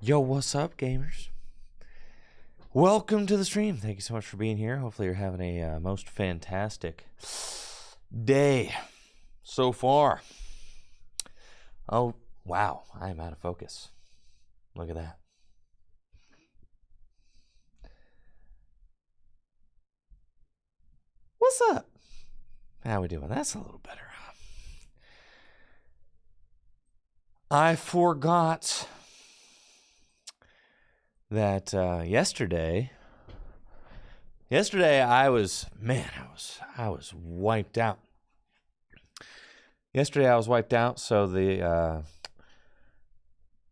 Yo, what's up, gamers? Welcome to the stream. Thank you so much for being here. Hopefully you're having a most fantastic day so far. Oh, wow. I am out of focus. Look at that. What's up? How we doing? That's a little better. I forgot that yesterday I was wiped out. Yesterday I was wiped out, so the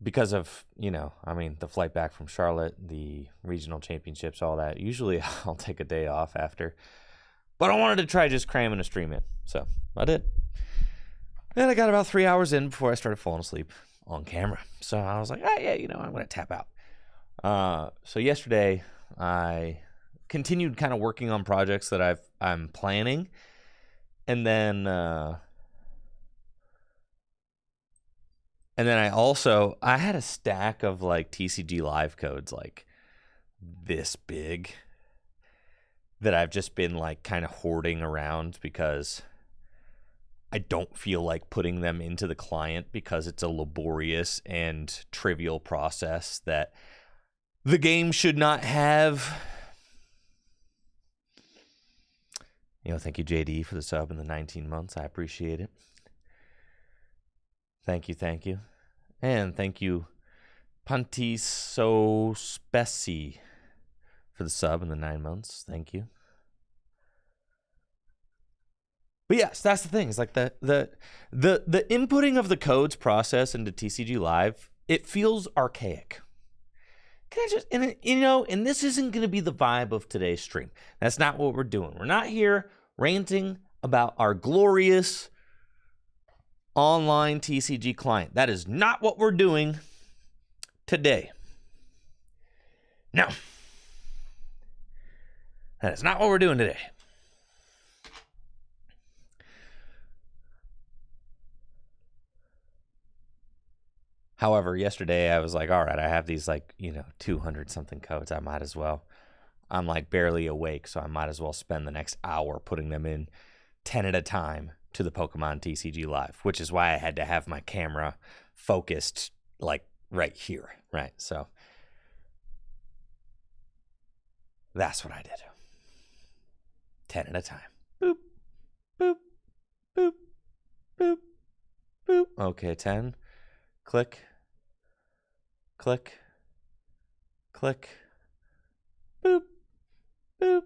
because of, the flight back from Charlotte, the regional championships, all that. Usually I'll take a day off after, but I wanted to try just cramming a stream in, so I did. And I got about 3 hours in before I started falling asleep on camera. So I was like, I'm going to tap out. So yesterday I continued kind of working on projects that I'm planning, and then I had a stack of like TCG live codes like this big that I've just been like kind of hoarding around because I don't feel like putting them into the client because it's a laborious and trivial process that the game should not have. Thank you, JD, for the sub in the 19 months. I appreciate it. Thank you. And thank you, Pantiso Speci, for the sub in the 9 months. Thank you. But yes, that's the thing. It's like the inputting of the codes process into TCG Live, it feels archaic. Can I just, and this isn't going to be the vibe of today's stream. That's not what we're doing. We're not here ranting about our glorious online TCG client. That is not what we're doing today. No. That is not what we're doing today. However, yesterday I was like, all right, I have these 200 something codes. I might as well. I'm like barely awake, so I might as well spend the next hour putting them in 10 at a time to the Pokemon TCG Live, which is why I had to have my camera focused like right here, right? So that's what I did. 10 at a time. Boop, boop, boop, boop, boop. Okay, 10. Click, click, click, boop, boop,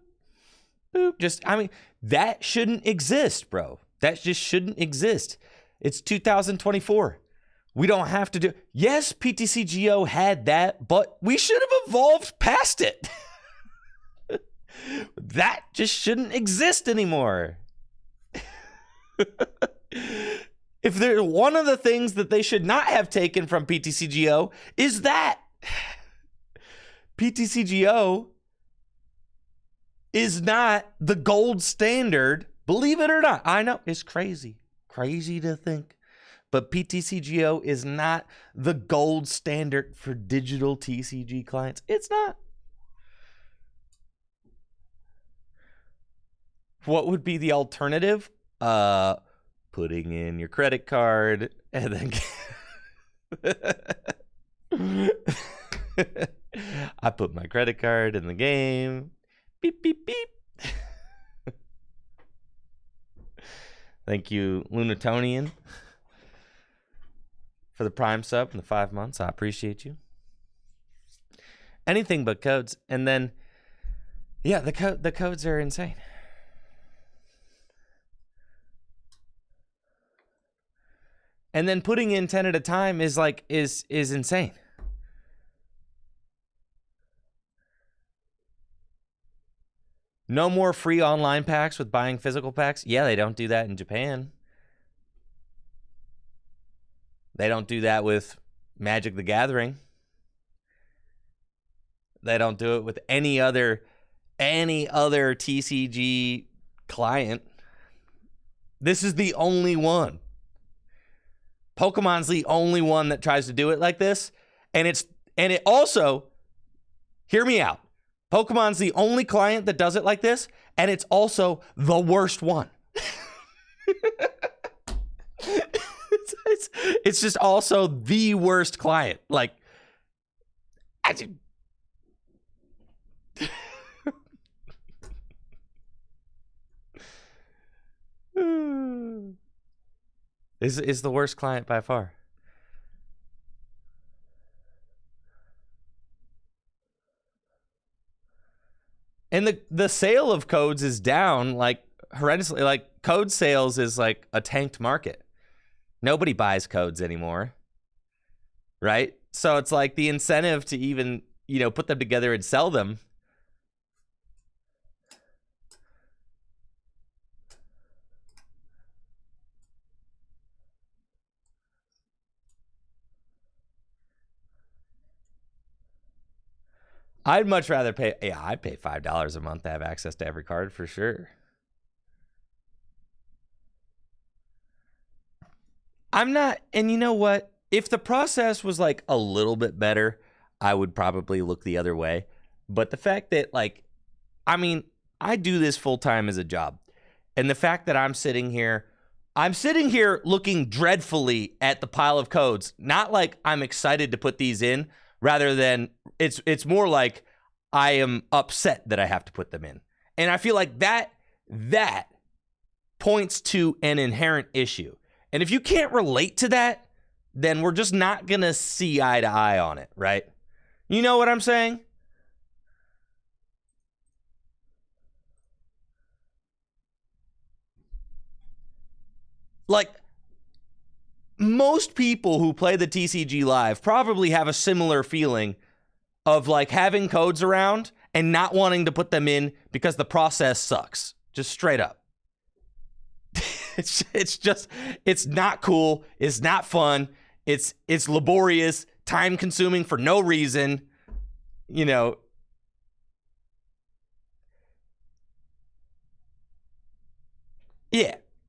boop. That shouldn't exist, bro. That just shouldn't exist. It's 2024. We don't have to do. Yes, PTCGO had that, but we should have evolved past it. That just shouldn't exist anymore. If there's one of the things that they should not have taken from PTCGO is that PTCGO is not the gold standard, believe it or not. I know it's crazy to think, but PTCGO is not the gold standard for digital TCG clients. It's not. What would be the alternative? Putting in your credit card and then I put my credit card in the game. Beep, beep, beep. Thank you, Lunatonian, for the Prime sub in the 5 months. I appreciate you. Anything but codes. And then, yeah, the codes are insane. And then putting in 10 at a time is insane. No more free online packs with buying physical packs. Yeah, they don't do that in Japan. They don't do that with Magic the Gathering. They don't do it with any other TCG client. This is the only one. Pokemon's the only one that tries to do it like this, and And it also, hear me out. Pokemon's the only client that does it like this, and it's also the worst one. it's just also the worst client. Like, is the worst client by far. And the sale of codes is down like horrendously. Like, code sales is like a tanked market. Nobody buys codes anymore, right? So it's like the incentive to even, put them together and sell them. I'd much rather pay. Yeah, I'd pay $5 a month to have access to every card for sure. I'm not, and you know what? If the process was like a little bit better, I would probably look the other way. But the fact that, like, I mean, I do this full time as a job. And the fact that I'm sitting here looking dreadfully at the pile of codes, not like I'm excited to put these in, rather than it's more like I am upset that I have to put them in. And I feel like that points to an inherent issue. And if you can't relate to that, then we're just not going to see eye to eye on it, right? You know what I'm saying? Like, most people who play the TCG live probably have a similar feeling of like having codes around and not wanting to put them in because the process sucks. Just straight up. It's not cool. It's not fun. It's laborious, time consuming for no reason. Yeah,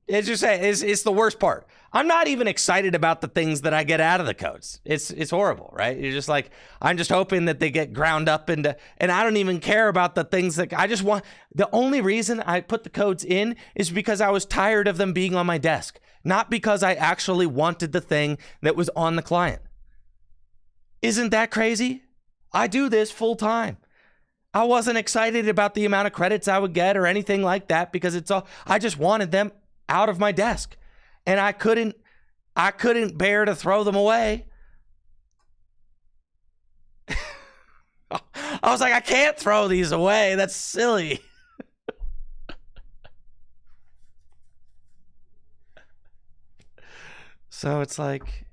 it's just it's the worst part. I'm not even excited about the things that I get out of the codes. It's horrible, right? You're just like, I'm just hoping that they get ground up into, and I don't even care about the things that I just want. The only reason I put the codes in is because I was tired of them being on my desk, not because I actually wanted the thing that was on the client. Isn't that crazy? I do this full time. I wasn't excited about the amount of credits I would get or anything like that because I just wanted them out of my desk. And I couldn't bear to throw them away. I was like, I can't throw these away. That's silly. So it's like,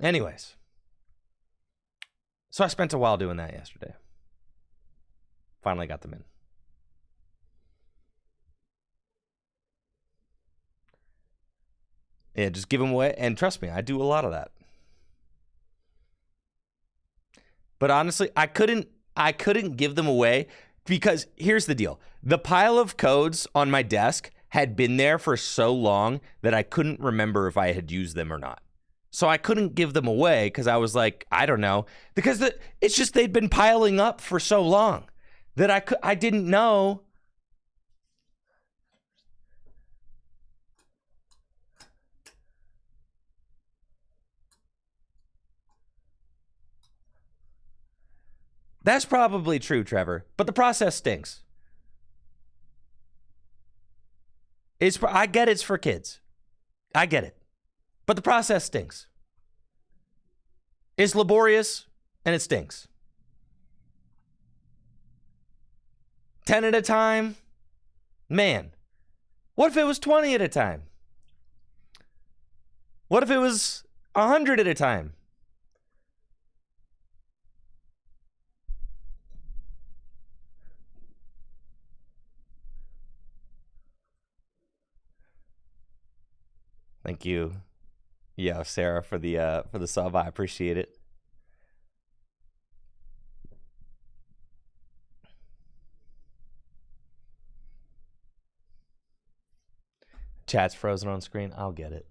anyways. So I spent a while doing that yesterday. Finally got them in. Yeah, just give them away. And trust me, I do a lot of that. But honestly, I couldn't give them away because here's the deal. The pile of codes on my desk had been there for so long that I couldn't remember if I had used them or not. So I couldn't give them away because I was like, I don't know. Because it's just they'd been piling up for so long that I didn't know. That's probably true, Trevor, but the process stinks. I get it's for kids. I get it. But the process stinks. It's laborious and it stinks. 10 at a time? Man. What if it was 20 at a time? What if it was 100 at a time? Thank you. Yeah, Sarah, for the sub. I appreciate it. Chat's frozen on screen. I'll get it.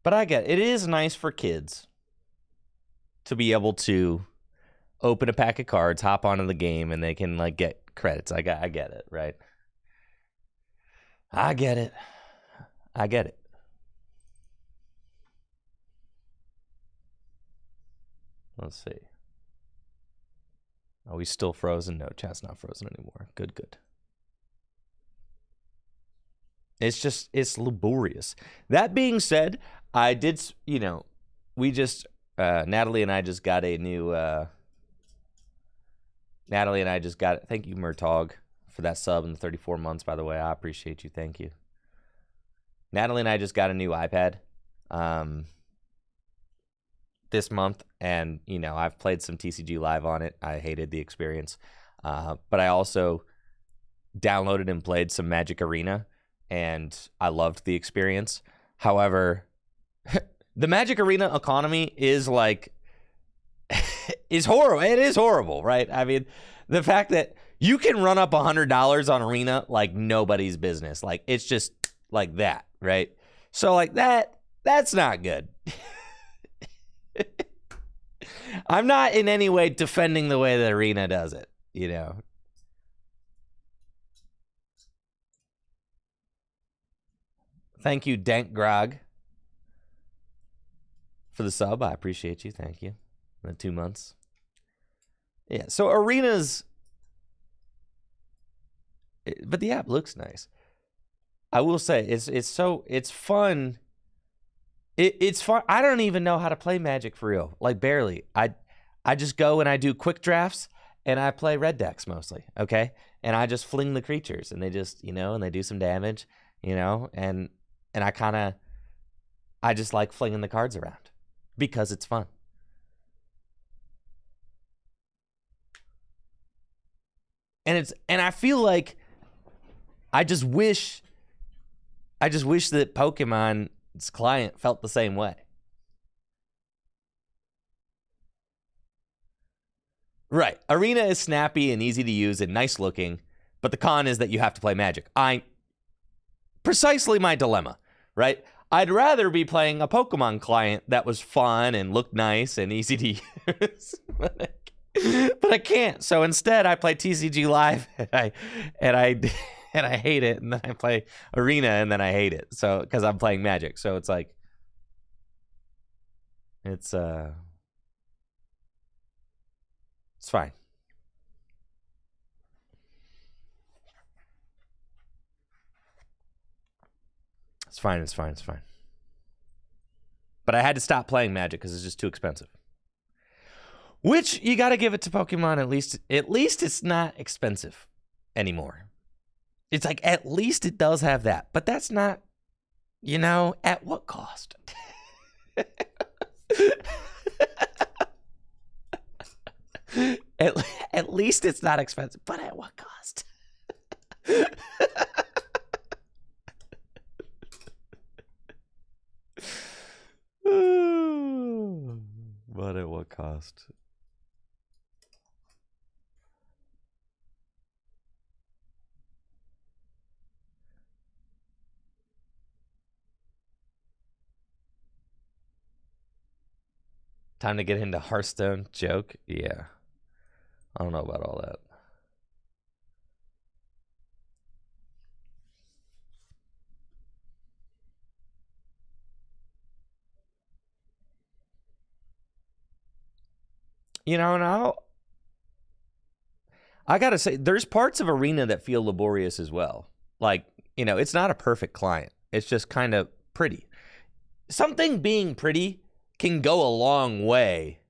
But I get it. It is nice for kids to be able to open a pack of cards, hop onto the game, and they can like get credits. I get it, right? I get it. Let's see. Are we still frozen? No, chat's not frozen anymore. Good. It's laborious. That being said, I did, we just, Natalie and I just got a new, thank you, Murtog, for that sub in the 34 months, by the way. I appreciate you. Thank you. Natalie and I just got a new iPad this month, and, I've played some TCG Live on it. I hated the experience. But I also downloaded and played some Magic Arena, and I loved the experience. However, the Magic Arena economy is is horrible. It is horrible, right? I mean, the fact that you can run up $100 on Arena like nobody's business. Like, it's just like that, right? So like that's not good. I'm not in any way defending the way that Arena does it, Thank you, Dank Grog, for the sub. I appreciate you. Thank you. The 2 months. Yeah, so Arena's... But the app looks nice. I will say, it's fun. It's fun. I don't even know how to play Magic for real. Like, barely. I just go and I do quick drafts, and I play red decks mostly, okay? And I just fling the creatures, and they just, and they do some damage, and I just like flinging the cards around because it's fun. And I feel like I just wish that Pokemon's client felt the same way. Right. Arena is snappy and easy to use and nice looking, but the con is that you have to play Magic. Precisely my dilemma, right? I'd rather be playing a Pokemon client that was fun and looked nice and easy to use. But I can't. So instead I play TCG Live and I hate it, and then I play Arena and then I hate it. So because I'm playing Magic. So it's like it's fine. It's fine. But I had to stop playing Magic because it's just too expensive. Which, you got to give it to Pokemon, at least it's not expensive anymore. It's like, at least it does have that. But that's not, at what cost? At least it's not expensive, but at what cost? But at what cost? Time to get into Hearthstone joke? Yeah. I don't know about all that. And I gotta say, there's parts of Arena that feel laborious as well. Like, it's not a perfect client. It's just kind of pretty. Something being pretty can go a long way.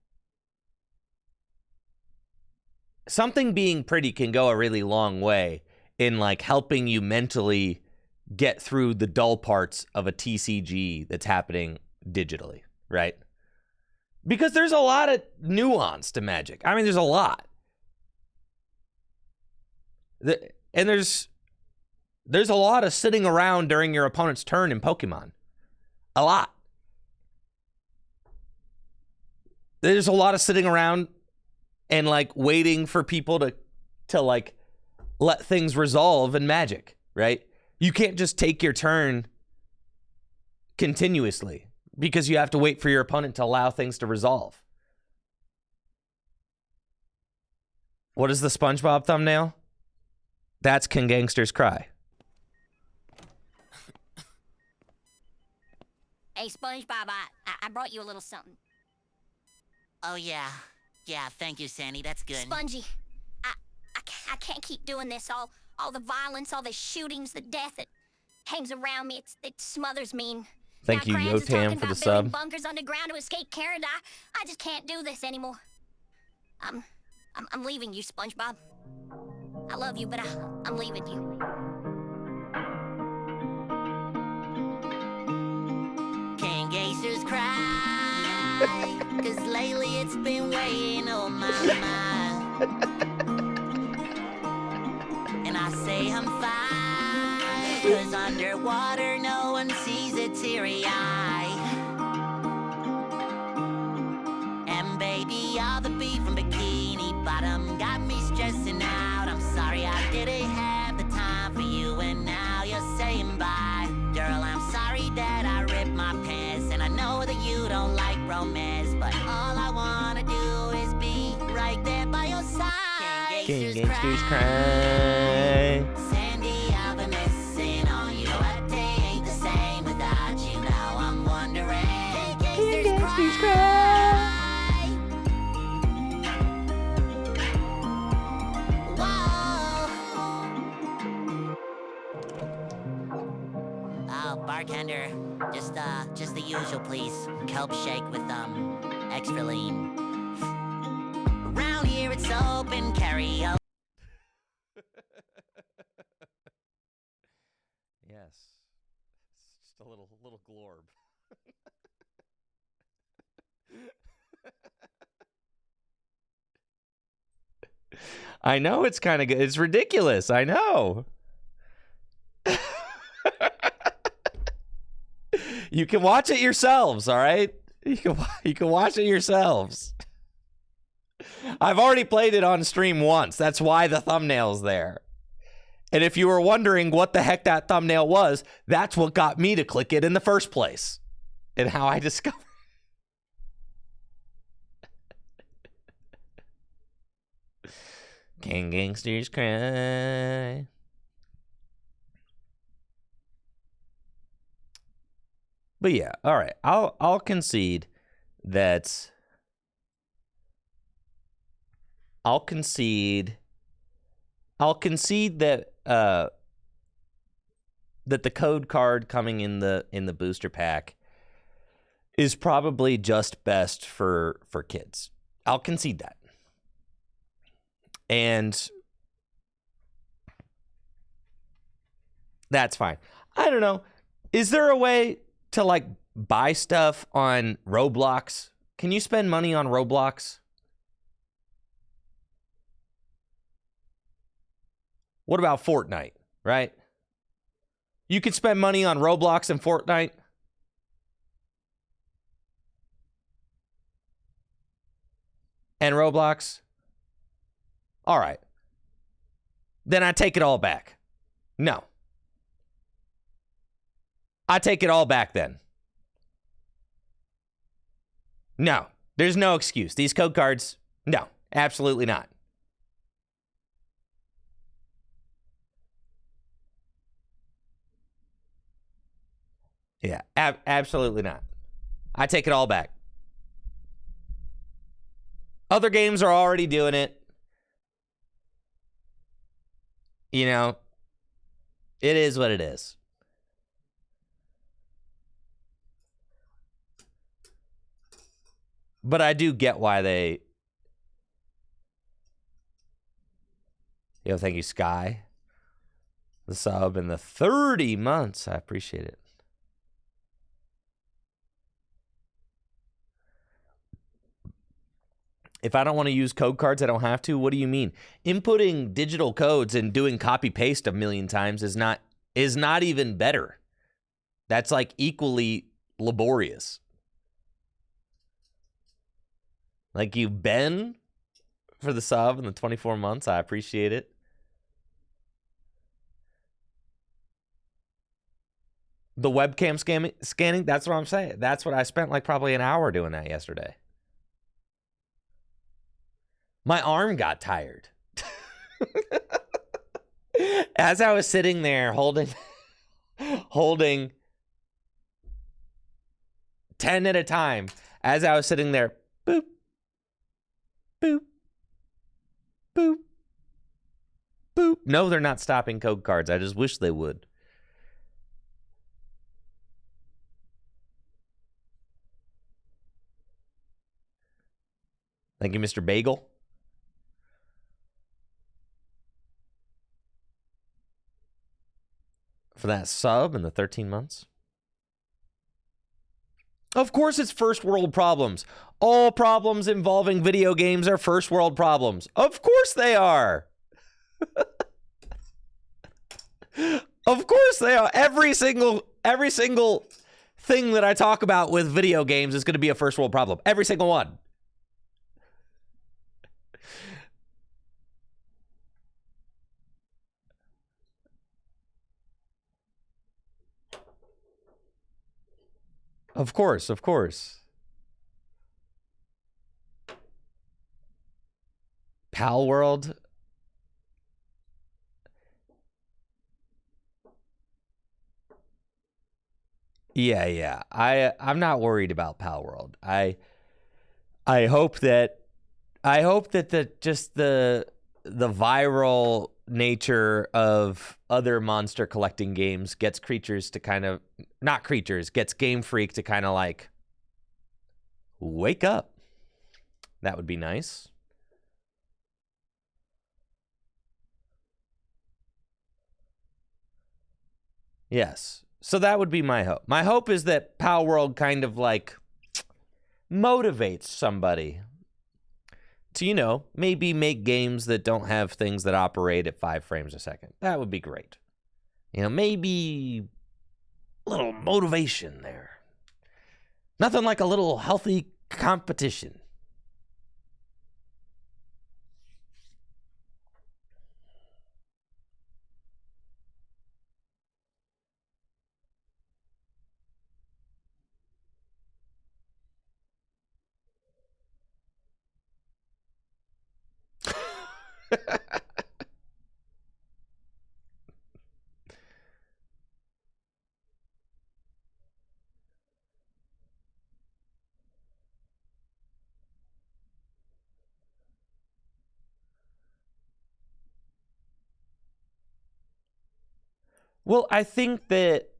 Something being pretty can go a really long way in like helping you mentally get through the dull parts of a TCG that's happening digitally, right? Because there's a lot of nuance to Magic. I mean, there's a lot. And there's a lot of sitting around during your opponent's turn in Pokemon. A lot. There's a lot of sitting around and like waiting for people to like let things resolve in Magic, right? You can't just take your turn continuously. because you have to wait for your opponent to allow things to resolve. What is the SpongeBob thumbnail? That's Can Gangsters Cry. Hey, SpongeBob, I brought you a little something. Oh, yeah. Yeah, thank you, Sandy. That's good. Spongy, I can't keep doing this. All the violence, all the shootings, the death, it hangs around me. It smothers me. Thank you, Yotam, for the sub. Bunkers underground to escape Canada. I just can't do this anymore. I'm leaving you, SpongeBob. I love you, but I'm leaving you. Can gangsters cry? 'Cause lately it's been weighing on my mind. And I say I'm fine, 'cause underwater no one sees a teary eye. And baby, all the beef from Bikini Bottom got me stressing out. I'm sorry I didn't have the time for you, and now you're saying bye. Girl, I'm sorry that I ripped my pants, and I know that you don't like romance, but all I wanna do is be right there by your side. Can Gangsters Cry? Sandy, I've been missing on you. A day ain't the same without you. Now I'm wondering, can gangsters cry? Oh, bartender, just the usual, please. Kelp shake with extra lean. Around here it's open karaoke. Yes. It's just a little glorb. I know it's kind of good. It's ridiculous. I know. You can watch it yourselves, all right? You can watch it yourselves. I've already played it on stream once. That's why the thumbnail's there. And if you were wondering what the heck that thumbnail was, that's what got me to click it in the first place. And how I discovered. Can gangsters cry? But yeah, all right. I'll concede that. I'll concede that that the code card coming in the booster pack is probably just best for kids. I'll concede that. And that's fine. I don't know. Is there a way to like buy stuff on Roblox? Can you spend money on Roblox? What about Fortnite, right? You could spend money on Roblox and Fortnite. And Roblox? All right. Then I take it all back. No. I take it all back then. No. There's no excuse. These code cards, no. Absolutely not. Yeah, absolutely not. I take it all back. Other games are already doing it. You know, it is what it is. But I do get why they... Yo, thank you, Sky. The sub and the 30 months. I appreciate it. If I don't want to use code cards, I don't have to. What do you mean? Inputting digital codes and doing copy paste a million times is not even better. That's like equally laborious. Like you, Ben, for the sub and the 24 months. I appreciate it. The webcam scanning, that's what I'm saying. That's what I spent like probably an hour doing that yesterday. My arm got tired. As I was sitting there holding 10 at a time, as I was sitting there, boop, boop, boop, boop. No, they're not stopping code cards. I just wish they would. Thank you, Mr. Bagel. For that sub and the 13 months. Of course it's first world problems. All problems involving video games are first world problems. Of course they are. Of course they are. Every single thing that I talk about with video games is going to be a first world problem. Every single one. Of course, of course. Pal World. Yeah. I'm not worried about Pal World. I hope that the viral nature of other monster collecting games gets creatures to kind of, not creatures, gets Game Freak to kind of like wake up. That would be nice. Yes. So that would be my hope. My hope is that Pal World kind of like motivates somebody to, you know, maybe make games that don't have things that operate at 5 frames a second. That would be great. You know, maybe a little motivation there. Nothing like a little healthy competition. Well, I think that,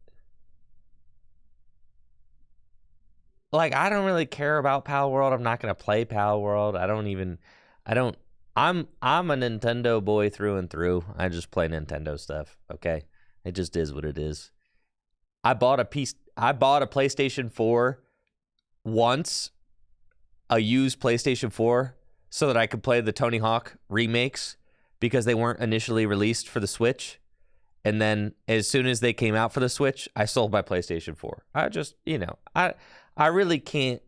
like, I don't really care about Pal World. I'm not going to play Pal World. I'm a Nintendo boy through and through. I just play Nintendo stuff, okay? It just is what it is. I bought a PlayStation 4 once, a used PlayStation 4, so that I could play the Tony Hawk remakes because they weren't initially released for the Switch. And then as soon as they came out for the Switch, I sold my PlayStation 4. I just, you know, I really can't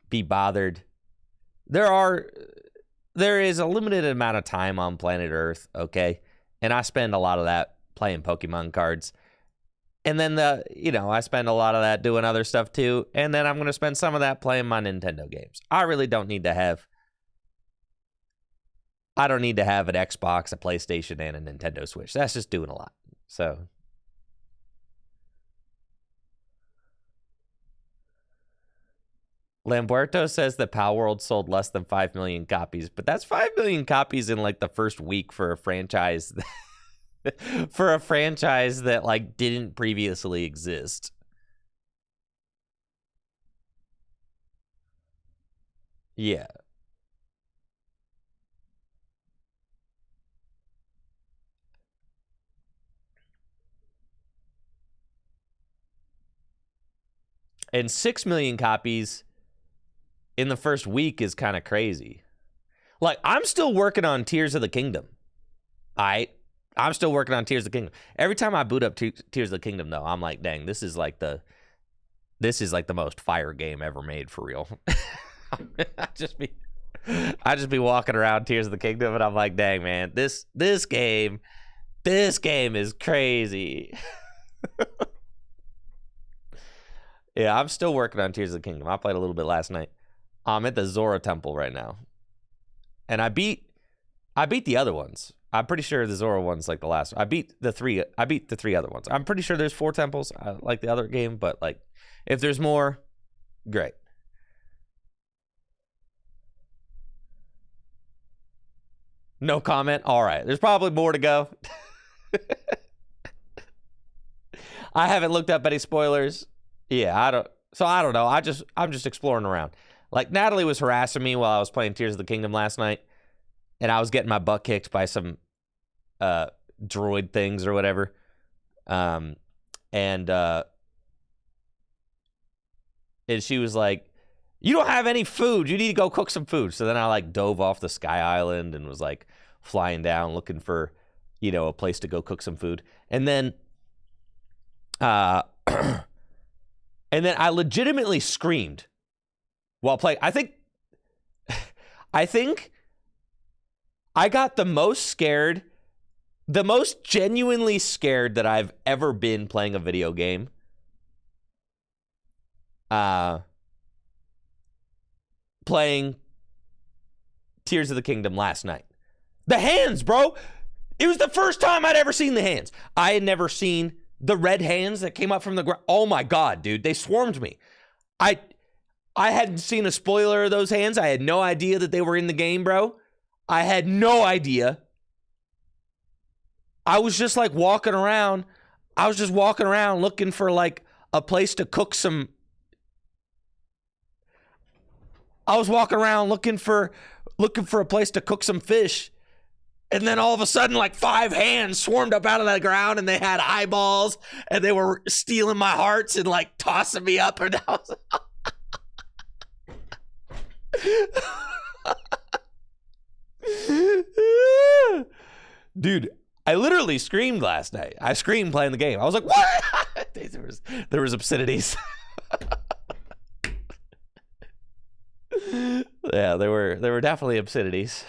be bothered. There is a limited amount of time on planet Earth, okay? And I spend a lot of that playing Pokemon cards. And then I spend a lot of that doing other stuff too. And then I'm going to spend some of that playing my Nintendo games. I really don't need to have an Xbox, a PlayStation, and a Nintendo Switch. That's just doing a lot. So Lamberto says that Pal World sold less than 5 million copies, but that's 5 million copies in like the first week for a franchise that like didn't previously exist. Yeah. And 6 million copies in the first week is kind of crazy. Like, I'm still working on Tears of the Kingdom. I'm still working on Tears of the Kingdom. Every time I boot up Tears of the Kingdom, though, I'm like, dang, this is like the most fire game ever made for real. I just be walking around Tears of the Kingdom, and I'm like, dang, man, this game is crazy. Yeah, I'm still working on Tears of the Kingdom. I played a little bit last night. I'm at the Zora Temple right now. And I beat the other ones. I'm pretty sure the Zora one's like the last one. I beat the three other ones. I'm pretty sure there's 4 temples like the other game, but like if there's more, great. No comment. All right. There's probably more to go. I haven't looked up any spoilers. Yeah, I don't know. I'm just exploring around. Like Natalie was harassing me while I was playing Tears of the Kingdom last night, and I was getting my butt kicked by some droid things or whatever. And she was like, "You don't have any food. You need to go cook some food." So then I like dove off the Sky Island and was like flying down looking for, a place to go cook some food. And then and then I legitimately screamed while playing. I think I got the most scared, the most genuinely scared that I've ever been playing a video game. Playing Tears of the Kingdom last night. The hands, bro. It was the first time I'd ever seen the hands. I had never seen the red hands that came up from the ground. Oh my God, dude. They swarmed me. I hadn't seen a spoiler of those hands. I had no idea that they were in the game, bro. I had no idea. I was just like walking around. I was just walking around looking for like a place to cook some. I was walking around looking for a place to cook some fish. And then all of a sudden, like 5 hands swarmed up out of the ground and they had eyeballs and they were stealing my hearts and like tossing me up and down. Dude, I literally screamed last night. I screamed playing the game. I was like, what? There was obscenities. Yeah, there were definitely obscenities.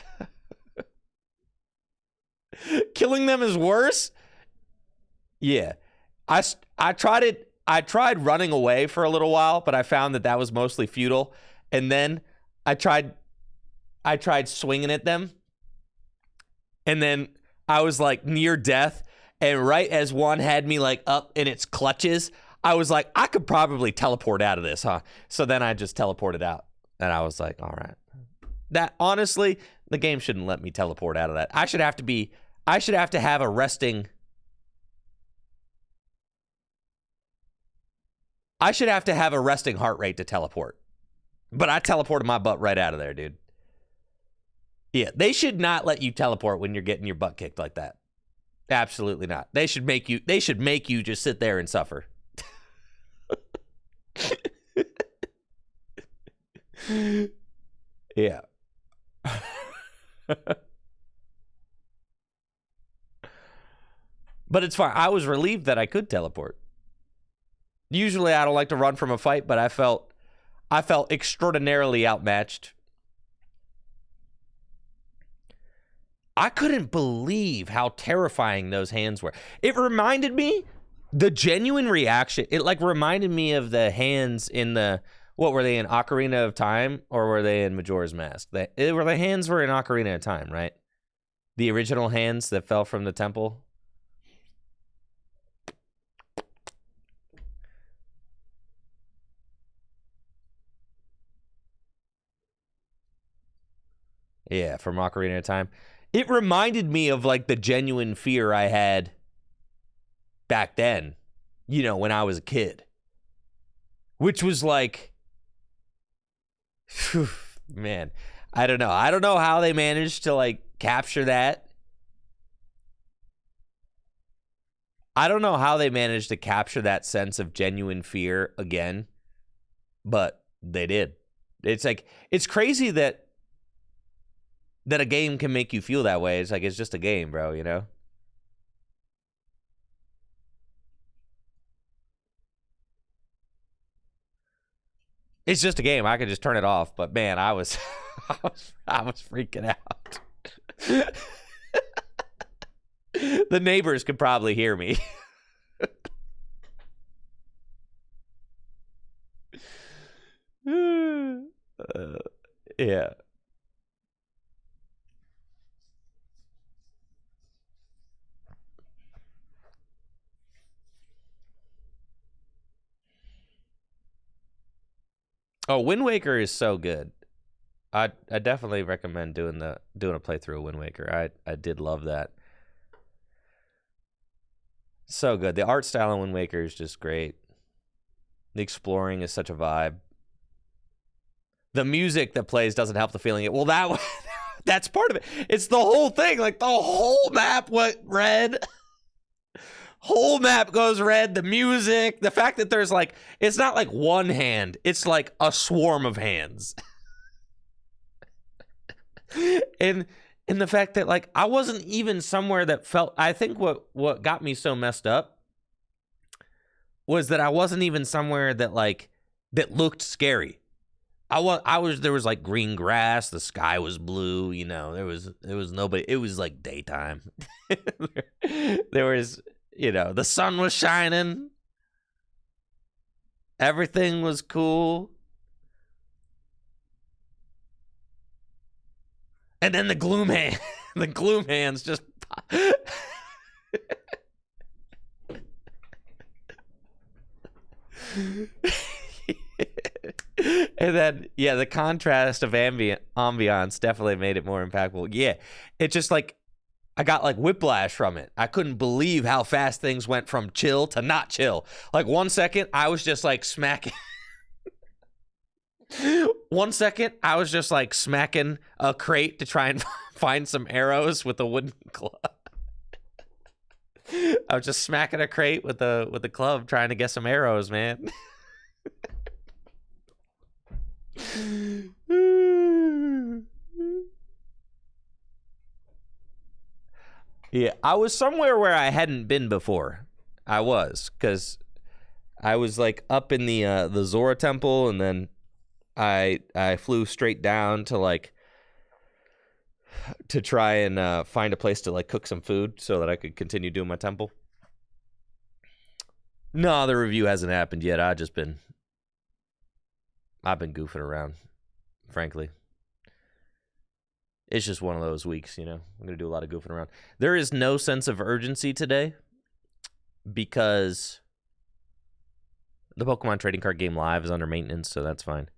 Killing them is worse. Yeah, I tried it. I tried running away for a little while, but I found that was mostly futile. And then I tried swinging at them, and then I was like near death. And right as one had me like up in its clutches, I was like, I could probably teleport out of this, huh? So then I just teleported out, and I was like, all right. That honestly, the game shouldn't let me teleport out of that. I should have to have a resting. I should have to have a resting heart rate to teleport. But I teleported my butt right out of there, dude. Yeah, they should not let you teleport when you're getting your butt kicked like that. Absolutely not. They should make you just sit there and suffer. Yeah. But it's fine. I was relieved that I could teleport. Usually I don't like to run from a fight, but I felt extraordinarily outmatched. I couldn't believe how terrifying those hands were. It reminded me, the genuine reaction, it like reminded me of the hands in the, what were they in Ocarina of Time, or were they in Majora's Mask? The hands were in Ocarina of Time, right? The original hands that fell from the temple. Yeah, from Ocarina of Time. It reminded me of like the genuine fear I had back then, when I was a kid. Which was like, whew, man, I don't know. I don't know how they managed to like capture that. I don't know how they managed to capture that sense of genuine fear again, but they did. It's like, it's crazy that a game can make you feel that way. It's like, it's just a game, bro, It's just a game. I could just turn it off, but man, I was I was freaking out. The neighbors could probably hear me. Yeah. Oh, Wind Waker is so good. I definitely recommend doing a playthrough of Wind Waker. I did love that. So good. The art style in Wind Waker is just great. The exploring is such a vibe. The music that plays doesn't help the feeling. Well, that's part of it. It's the whole thing. Like the whole map went red. Whole map goes red. The music, the fact that there's like, it's not like one hand. It's like a swarm of hands. and the fact that like I wasn't even somewhere that felt. I think what got me so messed up was that I wasn't even somewhere that like that looked scary. I was there was like green grass, the sky was blue, you know, there was nobody. It was like daytime. There was, you know, the sun was shining. Everything was cool. And then the gloom hands just and then, yeah, the contrast of ambiance definitely made it more impactful. Yeah, it just like, I got like whiplash from it. I couldn't believe how fast things went from chill to not chill. Like 1 second, I was just like smacking. 1 second, I was just like smacking a crate to try and find some arrows with a wooden club. I was just smacking a crate with the club trying to get some arrows, man. Yeah, I was somewhere where I hadn't been before. I was, because I was like up in the Zora temple, and then I flew straight down to like to try and find a place to like cook some food so that I could continue doing my temple. No, the review hasn't happened yet. I've been goofing around, frankly. It's just one of those weeks, you know. I'm going to do a lot of goofing around. There is no sense of urgency today because the Pokemon Trading Card Game Live is under maintenance, so that's fine.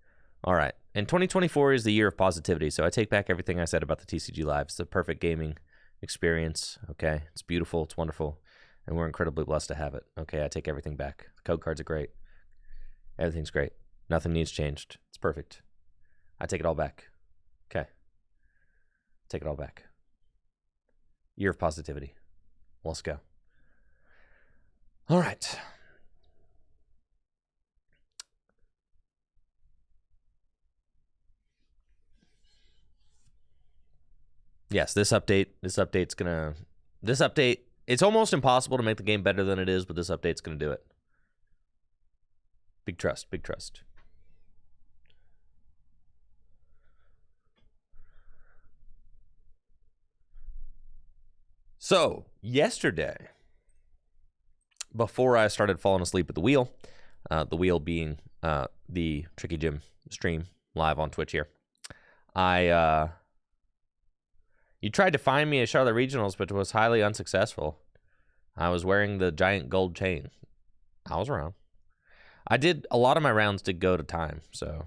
All right. And 2024 is the year of positivity, so I take back everything I said about the TCG Live. It's the perfect gaming experience, okay? It's beautiful. It's wonderful. And we're incredibly blessed to have it. Okay, I take everything back. The code cards are great. Everything's great. Nothing needs changed. It's perfect. I take it all back. Okay. Take it all back. Year of positivity. Let's go. All right. Yes, this update, it's almost impossible to make the game better than it is, but this update's going to do it. Big trust, big trust. So, yesterday, before I started falling asleep at the wheel being the Tricky Gym stream live on Twitch here, you tried to find me at Charlotte Regionals, but was highly unsuccessful. I was wearing the giant gold chain. I was around. A lot of my rounds did go to time, so,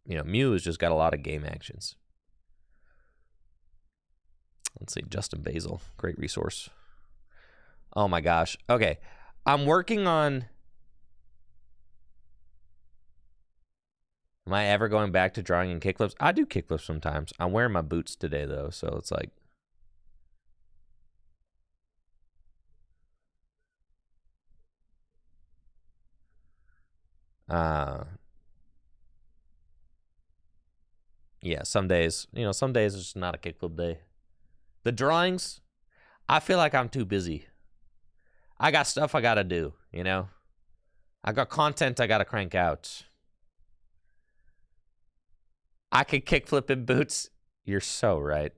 you know, Mew has just got a lot of game actions. Let's see, Justin Basil, great resource. Oh my gosh. Okay, I'm working on... Am I ever going back to drawing in kickflips? I do kickflips sometimes. I'm wearing my boots today, though, so it's like... yeah, some days, it's just not a kickflip day. The drawings, I feel like I'm too busy. I got stuff I gotta do, you know? I got content I gotta crank out. I could kickflip in boots. You're so right.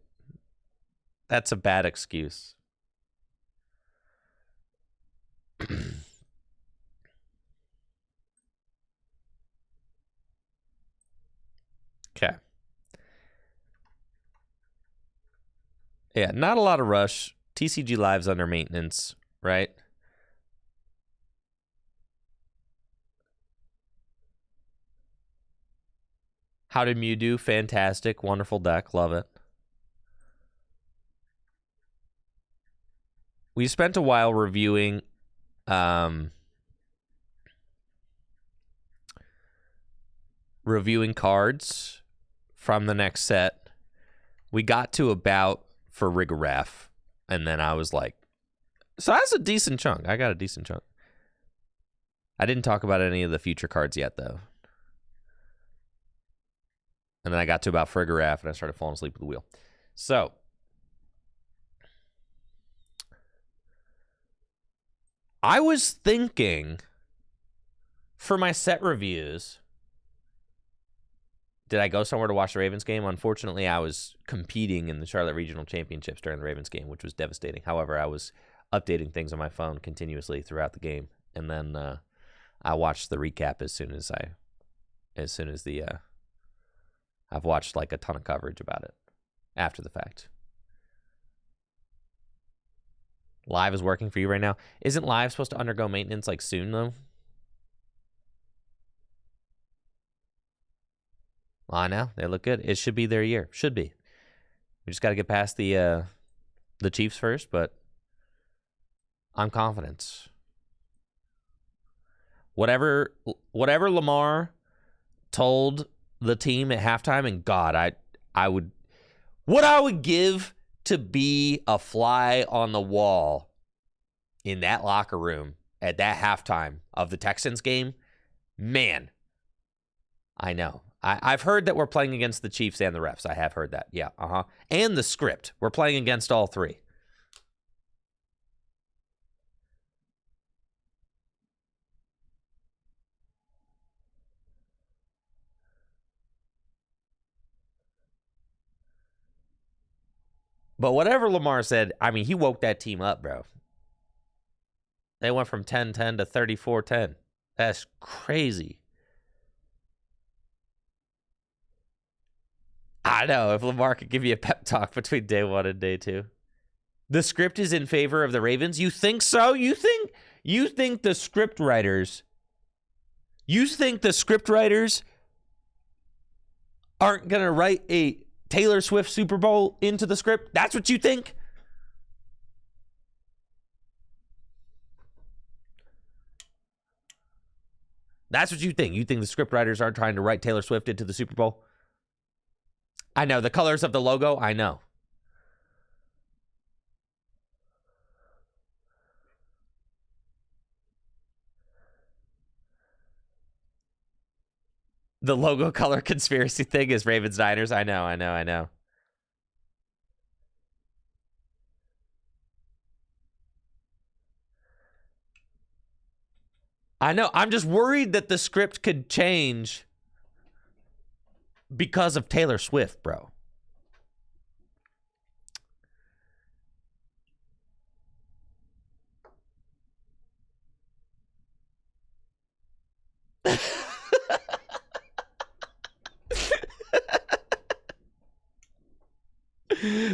That's a bad excuse. Okay. Yeah, not a lot of rush. TCG Live's under maintenance, right? How did Mew do? Fantastic. Wonderful deck. Love it. We spent a while reviewing reviewing cards from the next set. We got to about for Rigorath, and then I was like, so that's a decent chunk. I got a decent chunk. I didn't talk about any of the future cards yet, though. And then I got to about Rigorath, and I started falling asleep at the wheel. So, I was thinking for my set reviews, did I go somewhere to watch the Ravens game? Unfortunately, I was competing in the Charlotte Regional Championships during the Ravens game, which was devastating. However, I was updating things on my phone continuously throughout the game, and then I watched the recap as soon as I've watched like a ton of coverage about it after the fact. Live is working for you right now. Isn't Live supposed to undergo maintenance like soon though? I know. They look good. It should be their year. Should be. We just got to get past the Chiefs first, but I'm confident. Whatever Lamar told the team at halftime, and God, I would give to be a fly on the wall in that locker room at that halftime of the Texans game. Man, I know. I've heard that we're playing against the Chiefs and the refs. I have heard that. Yeah, And the script. We're playing against all three. But whatever Lamar said, I mean, he woke that team up, bro. They went from 10-10 to 34-10. That's crazy. I know, if Lamar could give you a pep talk between day 1 and day 2. The script is in favor of the Ravens? You think so? You think the script writers aren't going to write a Taylor Swift Super Bowl into the script? That's what you think? That's what you think? You think the script writers aren't trying to write Taylor Swift into the Super Bowl? I know. The colors of the logo, I know. The logo color conspiracy thing is Ravens Niners. I know. I know. I'm just worried that the script could change because of Taylor Swift, bro.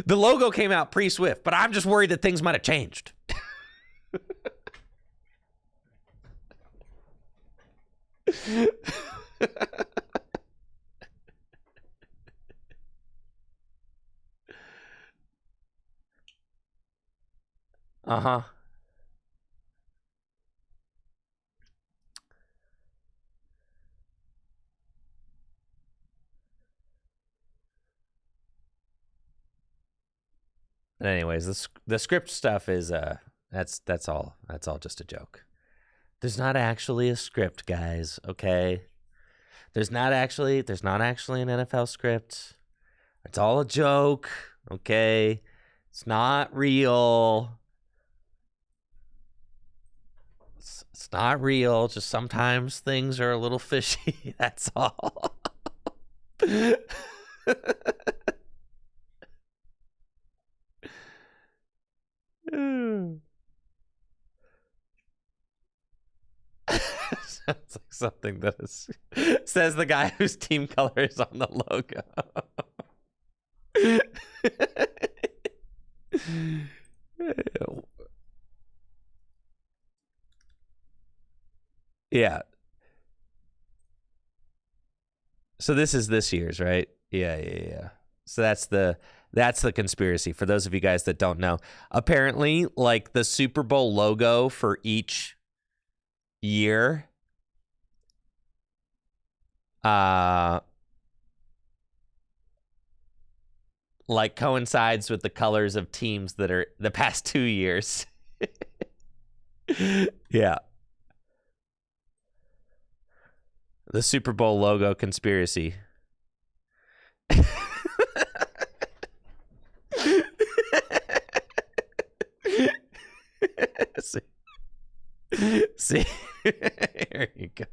The logo came out pre-Swift, but I'm just worried that things might have changed. Uh-huh. But anyways, the script stuff is that's all just a joke. There's not actually a script, guys, okay? There's not actually an NFL script. It's all a joke, okay? It's not real. It's not real. Just sometimes things are a little fishy. That's all. Sounds like something that is says the guy whose team color is on the logo. Yeah. So this is this year's, right? Yeah. So that's the conspiracy. For those of you guys that don't know, apparently, like the Super Bowl logo for each year, like coincides with the colors of teams that are the past 2 years. Yeah. The Super Bowl logo conspiracy. See? Here you go.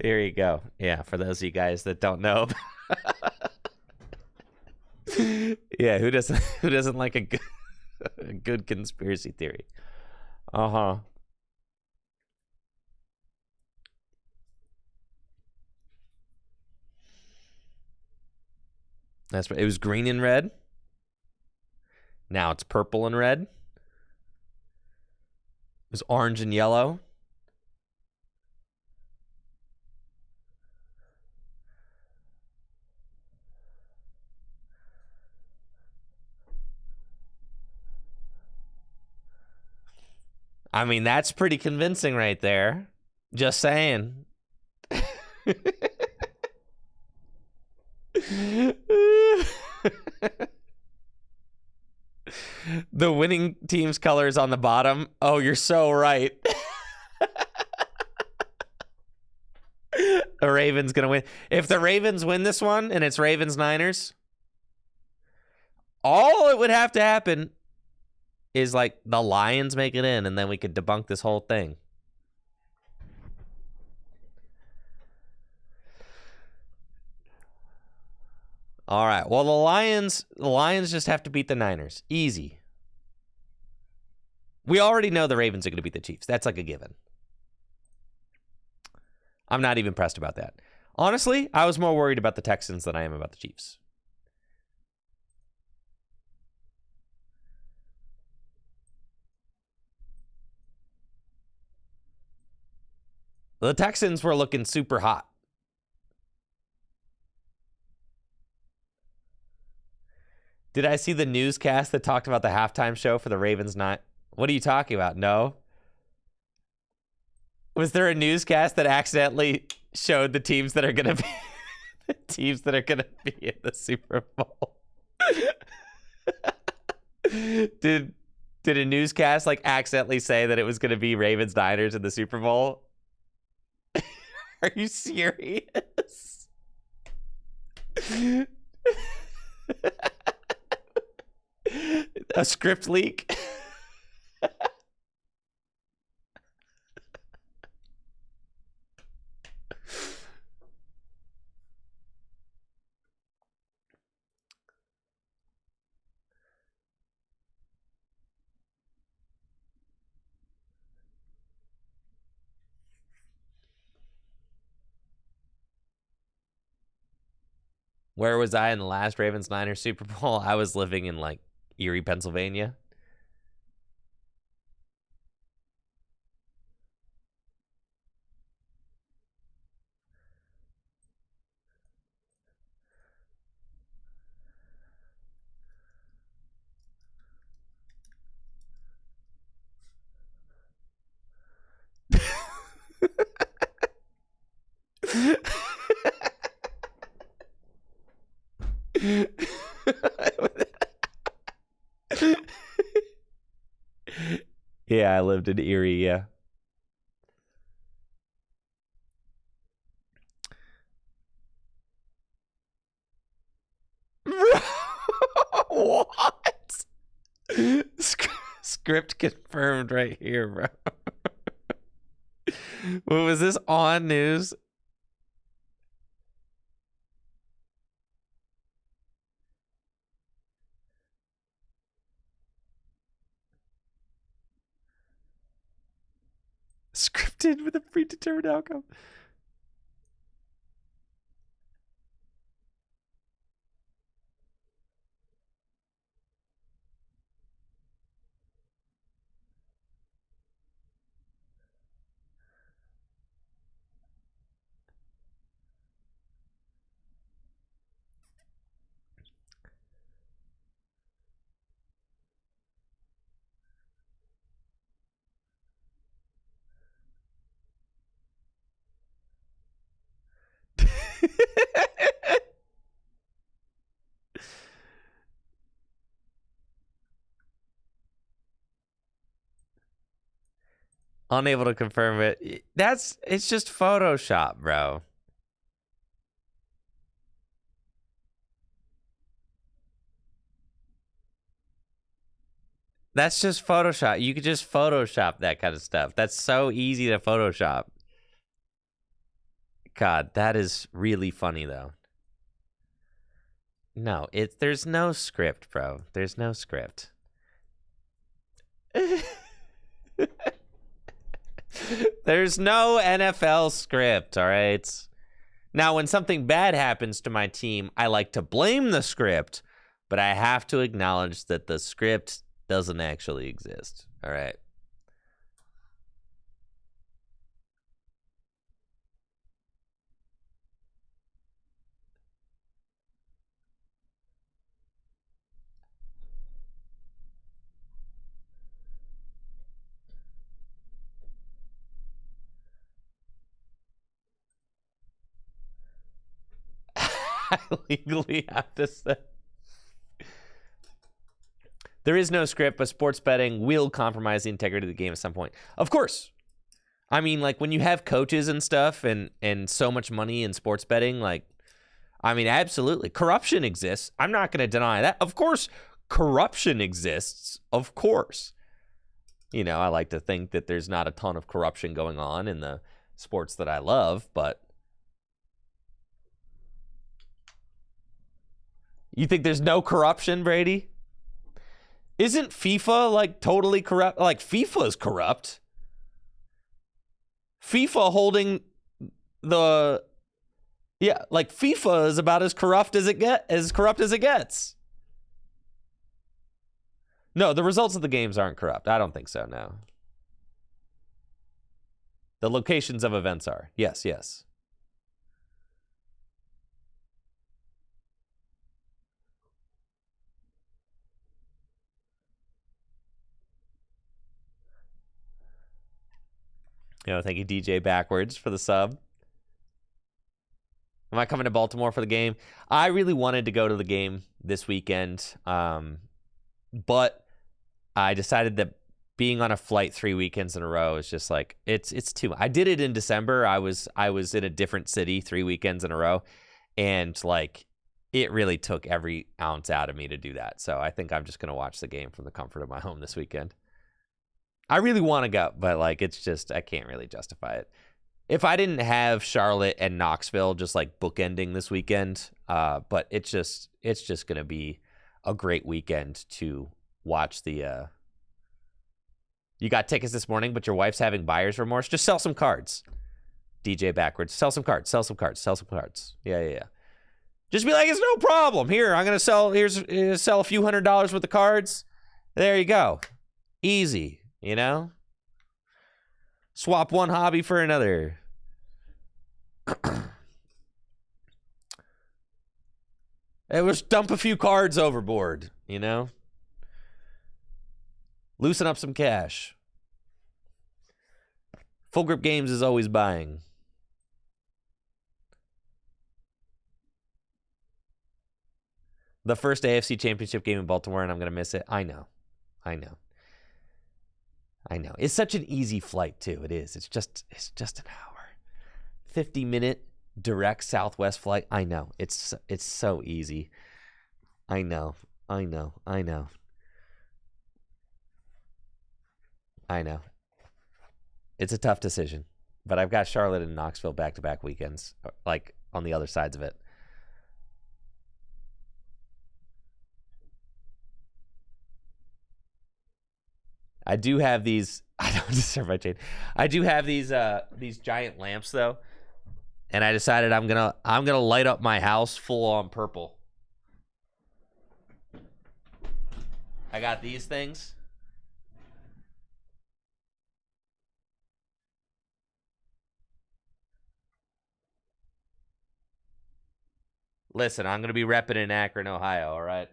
Here you go. Yeah, for those of you guys that don't know. Yeah, who doesn't like a good conspiracy theory? Uh-huh. That's right. It was green and red. Now it's purple and red. It was orange and yellow. I mean, that's pretty convincing right there. Just saying. The winning team's colors on the bottom. Oh, you're so right. The Ravens gonna win. If the Ravens win this one and it's Ravens-Niners, all it would have to happen is like the Lions make it in, and then we could debunk this whole thing. All right. Well, the Lions just have to beat the Niners. Easy. We already know the Ravens are going to beat the Chiefs. That's like a given. I'm not even pressed about that. Honestly, I was more worried about the Texans than I am about the Chiefs. The Texans were looking super hot. Did I see the newscast that talked about the halftime show for the Ravens? What are you talking about? No. Was there a newscast that accidentally showed the teams that are going to be the teams that are going to be in the Super Bowl? Did a newscast like accidentally say that it was going to be Ravens Niners in the Super Bowl? Are you serious? A script leak? Where was I in the last Ravens-Niners Super Bowl? I was living in like Erie, Pennsylvania. Yeah, I lived in Erie, yeah. What? Script confirmed right here, bro. What was this on news? Scripted with a predetermined outcome. Unable to confirm it. It's just Photoshop, bro. That's just Photoshop. You could just Photoshop that kind of stuff. That's so easy to Photoshop. God, that is really funny though. No, there's no script, bro. There's no script. There's no NFL script, all right? Now, when something bad happens to my team, I like to blame the script, but I have to acknowledge that the script doesn't actually exist, all right? I legally have to say. There is no script, but sports betting will compromise the integrity of the game at some point. Of course. I mean, like, when you have coaches and stuff and so much money in sports betting, like, I mean, absolutely. Corruption exists. I'm not going to deny that. Of course, corruption exists. Of course. You know, I like to think that there's not a ton of corruption going on in the sports that I love, but you think there's no corruption, Brady? Isn't FIFA, like, totally corrupt? Like, FIFA is corrupt. FIFA holding the... Yeah, like, FIFA is about as corrupt as it gets. No, the results of the games aren't corrupt. I don't think so, no. The locations of events are. Yes, yes. You know, thank you, DJ Backwards, for the sub. Am I coming to Baltimore for the game? I really wanted to go to the game this weekend, but I decided that being on a flight 3 weekends in a row is just like, it's too much. I did it in December. I was in a different city 3 weekends in a row, and like, it really took every ounce out of me to do that. So I think I'm just gonna watch the game from the comfort of my home this weekend. I really want to go, but like, it's just, I can't really justify it. If I didn't have Charlotte and Knoxville just like bookending this weekend, but it's just going to be a great weekend to watch the, you got tickets this morning, but your wife's having buyer's remorse. Just sell some cards. DJ Backwards. Sell some cards. Sell some cards. Sell some cards. Yeah. Just be like, it's no problem. Here, I'm going to sell a few $100s worth of cards. There you go. Easy. You know? Swap one hobby for another. It was dump a few cards overboard, you know? Loosen up some cash. Full Grip Games is always buying. The first AFC Championship game in Baltimore, and I'm going to miss it. I know. It's such an easy flight, too. It is. It's just an hour. 50-minute direct Southwest flight. I know. It's so easy. I know. It's a tough decision. But I've got Charlotte and Knoxville back-to-back weekends, like on the other sides of it. I do have these I don't deserve my chain. I do have these giant lamps though, and I decided I'm gonna light up my house full on purple. I got these things. Listen, I'm gonna be repping in Akron, Ohio, all right?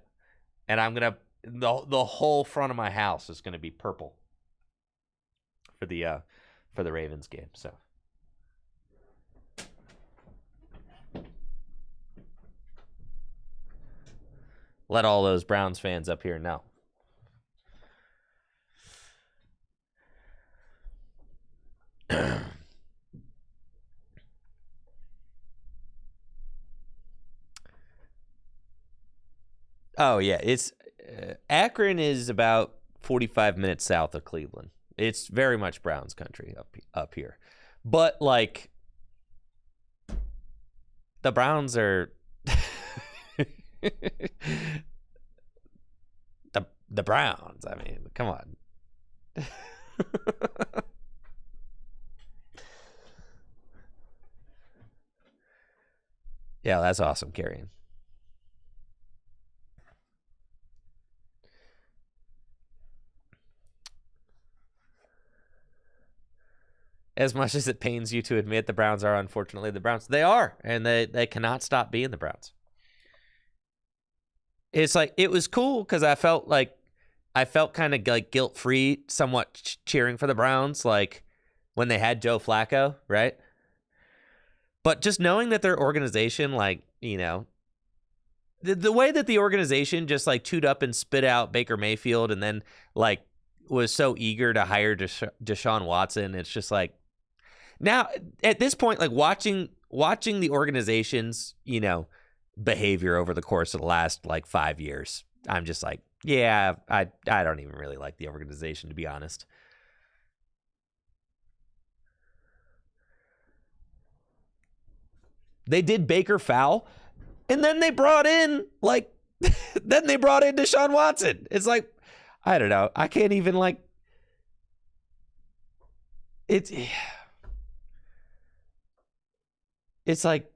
And I'm gonna the whole front of my house is gonna be purple for the Ravens game. So let all those Browns fans up here know. Oh yeah, it's Akron is about 45 minutes south of Cleveland. It's very much Browns country up here. But like the Browns are the Browns. I mean, come on. Yeah, that's awesome, Carrion. As much as it pains you to admit the Browns are unfortunately the Browns, they are, and they cannot stop being the Browns. It's like, it was cool because I felt kind of like guilt-free, somewhat cheering for the Browns, like when they had Joe Flacco, right? But just knowing that their organization, like, you know, the way that the organization just like chewed up and spit out Baker Mayfield and then like was so eager to hire Deshaun Watson, it's just like, now at this point, like watching the organization's, you know, behavior over the course of the last like 5 years, I'm just like, yeah, I don't even really like the organization, to be honest. They did Baker foul, and then they brought in Deshaun Watson. It's like, I don't know. I can't even like. It's like,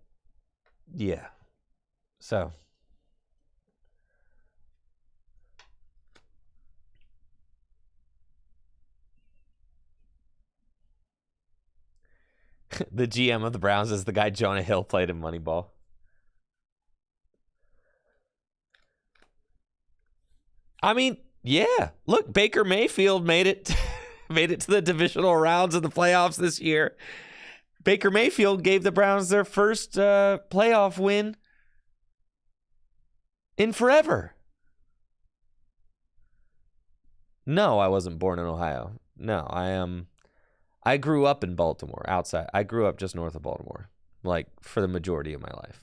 yeah. So. The GM of the Browns is the guy Jonah Hill played in Moneyball. I mean, yeah. Look, Baker Mayfield made it to the divisional rounds of the playoffs this year. Baker Mayfield gave the Browns their first playoff win in forever. No, I wasn't born in Ohio. No, I grew up in Baltimore, outside. I grew up just north of Baltimore, like for the majority of my life.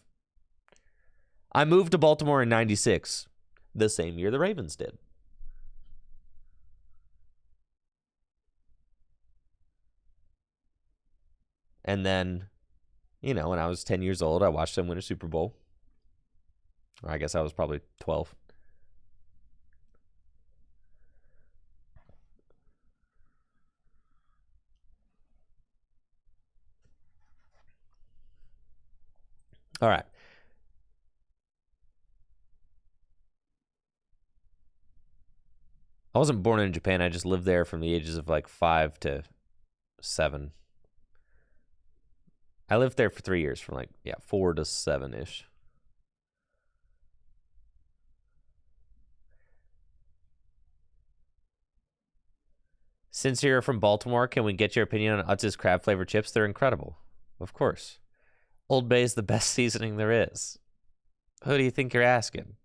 I moved to Baltimore in 96, the same year the Ravens did. And then, you know, when I was 10 years old, I watched them win a Super Bowl. Or I guess I was probably 12. All right. I wasn't born in Japan. I just lived there from the ages of like 5 to 7. I lived there for 3 years, from like, 4 to 7-ish. Since you're from Baltimore, can we get your opinion on Utz's crab flavored chips? They're incredible. Of course. Old Bay is the best seasoning there is. Who do you think you're asking?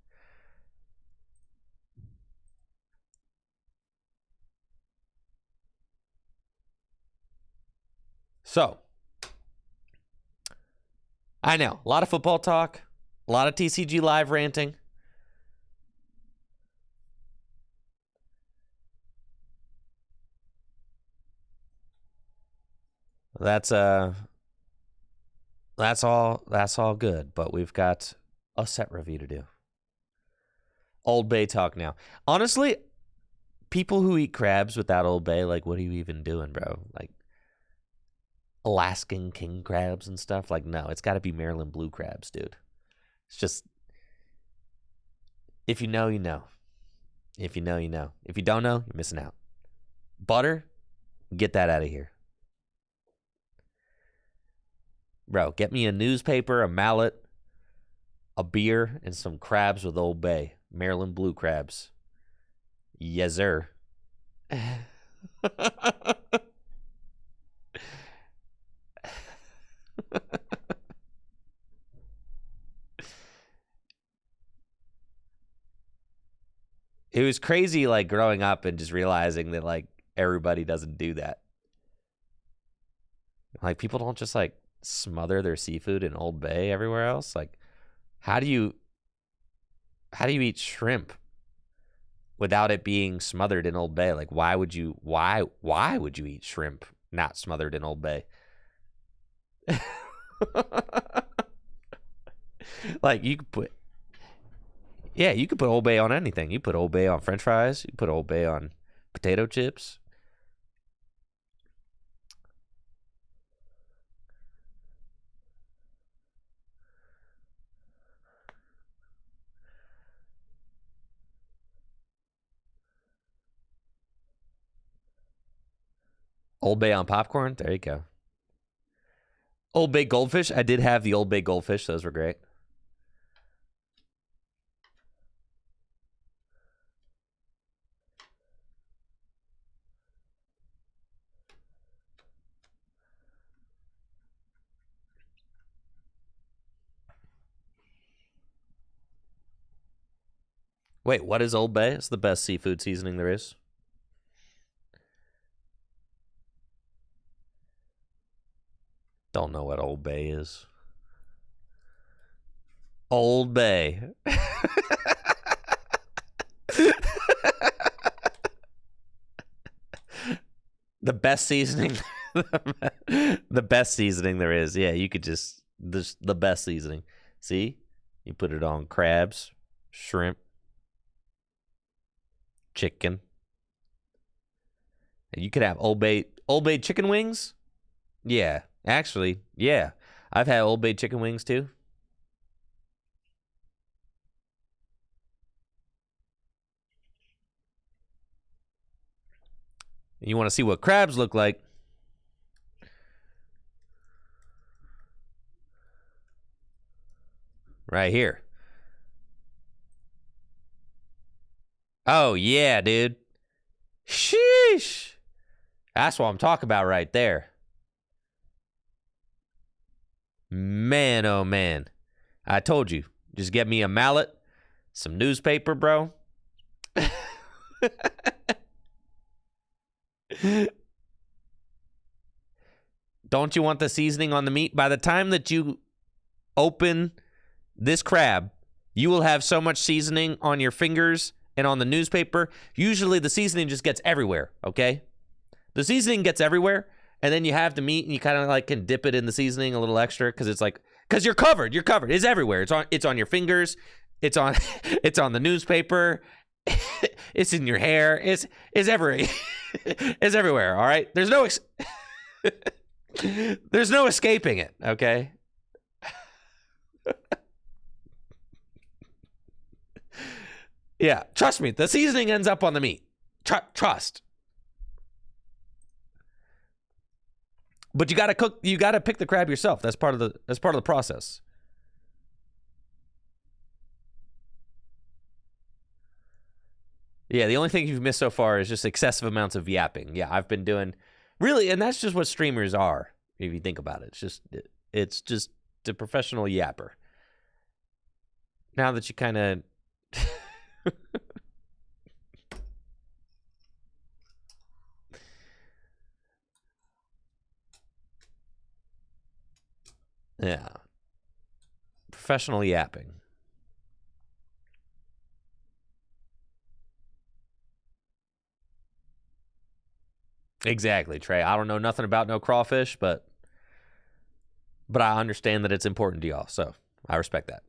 So, I know, a lot of football talk, a lot of TCG live ranting. That's all good, but we've got a set review to do. Old Bay talk now. Honestly, people who eat crabs without Old Bay, like, what are you even doing, bro? Like, Alaskan king crabs and stuff? Like, no, it's got to be Maryland blue crabs, dude. It's just, if you know, you know. If you know, you know. If you don't know, you're missing out. Butter, get that out of here. Bro, get me a newspaper, a mallet, a beer, and some crabs with Old Bay. Maryland blue crabs. Yes, sir. It was crazy, like, growing up and just realizing that, like, everybody doesn't do that. Like, people don't just, like, smother their seafood in Old Bay everywhere else. Like, how do you eat shrimp without it being smothered in Old Bay? Like, why would you eat shrimp not smothered in Old Bay? Like, you could put Old Bay on anything. You put Old Bay on French fries. You put Old Bay on potato chips. Old Bay on popcorn. There you go. Old Bay goldfish. I did have the Old Bay goldfish. Those were great. Wait, what is Old Bay? It's the best seafood seasoning there is. Don't know what Old Bay is. Old Bay. The best seasoning. The best seasoning there is. Yeah, you could just the best seasoning. See? You put it on crabs, shrimp, chicken. And you could have Old Bay chicken wings? Yeah. Actually, yeah. I've had Old Bay chicken wings too. You want to see what crabs look like? Right here. Oh, yeah, dude. Sheesh. That's what I'm talking about right there. Man, oh, man. I told you. Just get me a mallet, some newspaper, bro. Don't you want the seasoning on the meat? By the time that you open this crab, you will have so much seasoning on your fingers and on the newspaper. Usually the seasoning just gets everywhere, okay? The seasoning gets everywhere, and then you have the meat and you kind of like can dip it in the seasoning a little extra because it's like, because you're covered. It's everywhere. It's on your fingers. It's on the newspaper. It's in your hair. It's everywhere. It's everywhere, all right? There's no escaping it, okay? Yeah, trust me. The seasoning ends up on the meat. Trust. But you got to cook. You got to pick the crab yourself. That's part of the process. Yeah, the only thing you've missed so far is just excessive amounts of yapping. Yeah, I've been doing really, and that's just what streamers are. If you think about it, it's just a professional yapper. Now that you kind of yeah, professional yapping. Exactly, Trey. I don't know nothing about no crawfish, but I understand that it's important to y'all, so I respect that.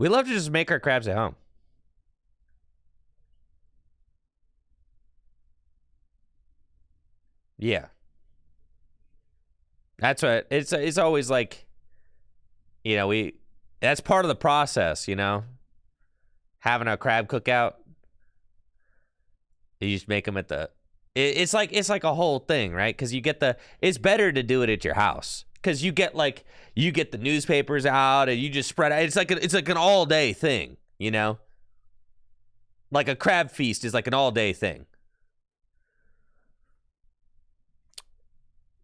We love to just make our crabs at home. Yeah. That's what it's always like, you know, that's part of the process, you know, having a crab cookout. You just make them at it's like a whole thing, right? Because you get it's better to do it at your house because you get the newspapers out and you just spread out. It's like an all day thing, you know, like a crab feast is like an all day thing.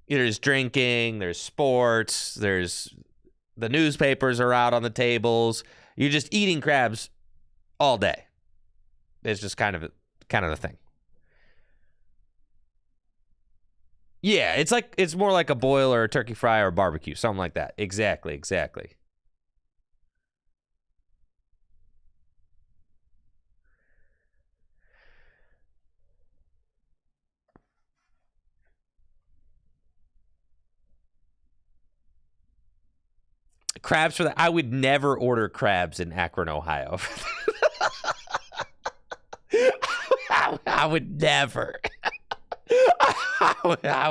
There's drinking, there's sports, there's the newspapers are out on the tables. You're just eating crabs all day. It's just kind of the thing. Yeah, it's more like a boil or a turkey fry or a barbecue, something like that. Exactly. Crabs for that. I would never order crabs in Akron, Ohio. I would never. I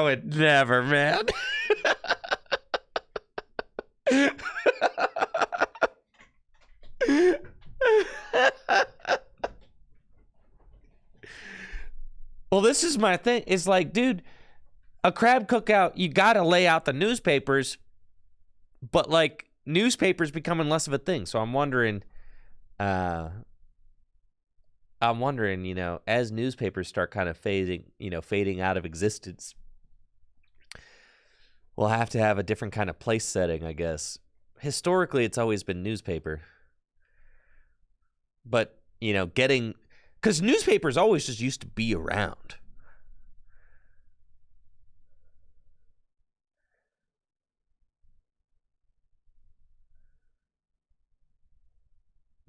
would never, man. Well, this is my thing. It's like, dude, a crab cookout, you got to lay out the newspapers, but like newspapers becoming less of a thing. So I'm wondering, you know, as newspapers start kind of fading out of existence, we'll have to have a different kind of place setting, I guess. Historically, it's always been newspaper. But, you know, because newspapers always just used to be around.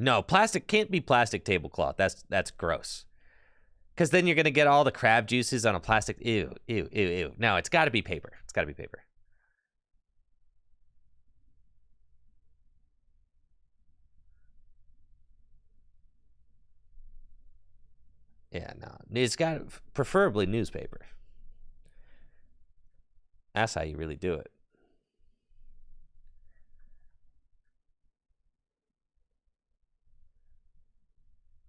No, plastic can't be plastic tablecloth. That's gross. Because then you're going to get all the crab juices on a plastic. Ew. No, it's got to be paper. Yeah, no. It's got preferably newspaper. That's how you really do it.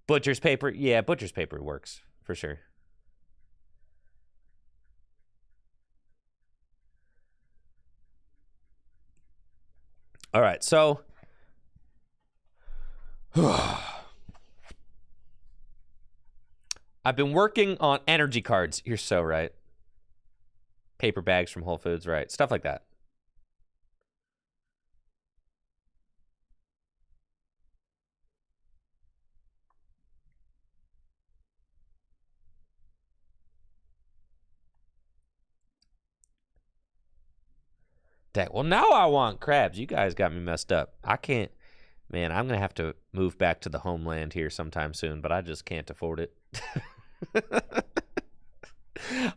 Butcher's paper. Yeah, butcher's paper works for sure. All right, so I've been working on energy cards. You're so right. Paper bags from Whole Foods, right? Stuff like that. Dang, well, now I want crabs. You guys got me messed up. I can't. Man, I'm going to have to move back to the homeland here sometime soon, but I just can't afford it.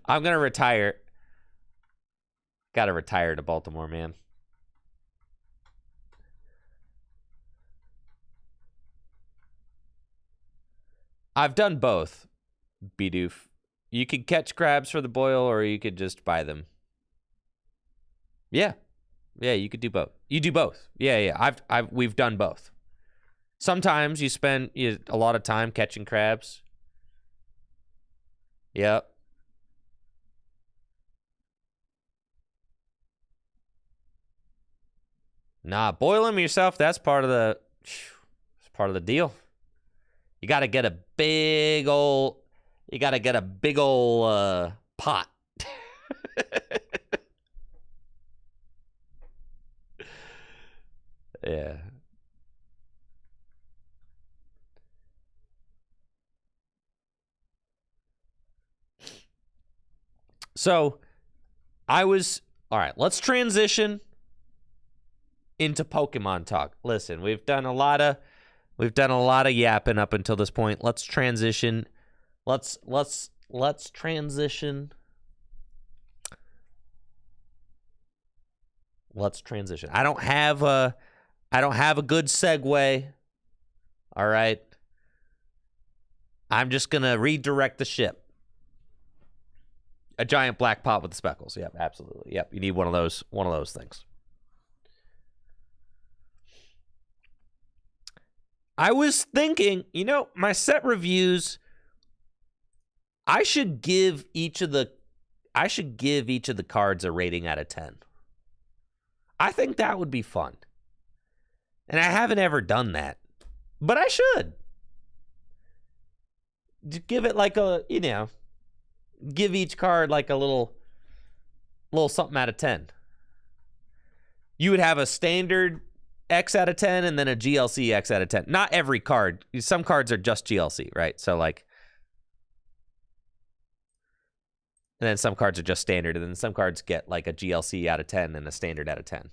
I'm going to retire. Got to retire to Baltimore, man. I've done both, Bidoof. You could catch crabs for the boil, or you could just buy them. Yeah. Yeah, you could do both. You do both. Yeah. We've done both. Sometimes you spend a lot of time catching crabs. Yep. Nah, boil them yourself, that's part of the deal. You got to get a big old pot. Yeah. So, all right, let's transition into Pokemon talk. Listen, we've done a lot of yapping up until this point. Let's transition. Let's transition. I don't have I don't have a good segue. All right. I'm just going to redirect the ship. A giant black pot with the speckles. Yep, absolutely. Yep, you need one of those things. I was thinking, you know, my set reviews, I should give each of the cards a rating out of 10. I think that would be fun. And I haven't ever done that. But I should. Give it like a, you know, give each card like a little something out of 10. You would have a standard X out of 10 and then a GLC X out of 10. Not every card. Some cards are just GLC, right? So like, and then some cards are just standard, and then some cards get like a GLC out of 10 and a standard out of 10.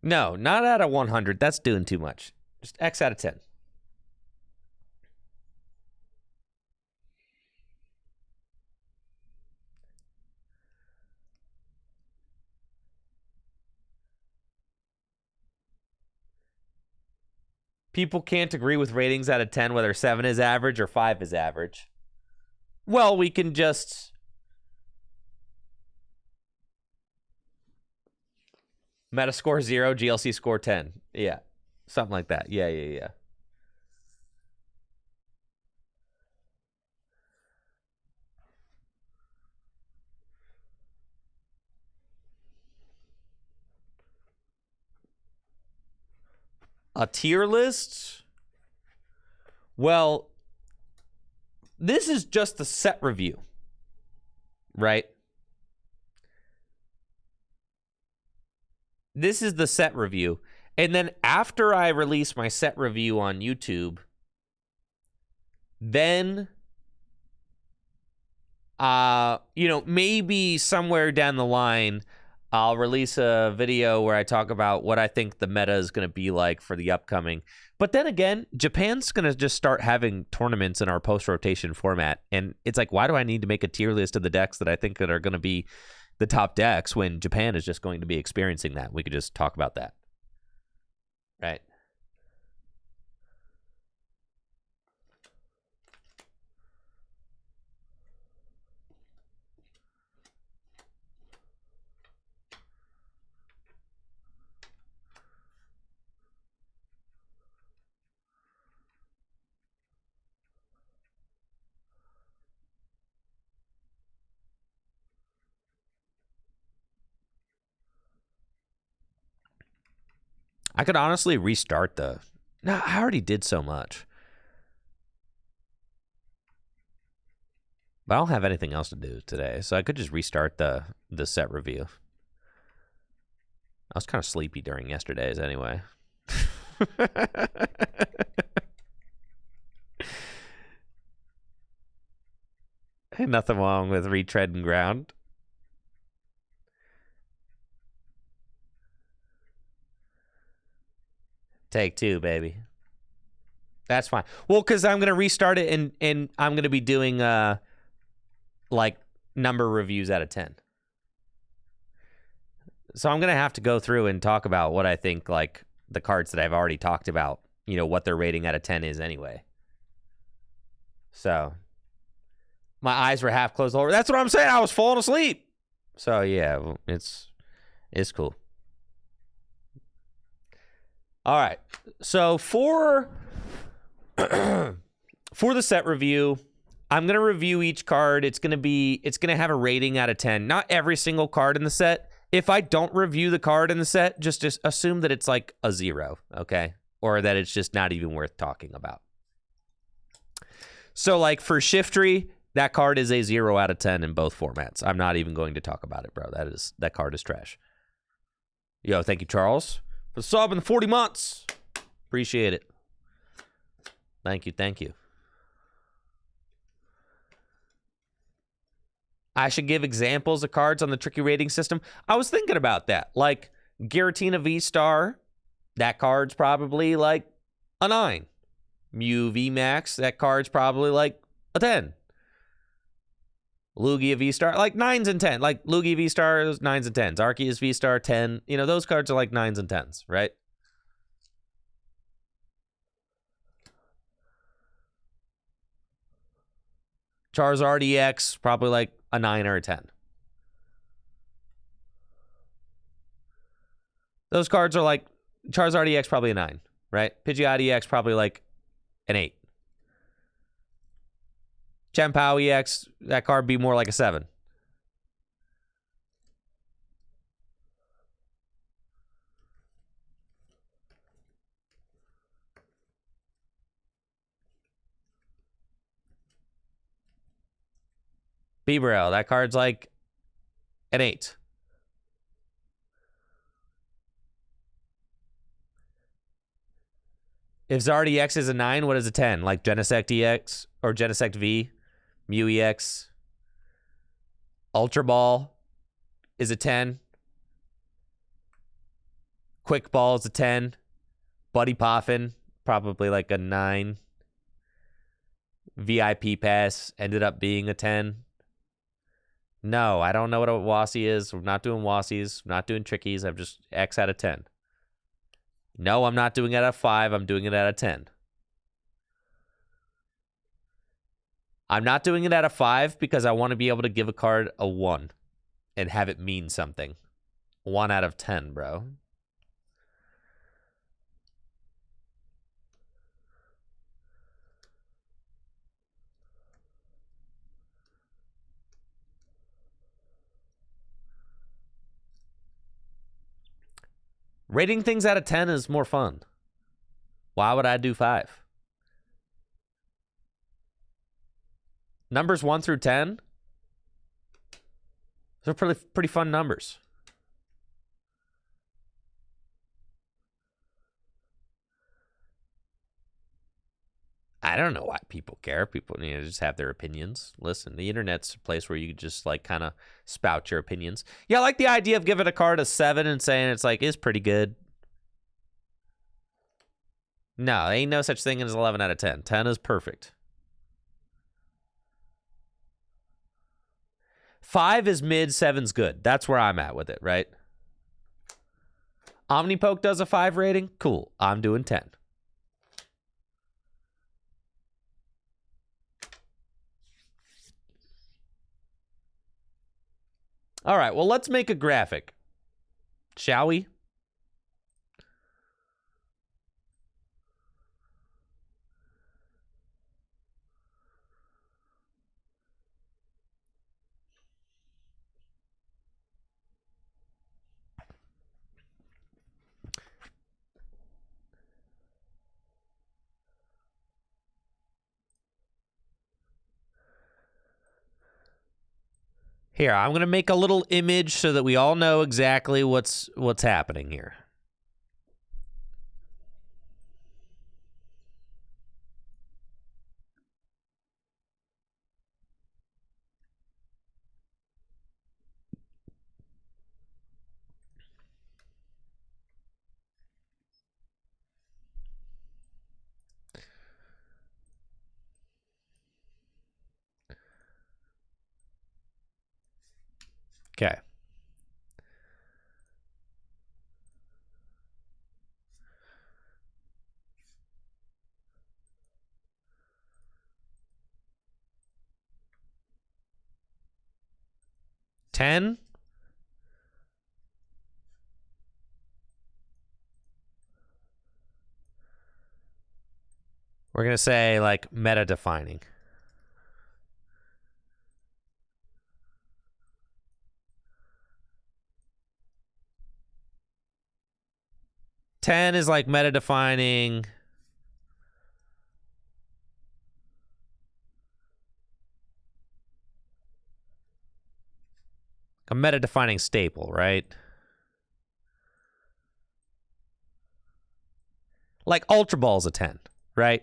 No, not out of 100. That's doing too much. Just X out of 10. People can't agree with ratings out of 10, whether 7 is average or 5 is average. Well, we can just... Metascore 0, GLC score 10. Yeah. Something like that. Yeah. A tier list? Well, this is just the set review, right? This is the set review. And then after I release my set review on YouTube, then, you know, maybe somewhere down the line, I'll release a video where I talk about what I think the meta is going to be like for the upcoming. But then again, Japan's going to just start having tournaments in our post-rotation format. And it's like, why do I need to make a tier list of the decks that I think that are going to be the top decks when Japan is just going to be experiencing that? We could just talk about that. Right. I could honestly restart the... No, I already did so much. But I don't have anything else to do today, so I could just restart the set review. I was kind of sleepy during yesterday's anyway. Ain't nothing wrong with retreading ground. Take 2, baby. That's fine. Well, because I'm going to restart it, and I'm going to be doing, like, number reviews out of 10. So I'm going to have to go through and talk about what I think, like, the cards that I've already talked about, you know, what their rating out of 10 is anyway. So, my eyes were half closed over. That's what I'm saying. I was falling asleep. So, yeah, it's cool. All right, so for the set review, I'm gonna review each card. It's gonna have a rating out of 10. Not every single card in the set. If I don't review the card in the set, just assume that it's like a 0, okay, or that it's just not even worth talking about. So, like for Shiftry, that card is a 0 out of 10 in both formats. I'm not even going to talk about it, bro. That card is trash. Yo, thank you, Charles, for the sub in the 40 months. Appreciate it. Thank you. I should give examples of cards on the tricky rating system. I was thinking about that. Like Giratina V-Star, that card's probably like a 9. Mew VMAX, that card's probably like a 10. Lugia V-Star, like 9s and 10s. Like Lugia V-Stars, 9s and 10s. Arceus V-Star, 10. You know, those cards are like 9s and 10s, right? Charizard EX, probably like a 9 or a 10. Those cards are like Charizard EX, probably a 9, right? Pidgeot EX, probably like an 8. Chien-Pao EX, that card be more like a 7. Bibarel, that card's like an 8. If Zard EX is a 9, what is a 10? Like Genesect EX or Genesect V, Mew EX, Ultra Ball is a 10. Quick Ball is a 10. Buddy Poffin, probably like a 9. VIP Pass ended up being a 10. No, I don't know what a Wassy is. We're not doing Wassies. I'm not doing Trickies. I'm just X out of 10. No, I'm not doing it out of 5. I'm doing it out of 10. I'm not doing it out of 5 because I want to be able to give a card a 1 and have it mean something. 1 out of 10, bro. Rating things out of 10 is more fun. Why would I do 5? Numbers 1 through 10, those are pretty fun numbers. I don't know why people care. People just have their opinions. Listen, the internet's a place where you just like kind of spout your opinions. Yeah, I like the idea of giving a card a 7 and saying it's like, is pretty good. No, ain't no such thing as 11 out of 10. 10 is perfect. 5 is mid, 7's good. That's where I'm at with it, right? Omnipoke does a 5 rating. Cool. I'm doing 10. All right, well, let's make a graphic. Shall we? Here, I'm going to make a little image so that we all know exactly what's happening here. Okay. $10. We're going to say like meta defining. $10 is like meta defining. A meta defining staple, right? Like Ultra Ball's a 10, right?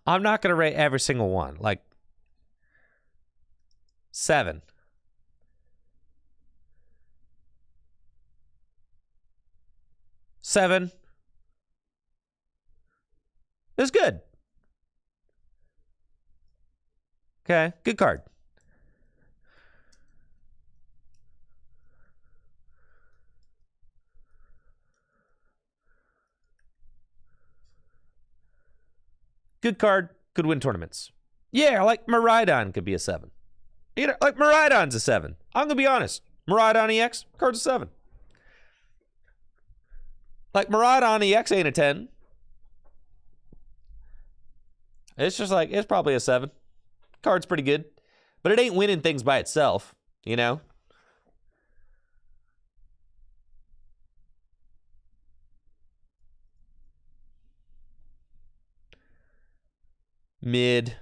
I'm not going to rate every single one. Like 7. 7. It's good. Okay, good card. Good card, could win tournaments. Yeah, like Miraidon could be a 7. You know, like Miraidon's a 7. I'm gonna be honest. Miraidon EX, card's a 7. Like Miraidon EX ain't a 10. It's just like, it's probably a 7. Card's pretty good. But it ain't winning things by itself, you know? Mid.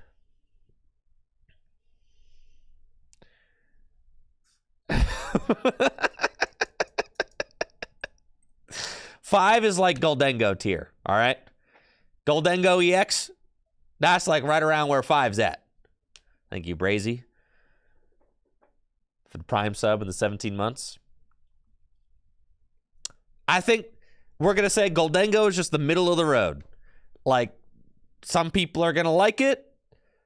Five is like Goldengo tier, all right? Goldengo EX, that's like right around where 5's at. Thank you, Brazy, for the Prime sub in the 17 months. I think we're going to say Goldengo is just the middle of the road. Like, some people are going to like it.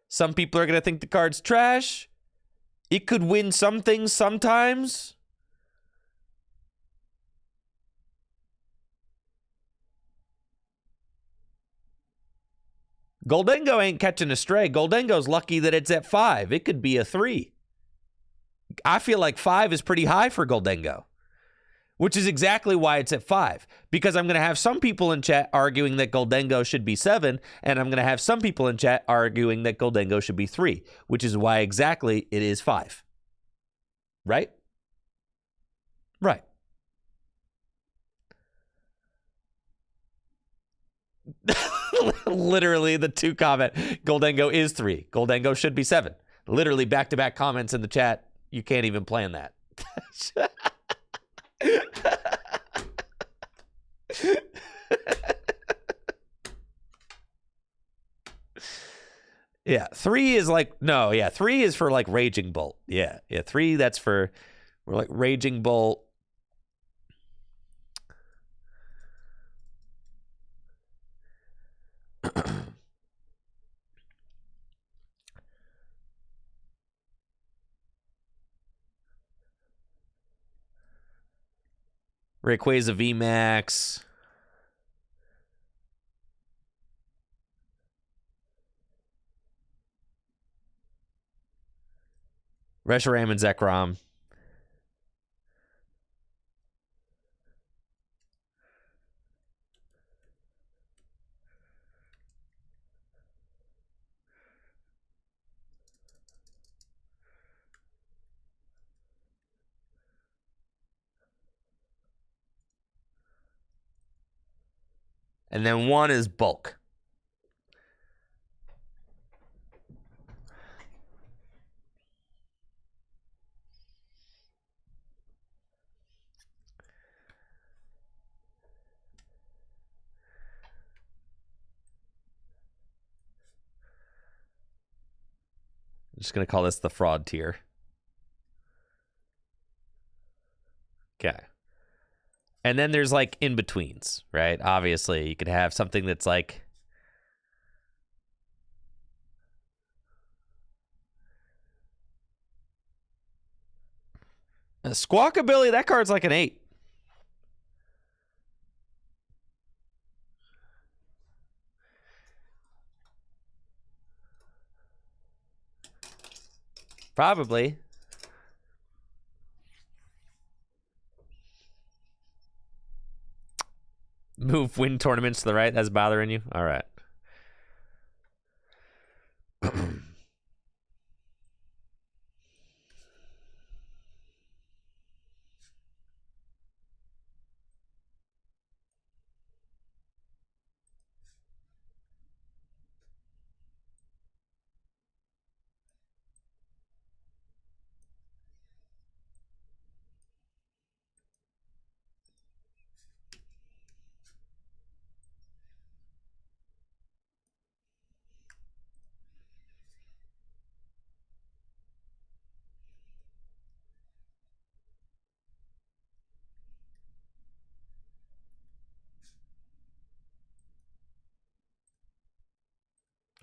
Some people are going to think the card's trash. It could win some things sometimes. Goldengo ain't catching a stray. Goldengo's lucky that it's at 5. It could be a 3. I feel like 5 is pretty high for Goldengo, which is exactly why it's at 5. Because I'm going to have some people in chat arguing that Goldengo should be 7, and I'm going to have some people in chat arguing that Goldengo should be 3, which is why exactly it is 5. Right? Right. Literally, the 2 comment, Goldengo is 3. Goldengo should be 7. Literally, back-to-back comments in the chat. You can't even plan that. Yeah, 3 is like, no, yeah, 3 is for like Raging Bolt. Yeah, 3, that's for, we're like Raging Bolt. Rayquaza VMAX. Reshiram and Zekrom. And then 1 is Bulk. I'm just going to call this the fraud tier. Okay. And then there's like in-betweens, right? Obviously, you could have something that's like... Squawkabilly, that card's like an 8. Probably. Move win tournaments to the right. That's bothering you? All right.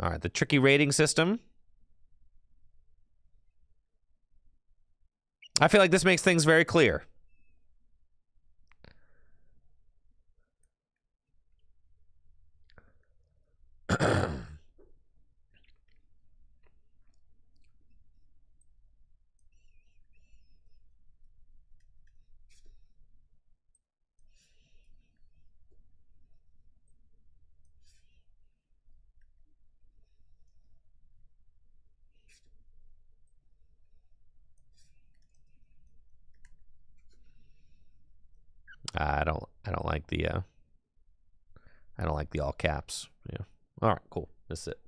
All right, the tricky rating system. I feel like this makes things very clear. I don't like the all caps. Yeah. All right, cool. That's it.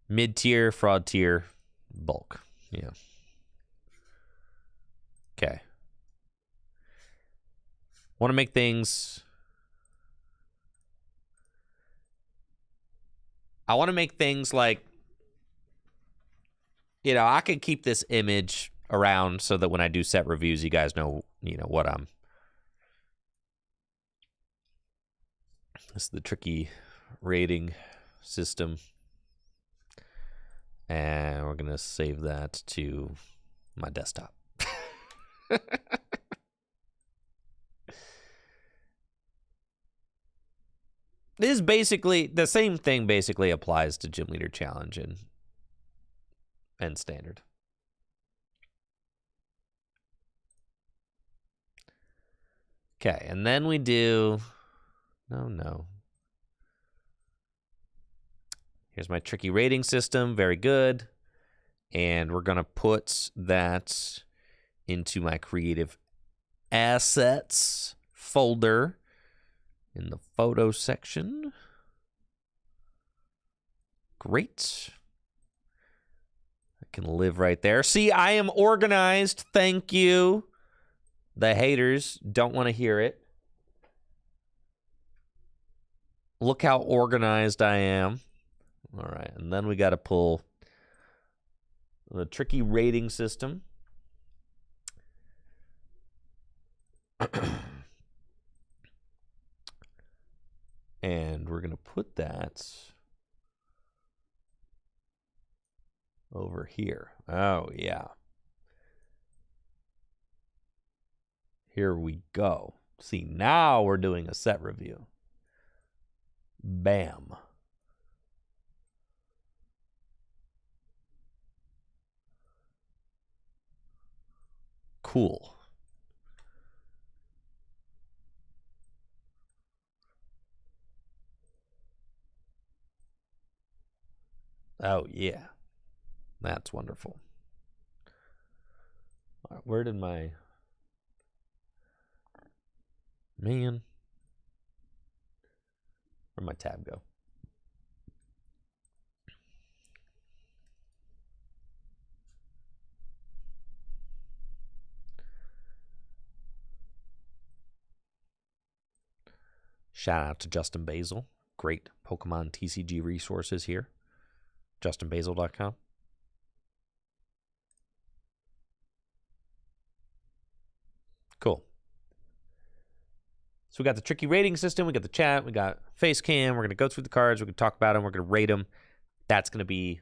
Mid-tier, fraud tier, bulk. Yeah. Okay. Want to make things... I want to make things like... You know, I can keep this image around so that when I do set reviews, you guys know, what I'm... This is the tricky rating system. And we're going to save that to my desktop. This is basically the same thing. Basically applies to Gym Leader Challenge and Standard. Okay, and then we do... No. Here's my tricky rating system. Very good. And we're going to put that into my creative assets folder in the photo section. Great. I can live right there. See, I am organized. Thank you. The haters don't want to hear it. Look how organized I am. All right, and then we got to pull the tricky rating system. And we're going to put that over here. Oh, yeah. Here we go. See, now we're doing a set review. Bam. Cool. Oh, yeah. That's wonderful. All right, where did my... Man. Where'd my tab go? Shout out to Justin Basil. Great Pokemon TCG resources here. JustinBasil.com. Cool. So we got the tricky rating system. We got the chat. We got face cam. We're going to go through the cards. We're going to talk about them. We're going to rate them. That's going to be...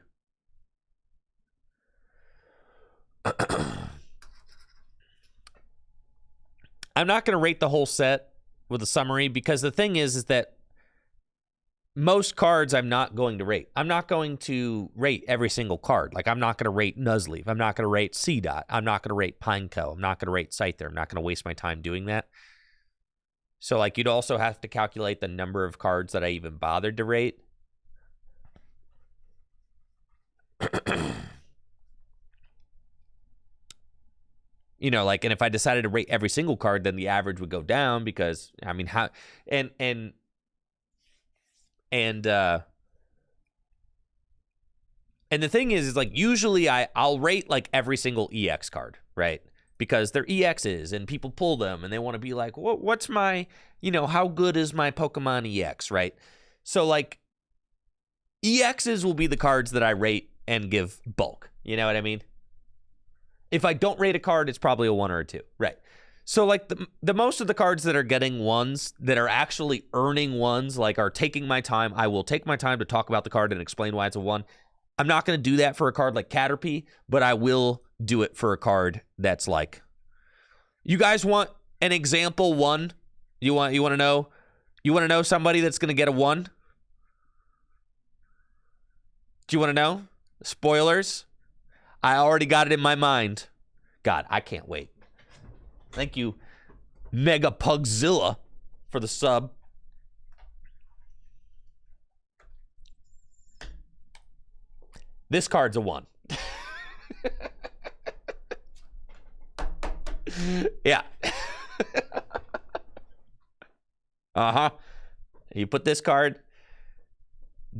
I'm not going to rate the whole set with a summary because the thing is that most cards I'm not going to rate. I'm not going to rate every single card. Like, I'm not going to rate Nuzleaf. I'm not going to rate C-Dot. I'm not going to rate Pineco. I'm not going to rate Scyther. I'm not going to waste my time doing that. So, like, you'd also have to calculate the number of cards that I even bothered to rate. You know, like, and if I decided to rate every single card, then the average would go down because, I mean, how, and the thing is like, usually I'll rate like every single EX card, right? Because they're EXs and people pull them and they want to be like, what's my, how good is my Pokemon EX, right? So like, EXs will be the cards that I rate and give bulk. You know what I mean? If I don't rate a card, it's probably a 1 or a 2. Right. So, like, the most of the cards that are getting 1s, that are actually earning 1s, like, are taking my time. I will take my time to talk about the card and explain why it's a 1. I'm not going to do that for a card like Caterpie, but I will do it for a card that's like... You guys want an example 1? You want to know? You want to know somebody that's going to get a 1? Do you want to know? Spoilers? I already got it in my mind. God, I can't wait. Thank you, Mega Pugzilla, for the sub. This card's a 1. Yeah. Uh-huh. You put this card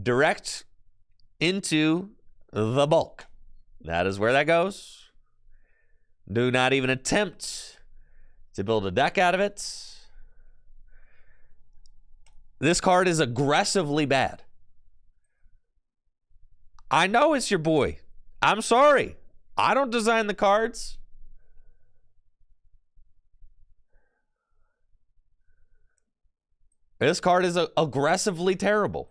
direct into the bulk. That is where that goes. Do not even attempt to build a deck out of it. This card is aggressively bad. I know it's your boy. I'm sorry. I don't design the cards. This card is aggressively terrible.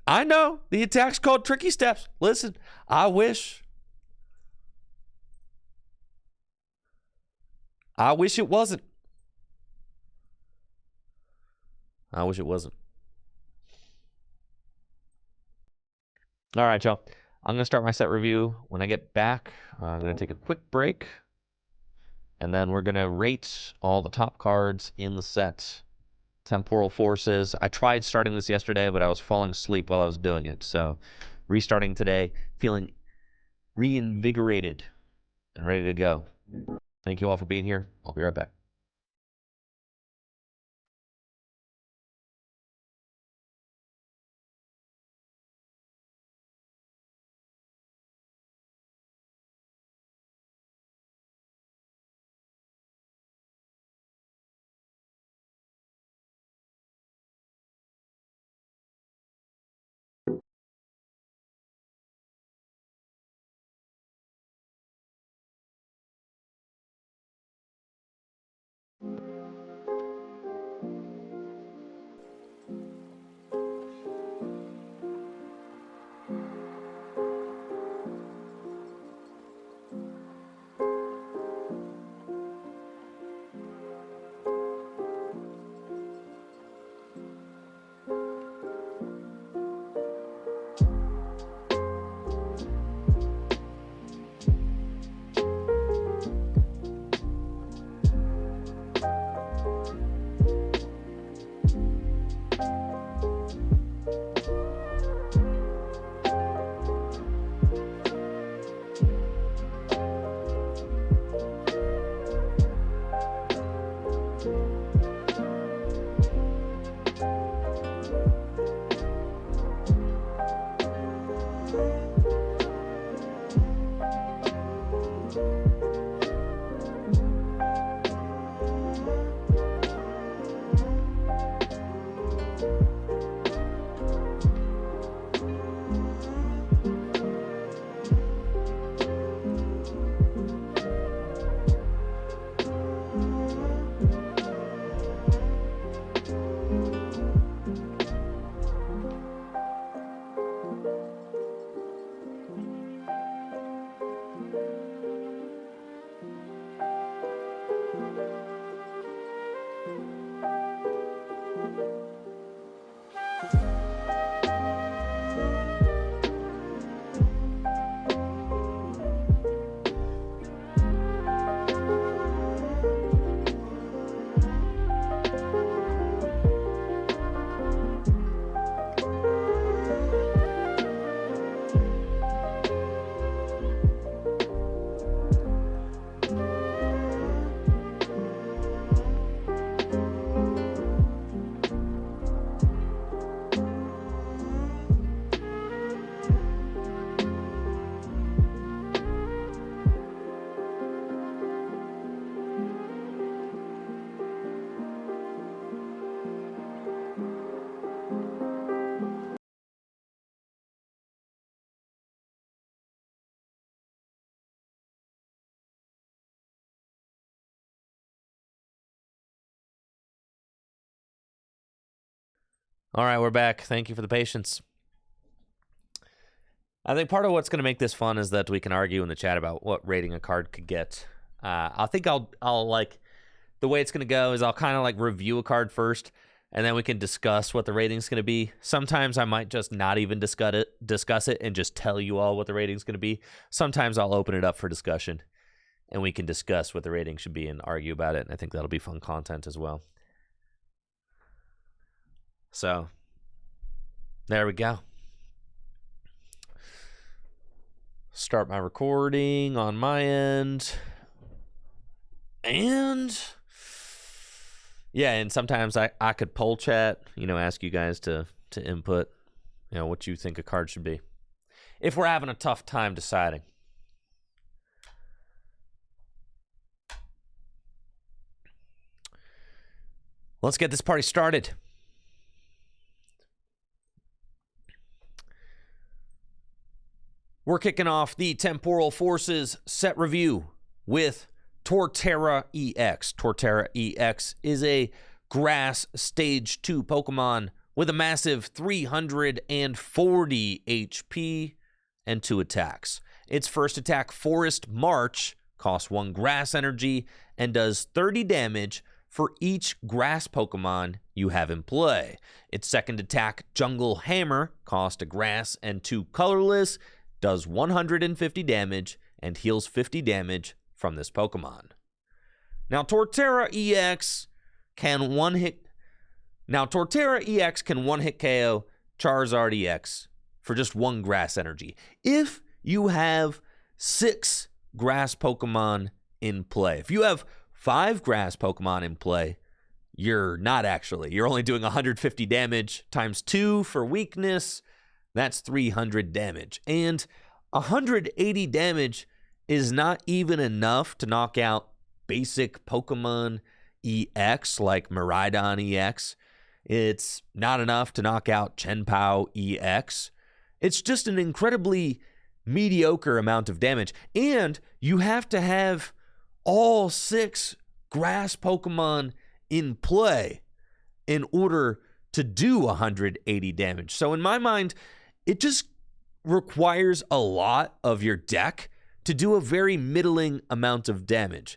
I know. The attack's called Tricky Steps. Listen, I wish it wasn't. I wish it wasn't. All right, y'all. I'm going to start my set review. When I get back, I'm going to take a quick break. And then we're going to rate all the top cards in the set. Temporal Forces. I tried starting this yesterday, but I was falling asleep while I was doing it. So restarting today, feeling reinvigorated and ready to go. Thank you all for being here. I'll be right back. All right, we're back. Thank you for the patience. I think part of what's going to make this fun is that we can argue in the chat about what rating a card could get. I think I'll like, the way it's going to go is I'll kind of like review a card first, and then we can discuss what the rating's going to be. Sometimes I might just not even discuss it and just tell you all what the rating's going to be. Sometimes I'll open it up for discussion, and we can discuss what the rating should be and argue about it, and I think that'll be fun content as well. So, there we go. Start my recording on my end. And yeah, and sometimes I could poll chat, ask you guys to input, what you think a card should be. If we're having a tough time deciding. Let's get this party started. We're kicking off the Temporal Forces set review with Torterra EX. Torterra EX is a Grass Stage 2 Pokemon with a massive 340 HP and 2 attacks. Its first attack, Forest March, costs 1 Grass Energy and does 30 damage for each Grass Pokemon you have in play. Its second attack, Jungle Hammer, costs a Grass and 2 Colorless, does 150 damage and heals 50 damage from this Pokemon. Now, Torterra EX can one-hit KO Charizard EX for just 1 Grass Energy. If you have 6 Grass Pokemon in play, if you have 5 Grass Pokemon in play, you're not actually. You're only doing 150 damage times 2 for weakness. That's 300 damage. And 180 damage is not even enough to knock out basic Pokemon EX like Miraidon EX. It's not enough to knock out Chenpao EX. It's just an incredibly mediocre amount of damage. And you have to have all 6 Grass Pokemon in play in order to do 180 damage. So in my mind, it just requires a lot of your deck to do a very middling amount of damage.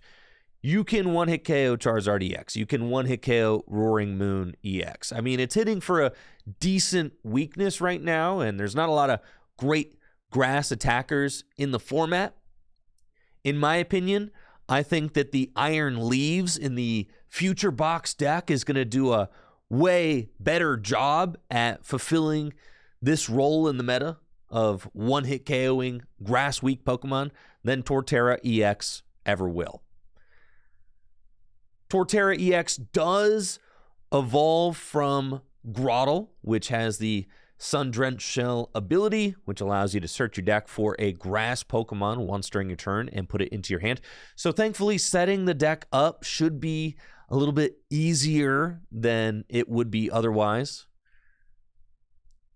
You can one-hit KO Charizard EX. You can one-hit KO Roaring Moon EX. I mean, it's hitting for a decent weakness right now, and there's not a lot of great grass attackers in the format. In my opinion, I think that the Iron Leaves in the Future Box deck is going to do a way better job at fulfilling this role in the meta of one-hit KOing grass-weak Pokemon than Torterra EX ever will. Torterra EX does evolve from Grotle, which has the Sun-Drenched Shell ability, which allows you to search your deck for a grass Pokemon once during your turn and put it into your hand. So thankfully, setting the deck up should be a little bit easier than it would be otherwise.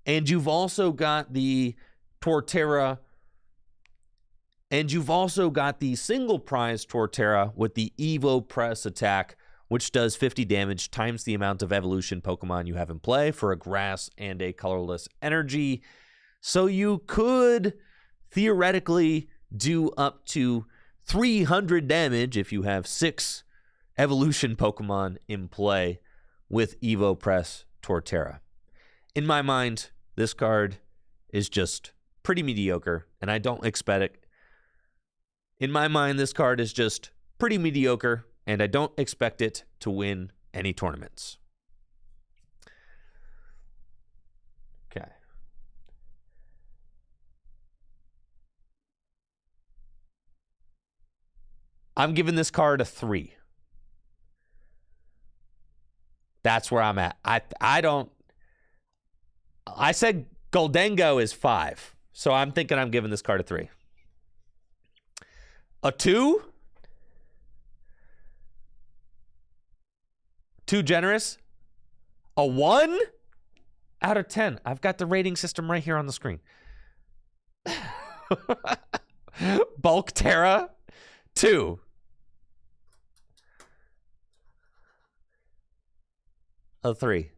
And you've also got the Torterra, and you've also got the single prize Torterra with the Evo Press attack, which does 50 damage times the amount of evolution Pokemon you have in play for a grass and a colorless energy. So you could theoretically do up to 300 damage if you have 6 evolution Pokemon in play with Evo Press Torterra. In my mind, this card is just pretty mediocre, and I don't expect it. In my mind, this card is just pretty mediocre, and I don't expect it to win any tournaments. Okay. I'm giving this card a 3. That's where I'm at. I said Goldengo is 5, so I'm thinking I'm giving this card a 3. A 2? Too generous? A 1 out of 10. I've got the rating system right here on the screen. Bulk Terra, 2. A 3.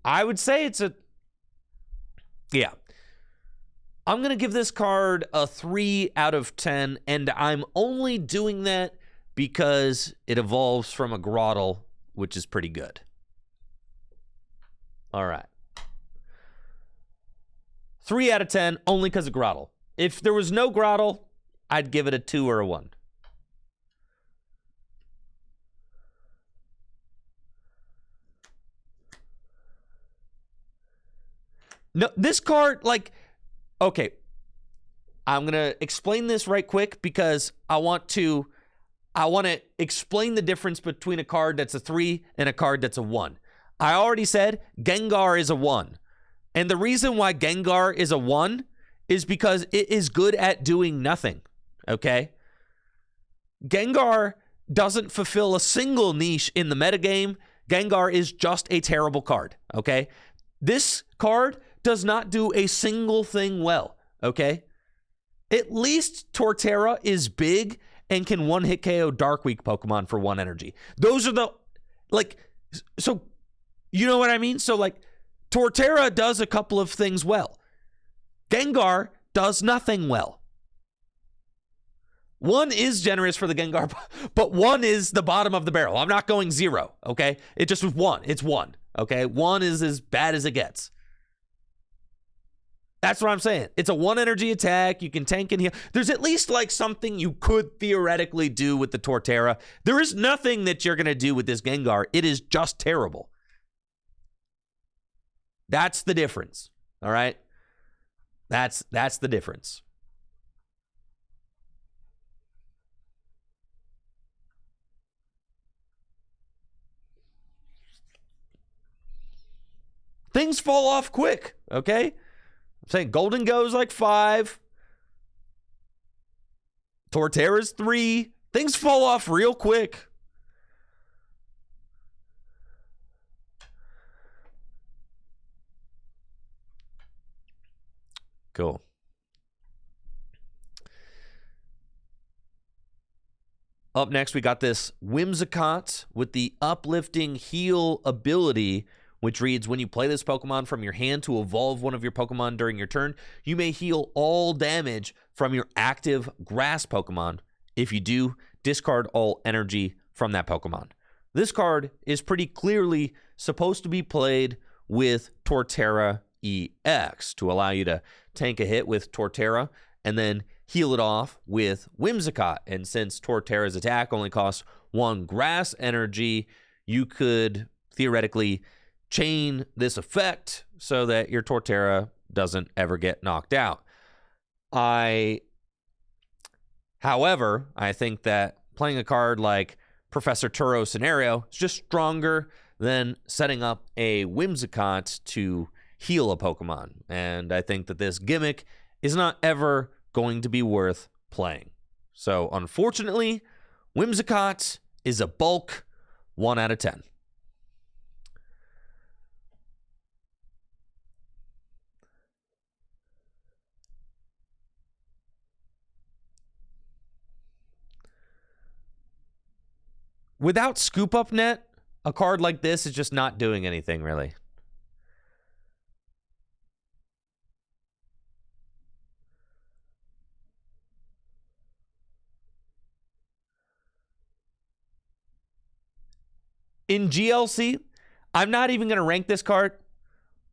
I would say it's a... Yeah. I'm going to give this card a 3 out of 10, and I'm only doing that because it evolves from a Grotle, which is pretty good. All right. 3 out of 10, only because of Grotle. If there was no Grotle, I'd give it a 2 or a 1. No, this card, like, okay, I'm going to explain this right quick because I want to explain the difference between a card that's a 3 and a card that's a 1. I already said Gengar is a 1. And the reason why Gengar is a 1 is because it is good at doing nothing, okay? Gengar doesn't fulfill a single niche in the metagame. Gengar is just a terrible card, okay? This card does not do a single thing well, okay? At least Torterra is big and can one-hit KO Dark Weak Pokemon for 1 energy. Those are the, like, so, you know what I mean? So, like, Torterra does a couple of things well. Gengar does nothing well. 1 is generous for the Gengar, but 1 is the bottom of the barrel. I'm not going 0, okay? It just was 1. It's 1, okay? 1 is as bad as it gets. That's what I'm saying. It's a 1 energy attack. You can tank and heal. There's at least like something you could theoretically do with the Torterra. There is nothing that you're going to do with this Gengar. It is just terrible. That's the difference. All right? That's the difference. Things fall off quick, okay? I'm saying Golden goes like 5. Torterra's 3. Things fall off real quick. Cool. Up next, we got this Whimsicott with the uplifting heal ability, which reads, when you play this Pokemon from your hand to evolve one of your Pokemon during your turn, you may heal all damage from your active grass Pokemon. If you do, discard all energy from that Pokemon. This card is pretty clearly supposed to be played with Torterra EX to allow you to tank a hit with Torterra and then heal it off with Whimsicott. And since Torterra's attack only costs 1 grass energy, you could theoretically chain this effect so that your Torterra doesn't ever get knocked out. However, I think that playing a card like Professor Turo Scenario is just stronger than setting up a Whimsicott to heal a Pokemon. And I think that this gimmick is not ever going to be worth playing. So, unfortunately, Whimsicott is a bulk 1 out of 10. Without Scoop Up Net, a card like this is just not doing anything, really. In GLC, I'm not even going to rank this card.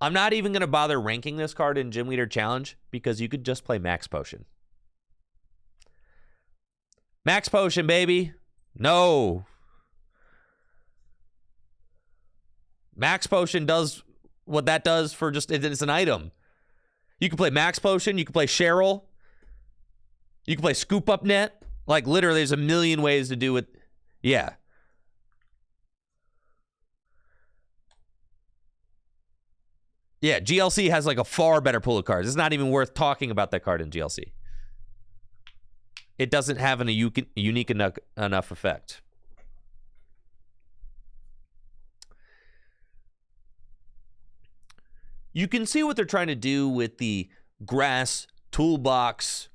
I'm not even going to bother ranking this card in Gym Leader Challenge because you could just play Max Potion. Max Potion, baby. No. Max Potion does what that does for just, it's an item. You can play Max Potion. You can play Cheryl. You can play Scoop Up Net. Like, literally, there's a million ways to do it. Yeah. Yeah, GLC has like a far better pool of cards. It's not even worth talking about that card in GLC. It doesn't have a unique enough effect. You can see what they're trying to do with the grass toolbox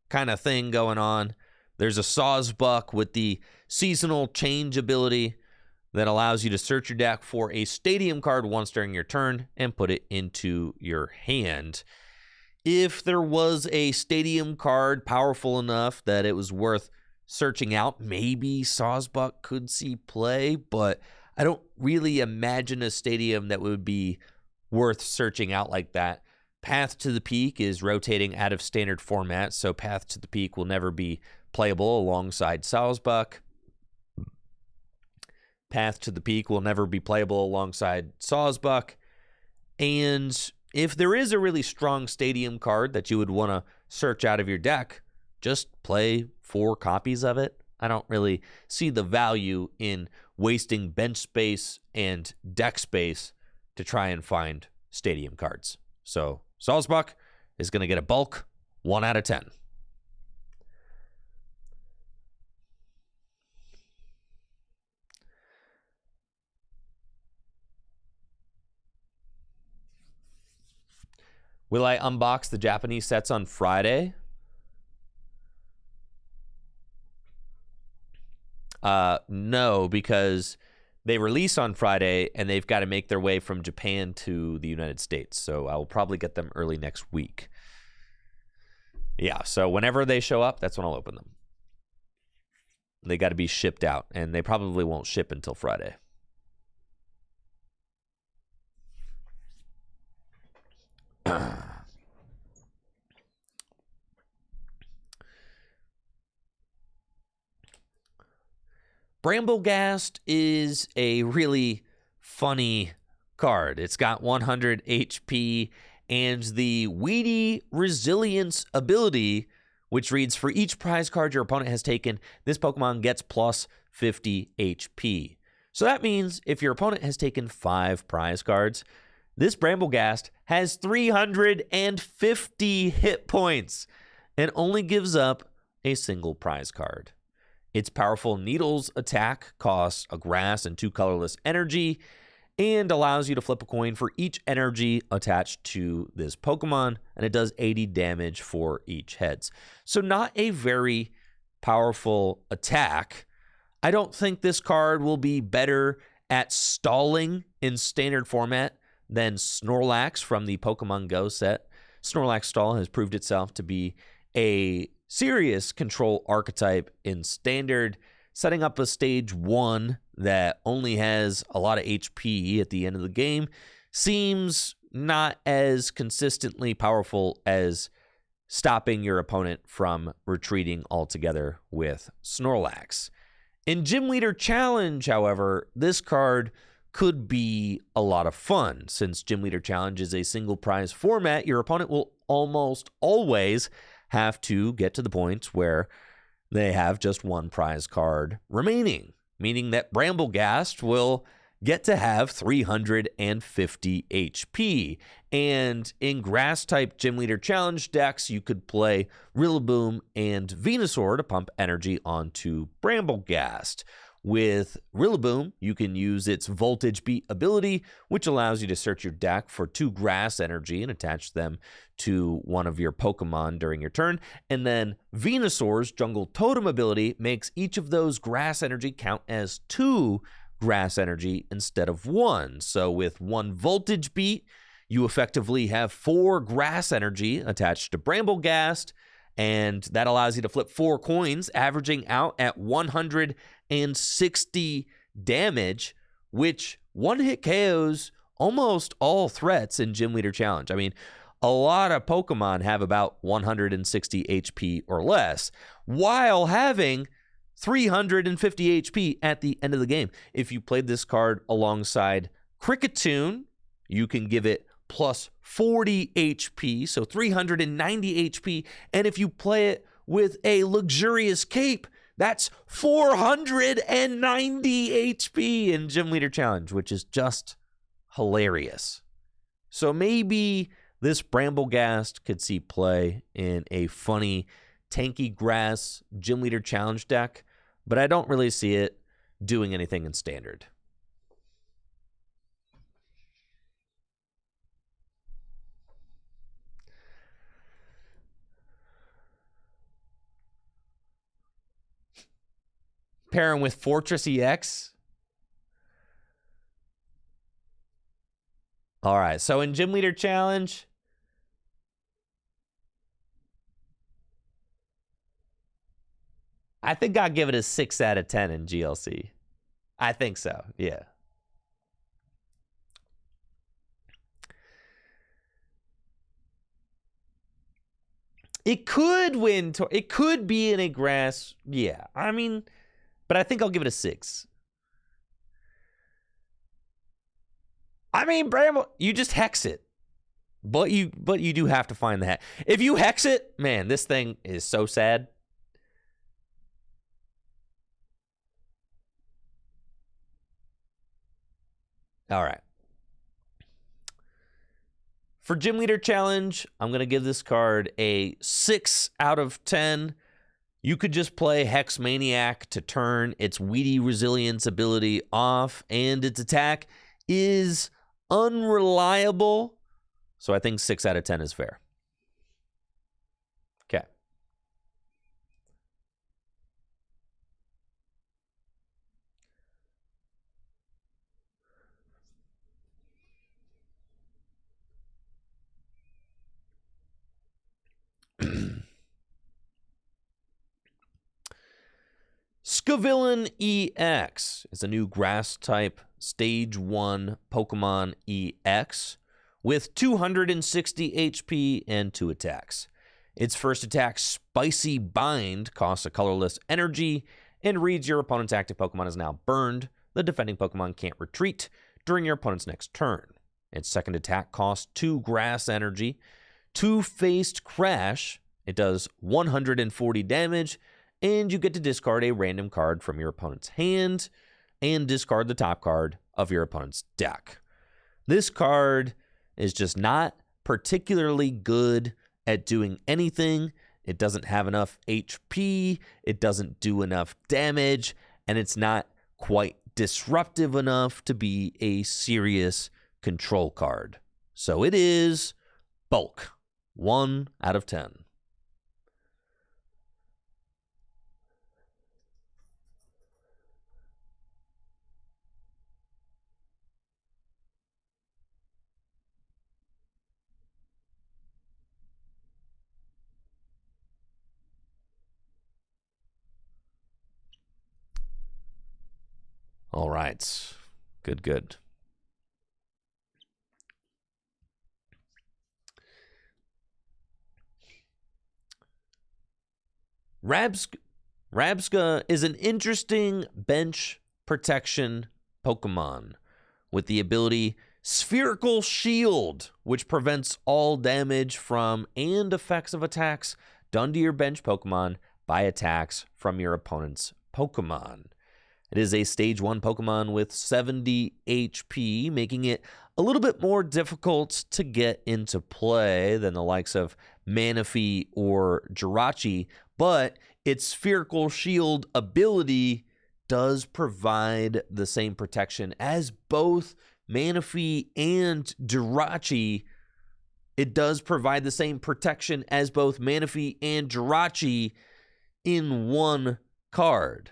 kind of thing going on. There's a Sawsbuck with the seasonal change ability. that allows you to search your deck for a stadium card once during your turn and put it into your hand. If there was a stadium card powerful enough that it was worth searching out, maybe Sawsbuck could see play, but I don't really imagine a stadium that would be worth searching out like that. Path to the Peak is rotating out of standard format, so Path to the Peak will never be playable alongside Sawsbuck. Path to the Peak will never be playable alongside Sawsbuck. And if there is a really strong stadium card that you would want to search out of your deck, just play 4 copies of it. I don't really see the value in wasting bench space and deck space to try and find stadium cards. So Sawsbuck is going to get a bulk 1 out of 10. Will I unbox the Japanese sets on Friday? No, because they release on Friday and they've got to make their way from Japan to the United States. So I will probably get them early next week. Yeah, so whenever they show up, that's when I'll open them. They got to be shipped out, and they probably won't ship until Friday. Bramblegast is a really funny card. It's got 100 HP and the Weedy Resilience ability, which reads, for each prize card your opponent has taken, this Pokemon gets plus 50 HP. So that means if your opponent has taken 5 prize cards, this Bramblegast has 350 hit points and only gives up a single prize card. Its powerful Needles attack costs a grass and 2 colorless energy and allows you to flip a coin for each energy attached to this Pokemon, and it does 80 damage for each heads. So not a very powerful attack. I don't think this card will be better at stalling in standard format than Snorlax from the Pokemon Go set. Snorlax Stall has proved itself to be a serious control archetype in standard. Setting up a stage 1 that only has a lot of HP at the end of the game seems not as consistently powerful as stopping your opponent from retreating altogether with Snorlax. In Gym Leader Challenge, however, this card could be a lot of fun. Since Gym Leader Challenge is a single prize format, your opponent will almost always have to get to the point where they have just 1 prize card remaining, meaning that Bramblegast will get to have 350 HP. And in Grass-type Gym Leader Challenge decks, you could play Rillaboom and Venusaur to pump energy onto Bramblegast. With Rillaboom, you can use its Voltage Beat ability, which allows you to search your deck for 2 grass energy and attach them to one of your Pokemon during your turn. And then Venusaur's Jungle Totem ability makes each of those grass energy count as 2 grass energy instead of 1. So with 1 Voltage Beat, you effectively have 4 grass energy attached to Bramblegast, and that allows you to flip 4 coins, averaging out at 160 damage, which one-hit KOs almost all threats in Gym Leader Challenge. I mean, a lot of Pokemon have about 160 HP or less, while having 350 HP at the end of the game. If you played this card alongside Cricketune, you can give it plus 40 HP, so 390 HP. And if you play it with a Luxurious Cape, that's 490 HP in Gym Leader Challenge, which is just hilarious. So maybe this Bramblegast could see play in a funny, tanky grass Gym Leader Challenge deck, but I don't really see it doing anything in standard. Pairing with Fortress EX. All right, so in Gym Leader Challenge, I think I'll give it a 6 out of 10 in GLC. I think so, yeah. It could win. It could be in a grass. Yeah, I mean, but I think I'll give it a 6. I mean, Bramble, you just hex it. But you do have to find the hat. If you hex it, man, this thing is so sad. All right. For Gym Leader Challenge, I'm going to give this card a 6 out of 10. You could just play Hex Maniac to turn its Weedy Resilience ability off, and its attack is unreliable. So I think 6 out of 10 is fair. Okay. Scavillain EX is a new grass-type Stage 1 Pokemon EX with 260 HP and 2 attacks. Its first attack, Spicy Bind, costs a colorless energy and reads your opponent's active Pokemon is now burned. The defending Pokemon can't retreat during your opponent's next turn. Its second attack costs 2 grass energy. Two-Faced Crash, it does 140 damage, and you get to discard a random card from your opponent's hand and discard the top card of your opponent's deck. This card is just not particularly good at doing anything. It doesn't have enough HP, it doesn't do enough damage, and it's not quite disruptive enough to be a serious control card. So it is bulk. 1 out of 10. All right. Good, good. Rabsca is an interesting bench protection Pokemon with the ability Spherical Shield, which prevents all damage from and effects of attacks done to your bench Pokemon by attacks from your opponent's Pokemon. It is a Stage 1 Pokemon with 70 HP, making it a little bit more difficult to get into play than the likes of Manaphy or Jirachi, but its Spherical Shield ability does provide the same protection as both Manaphy and Jirachi. It does provide the same protection as both Manaphy and Jirachi in one card.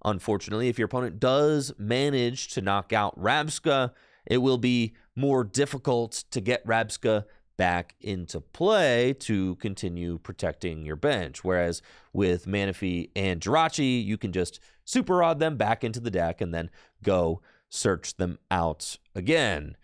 Unfortunately, if your opponent does manage to knock out Rabsca, it will be more difficult to get Rabsca back into play to continue protecting your bench. Whereas with Manaphy and Jirachi, you can just Super Rod them back into the deck and then go search them out again.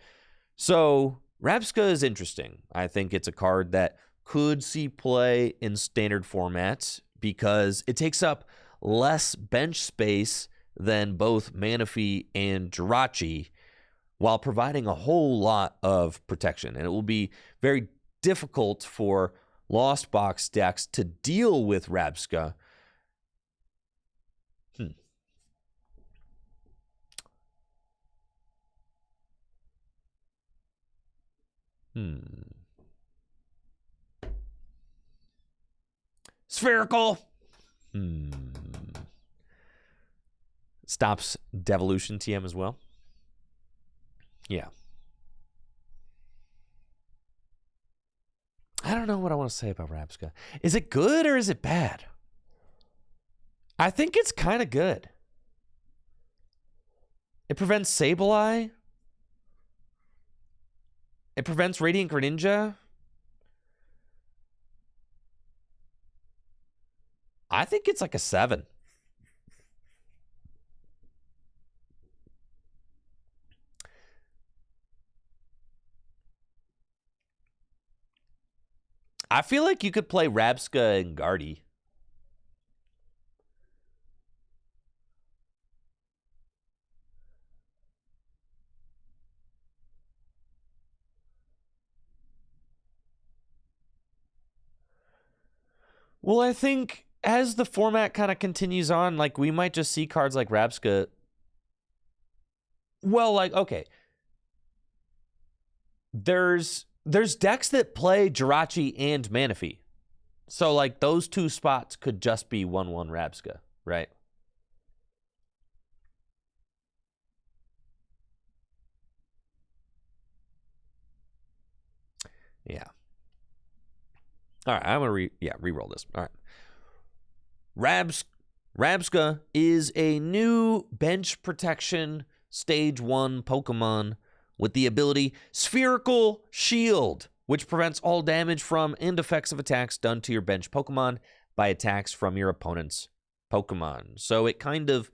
So Rabsca is interesting. I think it's a card that could see play in standard formats because it takes up less bench space than both Manaphy and Jirachi while providing a whole lot of protection. And it will be very difficult for Lost Box decks to deal with Rabsca. Spherical. Stops Devolution TM as well. Yeah. I don't know what I want to say about Rabsca. Is it good or is it bad? I think it's kind of good. It prevents Sableye. It prevents Radiant Greninja. I think it's like a 7. I feel like you could play Rabska and Guardy. Well, I think as the format kind of continues on, like, we might just see cards like Rabska. Well, like, okay. There's decks that play Jirachi and Manaphy. So, like, those two spots could just be 1/1 Rabska, right? Yeah. All right, I'm going to re-roll this. All right. Rabska is a new bench protection stage 1 Pokemon with the ability Spherical Shield, which prevents all damage from and effects of attacks done to your bench Pokemon by attacks from your opponent's Pokemon. So it kind of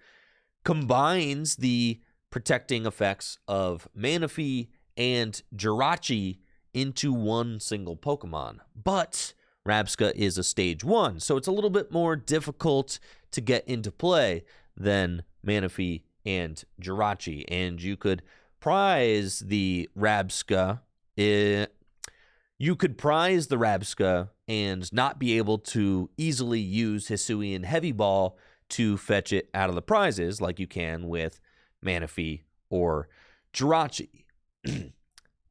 combines the protecting effects of Manaphy and Jirachi into one single Pokemon. But Rabska is a stage 1, so it's a little bit more difficult to get into play than Manaphy and Jirachi. And you could prize the Rabska. You could prize the Rabska and not be able to easily use Hisuian Heavy Ball to fetch it out of the prizes like you can with Manaphy or Jirachi.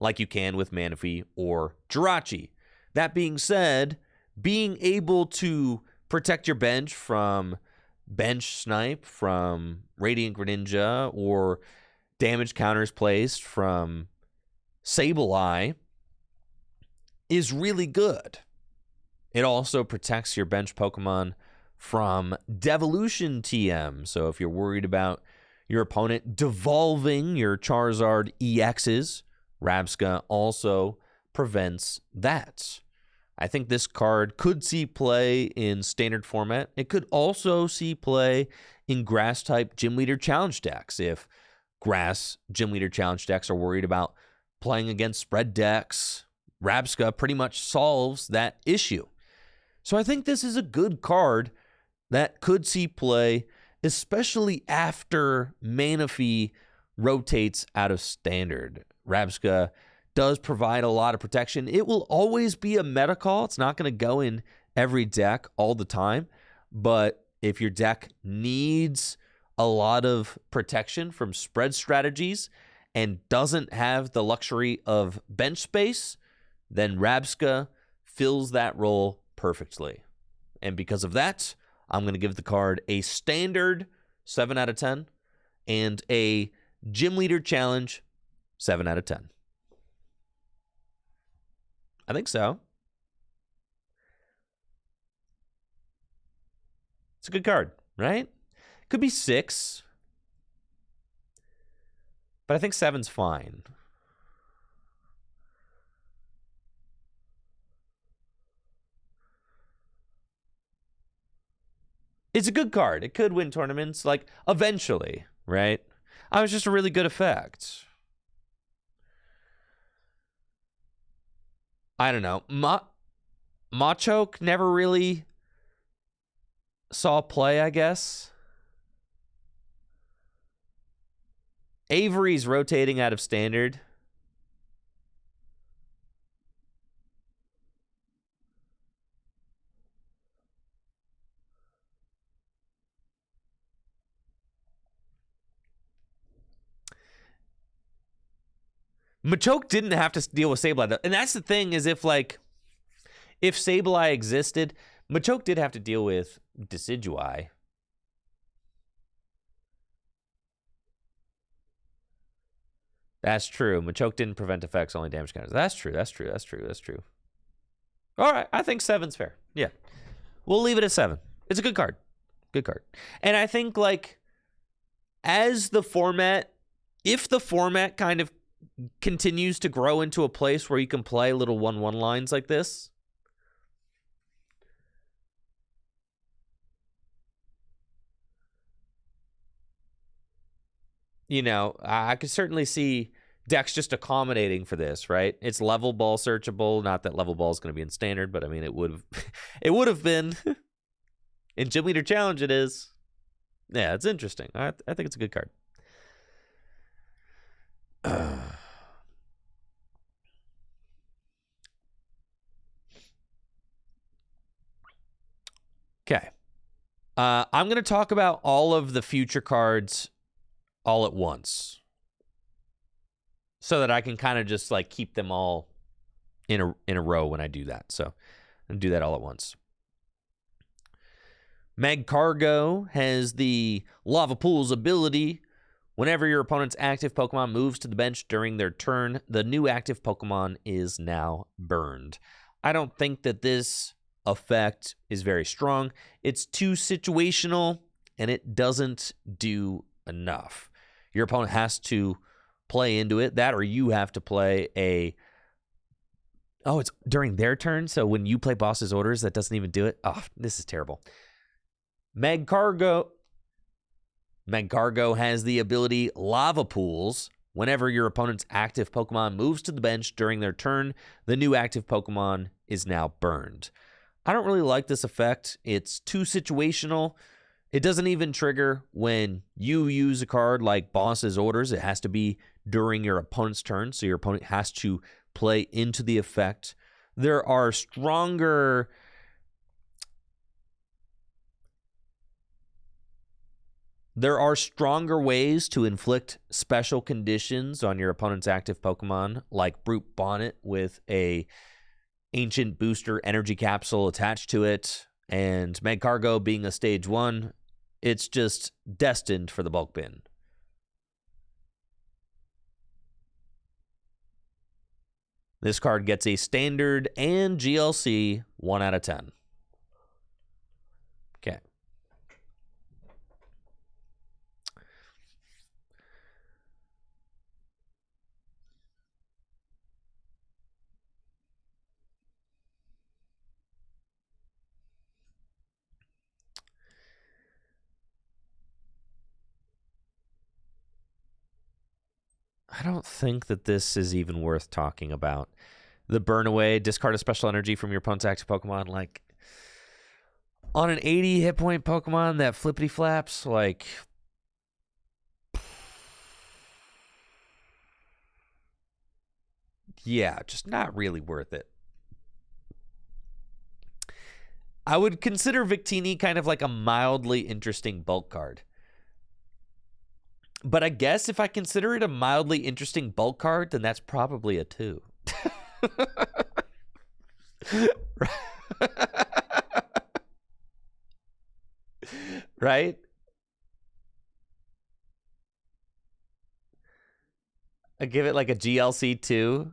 Like you can with Manaphy or Jirachi. That being said, being able to protect your bench from Bench Snipe, from Radiant Greninja, or damage counters placed from Sableye is really good. It also protects your bench Pokemon from Devolution TM. So if you're worried about your opponent devolving your Charizard EXs, Rabska also prevents that. I think this card could see play in standard format. It could also see play in grass-type Gym Leader Challenge decks. If grass Gym Leader Challenge decks are worried about playing against spread decks, Rabska pretty much solves that issue. So I think this is a good card that could see play, especially after Manaphy rotates out of standard. Rabska does provide a lot of protection. It will always be a meta call. It's not going to go in every deck all the time. But if your deck needs a lot of protection from spread strategies and doesn't have the luxury of bench space, then Rabska fills that role perfectly. And because of that, I'm going to give the card a standard 7 out of 10 and a Gym Leader Challenge 7 out of 10. I think so. It's a good card, right? Could be 6. But I think 7's fine. It's a good card. It could win tournaments, like, eventually, right? I was just a really good effect. I don't know. Machoke never really saw play, I guess. Avery's rotating out of standard. Machoke didn't have to deal with Sableye, though. And that's the thing, is if Sableye existed, Machoke did have to deal with Decidueye. That's true. Machoke didn't prevent effects, only damage counters. That's true. All right, I think 7's fair. Yeah. We'll leave it at 7. It's a good card. Good card. And I think, like, if the format kind of continues to grow into a place where you can play little 1/1 lines like this. You know, I could certainly see decks just accommodating for this, right? It's level ball searchable. Not that level ball is going to be in standard, but I mean, it would have, it would have been in Gym Leader Challenge. It is. Yeah, it's interesting. I think it's a good card. Okay. I'm going to talk about all of the future cards all at once, so that I can kind of just like keep them all in a row when I do that. So I'm going to do that all at once. Magcargo has the Lava Pool's ability. Whenever your opponent's active Pokemon moves to the bench during their turn, the new active Pokemon is now burned. I don't think that this effect is very strong. It's too situational, and it doesn't do enough. Your opponent has to play into it. That, or you have to play a... Oh, it's during their turn, so when you play Boss's Orders, that doesn't even do it? Oh, this is terrible. Magcargo has the ability Lava Pools. Whenever your opponent's active Pokemon moves to the bench during their turn, the new active Pokemon is now burned. I don't really like this effect. It's too situational. It doesn't even trigger when you use a card like Boss's Orders. It has to be during your opponent's turn, so your opponent has to play into the effect. There are stronger... ways to inflict special conditions on your opponent's active Pokemon, like Brute Bonnet with a Ancient Booster Energy Capsule attached to it, and Magcargo being a Stage 1, it's just destined for the bulk bin. This card gets a Standard and GLC 1 out of 10. Okay. I don't think that this is even worth talking about. The Burn Away, discard a special energy from your opponent's active Pokemon. Like, on an 80 hit point Pokemon that flippity flaps, like... Yeah, just not really worth it. I would consider Victini kind of like a mildly interesting bulk card. But I guess if I consider it a mildly interesting bulk card, then that's probably a 2. Right? I give it like a GLC 2.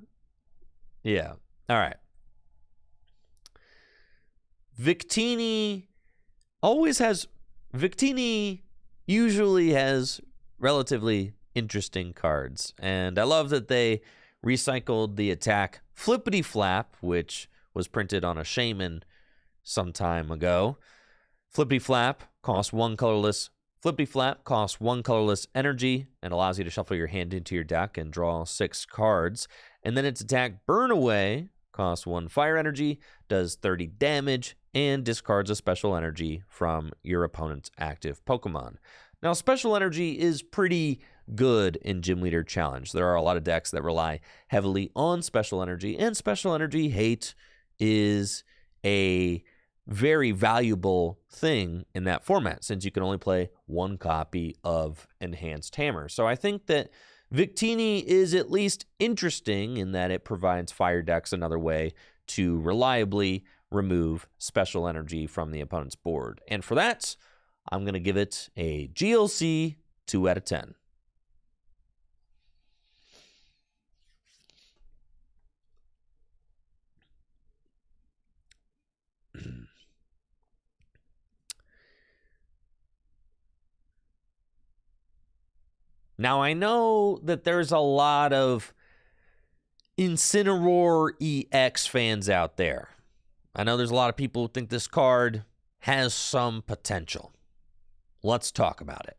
Yeah. All right. Victini usually has relatively interesting cards, and I love that they recycled the attack Flippity Flap, which was printed on a Shaman some time ago. Flippity Flap costs 1 colorless. Flippity Flap costs 1 colorless energy and allows you to shuffle your hand into your deck and draw 6 cards. And then its attack Burn Away costs 1 fire energy, does 30 damage, and discards a special energy from your opponent's active Pokemon. Now, special energy is pretty good in Gym Leader Challenge. There are a lot of decks that rely heavily on special energy, and special energy hate is a very valuable thing in that format, since you can only play 1 copy of Enhanced Hammer. So I think that Victini is at least interesting in that it provides fire decks another way to reliably remove special energy from the opponent's board. And for that, I'm going to give it a GLC 2 out of 10. Now, I know that there's a lot of Incineroar EX fans out there, I know there's a lot of people who think this card has some potential. Let's talk about it.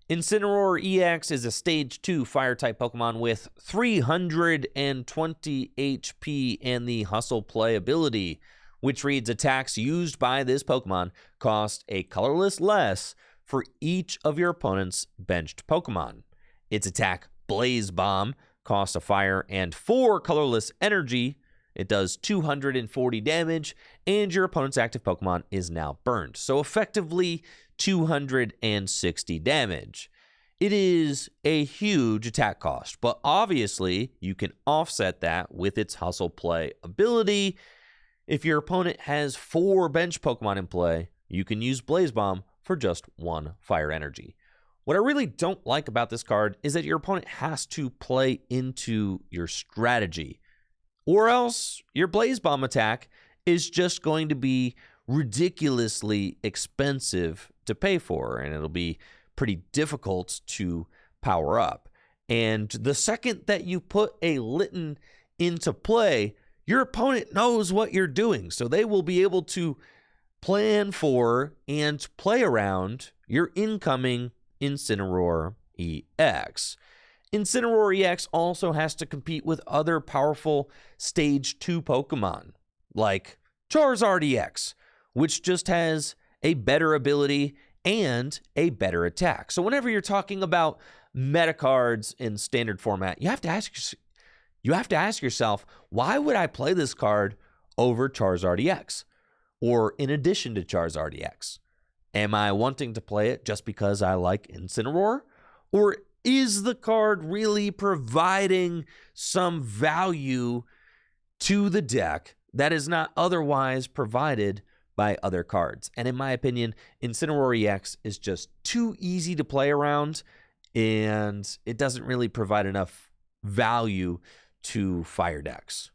Incineroar EX is a Stage 2 Fire-type Pokemon with 320 HP and the Hustle Play ability, which reads attacks used by this Pokemon cost a colorless less for each of your opponent's benched Pokemon. Its attack, Blaze Bomb, costs a fire and 4 colorless energy. It does 240 damage, and your opponent's active Pokemon is now burned. So effectively, 260 damage. It is a huge attack cost, but obviously you can offset that with its Hustle Play ability. If your opponent has 4 bench Pokemon in play, you can use Blaze Bomb for just 1 fire energy. What I really don't like about this card is that your opponent has to play into your strategy, or else your Blaze Bomb attack is just going to be ridiculously expensive to pay for, and it'll be pretty difficult to power up. And the second that you put a Litten into play, your opponent knows what you're doing, so they will be able to plan for and play around your incoming Incineroar EX. Incineroar EX also has to compete with other powerful Stage 2 Pokemon, like Charizard EX, which just has a better ability and a better attack. So whenever you're talking about meta cards in standard format, you have to ask yourself, why would I play this card over Charizard EX? Or in addition to Charizard EX? Am I wanting to play it just because I like Incineroar? Or is the card really providing some value to the deck that is not otherwise provided by other cards? And in my opinion, Incineroar EX is just too easy to play around, and it doesn't really provide enough value to fire decks.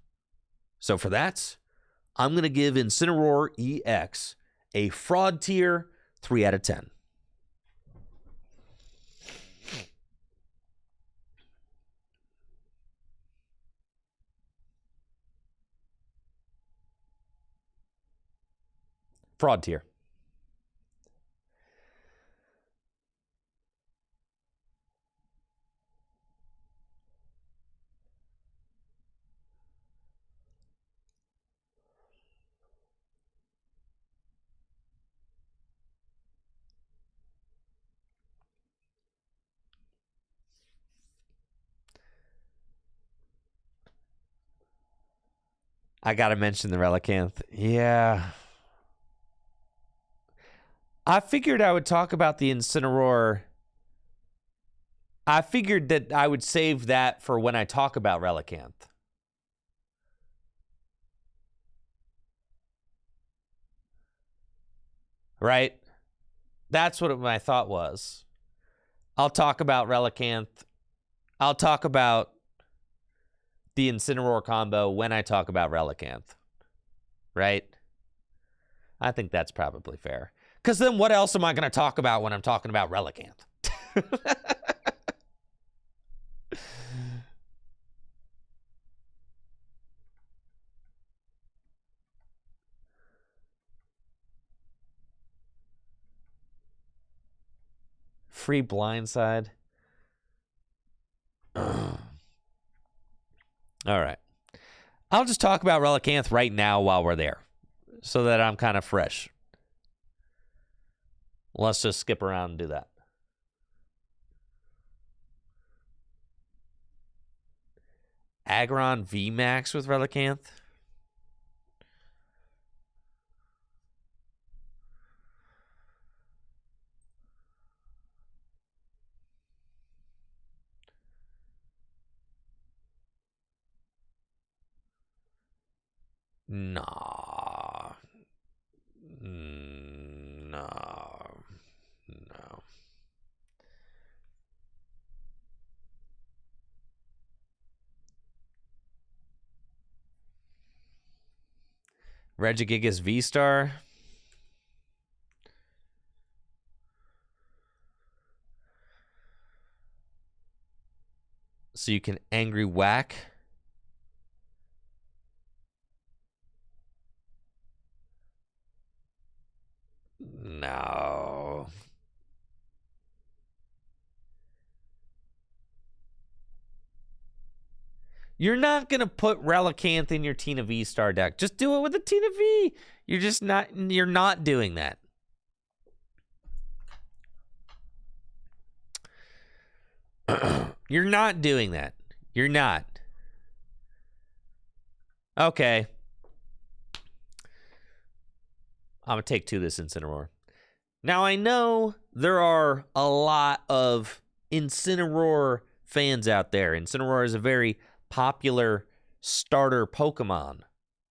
So for that, I'm going to give Incineroar EX a fraud tier 3 out of 10. Fraud tier. I gotta mention the Relicanth. Yeah. I figured I would talk about the Incineroar. I figured that I would save that for when I talk about Relicanth. Right? That's what my thought was. I'll talk about Relicanth. I'll talk about the Incineroar combo when I talk about Relicanth. Right? I think that's probably fair. Because then what else am I going to talk about when I'm talking about Relicanth? Free blindside. All right. I'll just talk about Relicanth right now while we're there, so that I'm kind of fresh. Let's just skip around and do that. Aggron VMAX with Relicanth. Nah. No. No. Regigigas V-Star. So you can Angry Whack. No. You're not going to put Relicanth in your Tina V-Star deck. Just do it with the Tina V. You're not doing that. You're not doing that. You're not. Okay. I'm going to take 2 of this Incineroar. Now, I know there are a lot of Incineroar fans out there. Incineroar is a very popular starter Pokemon.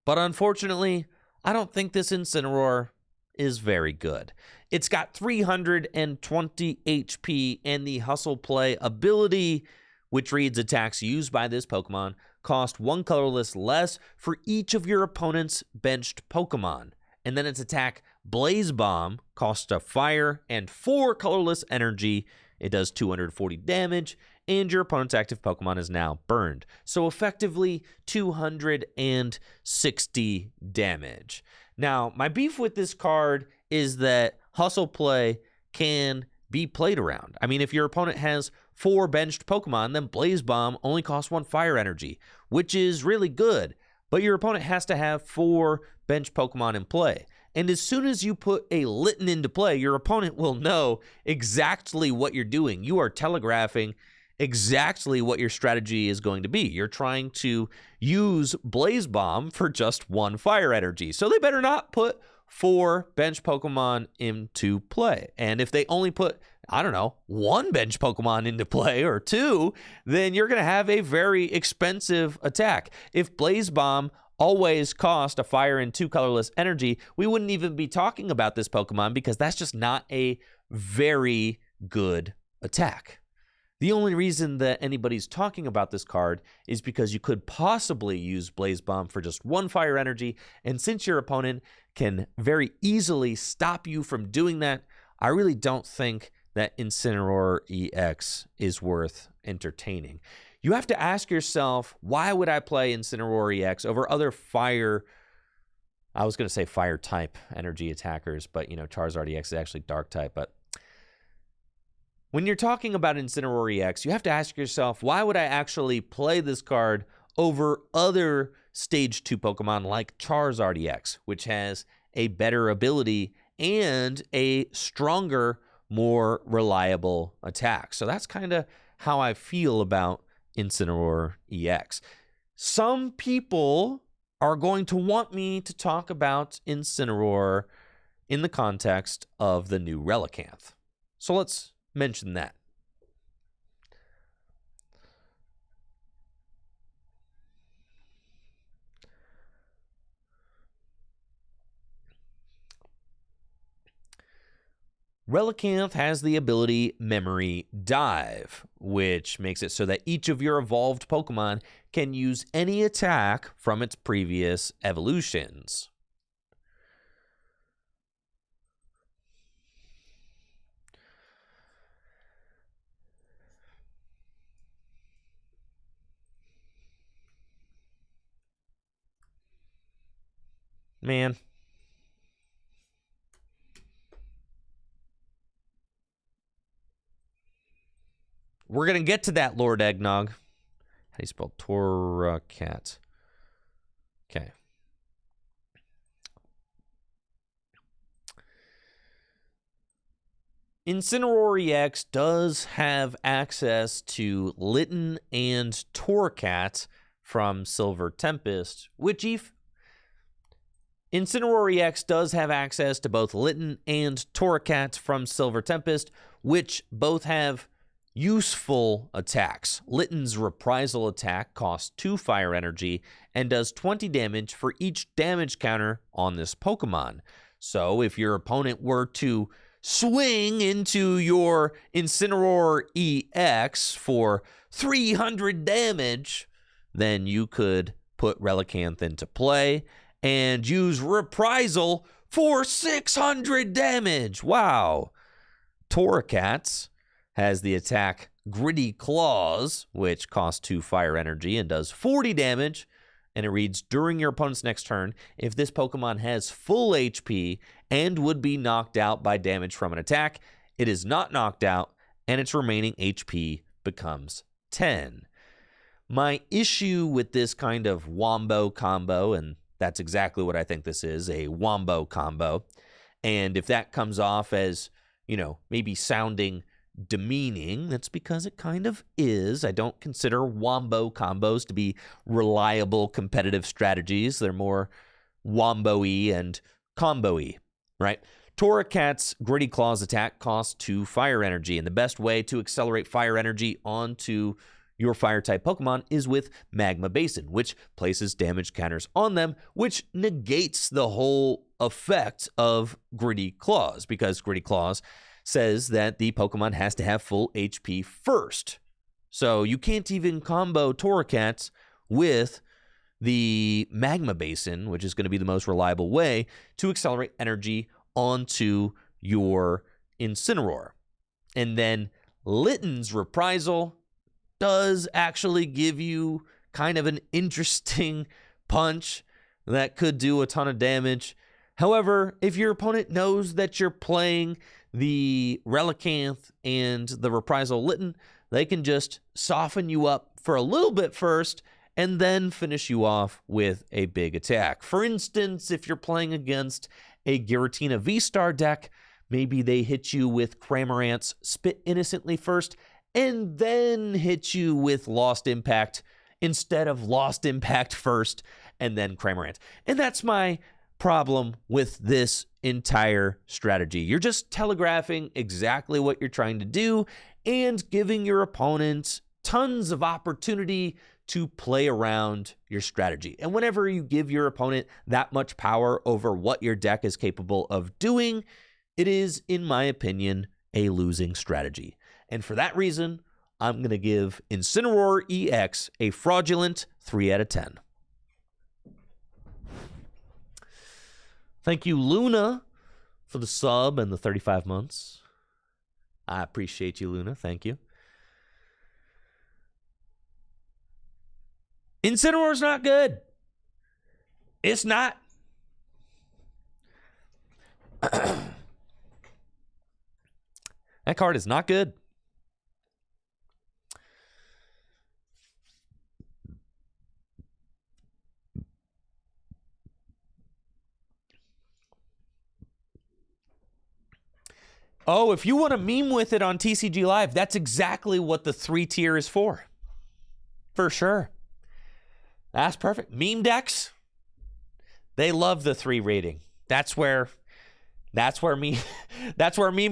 But unfortunately, I don't think this Incineroar is very good. It's got 320 HP and the Hustle Play ability, which reads attacks used by this Pokemon cost 1 colorless less for each of your opponent's benched Pokemon. And then its attack Blaze Bomb costs a fire and 4 colorless energy. It does 240 damage, and your opponent's active Pokemon is now burned. So effectively, 260 damage. Now, my beef with this card is that Hustle Play can be played around. I mean, if your opponent has 4 benched Pokemon, then Blaze Bomb only costs 1 fire energy, which is really good. But your opponent has to have 4 bench Pokemon in play. And as soon as you put a Litten into play, your opponent will know exactly what you're doing. You are telegraphing exactly what your strategy is going to be. You're trying to use Blaze Bomb for just 1 fire energy. So they better not put 4 bench Pokemon into play. And if they only put, I don't know, 1 bench Pokemon into play or 2, then you're going to have a very expensive attack. If Blaze Bomb always cost a fire and 2 colorless energy, we wouldn't even be talking about this Pokemon because that's just not a very good attack. The only reason that anybody's talking about this card is because you could possibly use Blaze Bomb for just 1 fire energy, and since your opponent can very easily stop you from doing that, I really don't think that Incineroar EX is worth entertaining. You have to ask yourself, why would I play Incineroar EX over other fire, I was going to say fire type energy attackers, but Charizard EX is actually dark type. But when you're talking about Incineroar EX, you have to ask yourself, why would I actually play this card over other Stage 2 Pokemon like Charizard EX, which has a better ability and a stronger, more reliable attack? So that's kind of how I feel about Incineroar EX. Some people are going to want me to talk about Incineroar in the context of the new Relicanth. So let's mention that. Relicanth has the ability Memory Dive, which makes it so that each of your evolved Pokemon can use any attack from its previous evolutions. Man. We're going to get to that, Lord Eggnog. How do you spell Torracat? Okay. Incineroar EX does have access to Litten and Torracat from Silver Tempest, which Incineroar EX does have access to both Litten and Torracat from Silver Tempest, which both have useful attacks. Litten's Reprisal attack costs 2 fire energy and does 20 damage for each damage counter on this Pokemon. So if your opponent were to swing into your Incineroar EX for 300 damage, then you could put Relicanth into play and use Reprisal for 600 damage. Wow. Torracat has the attack Gritty Claws, which costs 2 fire energy and does 40 damage. And it reads, during your opponent's next turn, if this Pokemon has full HP and would be knocked out by damage from an attack. It is not knocked out, and its remaining HP becomes 10. My issue with this kind of wombo combo, and that's exactly what I think this is, a wombo combo, and if that comes off as, maybe sounding demeaning, that's because it kind of is. I don't consider wombo combos to be reliable competitive strategies. They're more wombo-y and combo-y, right? Torracat's Gritty Claws attack costs 2 fire energy, and the best way to accelerate fire energy onto your fire-type Pokemon is with Magma Basin, which places damage counters on them, which negates the whole effect of Gritty Claws, because Gritty Claws says that the Pokemon has to have full HP first. So you can't even combo Torracats with the Magma Basin, which is going to be the most reliable way to accelerate energy onto your Incineroar. And then Litten's Reprisal does actually give you kind of an interesting punch that could do a ton of damage. However, if your opponent knows that you're playing the Relicanth and the Reprisal Litten, they can just soften you up for a little bit first and then finish you off with a big attack. For instance, if you're playing against a Giratina V-Star deck, maybe they hit you with Cramorant's Spit Innocently first, and then hit you with Lost Impact instead of Lost Impact first and then Cramorant. And that's my problem with this entire strategy. You're just telegraphing exactly what you're trying to do and giving your opponent tons of opportunity to play around your strategy. And whenever you give your opponent that much power over what your deck is capable of doing, it is, in my opinion, a losing strategy. And for that reason, I'm going to give Incineroar EX a fraudulent 3 out of 10. Thank you, Luna, for the sub and the 35 months. I appreciate you, Luna. Thank you. Incineroar's not good. It's not. That card is not good. Oh, if you want to meme with it on TCG Live, that's exactly what the 3 tier is for. For sure. That's perfect. Meme decks, they love the 3 rating. That's where meme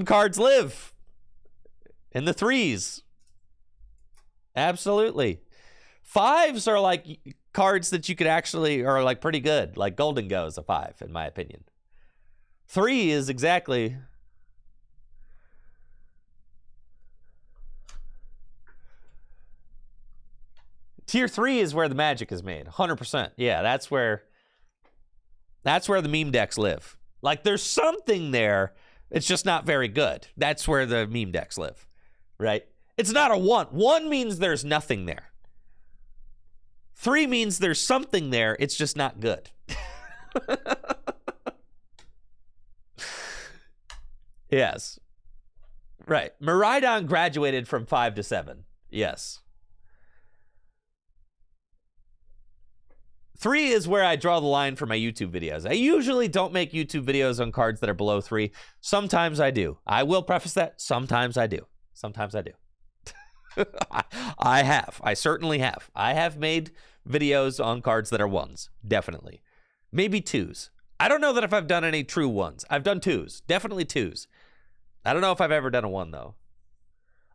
cards live. In the 3s. Absolutely. 5s are like cards that you could actually are like pretty good. Like Golden Go is a 5, in my opinion. 3 is exactly. Tier 3 is where the magic is made. 100%. Yeah, that's where the meme decks live. Like there's something there. It's just not very good. That's where the meme decks live. Right? It's not a 1. 1 means there's nothing there. 3 means there's something there. It's just not good. Yes. Right. Miraidon graduated from 5 to 7. Yes. 3 is where I draw the line for my YouTube videos. I usually don't make YouTube videos on cards that are below 3. Sometimes I do. I will preface that. Sometimes I do. Sometimes I do. I have. I certainly have. I have made videos on cards that are 1s. Definitely. Maybe 2s. I don't know that if I've done any true 1s. I've done 2s. Definitely 2s. I don't know if I've ever done a 1, though.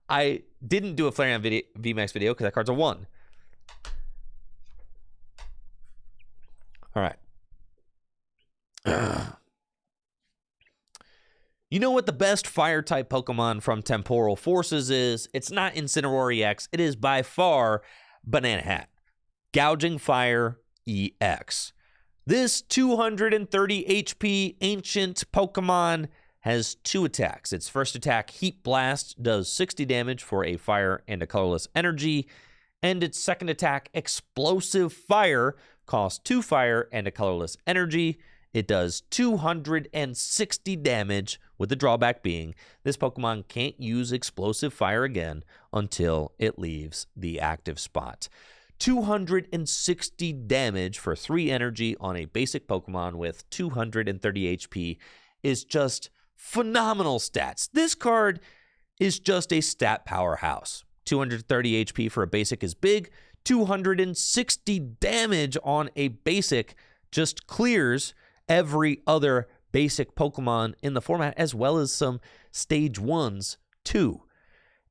I didn't do a Flareon VMAX video because that card's a 1. All right. You know what the best fire-type Pokemon from Temporal Forces is? It's not Incineroar EX. It is by far Banana Hat. Gouging Fire EX. This 230 HP ancient Pokemon has 2 attacks. Its first attack, Heat Blast, does 60 damage for a fire and a colorless energy. And its second attack, Explosive Fire, costs 2 fire and a colorless energy. It does 260 damage, with the drawback being this Pokemon can't use Explosive Fire again until it leaves the active spot. 260 damage for 3 energy on a basic Pokemon with 230 HP is just phenomenal stats. This card is just a stat powerhouse. 230 HP for a basic is big. 260 damage on a basic just clears every other basic Pokemon in the format, as well as some stage 1s too.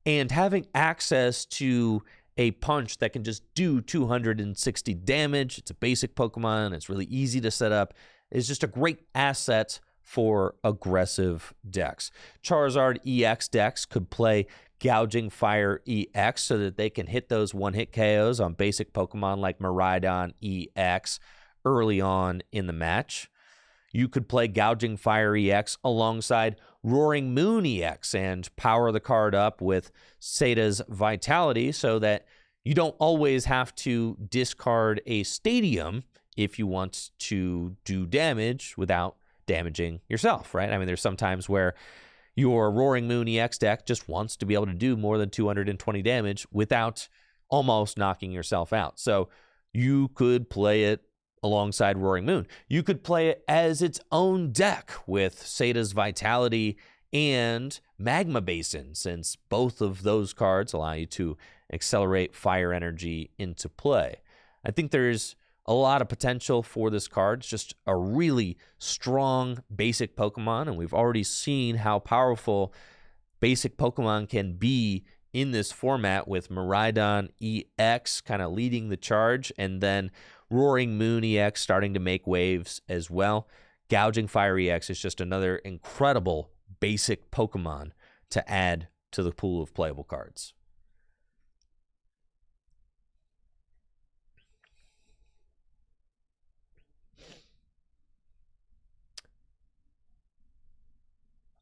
And having access to a punch that can just do 260 damage, it's a basic Pokemon, it's really easy to set up, is just a great asset for aggressive decks. Charizard EX decks could play Gouging Fire EX so that they can hit those one-hit KOs on basic Pokemon like Miraidon EX early on in the match. You could play Gouging Fire EX alongside Roaring Moon EX and power the card up with Seta's Vitality so that you don't always have to discard a Stadium if you want to do damage without damaging yourself, right? I mean, there's some times where your Roaring Moon EX deck just wants to be able to do more than 220 damage without almost knocking yourself out. So you could play it alongside Roaring Moon. You could play it as its own deck with Seta's Vitality and Magma Basin, since both of those cards allow you to accelerate fire energy into play. I think there's a lot of potential for this card. It's just a really strong basic Pokemon, and we've already seen how powerful basic Pokemon can be in this format, with Miraidon EX kind of leading the charge, and then Roaring Moon EX starting to make waves as well. Gouging Fire EX is just another incredible basic Pokemon to add to the pool of playable cards.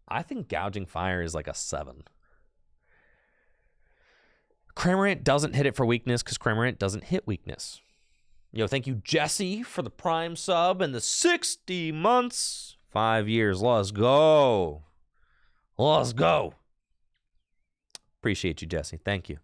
I think Gouging Fire is like a 7. Cramorant doesn't hit it for weakness because Cramorant doesn't hit weakness. Yo, thank you, Jesse, for the Prime sub and the 60 months. 5 years. Let's go. Let's go. Appreciate you, Jesse. Thank you.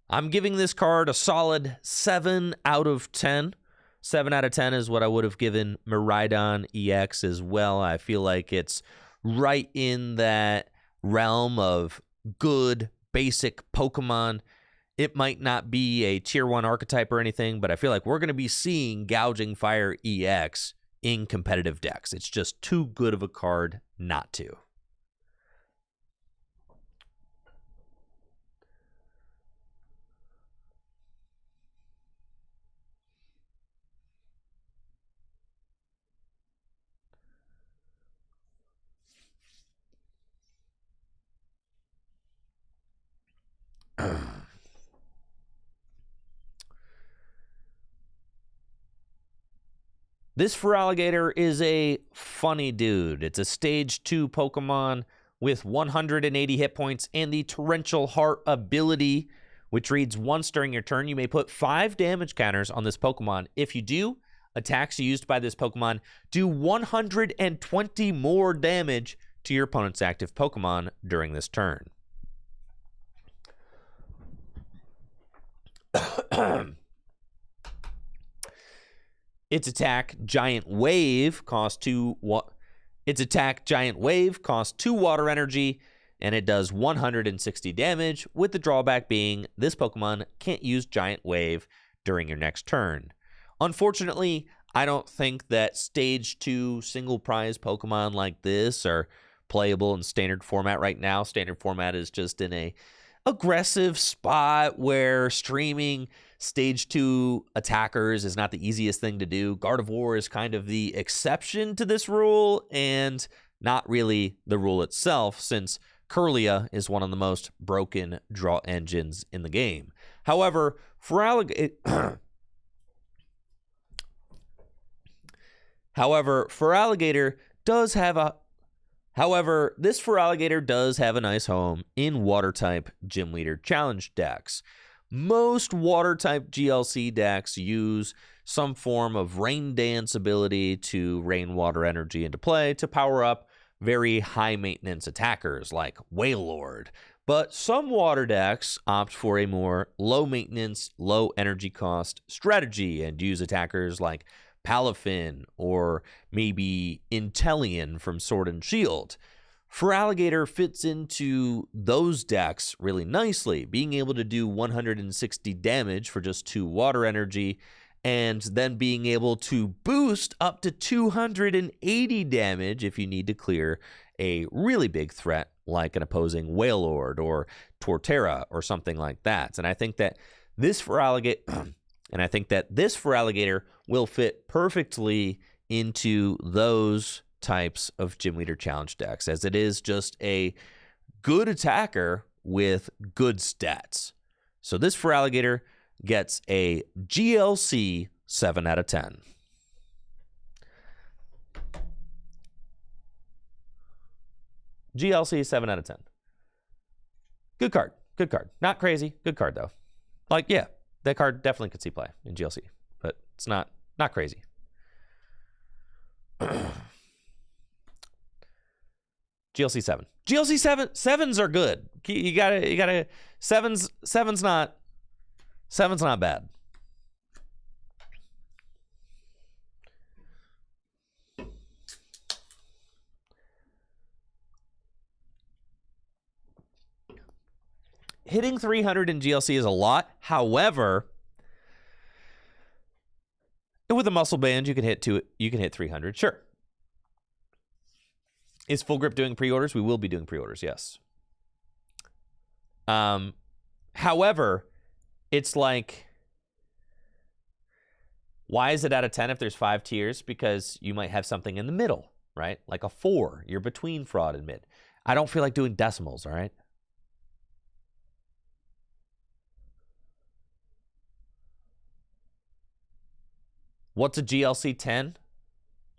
I'm giving this card a solid 7 out of 10. 7 out of 10 is what I would have given Miraidon EX as well. I feel like it's right in that realm of good basic Pokemon. It might not be a tier 1 archetype or anything, but I feel like we're going to be seeing Gouging Fire EX in competitive decks. It's just too good of a card not to. This Feraligatr is a funny dude. It's a stage 2 Pokemon with 180 hit points and the Torrential Heart ability, which reads, once during your turn, you may put 5 damage counters on this Pokemon. If you do, attacks used by this Pokemon do 120 more damage to your opponent's active Pokemon during this turn. Its attack Giant Wave costs 2 water energy, and it does 160 damage, with the drawback being this Pokemon can't use Giant Wave during your next turn. Unfortunately, I don't think that stage 2 single prize Pokemon like this are playable in standard format right now. Standard format is just in a aggressive spot where streaming stage 2 attackers is not the easiest thing to do. Gardevoir is kind of the exception to this rule and not really the rule itself, since Kirlia is one of the most broken draw engines in the game. However, Feraligatr does have a this Feraligatr does have a nice home in Water-type Gym Leader Challenge decks. most water-type GLC decks use some form of Rain Dance ability to rain water energy into play to power up very high-maintenance attackers like Wailord. But some water decks opt for a more low-maintenance, low-energy cost strategy and use attackers like Palafin or maybe Intellion from Sword and Shield. Feraligatr fits into those decks really nicely, being able to do 160 damage for just 2 water energy, and then being able to boost up to 280 damage if you need to clear a really big threat like an opposing Wailord or Torterra or something like that. And I think that this Feraligatr will fit perfectly into those types of Gym Leader Challenge decks, as it is just a good attacker with good stats. So this Feraligatr gets a GLC 7 out of 10. GLC 7 out of 10. Good card. Good card. Not crazy. Good card, though. Like, yeah, that card definitely could see play in GLC, but it's not crazy. GLC 7. GLC 7s are good. You gotta 7's not bad. Hitting 300 in GLC is a lot. However, with a muscle band, you can hit 300. Sure. Is Full Grip doing pre-orders? We will be doing pre-orders, yes. However, it's like, why is it out of 10 if there's 5 tiers? Because you might have something in the middle, right? Like a 4. You're between fraud and mid. I don't feel like doing decimals, all right? What's a GLC 10?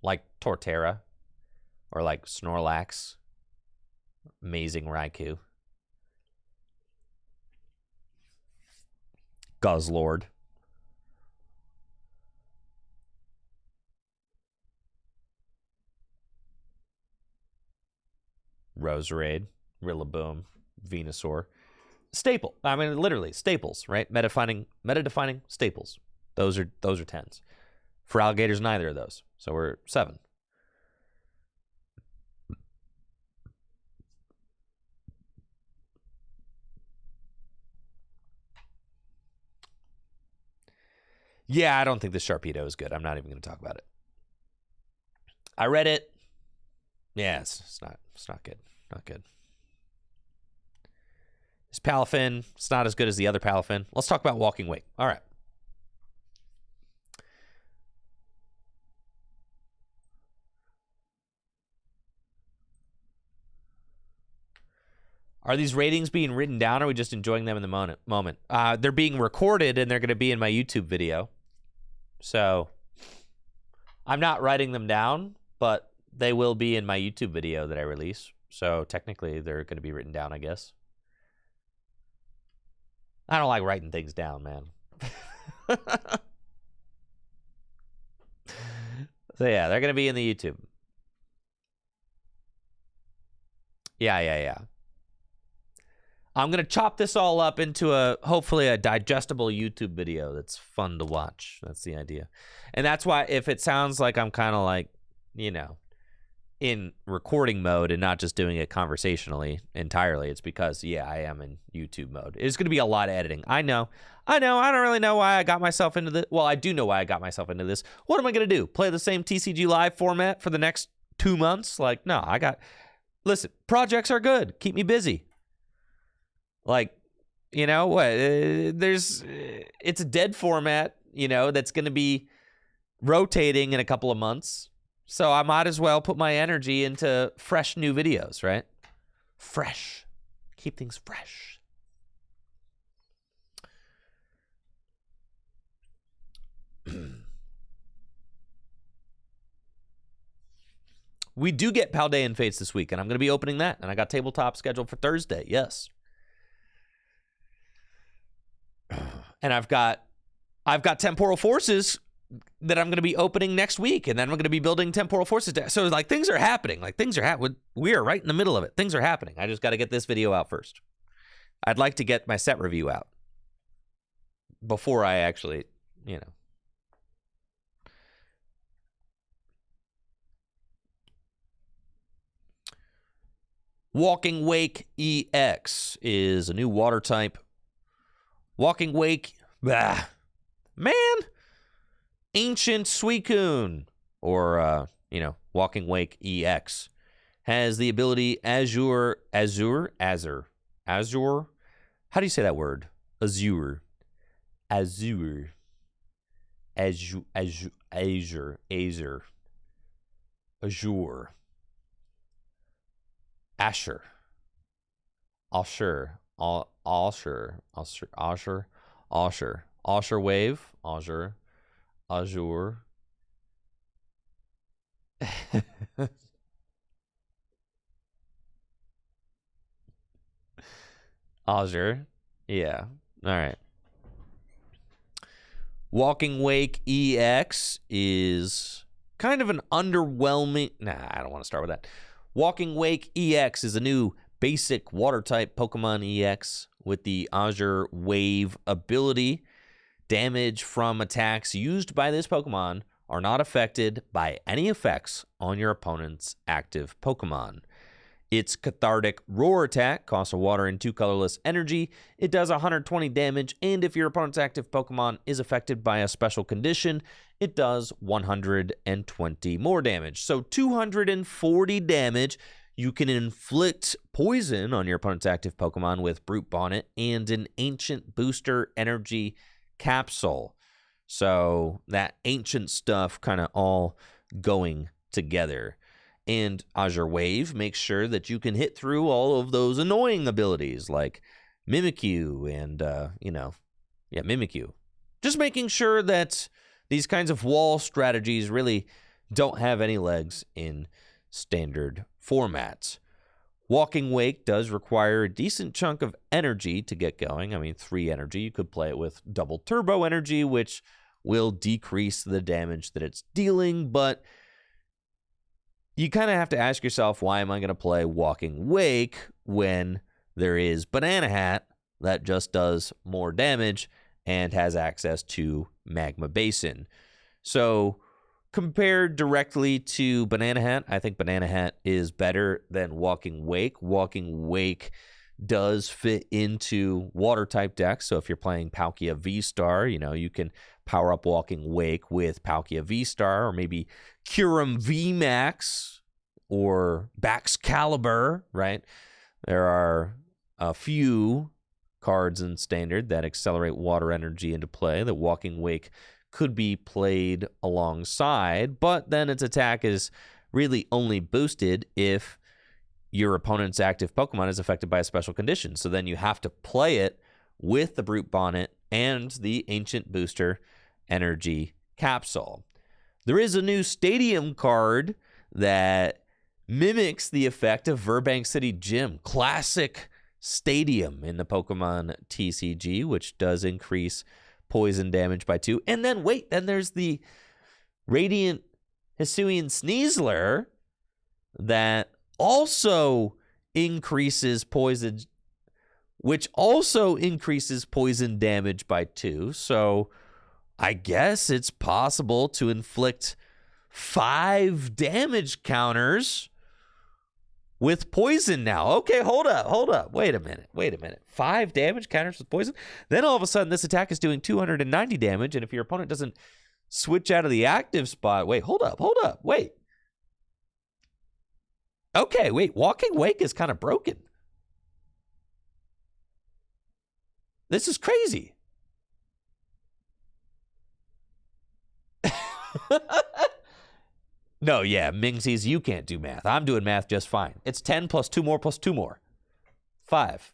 Like Torterra. Or like Snorlax. Amazing Raikou. Guzzlord. Roserade. Rillaboom. Venusaur. Staple. I mean, literally, staples, right? Meta-defining staples. Those are 10s. Feraligatr's neither of those. So we're 7. Yeah, I don't think the Sharpedo is good. I'm not even going to talk about it. I read it. Yeah, it's not good. Not good. This Palafin, it's not as good as the other Palafin. Let's talk about Walking Wake. All right. Are these ratings being written down, or are we just enjoying them in the moment? They're being recorded, and they're going to be in my YouTube video. So I'm not writing them down, but they will be in my YouTube video that I release. So technically, they're going to be written down, I guess. I don't like writing things down, man. So yeah, they're going to be in the YouTube. Yeah. I'm going to chop this all up into hopefully a digestible YouTube video that's fun to watch. That's the idea. And that's why if it sounds like I'm kind of like, in recording mode and not just doing it conversationally entirely, it's because, yeah, I am in YouTube mode. It's going to be a lot of editing. I know. I don't really know why I got myself into this. Well, I do know why I got myself into this. What am I going to do? Play the same TCG Live format for the next 2 months? Like, no, listen, projects are good. Keep me busy. Like, what? It's a dead format, that's going to be rotating in a couple of months. So I might as well put my energy into fresh new videos, right? Fresh. Keep things fresh. We do get Paldean Fates this week, and I'm going to be opening that. And I got tabletop scheduled for Thursday, yes. And I've got temporal forces that I'm going to be opening next week, and then I'm going to be building temporal forces. So like things are happening. Like things are happening. We are right in the middle of it. Things are happening. I just got to get this video out first. I'd like to get my set review out before I actually, you know. Walking Wake EX is a new water type. Walking Wake, man, Ancient Suicune, or, Walking Wake EX, has the ability Azure. How do you say that word? Azure. Asher. Wave. Azure. Azure. Yeah. All right. Walking Wake EX is kind of an underwhelming... Nah, I don't want to start with that. Walking Wake EX is a new basic water type Pokemon EX with the Azure Wave ability. Damage from attacks used by this Pokemon are not affected by any effects on your opponent's active Pokemon. Its Cathartic Roar attack costs a water and 2 colorless energy. It does 120 damage, and if your opponent's active Pokemon is affected by a special condition, it does 120 more damage. So 240 damage. You can inflict poison on your opponent's active Pokemon with Brute Bonnet and an Ancient Booster Energy Capsule. So that ancient stuff kind of all going together. And Azure Wave makes sure that you can hit through all of those annoying abilities like Mimikyu and, Mimikyu. Just making sure that these kinds of wall strategies really don't have any legs in standard formats. Walking Wake does require a decent chunk of energy to get going. I mean, 3 energy. You could play it with double turbo energy, which will decrease the damage that it's dealing, but you kind of have to ask yourself, why am I going to play Walking Wake when there is Banana Hat that just does more damage and has access to Magma Basin? So compared directly to Banana Hat, I think Banana Hat is better than Walking Wake. Walking Wake does fit into water-type decks, so if you're playing Palkia V-Star, you can power up Walking Wake with Palkia V-Star, or maybe Kyurem V-Max, or Baxcalibur, right? There are a few cards in Standard that accelerate water energy into play that Walking Wake could be played alongside, but then its attack is really only boosted if your opponent's active Pokemon is affected by a special condition. So then you have to play it with the Brute Bonnet and the Ancient Booster Energy Capsule. There is a new Stadium card that mimics the effect of Burbank City Gym. Classic Stadium in the Pokemon TCG, which does increase poison damage by 2. And then, then there's the Radiant Hisuian Sneasler that also increases poison, which also increases poison damage by 2. So I guess it's possible to inflict 5 damage counters with poison now. Okay, hold up. Wait a minute. 5 damage counters with poison? Then all of a sudden this attack is doing 290 damage, and if your opponent doesn't switch out of the active spot, hold up. Okay, Walking Wake is kind of broken. This is crazy. No, yeah, Mingsies, you can't do math. I'm doing math just fine. It's 10 plus 2 more plus 2 more. 5.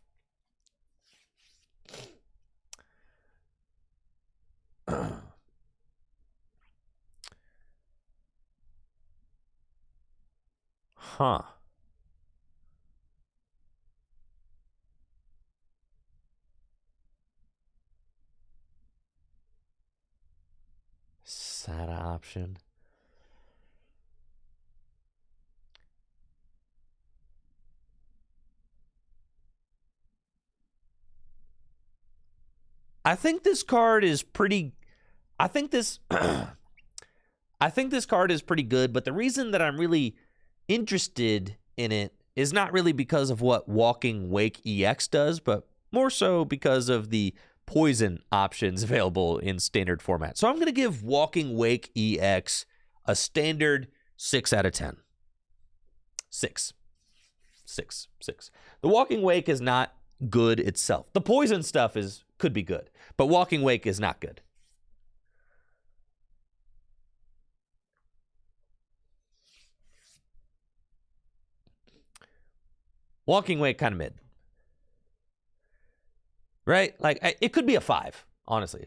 Huh. SATA option. I think this card is pretty... I think this card is pretty good, but the reason that I'm really interested in it is not really because of what Walking Wake EX does, but more so because of the poison options available in standard format. So I'm going to give Walking Wake EX a standard 6 out of 10. 6. The Walking Wake is not good itself. The poison stuff could be good, but Walking Wake is not good. Walking Wake kind of mid. Right? Like, it could be a 5, honestly.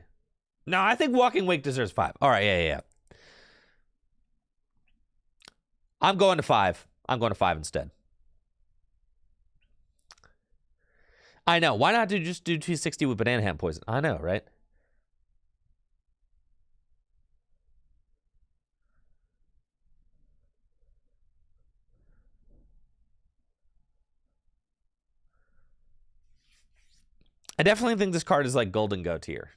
No, I think Walking Wake deserves 5. All right, yeah. I'm going to 5. I'm going to 5 instead. I know. Why not just do 260 with Banana Ham poison? I know, right? I definitely think this card is like Golden Go tier.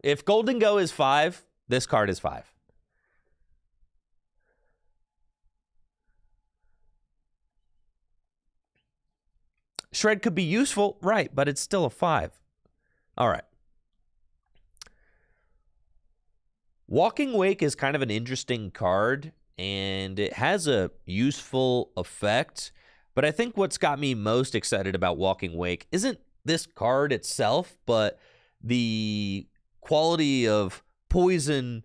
If Golden Go is 5, this card is 5. Shred could be useful, right, but it's still a 5. All right. Walking Wake is kind of an interesting card, and it has a useful effect, but I think what's got me most excited about Walking Wake isn't this card itself, but the quality of poison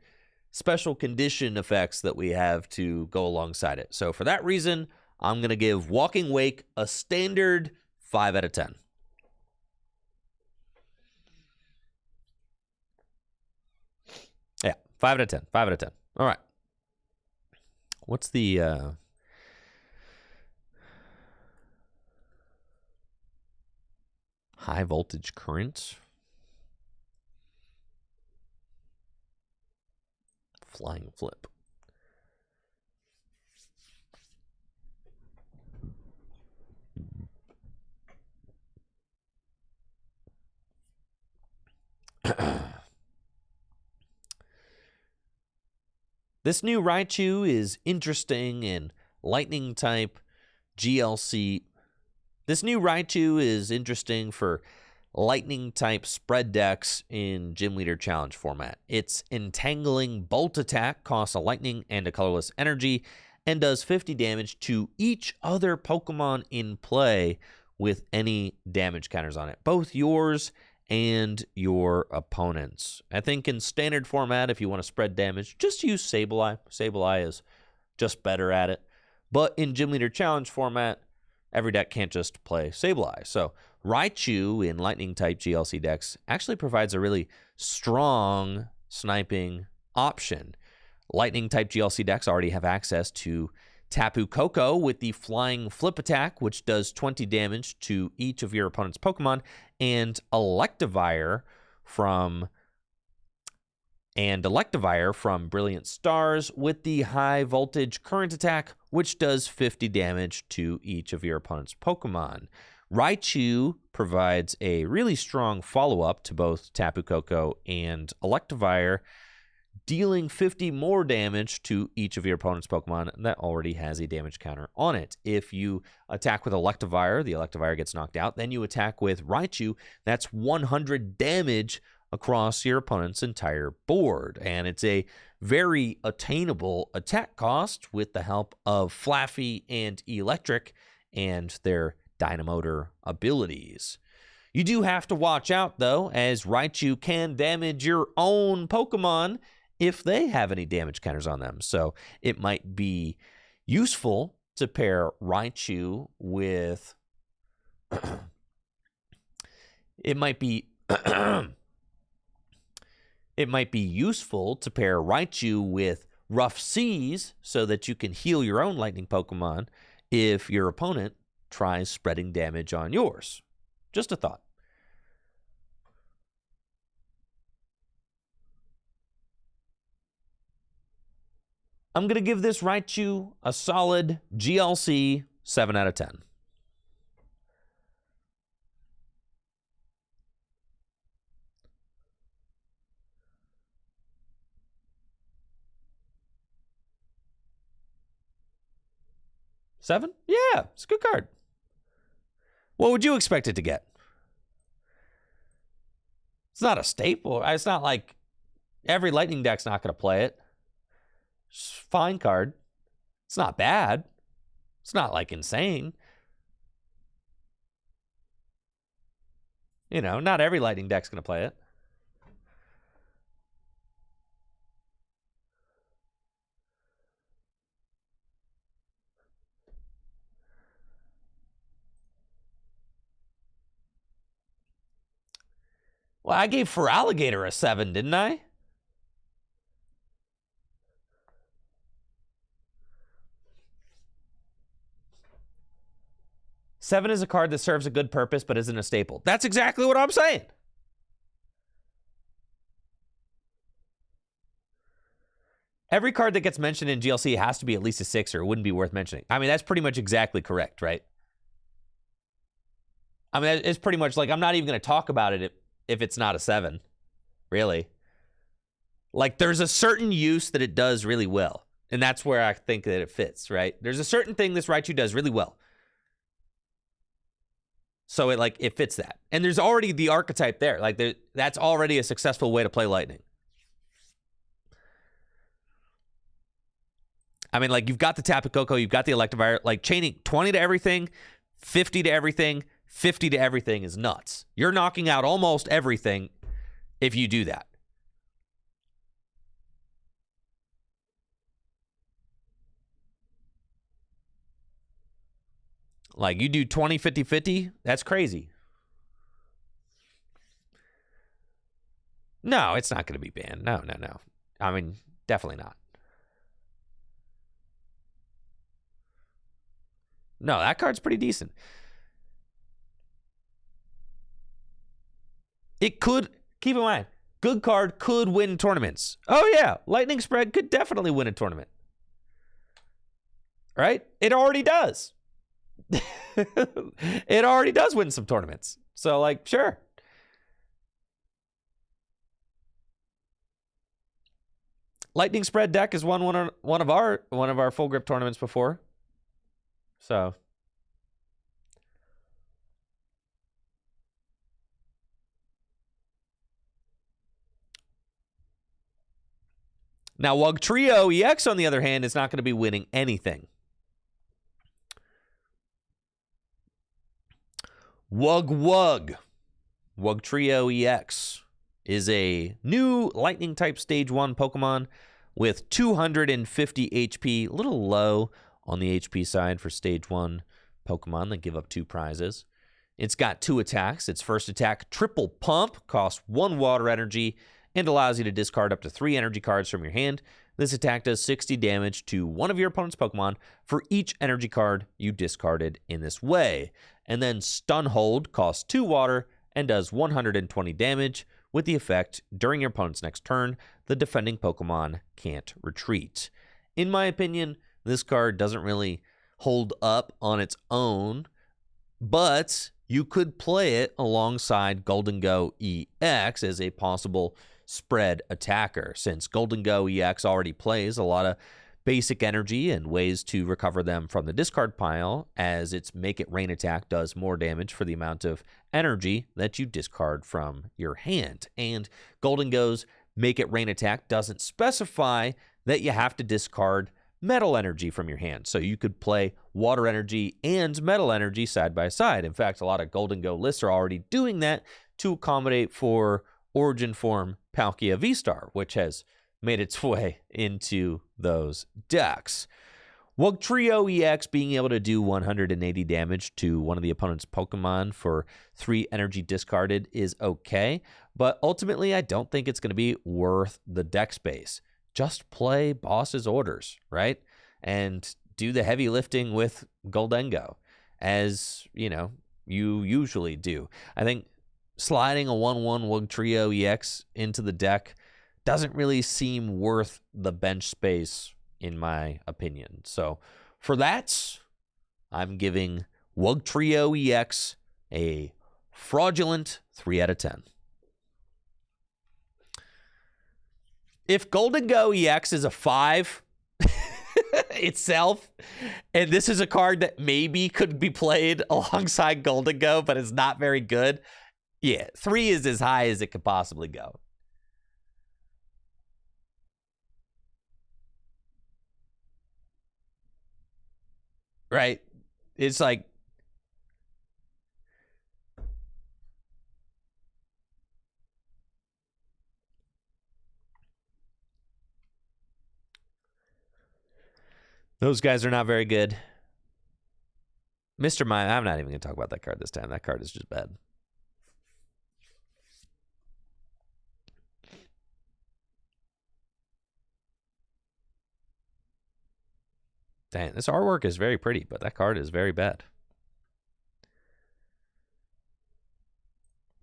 special condition effects that we have to go alongside it. So for that reason, I'm going to give Walking Wake a standard 5 out of 10. Yeah, 5 out of 10. 5 out of 10. All right. What's the... high voltage current? Flying flip. This new Raichu is interesting in lightning type GLC. This new Raichu is interesting for lightning type spread decks in Gym Leader Challenge format. Its entangling bolt attack costs a lightning and a colorless energy and does 50 damage to each other Pokemon in play with any damage counters on it, both yours and your opponent's. I think in standard format, if you want to spread damage, just use Sableye. Sableye is just better at it. But in Gym Leader Challenge format, every deck can't just play Sableye. So Raichu in Lightning-type GLC decks actually provides a really strong sniping option. Lightning-type GLC decks already have access to Tapu Koko with the Flying Flip attack, which does 20 damage to each of your opponent's Pokemon, and Electivire from Brilliant Stars with the High Voltage Current attack, which does 50 damage to each of your opponent's Pokemon. Raichu provides a really strong follow-up to both Tapu Koko and Electivire, dealing 50 more damage to each of your opponent's Pokemon that already has a damage counter on it. If you attack with Electivire, the Electivire gets knocked out. Then you attack with Raichu, that's 100 damage across your opponent's entire board. And it's a very attainable attack cost with the help of Flaffy and Electric and their Dynamotor abilities. You do have to watch out, though, as Raichu can damage your own Pokemon if they have any damage counters on them. So it might be useful to pair Raichu with... It might be useful to pair Raichu with Rough Seas so that you can heal your own lightning Pokemon if your opponent tries spreading damage on yours. Just a thought. I'm going to give this Raichu a solid GLC 7 out of 10. Seven? Yeah, it's a good card. What would you expect it to get? It's not a staple. It's not like every Lightning deck's not going to play it. It's a fine card. It's not bad. It's not like insane. You know, not every Lightning deck's going to play it. Well, I gave For Alligator a 7, didn't I? Seven is a card that serves a good purpose but isn't a staple. That's exactly what I'm saying. Every card that gets mentioned in GLC has to be at least a 6 or it wouldn't be worth mentioning. I mean, that's pretty much exactly correct, right? I mean, it's pretty much like I'm not even going to talk about it if it's not a 7, really. Like, there's a certain use that it does really well, and that's where I think that it fits, right? There's a certain thing this Raichu does really well. So it fits that. And there's already the archetype there. Like, that's already a successful way to play Lightning. I mean, like, you've got the Tapu Koko, you've got the Electivire, like, chaining 20 to everything, 50 to everything, 50 to everything is nuts. You're knocking out almost everything if you do that. Like, you do 20, 50, 50, that's crazy. No, it's not going to be banned. No. I mean, definitely not. No, that card's pretty decent. It could, keep in mind, good card could win tournaments. Oh, yeah, Lightning Spread could definitely win a tournament. Right? It already does. It already does win some tournaments. So, like, sure. Lightning Spread deck has won one of our full grip tournaments before. So now Wugtrio EX, on the other hand, is not going to be winning anything. Wugtrio EX is a new Lightning type Stage 1 Pokemon with 250 HP, a little low on the HP side for Stage 1 Pokemon that give up 2 prizes. It's got 2 attacks. Its first attack, Triple Pump, costs 1 water energy and allows you to discard up to 3 energy cards from your hand. This attack does 60 damage to one of your opponent's Pokemon for each energy card you discarded in this way. And then Stun Hold costs 2 water and does 120 damage with the effect during your opponent's next turn. The defending Pokemon can't retreat. In my opinion, this card doesn't really hold up on its own, but you could play it alongside Golden Go EX as a possible spread attacker, since Golden Go EX already plays a lot of basic energy and ways to recover them from the discard pile, as its Make It Rain attack does more damage for the amount of energy that you discard from your hand. And Golden Go's Make It Rain attack doesn't specify that you have to discard metal energy from your hand. So you could play water energy and metal energy side by side. In fact, a lot of Golden Go lists are already doing that to accommodate for Origin Form Palkia V-Star, which has made its way into those decks. Wugtrio EX being able to do 180 damage to one of the opponent's Pokemon for 3 energy discarded is okay, but ultimately I don't think it's going to be worth the deck space. Just play Boss's Orders, right? And do the heavy lifting with Goldengo, as, you know, you usually do. I think sliding a 1/1 Wugtrio EX into the deck doesn't really seem worth the bench space in my opinion. So for that, I'm giving Wugtrio EX a fraudulent 3 out of 10. If Golden Go EX is a 5 itself, and this is a card that maybe could be played alongside Golden Go, but is not very good, yeah, 3 is as high as it could possibly go. Right? It's like, those guys are not very good. Mr. Mime, I'm not even going to talk about that card this time. That card is just bad. Dang, this artwork is very pretty, but that card is very bad.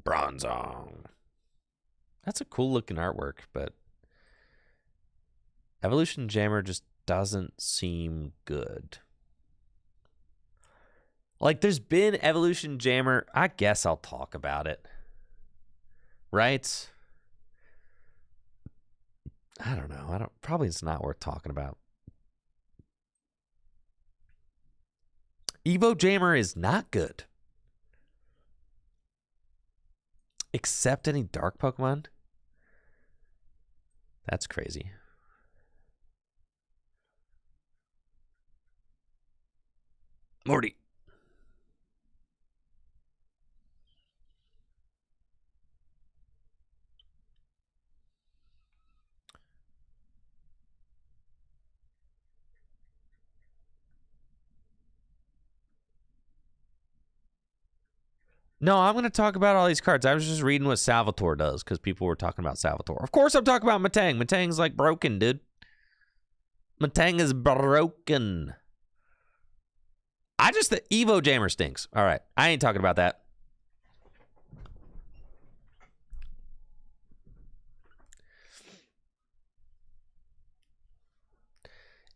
Bronzong. That's a cool looking artwork, but Evolution Jammer just doesn't seem good. Like, there's been Evolution Jammer. I guess I'll talk about it. Right? I don't know. Probably it's not worth talking about. Evo Jammer is not good. Except any dark Pokemon? That's crazy. Morty. No, I'm going to talk about all these cards. I was just reading what Salvatore does because people were talking about Salvatore. Of course I'm talking about Matang. Matang's like broken, dude. Matang is broken. The Evo Jammer stinks. All right. I ain't talking about that.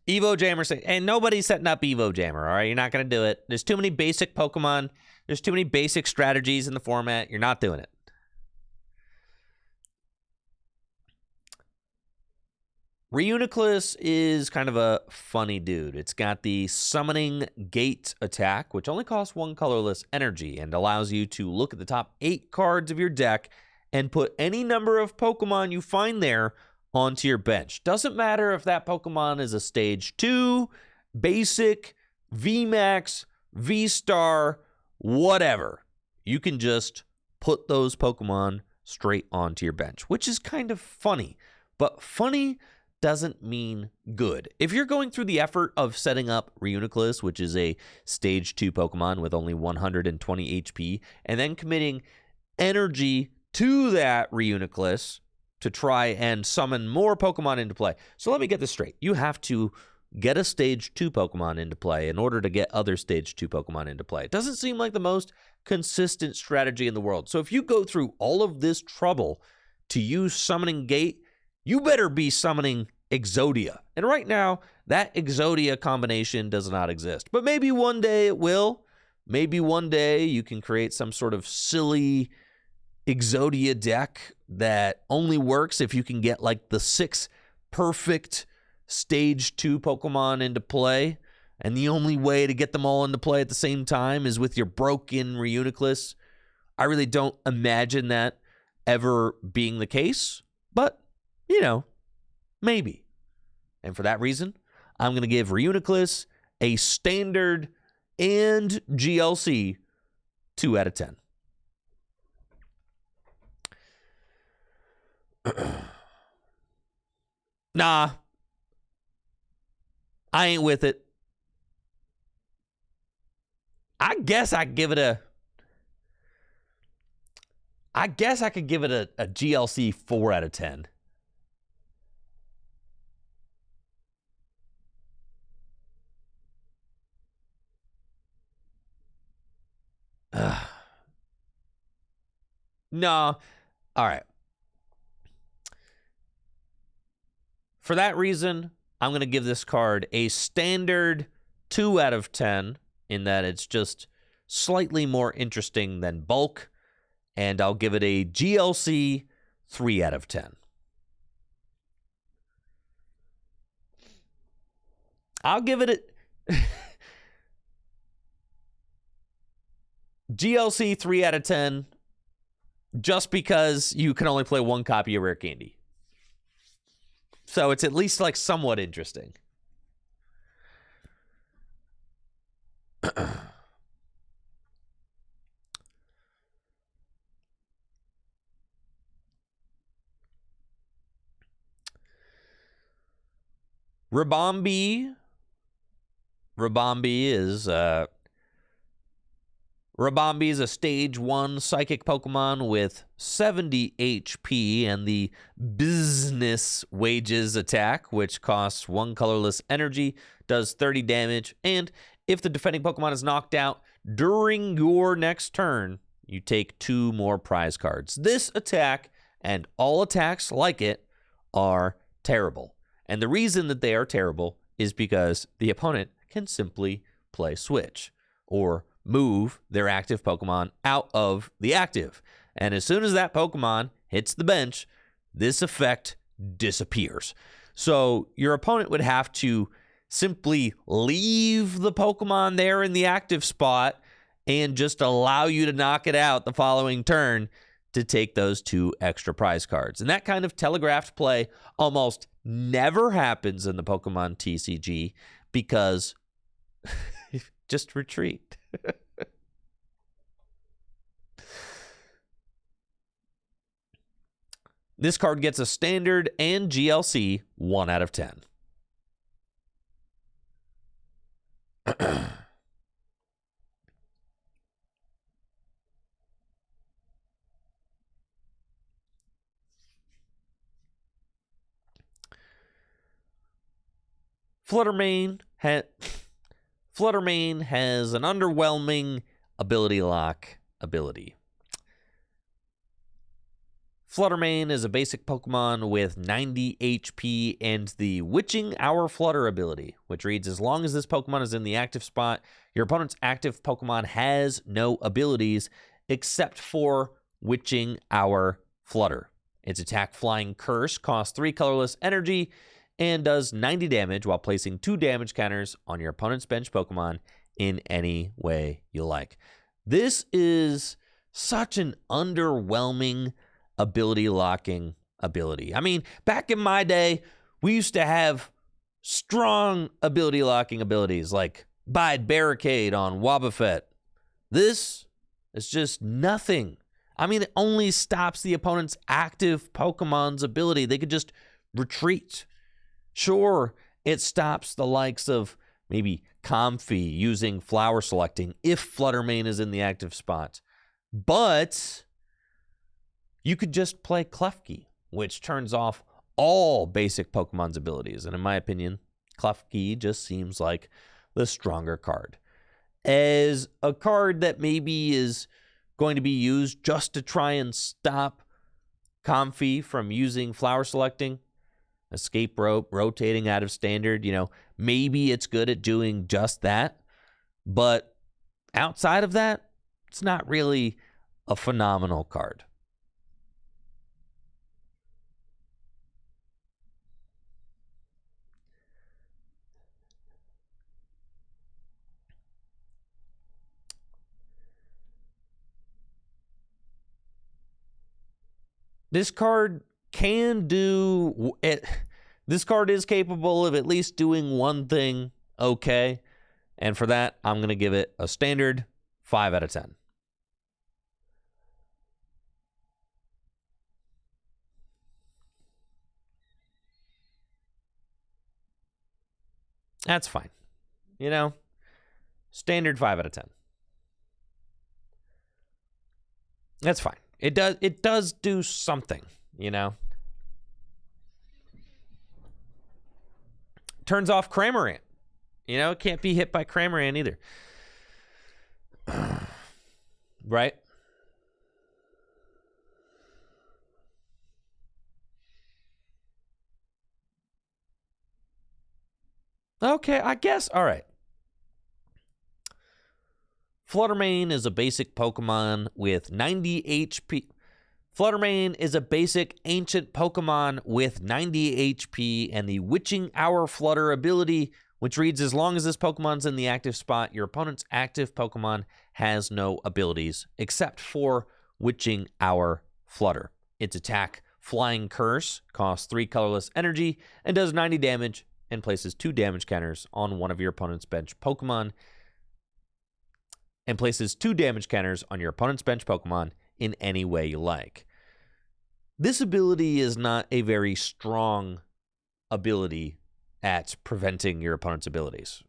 Evo Jammer stinks. And nobody's setting up Evo Jammer, all right? You're not going to do it. There's too many basic Pokemon. There's too many basic strategies in the format. You're not doing it. Reuniclus is kind of a funny dude. It's got the Summoning Gate attack, which only costs 1 colorless energy and allows you to look at the top 8 cards of your deck and put any number of Pokemon you find there onto your bench. Doesn't matter if that Pokemon is a Stage 2, Basic, VMAX, V-Star, whatever. You can just put those Pokemon straight onto your bench, which is kind of funny. But funny doesn't mean good. If you're going through the effort of setting up Reuniclus, which is a Stage 2 Pokemon with only 120 HP, and then committing energy to that Reuniclus to try and summon more Pokemon into play. So let me get this straight. You have to get a Stage 2 Pokemon into play in order to get other Stage 2 Pokemon into play. It doesn't seem like the most consistent strategy in the world. So if you go through all of this trouble to use Summoning Gate, you better be summoning Exodia. And right now, that Exodia combination does not exist. But maybe one day it will. Maybe one day you can create some sort of silly Exodia deck that only works if you can get like the 6 perfect Stage 2 Pokemon into play. And the only way to get them all into play at the same time is with your broken Reuniclus. I really don't imagine that ever being the case. But, you know, maybe. And for that reason, I'm going to give Reuniclus a standard and GLC 2 out of 10. Nah. I ain't with it. I guess I could give it a GLC 4 out of 10. No. All right. For that reason, I'm going to give this card a standard 2 out of 10 in that it's just slightly more interesting than bulk. And I'll give it a GLC 3 out of 10. I'll give it a GLC 3 out of 10 just because you can only play one copy of Rare Candy. So it's at least like somewhat interesting. Rabombi is a stage 1 psychic Pokemon with 70 HP and the business wages attack, which costs 1 colorless energy, does 30 damage, and if the defending Pokemon is knocked out during your next turn, you take 2 more prize cards. This attack and all attacks like it are terrible. And the reason that they are terrible is because the opponent can simply play Switch or move their active Pokemon out of the active. And as soon as that Pokemon hits the bench, this effect disappears. So your opponent would have to simply leave the Pokemon there in the active spot and just allow you to knock it out the following turn to take those 2 extra prize cards. And that kind of telegraphed play almost never happens in the Pokemon TCG because just retreat. This card gets a standard and GLC 1 out of 10. Fluttermane has an underwhelming ability lock ability. Fluttermane is a basic Pokemon with 90 HP and the Witching Hour Flutter ability, which reads, as long as this Pokemon is in the active spot, your opponent's active Pokemon has no abilities except for Witching Hour Flutter. Its attack Flying Curse costs 3 colorless energy and does 90 damage while placing 2 damage counters on your opponent's bench Pokemon in any way you like. This is such an underwhelming ability locking ability. I mean, back in my day, we used to have strong ability locking abilities like Bide Barricade on Wobbuffet. This is just nothing. I mean, it only stops the opponent's active Pokemon's ability. They could just retreat. Sure, it stops the likes of maybe Comfey using Flower Selecting if Fluttermane is in the active spot. But you could just play Klefki, which turns off all basic Pokemon's abilities. And in my opinion, Klefki just seems like the stronger card. As a card that maybe is going to be used just to try and stop Comfey from using Flower Selecting, Escape Rope, rotating out of standard, maybe it's good at doing just that. But outside of that, it's not really a phenomenal card. This card can do it. This card is capable of at least doing one thing okay. And for that, I'm going to give it a standard 5 out of 10. That's fine. Standard 5 out of 10. That's fine. It does do something, Turns off Cramorant. It can't be hit by Cramorant either. Right? Okay, I guess. All right. Fluttermane is a basic Pokemon with 90 HP. Fluttermane is a basic ancient Pokemon with 90 HP and the Witching Hour Flutter ability, which reads, as long as this Pokemon's in the active spot, your opponent's active Pokemon has no abilities except for Witching Hour Flutter. Its attack, Flying Curse, costs 3 colorless energy and does 90 damage and places 2 damage counters on one of your opponent's bench Pokemon. And places 2 damage counters on your opponent's bench Pokemon in any way you like. This ability is not a very strong ability at preventing your opponent's abilities.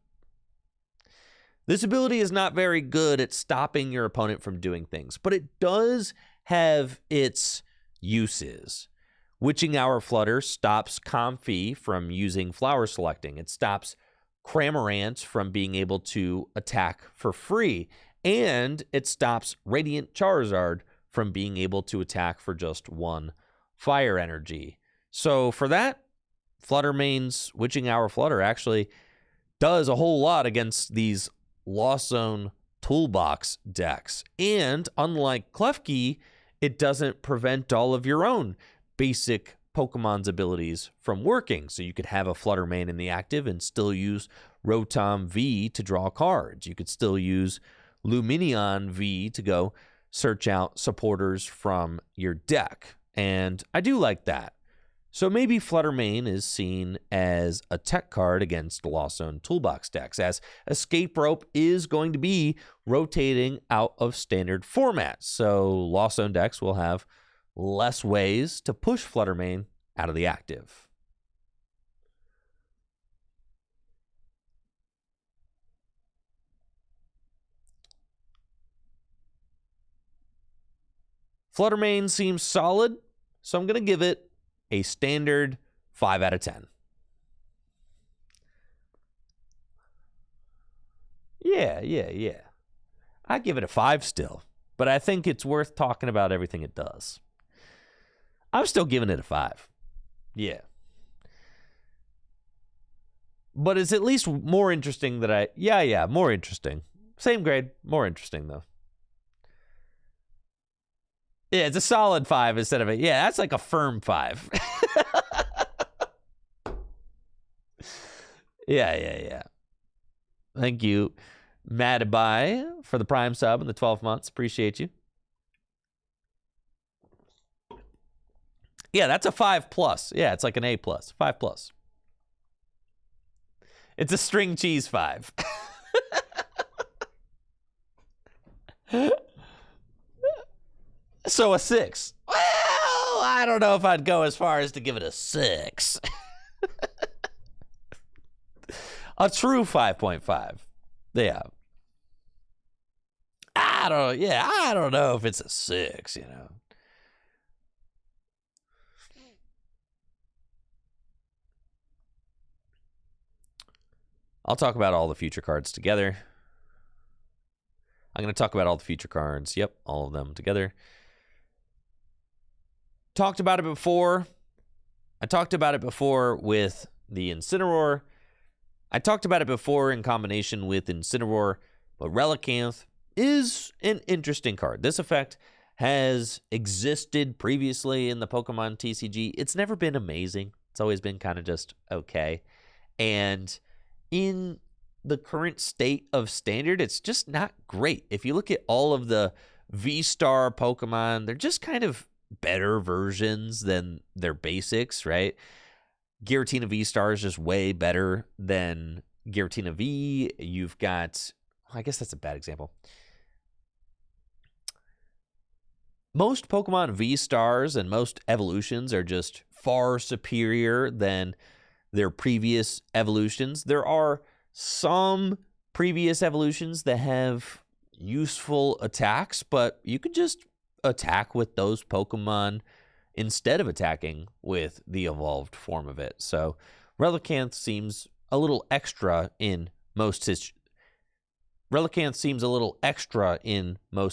This ability is not very good at stopping your opponent from doing things, but it does have its uses. Witching Hour Flutter stops Comfey from using flower selecting. It stops Cramorant from being able to attack for free. And it stops Radiant Charizard from being able to attack for just 1 fire energy. So for that, Fluttermane's Witching Hour Flutter actually does a whole lot against these Lost Zone toolbox decks. And unlike Klefki, it doesn't prevent all of your own basic Pokemon's abilities from working. So you could have a Fluttermane in the active and still use Rotom V to draw cards. You could still use Lumineon V to go search out supporters from your deck. And I do like that. So maybe Fluttermane is seen as a tech card against Lost Zone toolbox decks, as Escape Rope is going to be rotating out of standard formats. So Lost Zone decks will have less ways to push Fluttermane out of the active. Fluttermane seems solid, so I'm going to give it a standard 5 out of 10. Yeah. I give it a 5 still, but I think it's worth talking about everything it does. I'm still giving it a 5. Yeah. But it's at least more interesting that I... Yeah, more interesting. Same grade, more interesting, though. Yeah, it's a solid 5 instead of a... Yeah, that's like a firm 5. Yeah. Thank you, Madabai, for the Prime sub and the 12 months. Appreciate you. Yeah, that's a 5+. Yeah, it's like an A+. 5+. It's a string cheese 5. So a 6. Well, I don't know if I'd go as far as to give it a 6. A true 5.5. Yeah. I don't know if it's a 6, you know. I'll talk about all the future cards together. I'm going to talk about all the future cards. Yep, all of them together. Talked about it before. I talked about it before with the Incineroar. I talked about it before in combination with Incineroar, but Relicanth is an interesting card. This effect has existed previously in the Pokemon TCG. It's never been amazing. It's always been kind of just okay. And in the current state of Standard, it's just not great. If you look at all of the V-Star Pokemon, they're just kind of better versions than their basics, right? Giratina V-Star is just way better than Giratina V. You've got... I guess that's a bad example. Most Pokemon V-Stars and most evolutions are just far superior than their previous evolutions. There are some previous evolutions that have useful attacks, but you could just attack with those Pokemon instead of attacking with the evolved form of it. So Relicanth seems a little extra in most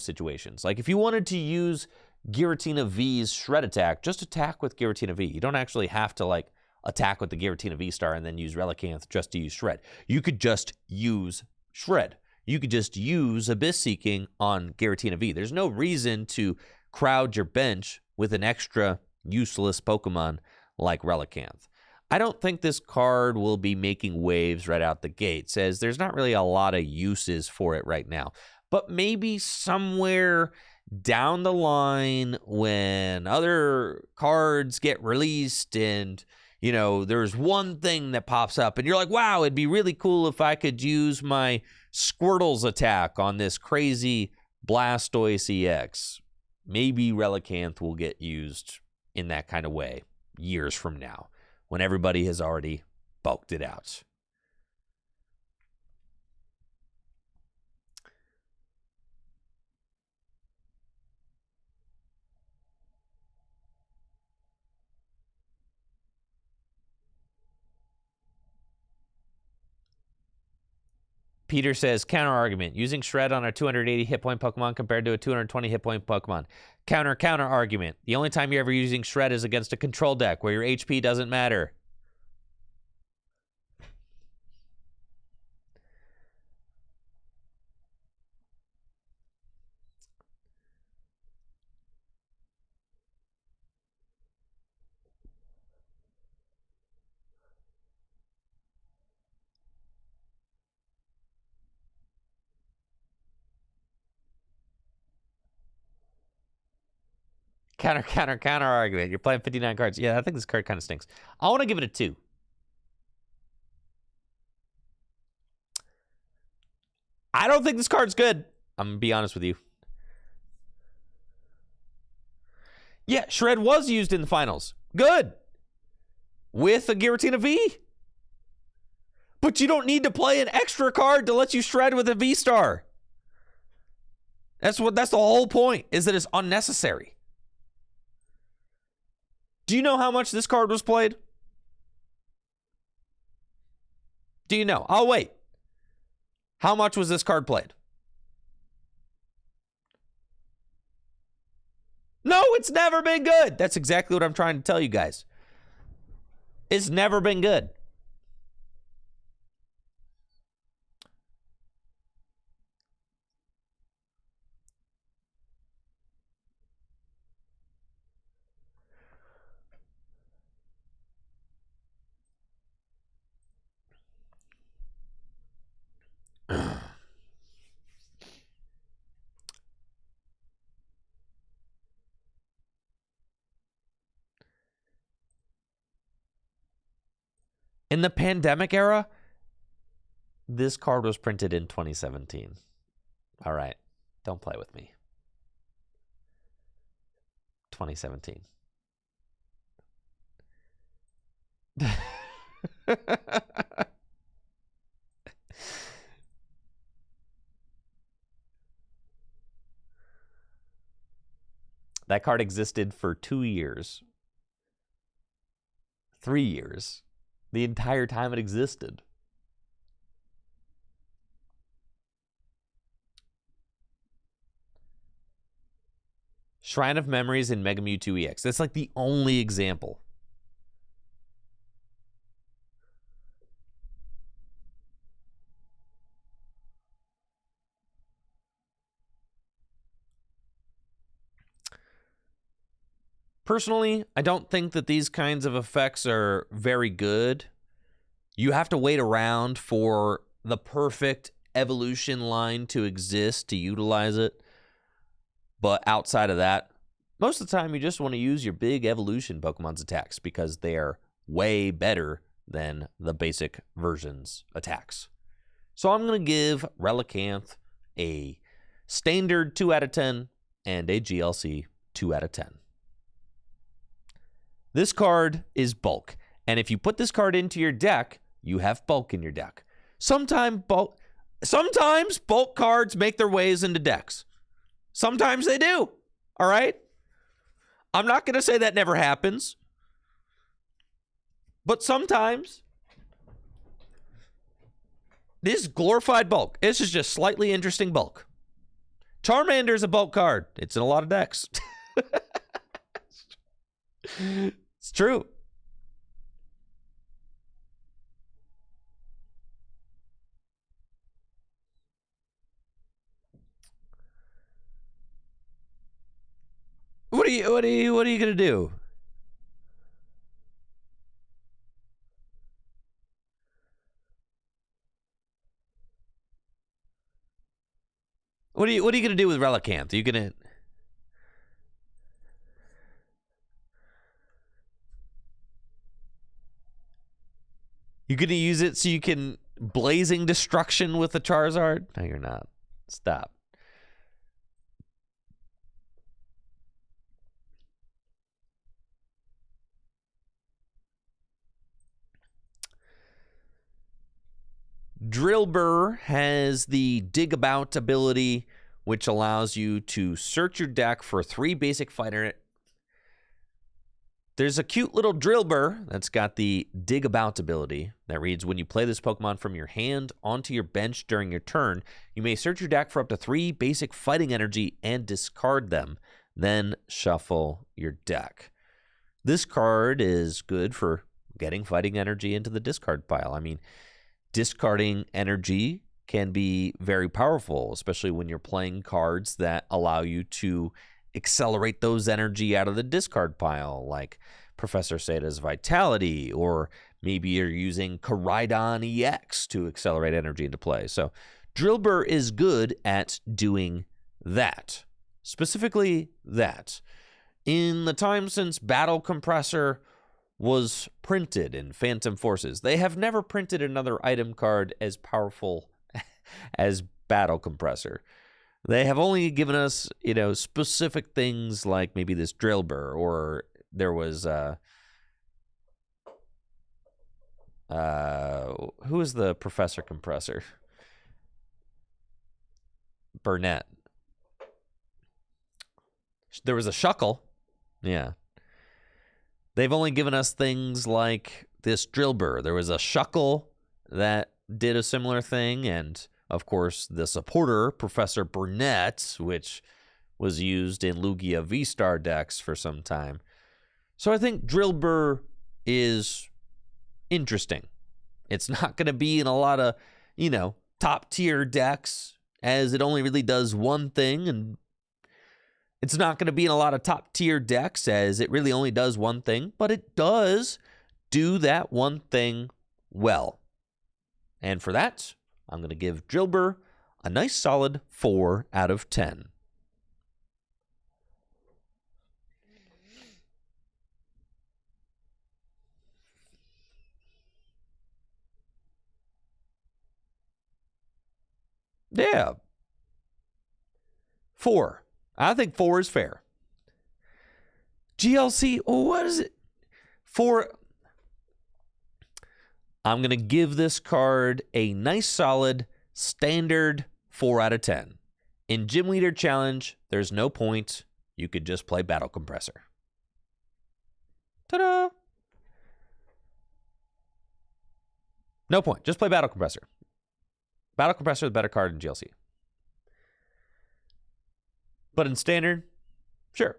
situations. Like if you wanted to use Giratina V's Shred Attack, just attack with Giratina V. You don't actually have to like attack with the Giratina V-Star and then use Relicanth just to use Shred. You could just use Shred. You could just use Abyss Seeking on Giratina V. There's no reason to crowd your bench with an extra useless Pokemon like Relicanth. I don't think this card will be making waves right out the gate, says there's not really a lot of uses for it right now. But maybe somewhere down the line when other cards get released and, you know, there's one thing that pops up and you're like, wow, it'd be really cool if I could use my Squirtle's attack on this crazy Blastoise EX. Maybe Relicanth will get used in that kind of way years from now when everybody has already bulked it out. Peter says, counter argument. Using Shred on a 280 hit point Pokemon compared to a 220 hit point Pokemon. Counter argument. The only time you're ever using Shred is against a control deck where your HP doesn't matter. Counter argument. You're playing 59 cards. Yeah, I think this card kind of stinks. I want to give it a 2. I don't think this card's good. I'm going to be honest with you. Yeah, Shred was used in the finals. Good. With a Giratina V. But you don't need to play an extra card to let you Shred with a V-Star. That's the whole point, is that it's unnecessary. Do you know how much this card was played? Do you know? I'll wait. How much was this card played? No, it's never been good. That's exactly what I'm trying to tell you guys. It's never been good. In the pandemic era, this card was printed in 2017. All right, don't play with me. 2017. That card existed for 2 years. 3 years. The entire time it existed. Shrine of Memories in Mega Mewtwo EX. That's like the only example. Personally, I don't think that these kinds of effects are very good. You have to wait around for the perfect evolution line to exist to utilize it. But outside of that, most of the time you just want to use your big evolution Pokemon's attacks because they are way better than the basic version's attacks. So I'm going to give Relicanth a standard 2 out of 10 and a GLC 2 out of 10. This card is bulk, and if you put this card into your deck, you have bulk in your deck. Sometimes bulk cards make their ways into decks. Sometimes they do, all right? I'm not going to say that never happens, but sometimes this is glorified bulk. This is just slightly interesting bulk. Charmander is a bulk card. It's in a lot of decks. It's true. What are you gonna do? What are you gonna do with Relicanth? Are you gonna? You gonna use it so you can blazing destruction with the Charizard? No, you're not. Stop. Drillbur has the Dig About ability, which allows you to search your deck for 3 basic fighter. There's a cute little Drillbur that's got the Dig About ability that reads, when you play this Pokemon from your hand onto your bench during your turn, you may search your deck for up to 3 basic fighting energy and discard them, then shuffle your deck. This card is good for getting fighting energy into the discard pile. I mean, discarding energy can be very powerful, especially when you're playing cards that allow you to accelerate those energy out of the discard pile, like Professor Seta's Vitality, or maybe you're using Koraidon EX to accelerate energy into play. So Drillbur is good at doing that. Specifically that. In the time since Battle Compressor was printed in Phantom Forces, they have never printed another item card as powerful as Battle Compressor. They have only given us, specific things like maybe this Drillbur, or there was who is the Professor Compressor? Burnett. There was a Shuckle. Yeah. They've only given us things like this Drillbur. There was a Shuckle that did a similar thing, and of course, the supporter, Professor Burnett, which was used in Lugia V-Star decks for some time. So I think Drillbur is interesting. It's not going to be in a lot of, top-tier decks, as it only really does one thing, and it's not going to be in a lot of top-tier decks, as it really only does one thing, but it does do that one thing well. And for that, I'm going to give Drillbur a nice solid 4 out of 10. Yeah. 4. I think 4 is fair. GLC, what is it? 4. I'm going to give this card a nice solid standard 4 out of 10. In Gym Leader Challenge, there's no point. You could just play Battle Compressor. Ta-da! No point. Just play Battle Compressor. Battle Compressor is a better card in GLC. But in Standard, sure.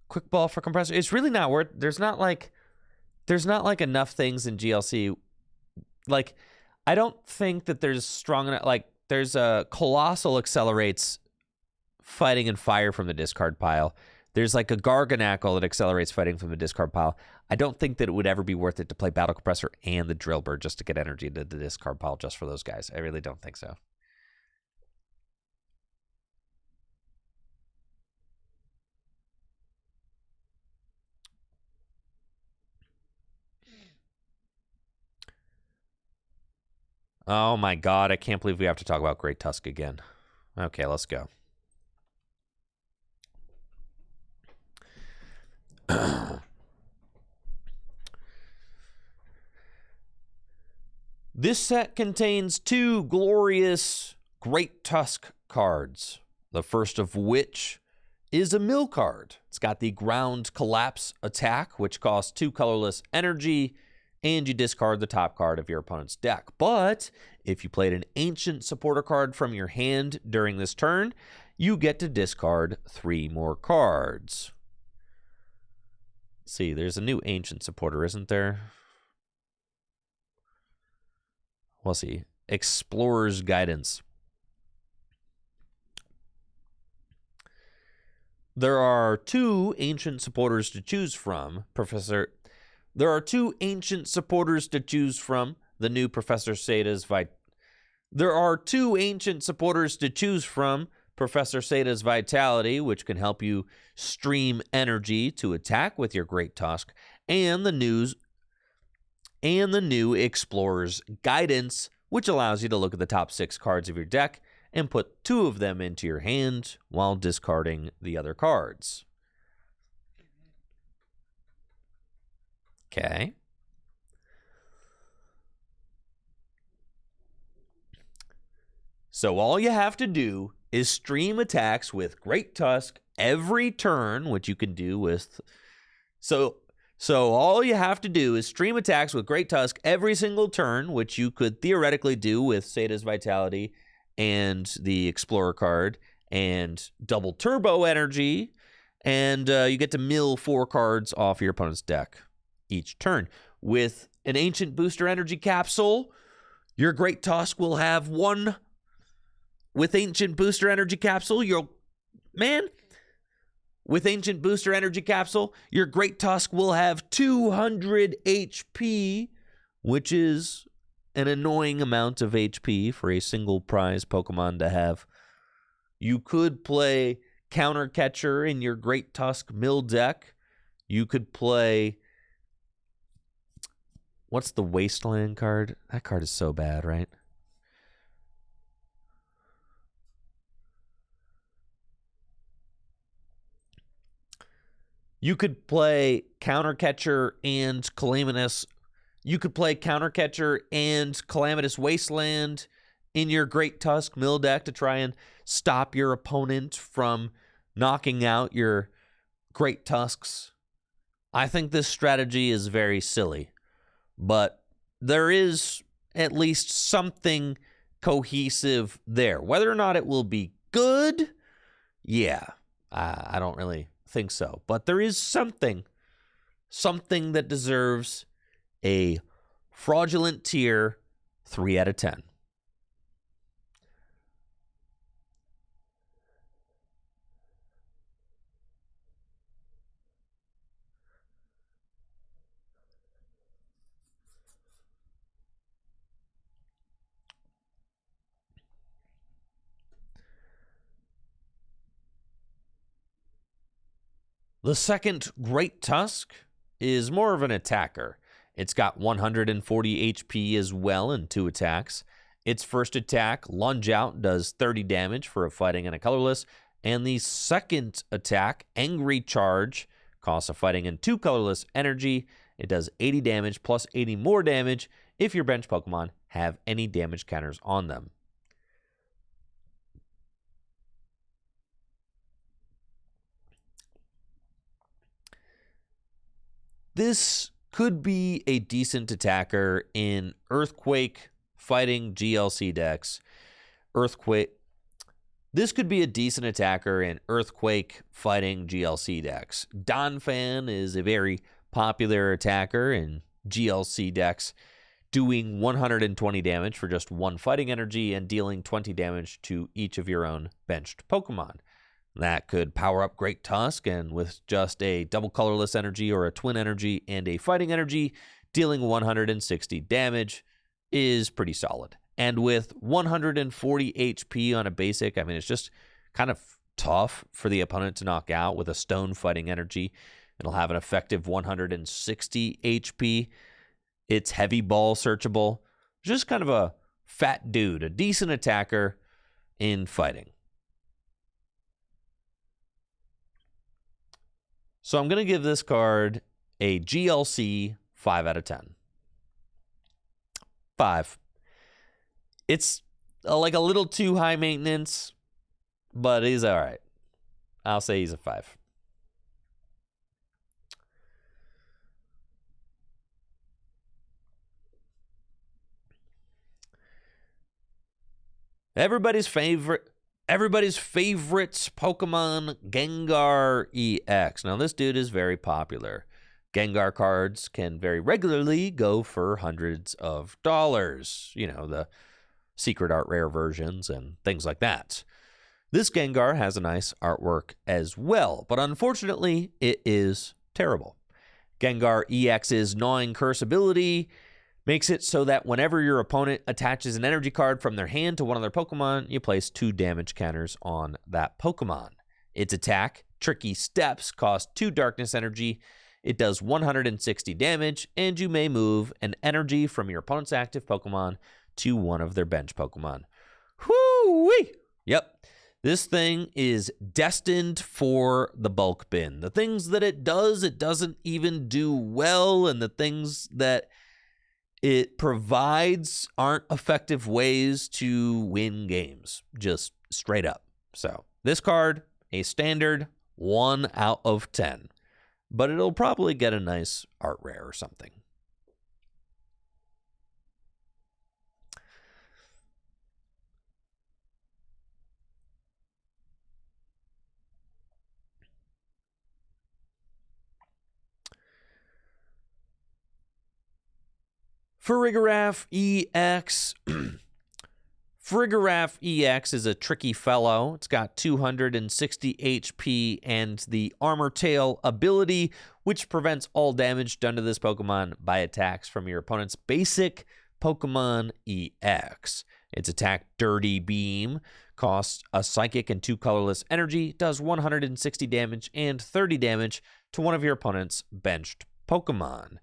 Quick ball for compressor. It's really not worth. There's not like enough things in GLC. Like, I don't think that there's strong enough. Like, there's a Colossal accelerates fighting and fire from the discard pile. There's like a Garganackle that accelerates fighting from the discard pile. I don't think that it would ever be worth it to play Battle Compressor and the Drillbur just to get energy into the discard pile just for those guys. I really don't think so. Oh my god, I can't believe we have to talk about Great Tusk again. Okay, let's go. This set contains 2 glorious Great Tusk cards. The first of which is a mill card. It's got the Ground Collapse attack, which costs 2 colorless energy and you discard the top card of your opponent's deck. But if you played an Ancient Supporter card from your hand during this turn, you get to discard 3 more cards. Let's see, there's a new Ancient Supporter, isn't there? We'll see. Explorer's Guidance. There are 2 Ancient Supporters to choose from, There are 2 Ancient Supporters to choose from. The new Professor Sada's There are 2 Ancient Supporters to choose from. Professor Sada's Vitality, which can help you stream energy to attack with your Great Tusk, and the new Explorer's Guidance, which allows you to look at the top 6 cards of your deck and put 2 of them into your hand while discarding the other cards. Okay. So all you have to do is stream attacks with Great Tusk every turn, which you can do with... So all you have to do is stream attacks with Great Tusk every single turn, which you could theoretically do with Sada's Vitality and the Explorer card and double Turbo Energy, and you get to mill 4 cards off your opponent's deck each turn. With an Ancient Booster Energy Capsule, your Great Tusk will have 1... With Ancient Booster Energy Capsule, With Ancient Booster Energy Capsule, your Great Tusk will have 200 HP, which is an annoying amount of HP for a single prize Pokemon to have. You could play Counter Catcher in your Great Tusk mill deck. You could play... What's the Wasteland card? That card is so bad, right? You could play Counter Catcher and Calamitous. You could play Counter Catcher and Calamitous Wasteland in your Great Tusk mill deck to try and stop your opponent from knocking out your Great Tusks. I think this strategy is very silly, but there is at least something cohesive there. Whether or not it will be good, yeah, I don't really think so. But there is something that deserves a fraudulent tier 3 out of 10. The second Great Tusk is more of an attacker. It's got 140 HP as well and 2 attacks. Its first attack, Lunge Out, does 30 damage for a fighting and a colorless. And the second attack, Angry Charge, costs a fighting and 2 colorless energy. It does 80 damage plus 80 more damage if your bench Pokemon have any damage counters on them. This could be a decent attacker in Earthquake fighting GLC decks. This could be a decent attacker in Earthquake fighting GLC decks. Donphan is a very popular attacker in GLC decks, doing 120 damage for just 1 fighting energy and dealing 20 damage to each of your own benched Pokemon. That could power up Great Tusk, and with just a double colorless energy or a twin energy and a fighting energy, dealing 160 damage is pretty solid. And with 140 HP on a basic, I mean, it's just kind of tough for the opponent to knock out with a stone fighting energy. It'll have an effective 160 HP. It's heavy ball searchable. Just kind of a fat dude, a decent attacker in fighting. So I'm going to give this card a GLC 5 out of 10. 5. It's like a little too high maintenance, but he's all right. I'll say he's a 5. Everybody's favorite Pokemon Gengar EX. Now, this dude is very popular. Gengar cards can very regularly go for hundreds of dollars. You know, the secret art rare versions and things like that. This Gengar has a nice artwork as well, but unfortunately, it is terrible. Gengar EX's Gnawing Curse ability makes it so that whenever your opponent attaches an energy card from their hand to one of their Pokemon, you place 2 damage counters on that Pokemon. Its attack, Tricky Steps, costs 2 darkness energy. It does 160 damage, and you may move an energy from your opponent's active Pokemon to one of their bench Pokemon. Whoo-wee! Yep. This thing is destined for the bulk bin. The things that it doesn't even do well, and the things that it provides aren't effective ways to win games, just straight up. So this card, a standard 1 out of 10, but it'll probably get a nice art rare or something. Farigiraf EX. Farigiraf EX is a tricky fellow. It's got 260 HP and the Armor Tail ability, which prevents all damage done to this Pokemon by attacks from your opponent's basic Pokemon EX. Its attack, Dirty Beam, costs a Psychic and 2 colorless energy, does 160 damage and 30 damage to one of your opponent's benched Pokemon.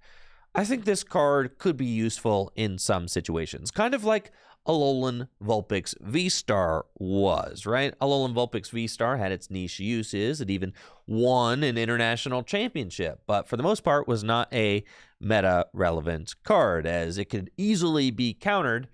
I think this card could be useful in some situations, kind of like Alolan Vulpix V-Star was, right? Alolan Vulpix V-Star had its niche uses. It even won an international championship, but for the most part was not a meta-relevant card, as it could easily be countered,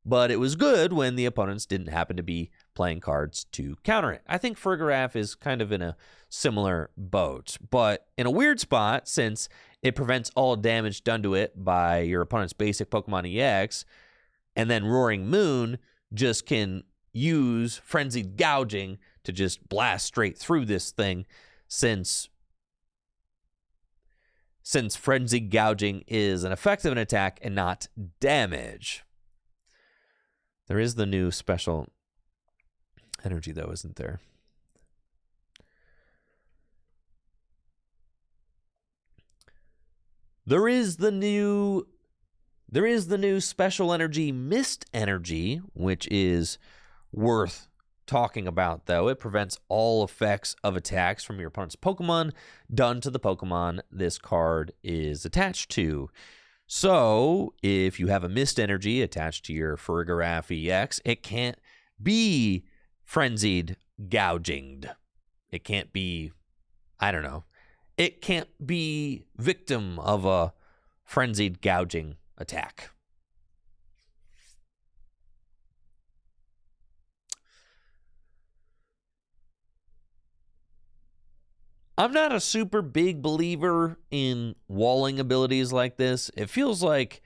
but it was good when the opponents didn't happen to be playing cards to counter it. I think Farigiraf is kind of in a similar boat, but in a weird spot since it prevents all damage done to it by your opponent's basic Pokemon EX, and then Roaring Moon just can use Frenzied Gouging to just blast straight through this thing, since Frenzied Gouging is an effective attack and not damage. There is the new special energy, though, isn't there? There is the new special energy, Mist Energy, which is worth talking about, though. It prevents all effects of attacks from your opponent's Pokemon done to the Pokemon this card is attached to. So, if you have a Mist Energy attached to your Farigiraf EX, it can't be Frenzied Gouginged. It can't be, I don't know. It can't be victim of a Frenzied Gouging attack. I'm not a super big believer in walling abilities like this. It feels like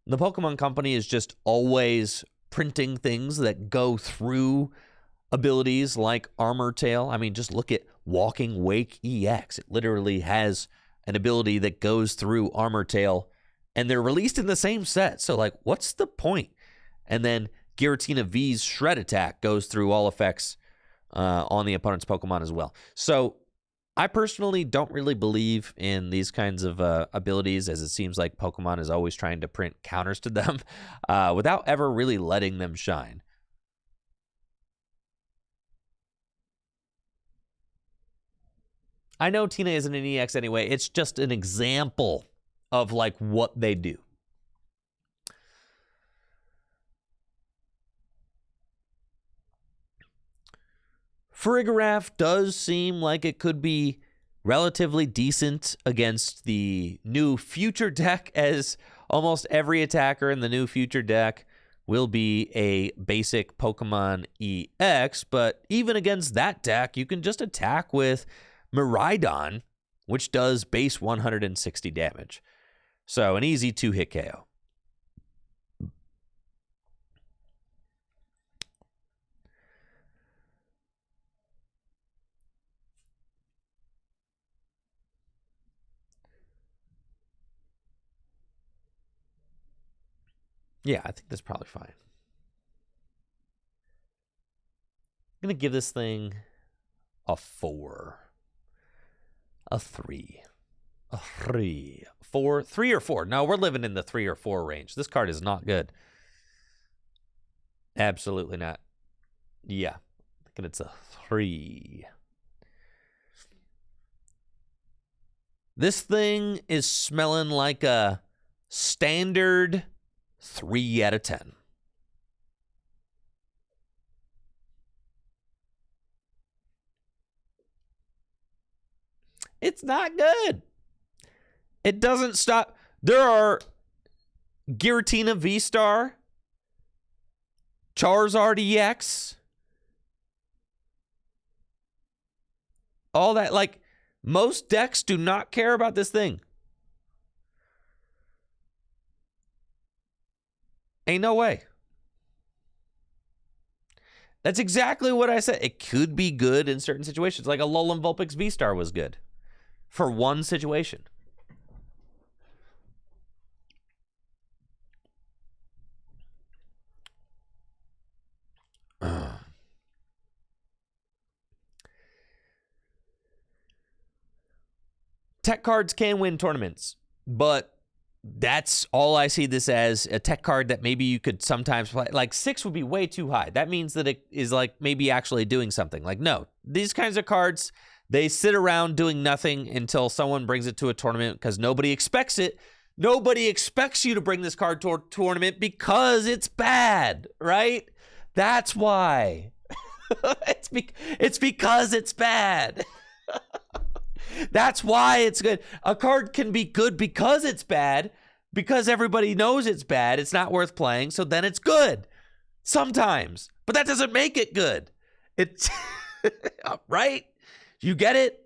the Pokemon Company is just always printing things that go through abilities like Armor Tail. I mean, just look at Walking Wake EX. It literally has an ability that goes through Armor Tail, and they're released in the same set. So, like, what's the point? And then Giratina V's Shred Attack goes through all effects on the opponent's Pokemon as well. So, I personally don't really believe in these kinds of abilities, as it seems like Pokemon is always trying to print counters to them without ever really letting them shine. I know Tina isn't an EX anyway. It's just an example of like what they do. Farigiraf does seem like it could be relatively decent against the new future deck, as almost every attacker in the new future deck will be a basic Pokemon EX, but even against that deck, you can just attack with Miraidon, which does base 160 damage. So an easy 2-hit KO. Yeah, I think that's probably fine. I'm going to give this thing a 4. A 3. A 3. 4. 3 or 4. No, we're living in the 3 or 4 range. This card is not good. Absolutely not. Yeah. I think it's a 3. This thing is smelling like a standard 3 out of 10. It's not good. It doesn't stop. There are Giratina V-Star, Charizard EX, all that. Like, most decks do not care about this thing. Ain't no way. That's exactly what I said. It could be good in certain situations. Like a Alolan Vulpix V-Star was good for one situation. Tech cards can win tournaments, but that's all I see this as, a tech card that maybe you could sometimes play. Like 6 would be way too high. That means that it is like maybe actually doing something. Like, no, these kinds of cards, they sit around doing nothing until someone brings it to a tournament because nobody expects it. Nobody expects you to bring this card to a tournament because it's bad, right? That's why. It's because it's bad. That's why it's good. A card can be good because it's bad, because everybody knows it's bad. It's not worth playing, so then it's good sometimes. But that doesn't make it good. It's right? You get it?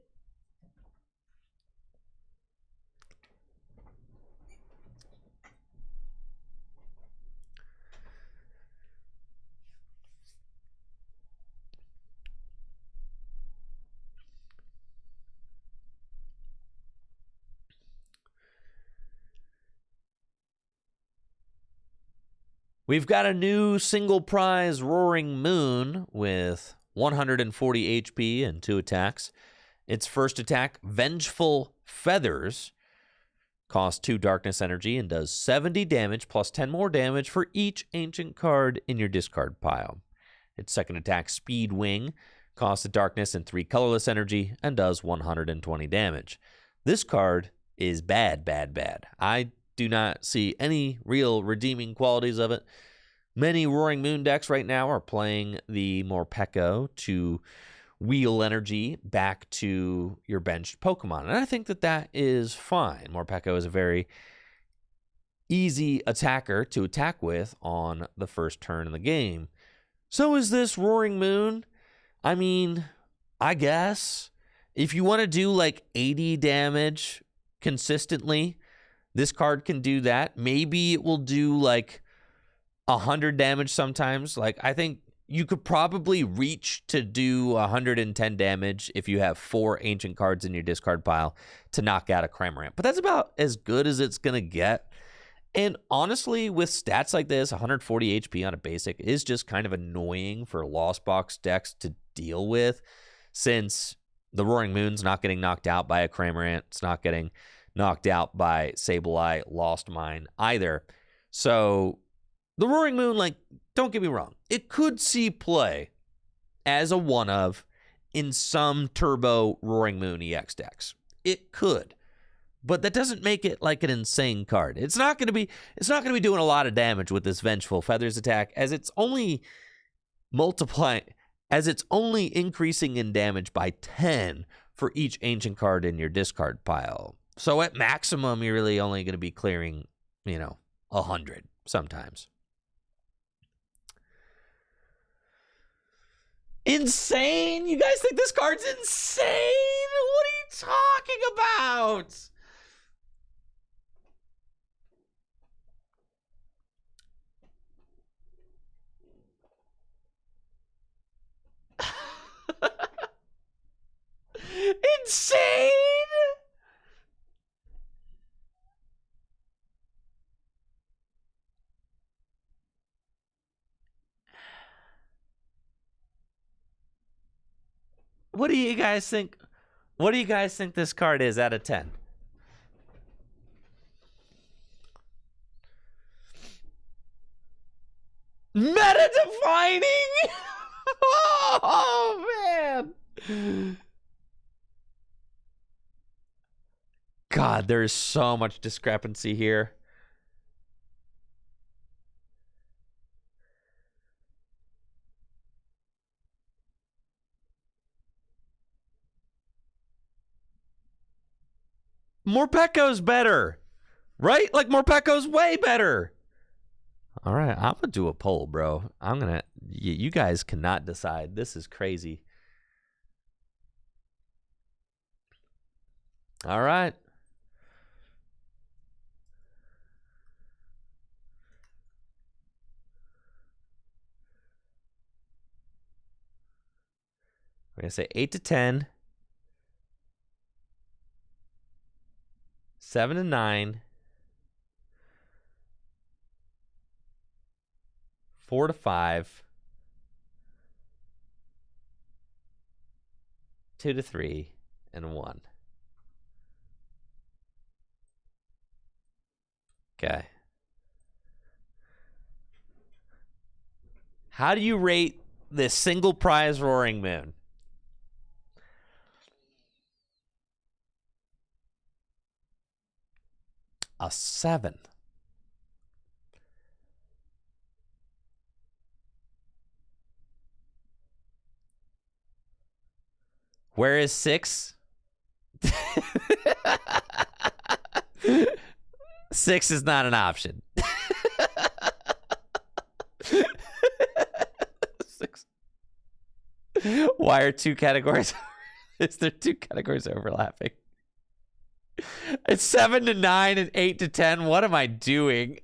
We've got a new single prize Roaring Moon with 140 HP and 2 attacks. Its first attack, Vengeful Feathers, costs 2 darkness energy and does 70 damage plus 10 more damage for each ancient card in your discard pile. Its second attack, Speed Wing, costs a darkness and 3 colorless energy and does 120 damage. This card is bad, bad, bad. I do not see any real redeeming qualities of it. Many Roaring Moon decks right now are playing the Morpeko to wheel energy back to your benched Pokemon. And I think that that is fine. Morpeko is a very easy attacker to attack with on the first turn in the game. So is this Roaring Moon. I mean, I guess if you want to do like 80 damage consistently, this card can do that. Maybe it will do like 100 damage sometimes. Like, I think you could probably reach to do 110 damage if you have 4 ancient cards in your discard pile to knock out a Cramorant. But that's about as good as it's going to get. And honestly, with stats like this, 140 HP on a basic is just kind of annoying for Lost Box decks to deal with, since the Roaring Moon's not getting knocked out by a Cramorant. It's not getting knocked out by Sableye, Lost Mine either. So the Roaring Moon, like, don't get me wrong, it could see play as a one-of in some Turbo Roaring Moon EX decks. It could. But that doesn't make it like an insane card. It's not going to be doing a lot of damage with this Vengeful Feathers attack, as it's only increasing in damage by 10 for each ancient card in your discard pile. So at maximum, you're really only going to be clearing, 100 sometimes. Insane? You guys think this card's insane? What are you talking about? Insane? What do you guys think? What do you guys think this card is out of 10? Meta defining. Oh man. God, there is so much discrepancy here. Morpeko's better, right? Like, Morpeko's way better. All right, I'm going to do a poll, bro. I'm going to... You guys cannot decide. This is crazy. All right. We're going to say 8 to 10. 7 to 9. 4 to 5. 2 to 3. And 1. Okay. How do you rate this single prize Roaring Moon? A 7. Where is 6? 6 is not an option. 6. Why are 2 categories? Is there 2 categories overlapping? It's 7 to 9 and 8 to 10. What am I doing?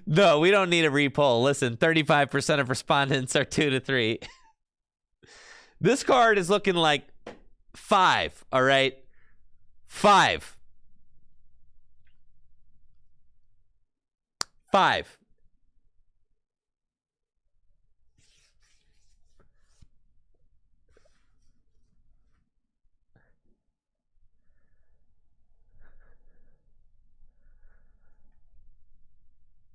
No, we don't need a repoll. Listen, 35% of respondents are 2 to 3. This card is looking like 5, all right? 5. 5.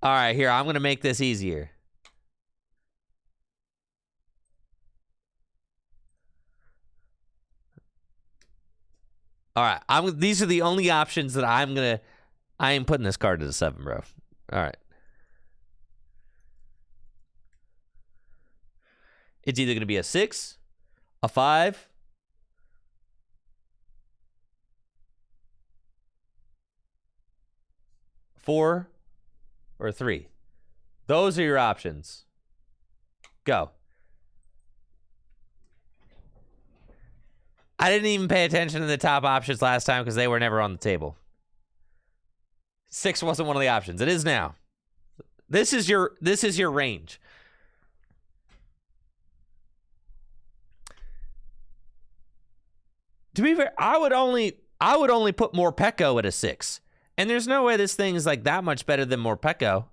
All right, here, I'm going to make this easier. All right, these are the only options that I ain't putting this card to the 7, bro. All right. It's either going to be a 6, a 5, four, or 3. Those are your options. Go. I didn't even pay attention to the top options last time because they were never on the table. 6 wasn't one of the options. It is now. This is your range. To be fair, I would only put Morpeko at a 6. And there's no way this thing is like that much better than Morpeko.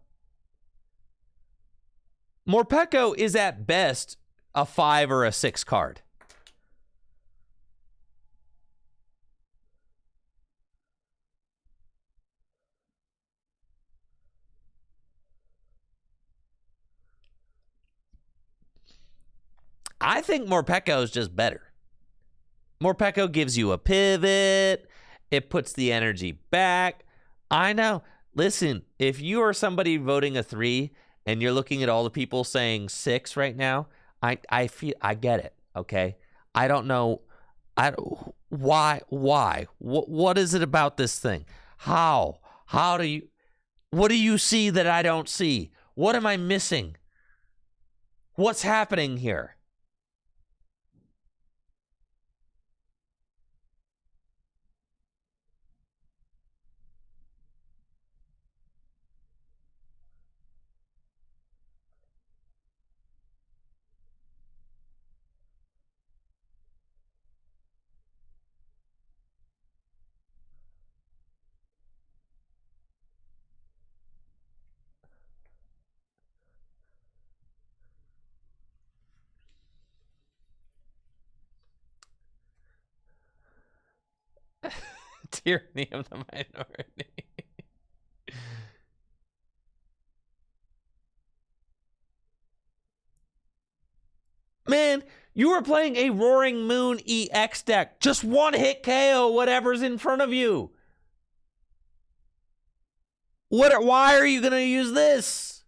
Morpeko is at best a 5 or a 6 card. I think Morpeko is just better. Morpeko gives you a pivot. It puts the energy back. I know. Listen, if you are somebody voting a 3 and you're looking at all the people saying 6 right now, I get it, okay? I don't know. Why? What is it about this thing? What do you see that I don't see? What am I missing? What's happening here? Tyranny of the minority. Man, you were playing a Roaring Moon EX deck. Just one hit KO whatever's in front of you. Why are you going to use this?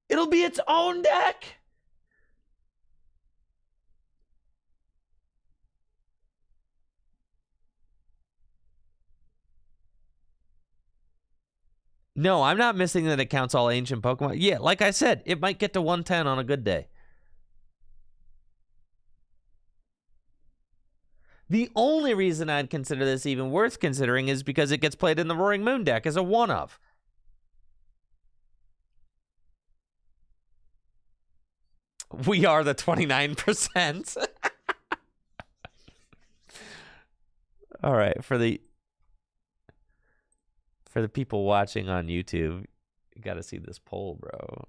It'll be its own deck. No, I'm not missing that it counts all ancient Pokemon. Yeah, like I said, it might get to 110 on a good day. The only reason I'd consider this even worth considering is because it gets played in the Roaring Moon deck as a one-of. We are the 29%. All right, for the people watching on YouTube, you got to see this poll, bro.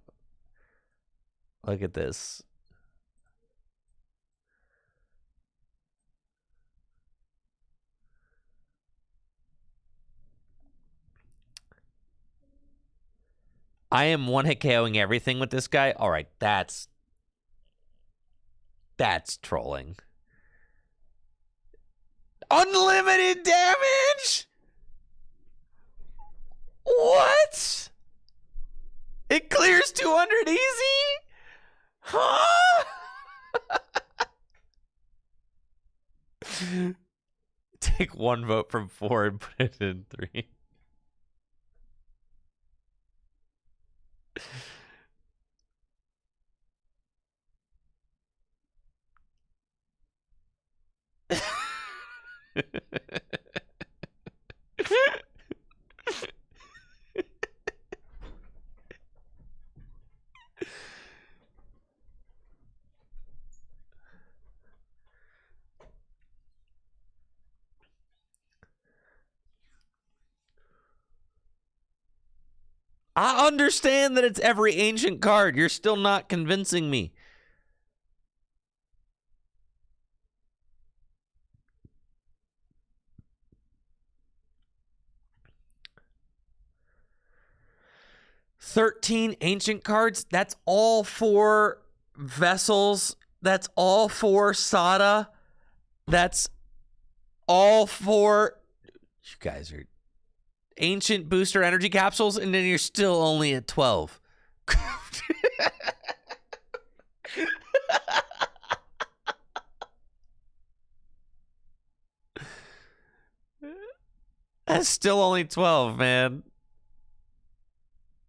Look at this. I am one-hit KOing everything with this guy. All right, that's trolling. Unlimited damage? What? It clears 200 easy? Huh? Take one vote from 4 and put it in 3. I understand that it's every ancient card. You're still not convincing me. "13 ancient cards? That's all 4 vessels. That's all 4 Sada. That's all 4... You guys are... ancient booster energy capsules, and then you're still only at 12. That's still only 12, man.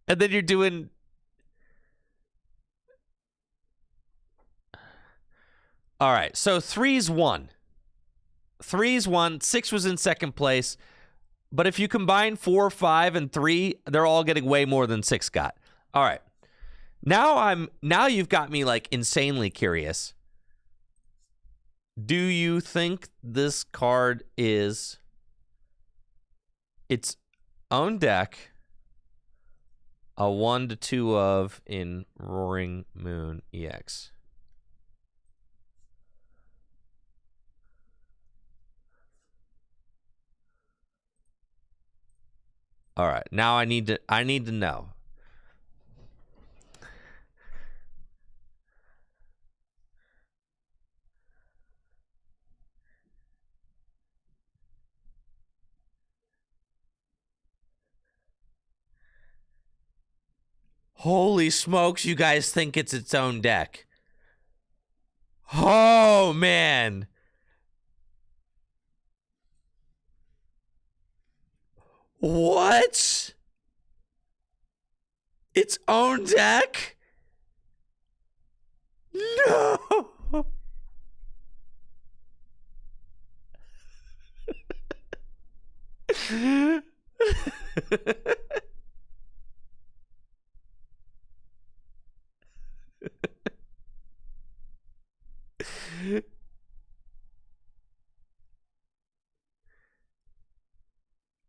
And then you're doing... All right, so 3's 1. 3's 1. 6 was in second place. But if you combine 4, 5, and 3, they're all getting way more than 6 got. All right. Now you've got me like insanely curious. Do you think this card is its own deck, a 1 to 2 of in Roaring Moon EX? All right, now I need to know. Holy smokes, you guys think it's its own deck. Oh, man. What? Its own deck? No.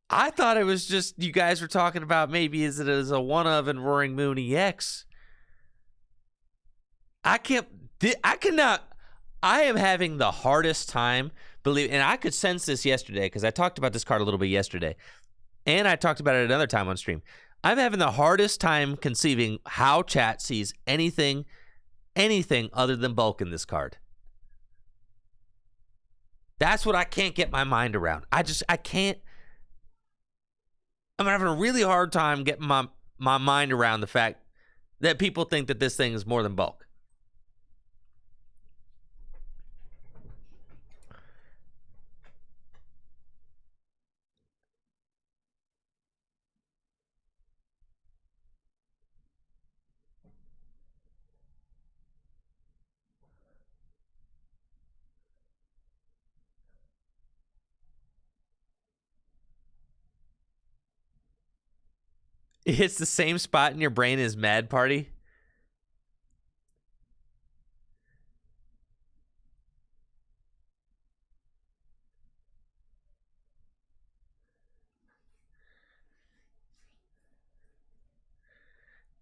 I thought it was just you guys were talking about maybe is it as a one of in Roaring Moon EX. I cannot I am having the hardest time and I could sense this yesterday because I talked about this card a little bit yesterday, and I talked about it another time on stream. I'm having the hardest time conceiving how chat sees anything other than bulk in this card. That's what I can't get my mind around. I can't. I'm having a really hard time getting my mind around the fact that people think that this thing is more than bulk. It hits the same spot in your brain as Mad Party.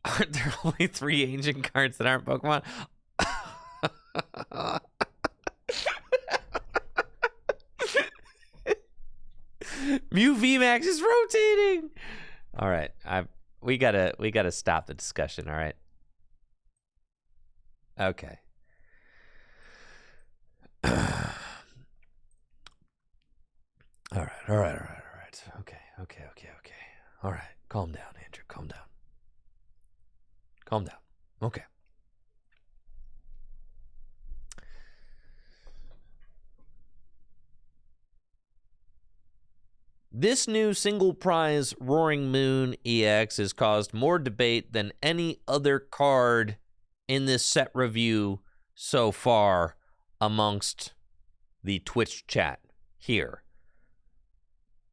Aren't there only 3 ancient cards that aren't Pokemon? Mew VMAX is rotating. All right, we gotta stop the discussion. All right. Okay. All right. Okay. All right, calm down, Andrew. Calm down. Okay. This new single prize Roaring Moon EX has caused more debate than any other card in this set review so far amongst the Twitch chat here.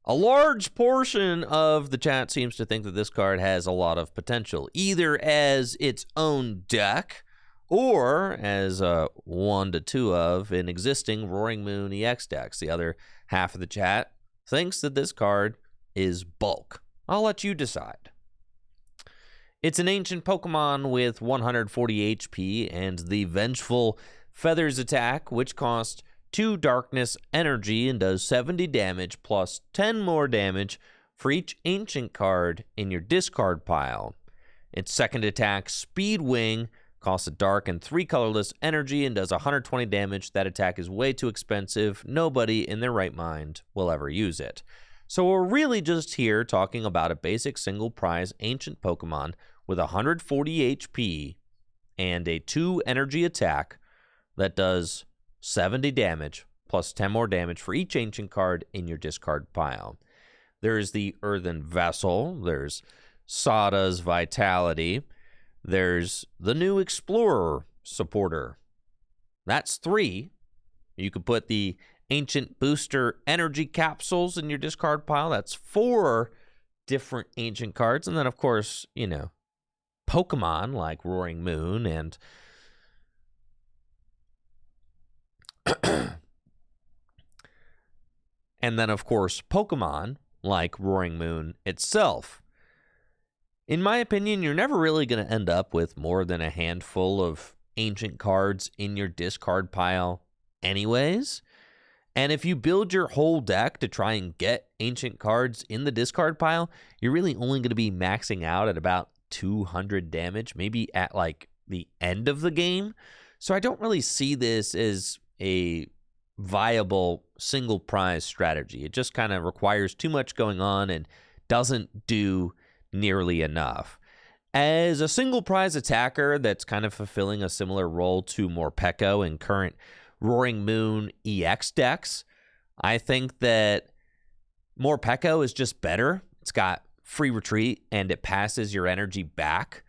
A large portion of the chat seems to think that this card has a lot of potential, either as its own deck or as 1 to 2 of an existing Roaring Moon EX decks. The other half of the chat thinks that this card is bulk. I'll let you decide. It's an ancient Pokemon with 140 HP and the Vengeful Feathers attack, which costs 2 darkness energy and does 70 damage plus 10 more damage for each ancient card in your discard pile. Its second attack, Speed Wing, costs a dark and 3 colorless energy and does 120 damage. That attack is way too expensive. Nobody in their right mind will ever use it. So we're really just here talking about a basic single prize ancient Pokemon with 140 HP and a 2 energy attack that does 70 damage plus 10 more damage for each ancient card in your discard pile. There's the Earthen Vessel. There's Sada's Vitality. There's the new Explorer supporter. That's 3. You could put the Ancient Booster Energy Capsules in your discard pile. That's 4 different ancient cards. And then, of course, Pokemon like Roaring Moon and and then, of course, Pokemon like Roaring Moon itself. In my opinion, you're never really going to end up with more than a handful of ancient cards in your discard pile anyways. And if you build your whole deck to try and get ancient cards in the discard pile, you're really only going to be maxing out at about 200 damage, maybe at like the end of the game. So I don't really see this as a viable single prize strategy. It just kind of requires too much going on and doesn't do nearly enough. As a single prize attacker that's kind of fulfilling a similar role to Morpeko in current Roaring Moon EX decks, I think that Morpeko is just better. It's got free retreat and it passes your energy back.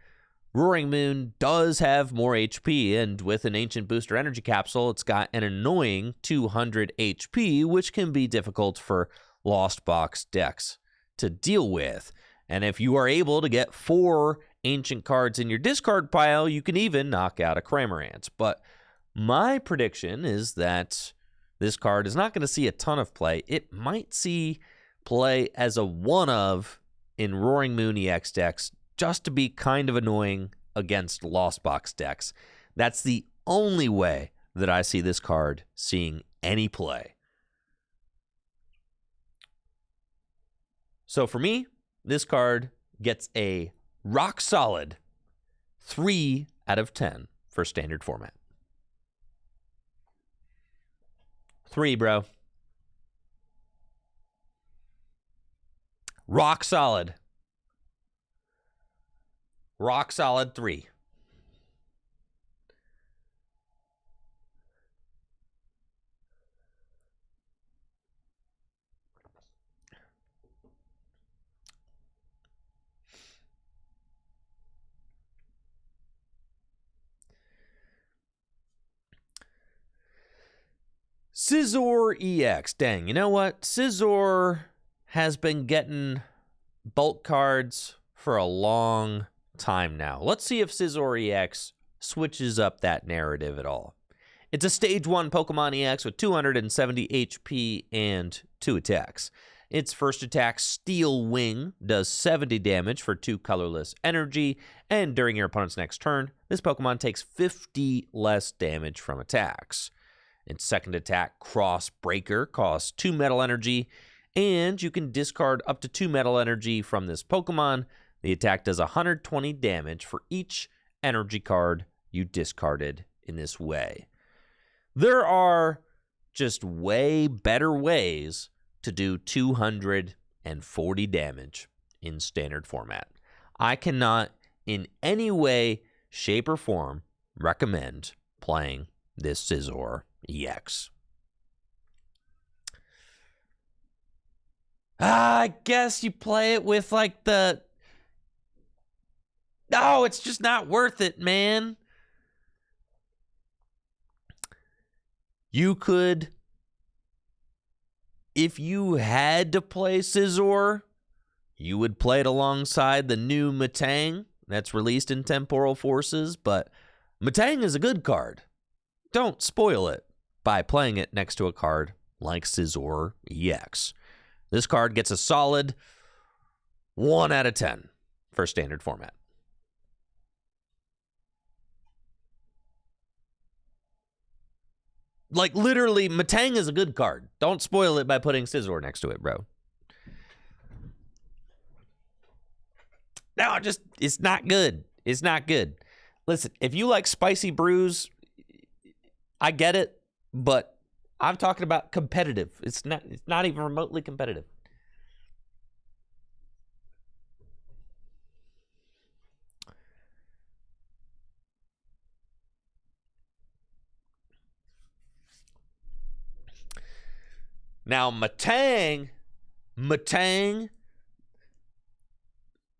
Roaring Moon does have more HP, and with an Ancient Booster Energy Capsule, it's got an annoying 200 HP, which can be difficult for Lost Box decks to deal with. And if you are able to get 4 ancient cards in your discard pile, you can even knock out a Cramorant. But my prediction is that this card is not going to see a ton of play. It might see play as a one-of in Roaring Moon EX decks, just to be kind of annoying against Lost Box decks. That's the only way that I see this card seeing any play. So for me, this card gets a rock solid 3 out of 10 for standard format. 3, bro. Rock solid. Rock solid 3. Scizor EX. Dang, you know what? Scizor has been getting bulk cards for a long time now. Let's see if Scizor EX switches up that narrative at all. It's a Stage 1 Pokemon EX with 270 HP and 2 attacks. Its first attack, Steel Wing, does 70 damage for 2 colorless energy, and during your opponent's next turn, this Pokemon takes 50 less damage from attacks. Its second attack, Cross Breaker, costs 2 metal energy, and you can discard up to 2 metal energy from this Pokemon. The attack does 120 damage for each energy card you discarded in this way. There are just way better ways to do 240 damage in standard format. I cannot in any way, shape, or form recommend playing this Scizor EX. I guess you play it with like the... No, it's just not worth it, man. You could, if you had to play Scizor, you would play it alongside the new Metang that's released in Temporal Forces, but Metang is a good card. Don't spoil it by playing it next to a card like Scizor EX. This card gets a solid 1 out of 10 for standard format. Like, literally, Metang is a good card. Don't spoil it by putting Scizor next to it, bro. No, just, it's not good. It's not good. Listen, if you like spicy brews, I get it, but I'm talking about competitive. It's not even remotely competitive. Now, Metang,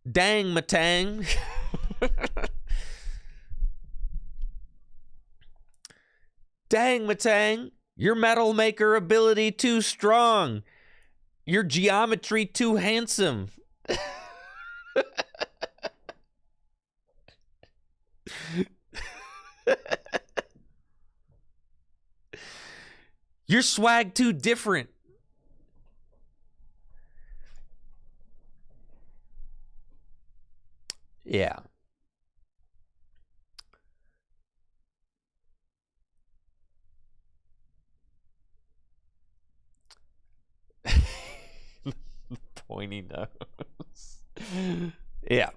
dang Metang. Dang Metang, your Metal Maker ability too strong. Your geometry too handsome. Your swag too different. Yeah. Pointy nose. Yeah.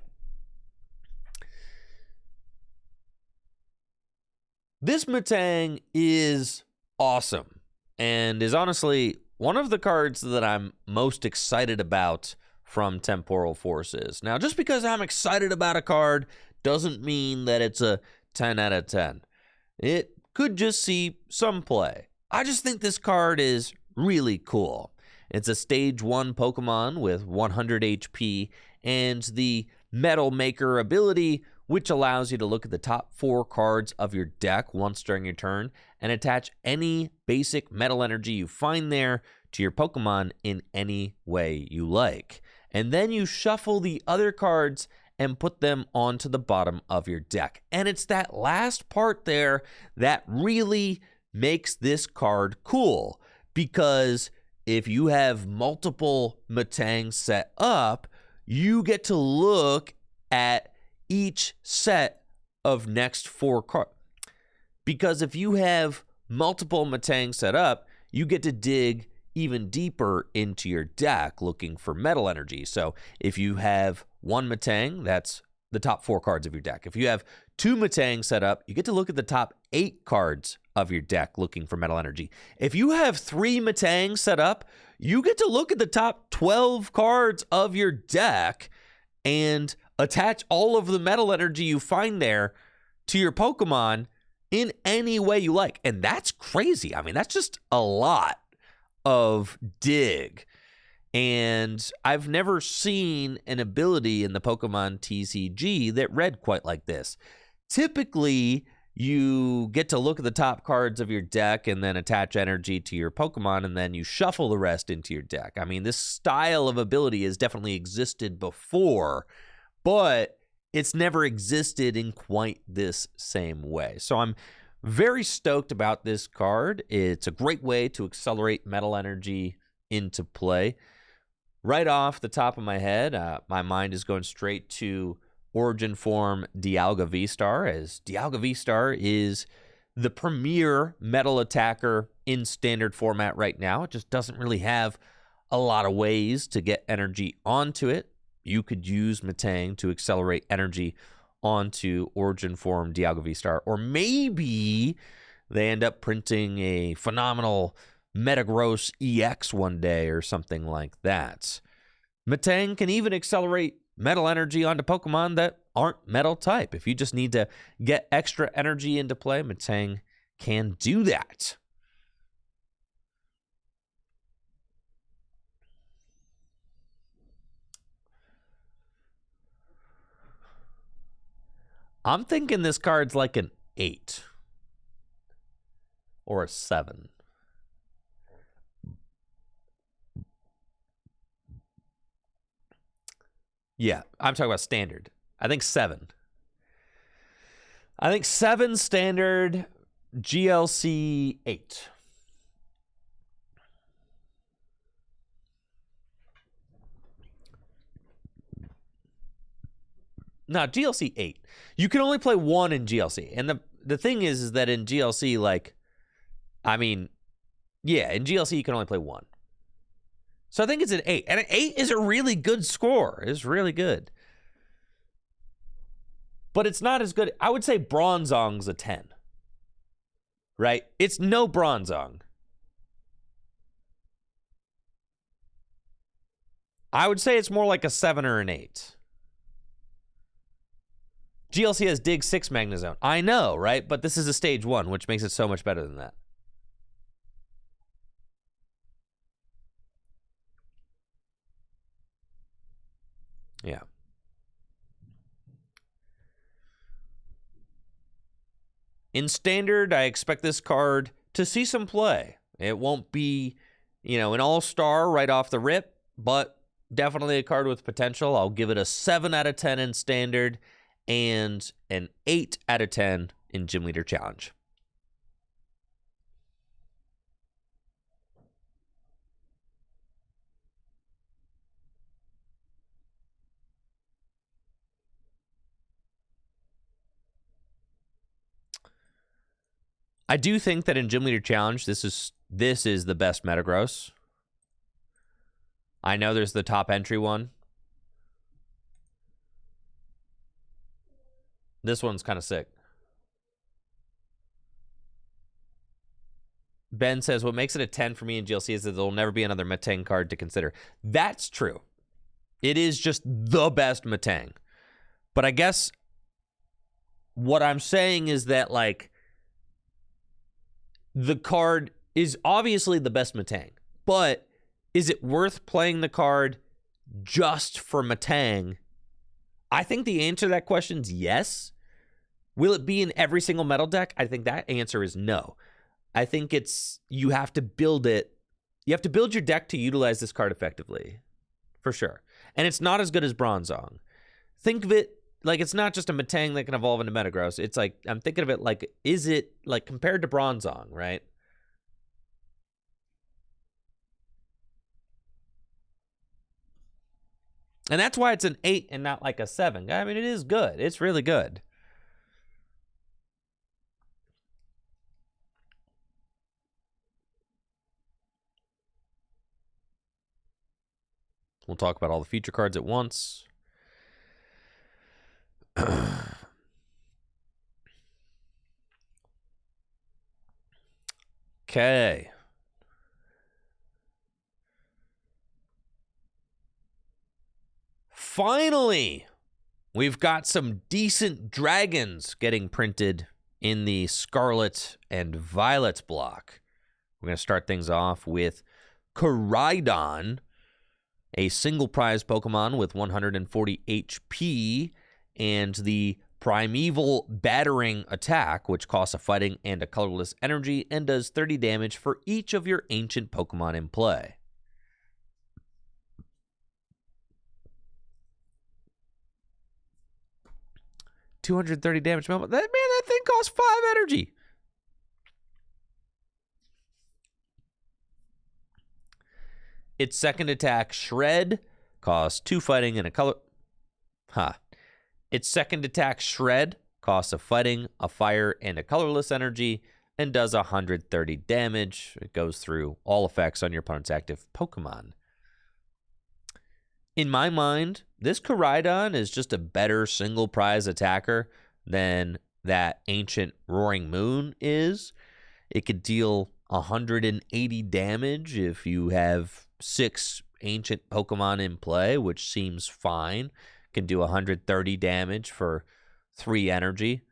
This Metang is awesome and is honestly one of the cards that I'm most excited about from Temporal Forces. Now, just because I'm excited about a card doesn't mean that it's a 10 out of 10. It could just see some play. I just think this card is really cool. It's a Stage 1 Pokemon with 100 HP and the Metal Maker ability, which allows you to look at the top 4 cards of your deck once during your turn and attach any basic metal energy you find there to your Pokemon in any way you like. And then you shuffle the other cards and put them onto the bottom of your deck. And it's that last part there that really makes this card cool, because if you have multiple Metang set up, you get to look at each set of next 4 cards. Because if you have multiple Metang set up, you get to dig even deeper into your deck looking for metal energy. So if you have one Metang, that's the top 4 cards of your deck. If you have 2 Metang set up, you get to look at the top 8 cards of your deck looking for metal energy. If you have 3 Metang set up, you get to look at the top 12 cards of your deck and attach all of the metal energy you find there to your Pokemon in any way you like. And that's crazy. I mean, that's just a lot of dig. And I've never seen an ability in the Pokemon TCG that read quite like this. Typically, you get to look at the top cards of your deck and then attach energy to your Pokemon, and then you shuffle the rest into your deck. I mean, this style of ability has definitely existed before, but it's never existed in quite this same way. So I'm very stoked about this card. It's a great way to accelerate metal energy into play. Right off the top of my head, my mind is going straight to Origin Form Dialga V-Star, as Dialga V-Star is the premier metal attacker in standard format right now. It just doesn't really have a lot of ways to get energy onto it. You could use Metang to accelerate energy onto Origin Form Dialga V-Star, or maybe they end up printing a phenomenal Metagross EX one day or something like that. Metang can even accelerate metal energy onto Pokemon that aren't metal type. If you just need to get extra energy into play, Metang can do that. I'm thinking this card's like an 8 or a 7. Yeah, I'm talking about standard. I think 7. I think 7 standard, GLC 8. No, GLC 8. You can only play 1 in GLC. And the thing is that in GLC, like, I mean, yeah, in GLC you can only play 1. So I think it's an 8. And an 8 is a really good score. It's really good. But it's not as good. I would say Bronzong's a 10. Right? It's no Bronzong. I would say it's more like a 7 or an 8. GLC has Dig 6 Magnezone. I know, right? But this is a stage 1, which makes it so much better than that. Yeah. In standard, I expect this card to see some play. It won't be, an all-star right off the rip, but definitely a card with potential. I'll give it a 7 out of 10 in standard and an 8 out of 10 in Gym Leader Challenge. I do think that in Gym Leader Challenge, this is the best Metagross. I know there's the top entry one. This one's kind of sick. Ben says, what makes it a 10 for me in GLC is that there'll never be another Metang card to consider. That's true. It is just the best Metang. But I guess what I'm saying is that, like, the card is obviously the best Metang, but is it worth playing the card just for Metang? I think the answer to that question is yes. Will it be in every single metal deck? I think that answer is no. I think you have to build it. You have to build your deck to utilize this card effectively, for sure. And it's not as good as Bronzong. Think of it like it's not just a Metang that can evolve into Metagross. It's like, I'm thinking of it like, is it like compared to Bronzong, right? And that's why it's an 8 and not like a 7. I mean, it is good. It's really good. We'll talk about all the feature cards at once. Okay. Finally, we've got some decent dragons getting printed in the Scarlet and Violet block. We're going to start things off with Koraidon, a single prize Pokemon with 140 HP, and the Primeval Battering attack, which costs a fighting and a colorless energy and does 30 damage for each of your ancient Pokemon in play. $230 damage. That thing costs 5 energy. Its second attack, Shred, costs 2 fighting and a color. Its second attack, Shred, costs a fighting, a fire, and a colorless energy, and does 130 damage. It goes through all effects on your opponent's active Pokemon. In my mind, this Koraidon is just a better single prize attacker than that ancient Roaring Moon is. It could deal 180 damage if you have 6 ancient Pokemon in play, which seems fine. Can do 130 damage for 3 energy.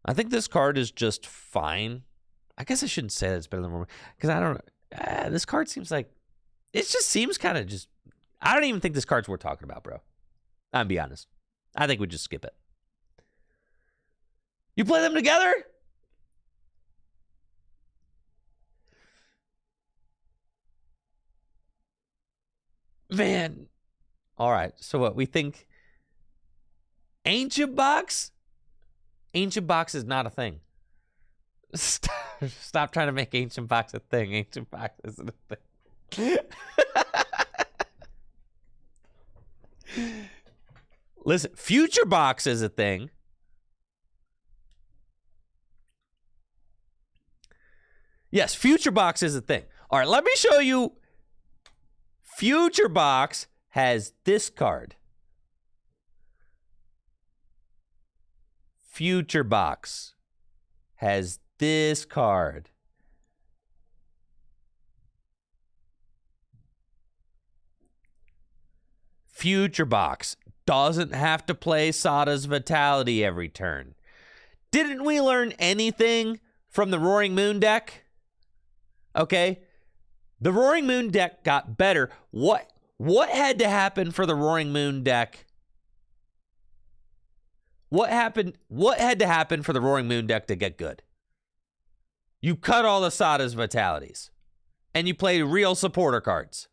I think this card is just fine. I guess I shouldn't say that it's better than Roaring Moon, because I don't. This card seems like it just seems kind of just. I don't even think this card's worth talking about, bro. I'll be honest. I think we just skip it. You play them together? Man. All right. So what? We think Ancient Box? Ancient Box is not a thing. Stop trying to make Ancient Box a thing. Ancient Box isn't a thing. Listen, Future Box is a thing. Yes, Future Box is a thing. All right, let me show you. Future Box has this card. Future Box has this card. Future Box doesn't have to play Sada's Vitality every turn. Didn't we learn anything from the Roaring Moon deck? Okay. The Roaring Moon deck got better. What had to happen for the Roaring Moon deck? What had to happen for the Roaring Moon deck to get good? You cut all the Sada's Vitalities. And you play real supporter cards.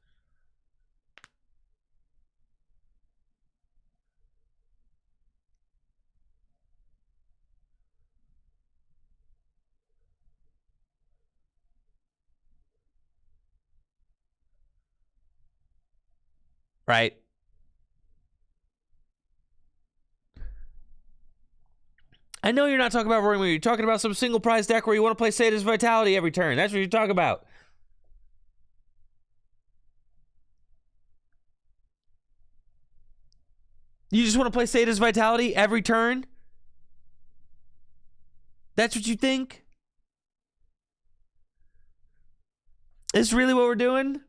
Right? I know you're not talking about Roaring Moon. You're talking about some single prize deck where you want to play Sada's Vitality every turn. That's what you're talking about. You just want to play Sada's Vitality every turn? That's what you think? Is this really what we're doing?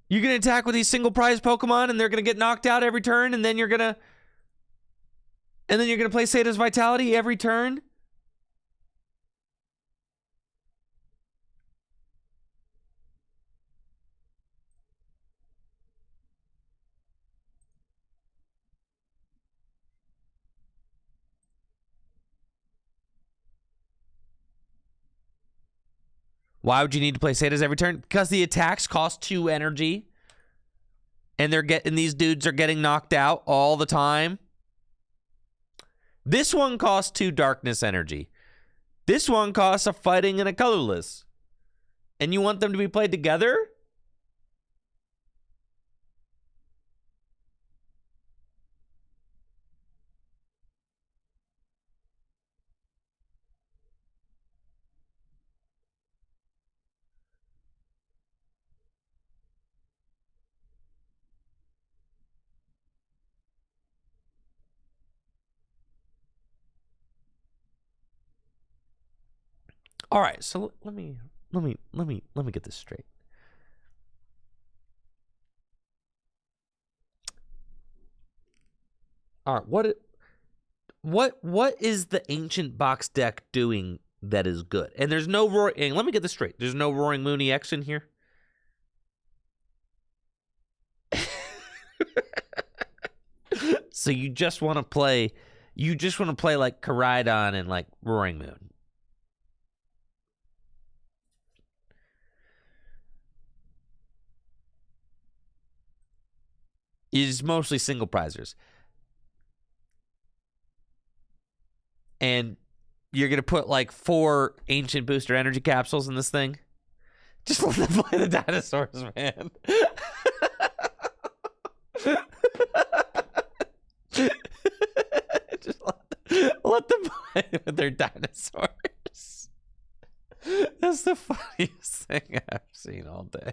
You're going to attack with these single prize Pokemon and they're going to get knocked out every turn, and then you're going to play Sada's Vitality every turn? Why would you need to play Sada's every turn? Because the attacks cost 2 energy. And these dudes are getting knocked out all the time. This one costs 2 darkness energy. This one costs a fighting and a colorless. And you want them to be played together? All right, so let me get this straight. All right, what is the ancient box deck doing that is good? And there's no roaring. Let me get this straight. There's no Roaring Moon EX in here. So you just want to play like Koraidon and like Roaring Moon. It's mostly single prizers. And you're going to put like 4 ancient booster energy capsules in this thing? Just let them play the dinosaurs, man. Just let them play with their dinosaurs. That's the funniest thing I've seen all day.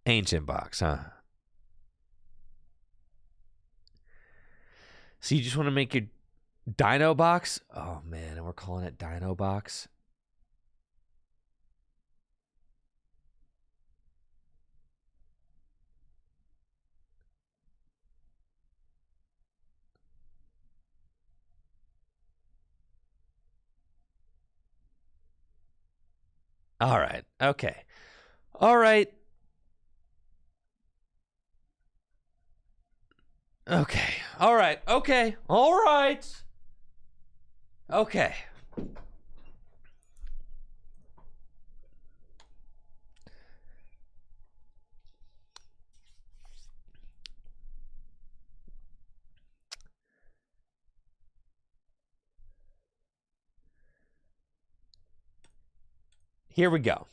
Ancient box, huh? So you just want to make your Dino box? Oh, man, and we're calling it Dino box? All right. Okay. All right. Okay. All right. Okay. All right. Okay. Here we go.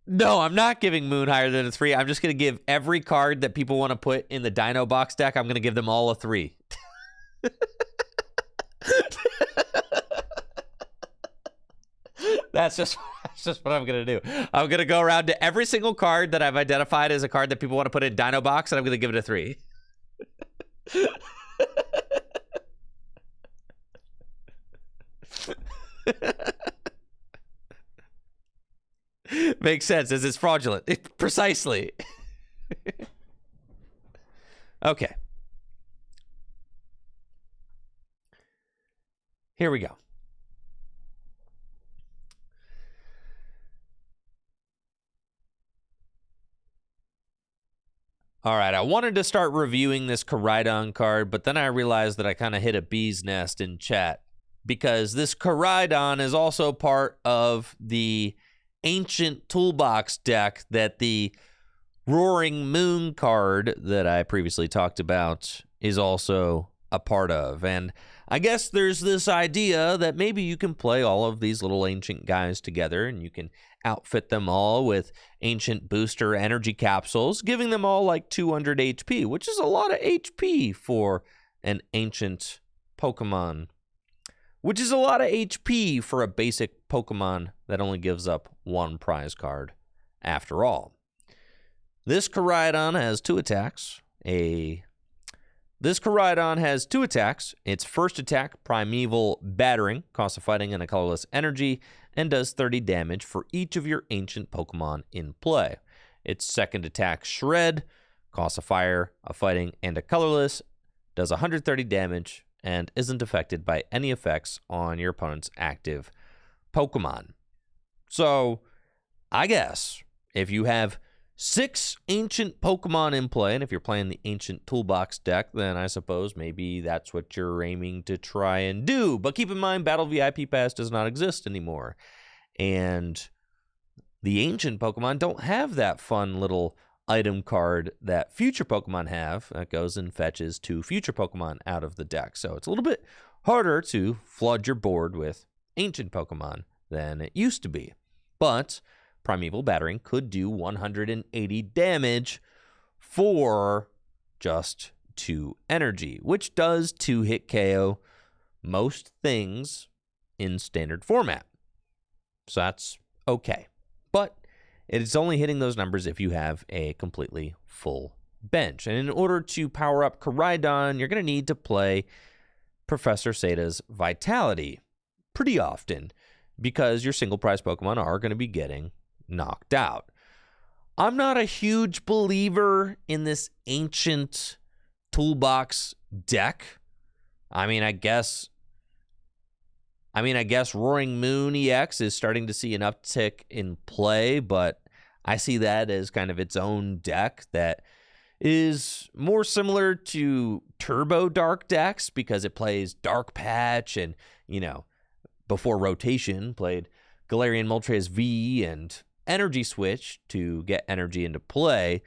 No, I'm not giving Moon higher than a 3. I'm just going to give every card that people want to put in the Dino box deck, I'm going to give them all a 3. That's just what I'm going to do. I'm going to go around to every single card that I've identified as a card that people want to put in Dino box, and I'm going to give it a 3. Makes sense, as it's fraudulent. Precisely. Okay. Here we go. All right, I wanted to start reviewing this Koraidon card, but then I realized that I kind of hit a bee's nest in chat, because this Koraidon is also part of the ancient toolbox deck that the Roaring Moon card that I previously talked about is also a part of. And I guess there's this idea that maybe you can play all of these little ancient guys together and you can outfit them all with ancient booster energy capsules, giving them all like 200 HP, which is a lot of HP for an ancient Pokemon. Which is a lot of HP for a basic Pokemon that only gives up 1 prize card after all. This Koraidon has 2 attacks. This Koraidon has 2 attacks. Its first attack, Primeval Battering, costs a fighting and a colorless energy, and does 30 damage for each of your ancient Pokemon in play. Its second attack, Shred, costs a fire, a fighting, and a colorless, does 130 damage, and isn't affected by any effects on your opponent's active Pokemon. So, I guess, if you have 6 ancient Pokemon in play, and if you're playing the ancient toolbox deck, then I suppose maybe that's what you're aiming to try and do. But keep in mind, Battle VIP Pass does not exist anymore. And the ancient Pokemon don't have that fun little item card that future Pokemon have that goes and fetches 2 future Pokemon out of the deck. So it's a little bit harder to flood your board with ancient Pokemon than it used to be. But Primeval Battering could do 180 damage for just 2 energy, which does 2-hit KO most things in standard format. So that's okay. But it's only hitting those numbers if you have a completely full bench. And in order to power up Koraidon, you're going to need to play Professor Seta's Vitality pretty often because your single prize Pokemon are going to be getting knocked out. I'm not a huge believer in this ancient toolbox deck. I guess Roaring Moon EX is starting to see an uptick in play, but I see that as kind of its own deck that is more similar to Turbo Dark decks because it plays Dark Patch and, before rotation, played Galarian Moltres V and Energy Switch to get energy into play.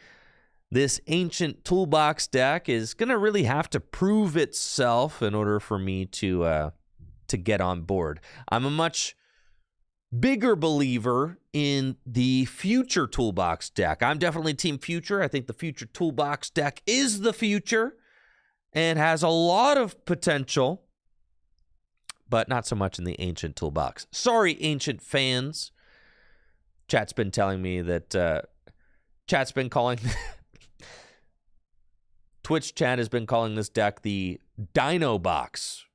This ancient toolbox deck is going to really have to prove itself in order for me to get on board. I'm a much bigger believer in the future toolbox deck. I'm definitely Team Future. I think the future toolbox deck is the future and has a lot of potential, but not so much in the ancient toolbox. Sorry, ancient fans. Chat's been telling me that chat's been calling Twitch chat has been calling this deck the Dino Box.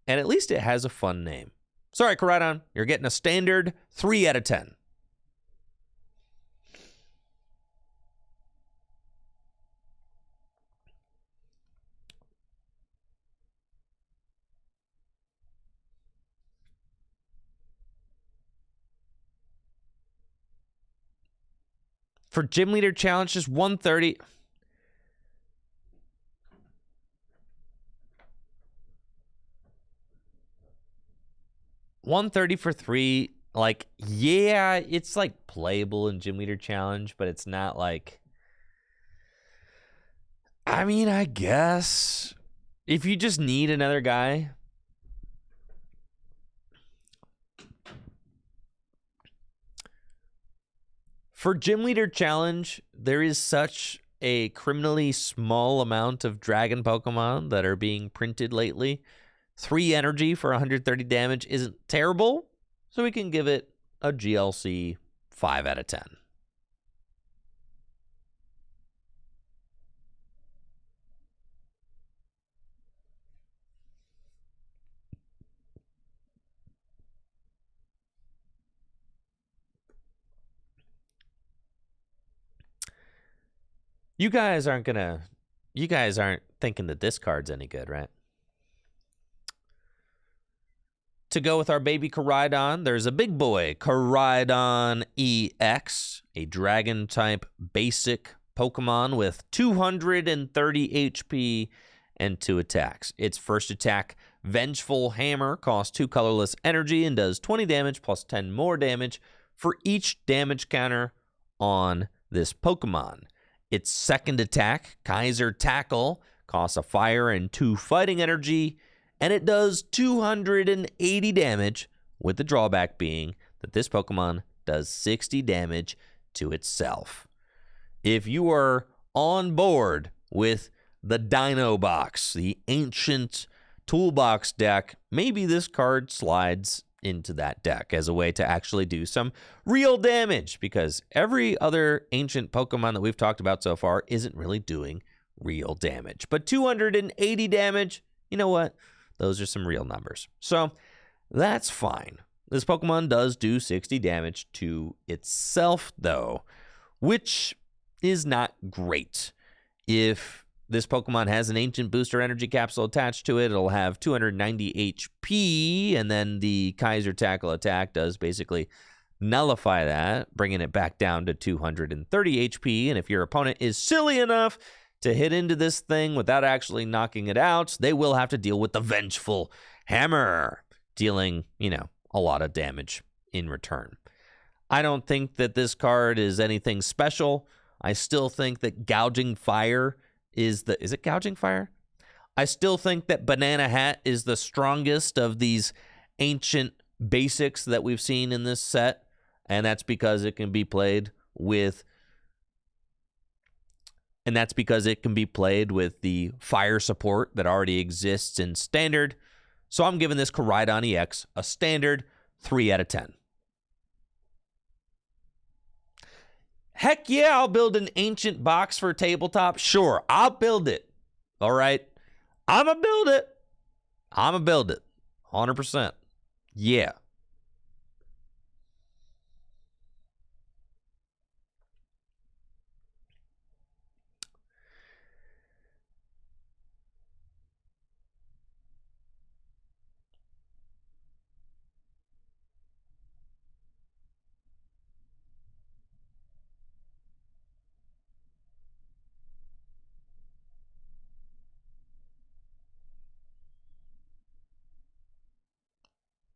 And at least it has a fun name. Sorry, Koraidon, you're getting a standard 3 out of 10. For Gym Leader Challenge, just 130. $130 for 3, yeah, it's playable in Gym Leader Challenge, but it's not I guess if you just need another guy. For Gym Leader Challenge, there is such a criminally small amount of Dragon Pokemon that are being printed lately. 3 energy for 130 damage isn't terrible, so we can give it a GLC 5 out of 10. You guys aren't thinking that this card's any good, right? To go with our baby Koraidon, there's a big boy, Koraidon EX, a Dragon-type basic Pokemon with 230 HP and 2 attacks. Its first attack, Vengeful Hammer, costs 2 colorless energy and does 20 damage plus 10 more damage for each damage counter on this Pokemon. Its second attack, Kaiser Tackle, costs a fire and 2 fighting energy, and it does 280 damage, with the drawback being that this Pokemon does 60 damage to itself. If you are on board with the Dino Box, the ancient toolbox deck, maybe this card slides into that deck as a way to actually do some real damage, because every other ancient Pokemon that we've talked about so far isn't really doing real damage. But 280 damage, you know what? Those are some real numbers. So that's fine. This Pokemon does do 60 damage to itself, though, which is not great. If this Pokemon has an Ancient Booster Energy Capsule attached to it, it'll have 290 HP, and then the Kaiser Tackle attack does basically nullify that, bringing it back down to 230 HP. And if your opponent is silly enough to hit into this thing without actually knocking it out, they will have to deal with the Vengeful Hammer, dealing, a lot of damage in return. I don't think that this card is anything special. I still think that Gouging Fire is it Gouging Fire? I still think that Banana Hat is the strongest of these ancient basics that we've seen in this set. And that's because it can be played with the fire support that already exists in standard. So I'm giving this Koraidon EX a standard 3 out of 10. Heck yeah, I'll build an ancient box for tabletop. Sure, I'll build it. All right. I'm going to build it. 100%. Yeah.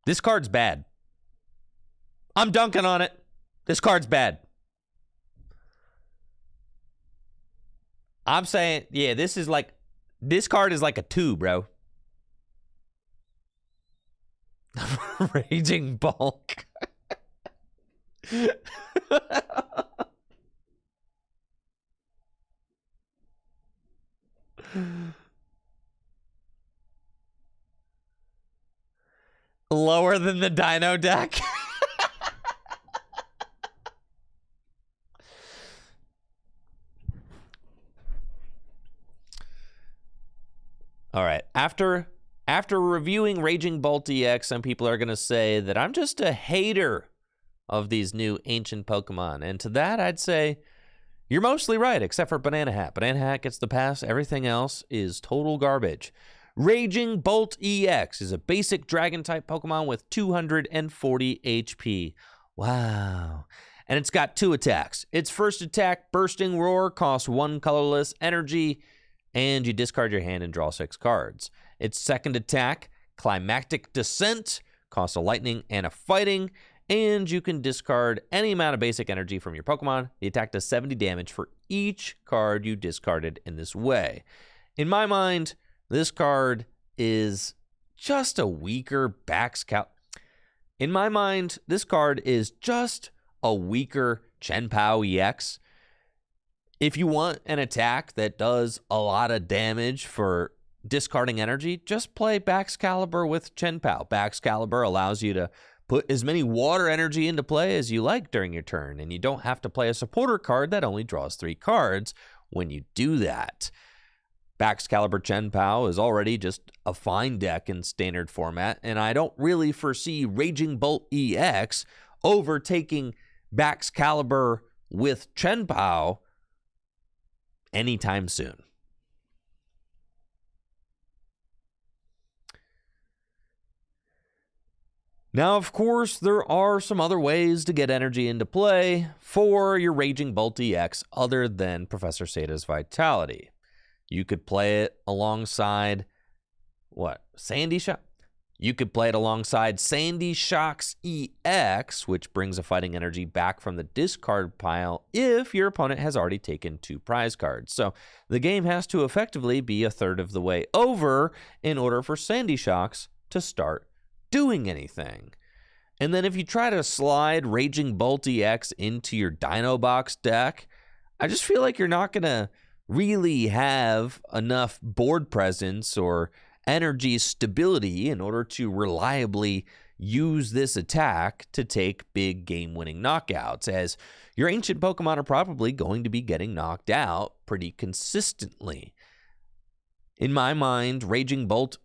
This card's bad. I'm dunking on it. This card's bad. I'm saying, yeah, this card is like a 2, bro. Raging Bulk. Lower than the Dino deck. All right. After reviewing Raging Bolt EX, some people are going to say that I'm just a hater of these new ancient Pokemon. And to that, I'd say you're mostly right, except for Banana Hat. Banana Hat gets the pass. Everything else is total garbage. Raging Bolt EX is a basic Dragon-type Pokemon with 240 HP. Wow. And it's got 2 attacks. Its first attack, Bursting Roar, costs 1 colorless energy, and you discard your hand and draw 6 cards. Its second attack, Climactic Descent, costs a lightning and a fighting, and you can discard any amount of basic energy from your Pokemon. The attack does 70 damage for each card you discarded in this way. In my mind, this card is just a weaker In my mind, this card is just a weaker Chien-Pao EX. If you want an attack that does a lot of damage for discarding energy, just play Baxcalibur with Chien-Pao. Baxcalibur allows you to put as many water energy into play as you like during your turn, and you don't have to play a supporter card that only draws 3 cards when you do that. Baxcalibur Chien-Pao is already just a fine deck in standard format, and I don't really foresee Raging Bolt EX overtaking Baxcalibur with Chien-Pao anytime soon. Now, of course, there are some other ways to get energy into play for your Raging Bolt EX other than Professor Sada's Vitality. You could play it alongside, Sandy Shock? You could play it alongside Sandy Shock's EX, which brings a fighting energy back from the discard pile if your opponent has already taken 2 prize cards. So the game has to effectively be a third of the way over in order for Sandy Shocks to start doing anything. And then if you try to slide Raging Bolt EX into your Dino Box deck, I just feel like you're not going to really have enough board presence or energy stability in order to reliably use this attack to take big game-winning knockouts, as your ancient Pokemon are probably going to be getting knocked out pretty consistently. In my mind, Raging Bolt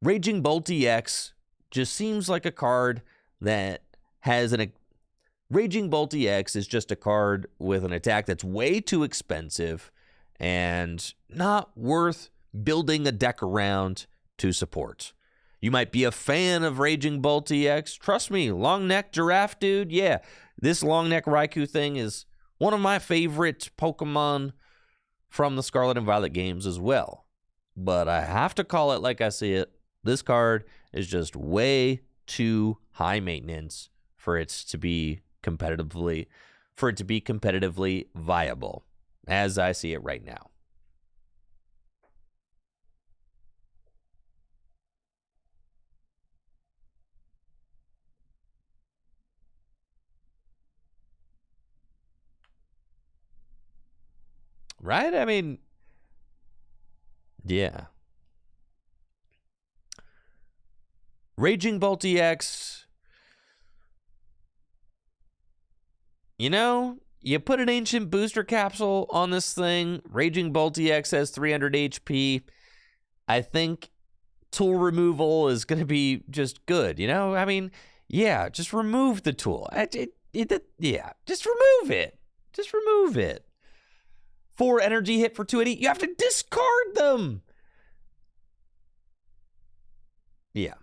EX just seems like a card that has Raging Bolt EX is just a card with an attack that's way too expensive and not worth building a deck around to support. You might be a fan of Raging Bolt EX. Trust me, long neck giraffe dude, yeah, this long neck Raikou thing is one of my favorite Pokemon from the Scarlet and Violet games as well. But I have to call it like I see it. This card is just way too high maintenance for it to be competitively viable, as I see it right now. Right? I mean, yeah. Raging Bolt EX. You know, you put an Ancient Booster Capsule on this thing. Raging Bolt EX has 300 HP. I think tool removal is going to be just good, you know? I mean, yeah, just remove the tool. Yeah, just remove it. Just remove it. 4 energy hit for 280. You have to discard them. Yeah.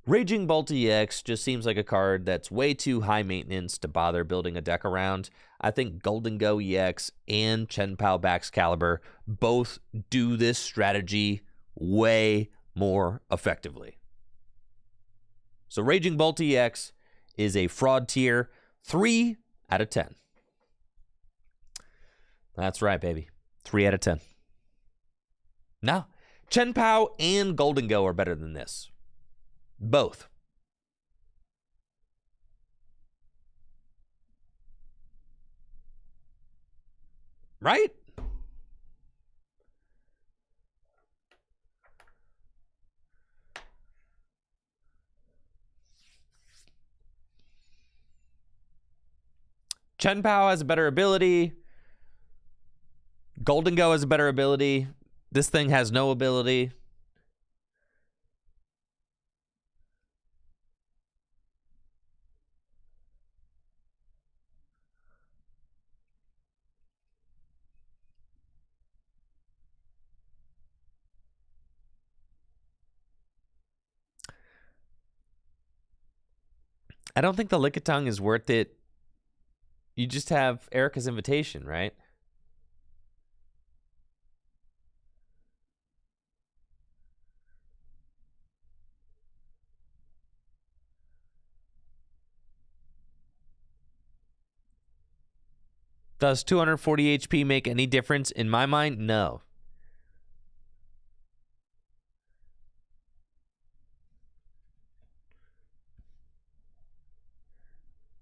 Raging Bolt EX just seems like a card that's way too high maintenance to bother building a deck around. I think Golden Go EX and Chen Pao Baxcalibur both do this strategy way more effectively. So Raging Bolt EX is a fraud tier 3 out of 10. That's right, baby. 3 out of 10. No. Chen Pao and Golden Go are better than this. Both. Right? Chen Pao has a better ability. Golden Go has a better ability. This thing has no ability. I don't think the Lickitung is worth it. You just have Erica's Invitation, right? Does 240 HP make any difference? In my mind, no.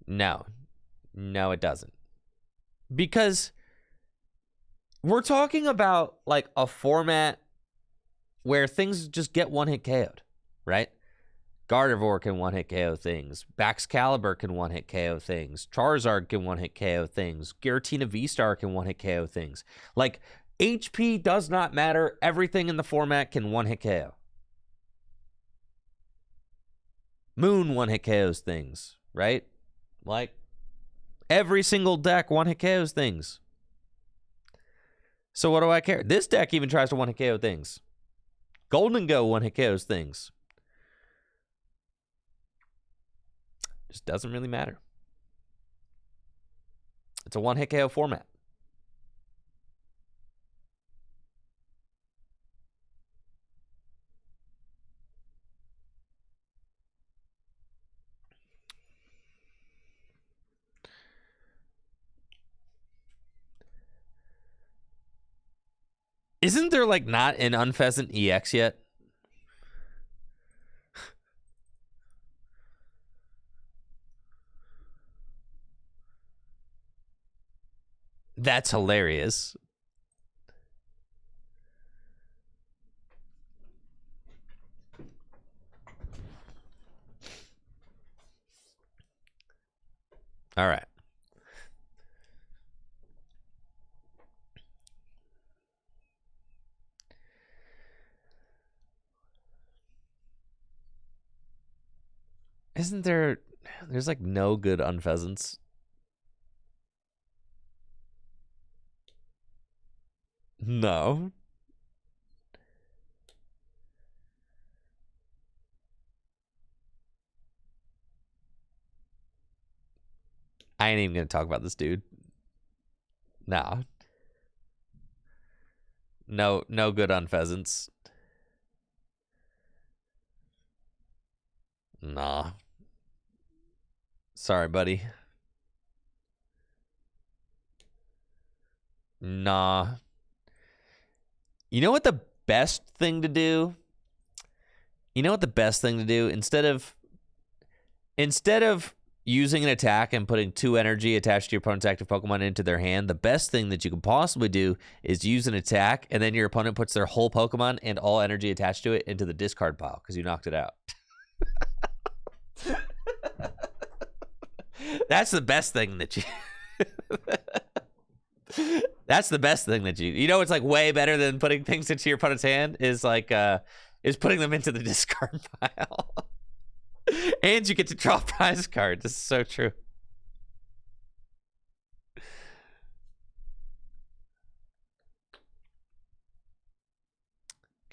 No. No, it doesn't. Because we're talking about like a format where things just get one-hit KO'd, right? Gardevoir can one-hit KO things. Baxcalibur can one-hit KO things. Charizard can one-hit KO things. Giratina V-Star can one-hit KO things. Like, HP does not matter. Everything in the format can one-hit KO. Moon one-hit KOs things, right? Like, every single deck one-hit KOs things. So what do I care? This deck even tries to one-hit KO things. Golden Go one-hit KOs things. Just doesn't really matter. It's a one-hit KO format. Isn't there like not an Unpheasant EX yet? That's hilarious. All right. Isn't there's like no good Unpheasants? No. I ain't even gonna talk about this dude. Nah. No good Unpheasants. Nah. Sorry, buddy. Nah. You know what the best thing to do? You know what the best thing to do? Instead of using an attack and putting 2 energy attached to your opponent's active Pokemon into their hand, the best thing that you can possibly do is use an attack, and then your opponent puts their whole Pokemon and all energy attached to it into the discard pile because you knocked it out. That's the best thing that you... That's the best thing that you know, it's like way better than putting things into your opponent's hand is like is putting them into the discard pile. And you get to draw prize cards. This is so true.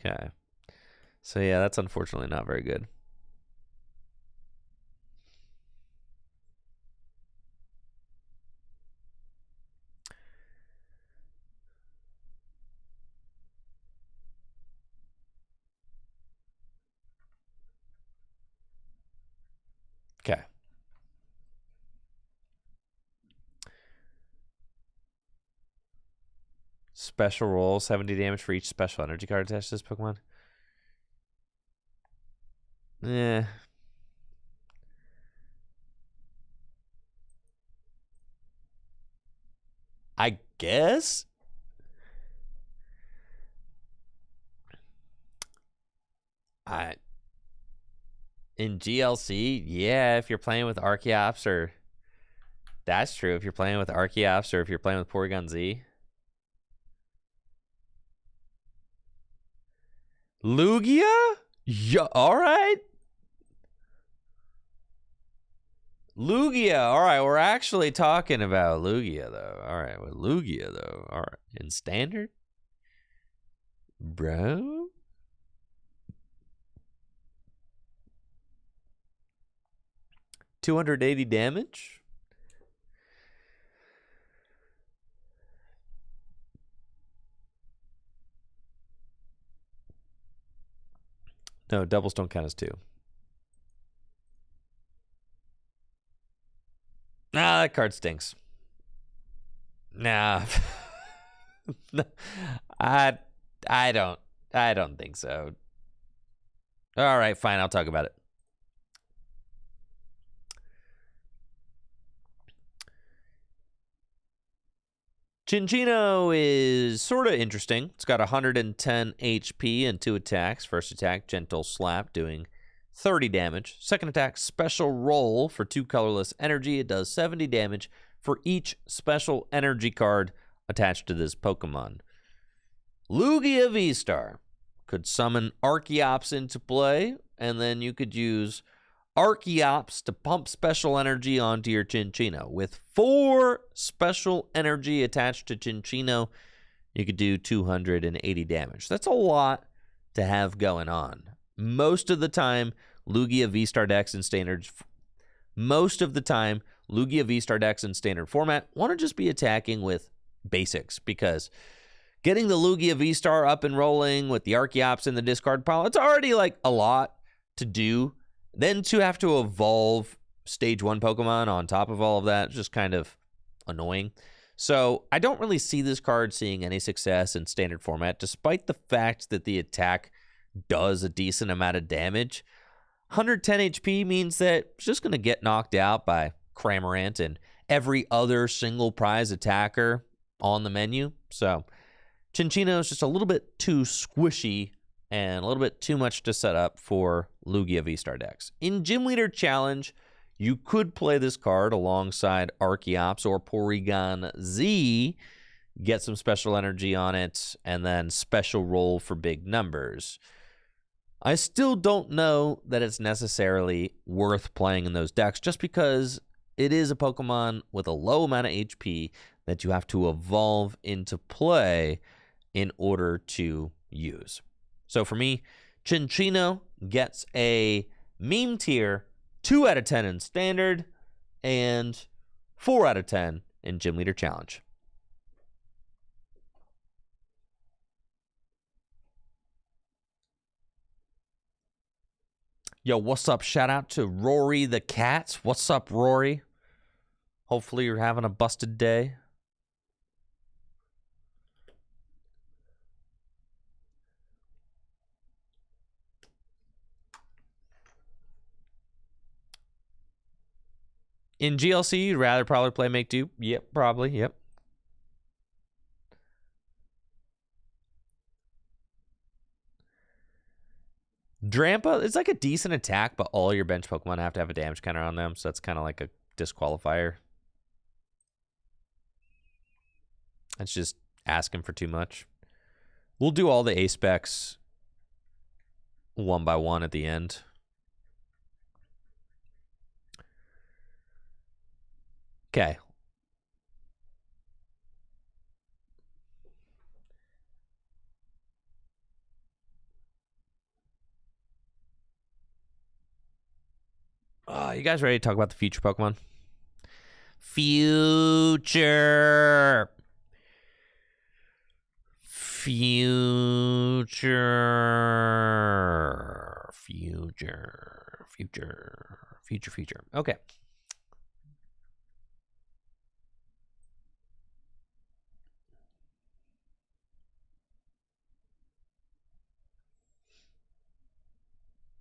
Okay. So yeah, that's unfortunately not very good. Okay. Special roll, 70 damage for each special energy card attached to this Pokemon. Yeah. I guess. In GLC, yeah, if you're playing with Archeops or... That's true. If you're playing with Archeops or if you're playing with Porygon Z. Lugia? Yeah, all right. Lugia. All right, we're actually talking about Lugia, though. All right, with Lugia, though. All right, in standard? Bro? $280 damage? No, doubles don't count as 2. Nah, that card stinks. Nah. I don't think so. All right, fine, I'll talk about it. Chinchino is sort of interesting. It's got 110 HP and 2 attacks. First attack, Gentle Slap, doing 30 damage. Second attack, Special Roll for 2 colorless energy. It does 70 damage for each special energy card attached to this Pokemon. Lugia V-Star could summon Archeops into play, and then you could use Archeops to pump special energy onto your Chinchino. With 4 special energy attached to Chinchino, you could do 280 damage. That's a lot to have going on. Most of the time, Lugia V-Star decks in standard format want to just be attacking with basics, because getting the Lugia V-Star up and rolling with the Archeops in the discard pile, it's already like a lot to do. Then to have to evolve stage 1 Pokemon on top of all of that is just kind of annoying. So I don't really see this card seeing any success in standard format, despite the fact that the attack does a decent amount of damage. 110 HP means that it's just going to get knocked out by Cramorant and every other single prize attacker on the menu. So Chinchino is just a little bit too squishy and a little bit too much to set up for Lugia V-Star decks. In Gym Leader Challenge, you could play this card alongside Archeops or Porygon Z, get some special energy on it, and then special roll for big numbers. I still don't know that it's necessarily worth playing in those decks, just because it is a Pokemon with a low amount of HP that you have to evolve into play in order to use. So for me, Chinchino gets a meme tier 2 out of 10 in standard and 4 out of 10 in Gym Leader Challenge. Yo, what's up? Shout out to Rory the Cat. What's up, Rory? Hopefully you're having a busted day. In GLC, you'd rather probably play Make Do? Yep, probably. Yep. Drampa, it's like a decent attack, but all your bench Pokemon have to have a damage counter on them, so that's kind of like a disqualifier. That's just asking for too much. We'll do all the A-specs one by one at the end. Okay. You guys ready to talk about the future Pokemon? Future. Okay.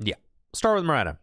Yeah. Start with Miranda.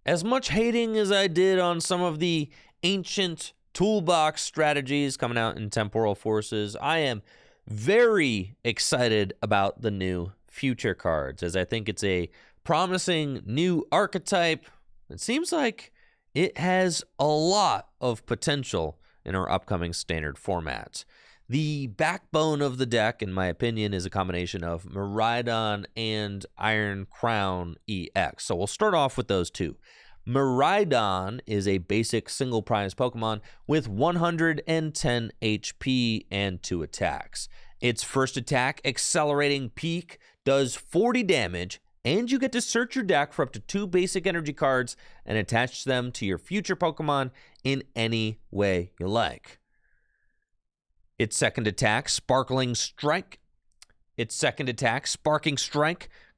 As much hating as I did on some of the ancient toolbox strategies coming out in Temporal Forces, I am very excited about the new future cards, as I think it's a promising new archetype. It seems like it has a lot of potential in our upcoming standard format. The backbone of the deck, in my opinion, is a combination of Miraidon and Iron Crown EX. So we'll start off with those two. Miraidon is a basic single prize Pokemon with 110 HP and 2 attacks. Its first attack, Accelerating Peak, does 40 damage, and you get to search your deck for up to 2 basic energy cards and attach them to your future Pokemon in any way you like. Its second attack, Sparking Strike,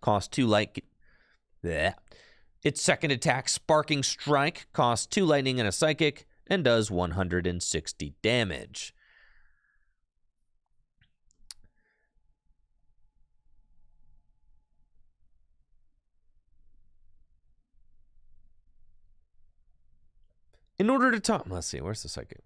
costs 2 light. Blech. Its second attack, Sparking Strike, costs 2 lightning and a psychic and does 160 damage. In order to talk, let's see, where's the psychic?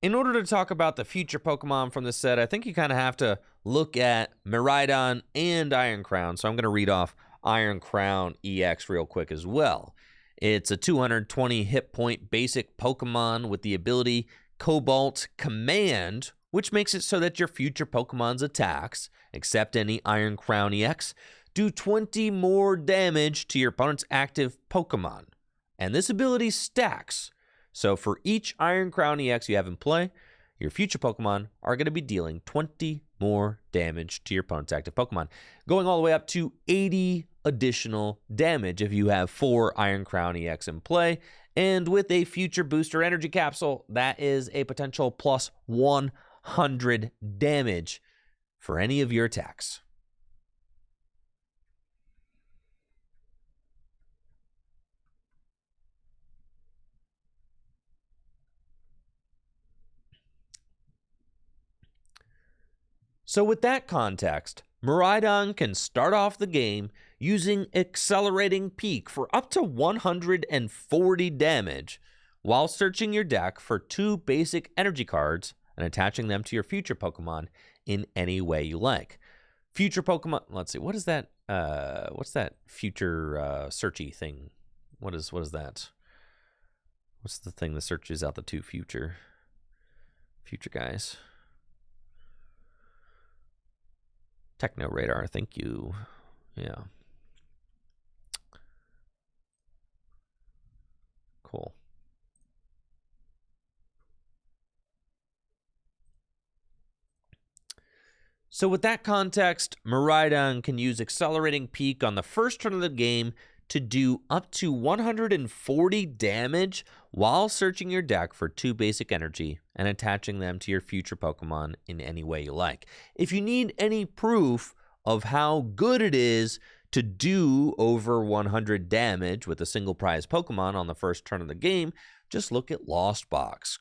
In order to talk about the future Pokemon from this set, I think you kind of have to look at Miraidon and Iron Crown. So I'm going to read off Iron Crown EX real quick as well. It's a 220 hit point basic Pokemon with the ability Cobalt Command, which makes it so that your future Pokemon's attacks, except any Iron Crown EX, do 20 more damage to your opponent's active Pokemon. And this ability stacks. So for each Iron Crown EX you have in play, your future Pokemon are going to be dealing 20 more damage to your opponent's active Pokemon, going all the way up to 80 additional damage if you have 4 Iron Crown EX in play. And with a future booster energy capsule, that is a potential plus 100 damage for any of your attacks. So with that context, Miraidon can start off the game using Accelerating Peak for up to 140 damage while searching your deck for 2 basic energy cards and attaching them to your future Pokemon in any way you like. Future Pokemon, let's see, what is that? What's that future searchy thing? What is that? What's the thing that searches out the 2 future guys? Techno Radar, thank you. Yeah. Cool. So with that context, Miraidon can use Accelerating Peak on the first turn of the game to do up to 140 damage while searching your deck for 2 basic energy and attaching them to your future Pokemon in any way you like. If you need any proof of how good it is to do over 100 damage with a single prize Pokemon on the first turn of the game, just look at Lost Box.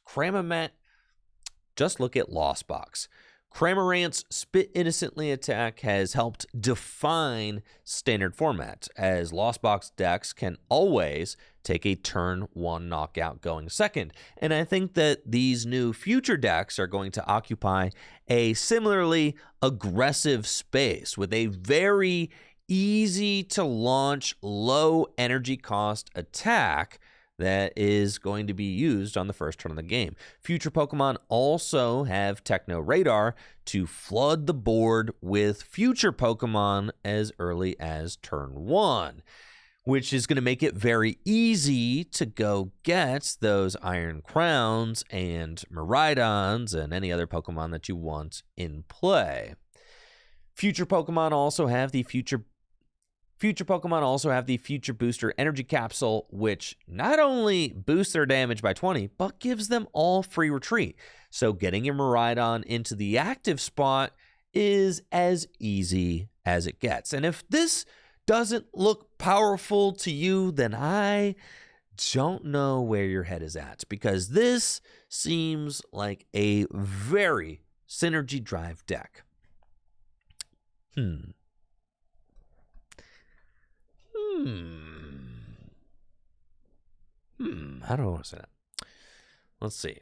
Just look at Lost Box. Cramorant's Spit Innocently attack has helped define standard format, as Lost Box decks can always take a turn 1 knockout going second. And I think that these new future decks are going to occupy a similarly aggressive space with a very easy to launch, low energy cost attack that is going to be used on the first turn of the game. Future Pokemon also have Techno Radar to flood the board with future Pokemon as early as turn 1, which is going to make it very easy to go get those Iron Crowns and Miraidons and any other Pokemon that you want in play. Future Pokemon also have the Future Booster Energy Capsule, which not only boosts their damage by 20, but gives them all free retreat. So getting your Miraidon into the active spot is as easy as it gets. And if this doesn't look powerful to you, then I don't know where your head is at, because this seems like a very synergy drive deck. How do I want to say that? Let's see.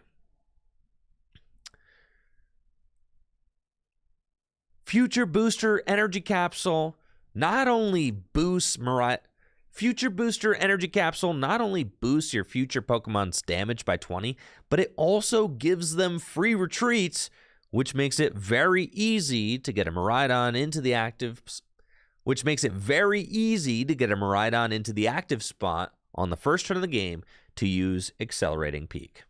Future Booster Energy Capsule not only boosts Future Booster Energy Capsule not only boosts your future Pokemon's damage by 20, but it also gives them free retreats, which makes it very easy to get a Miraidon into the active spot on the first turn of the game to use Accelerating Peak.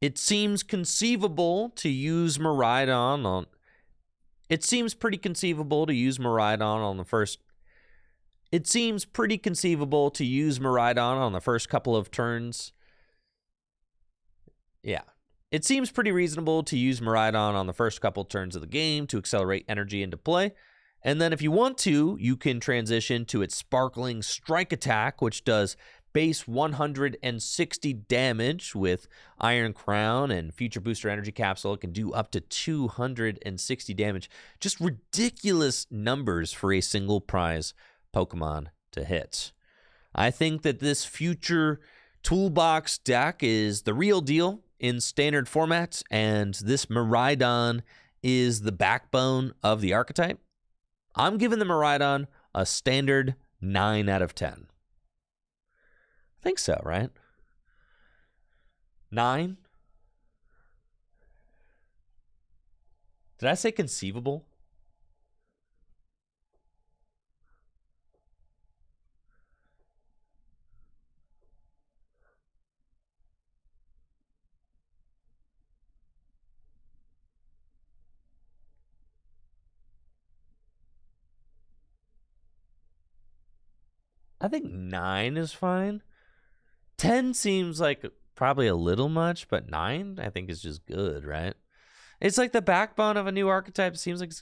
It seems conceivable to use Miraidon on... It seems pretty conceivable to use Miraidon on the first... It seems pretty conceivable to use Miraidon on the first couple of turns. Yeah. It seems pretty reasonable to use Miraidon on the first couple turns of the game to accelerate energy into play. And then if you want to, you can transition to its Sparkling Strike attack, which does base 160 damage with Iron Crown and Future Booster Energy Capsule. It can do up to 260 damage. Just ridiculous numbers for a single prize Pokemon to hit. I think that this future toolbox deck is the real deal in standard formats, and this Miraidon is the backbone of the archetype. I'm giving the Miraidon a standard 9 out of 10. I think so, right? 9? Did I say conceivable? I think 9 is fine. 10 seems like probably a little much, but 9 I think is just good, right? It's like the backbone of a new archetype. It seems like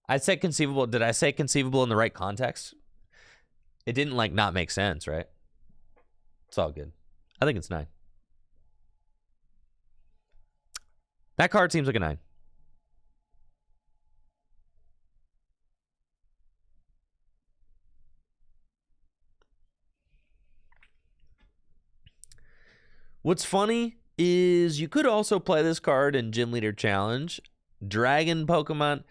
I said conceivable. Did I say conceivable in the right context? It didn't like not make sense, right? It's all good. I think it's 9. That card seems like a 9. What's funny is you could also play this card in Gym Leader Challenge, Dragon Pokemon.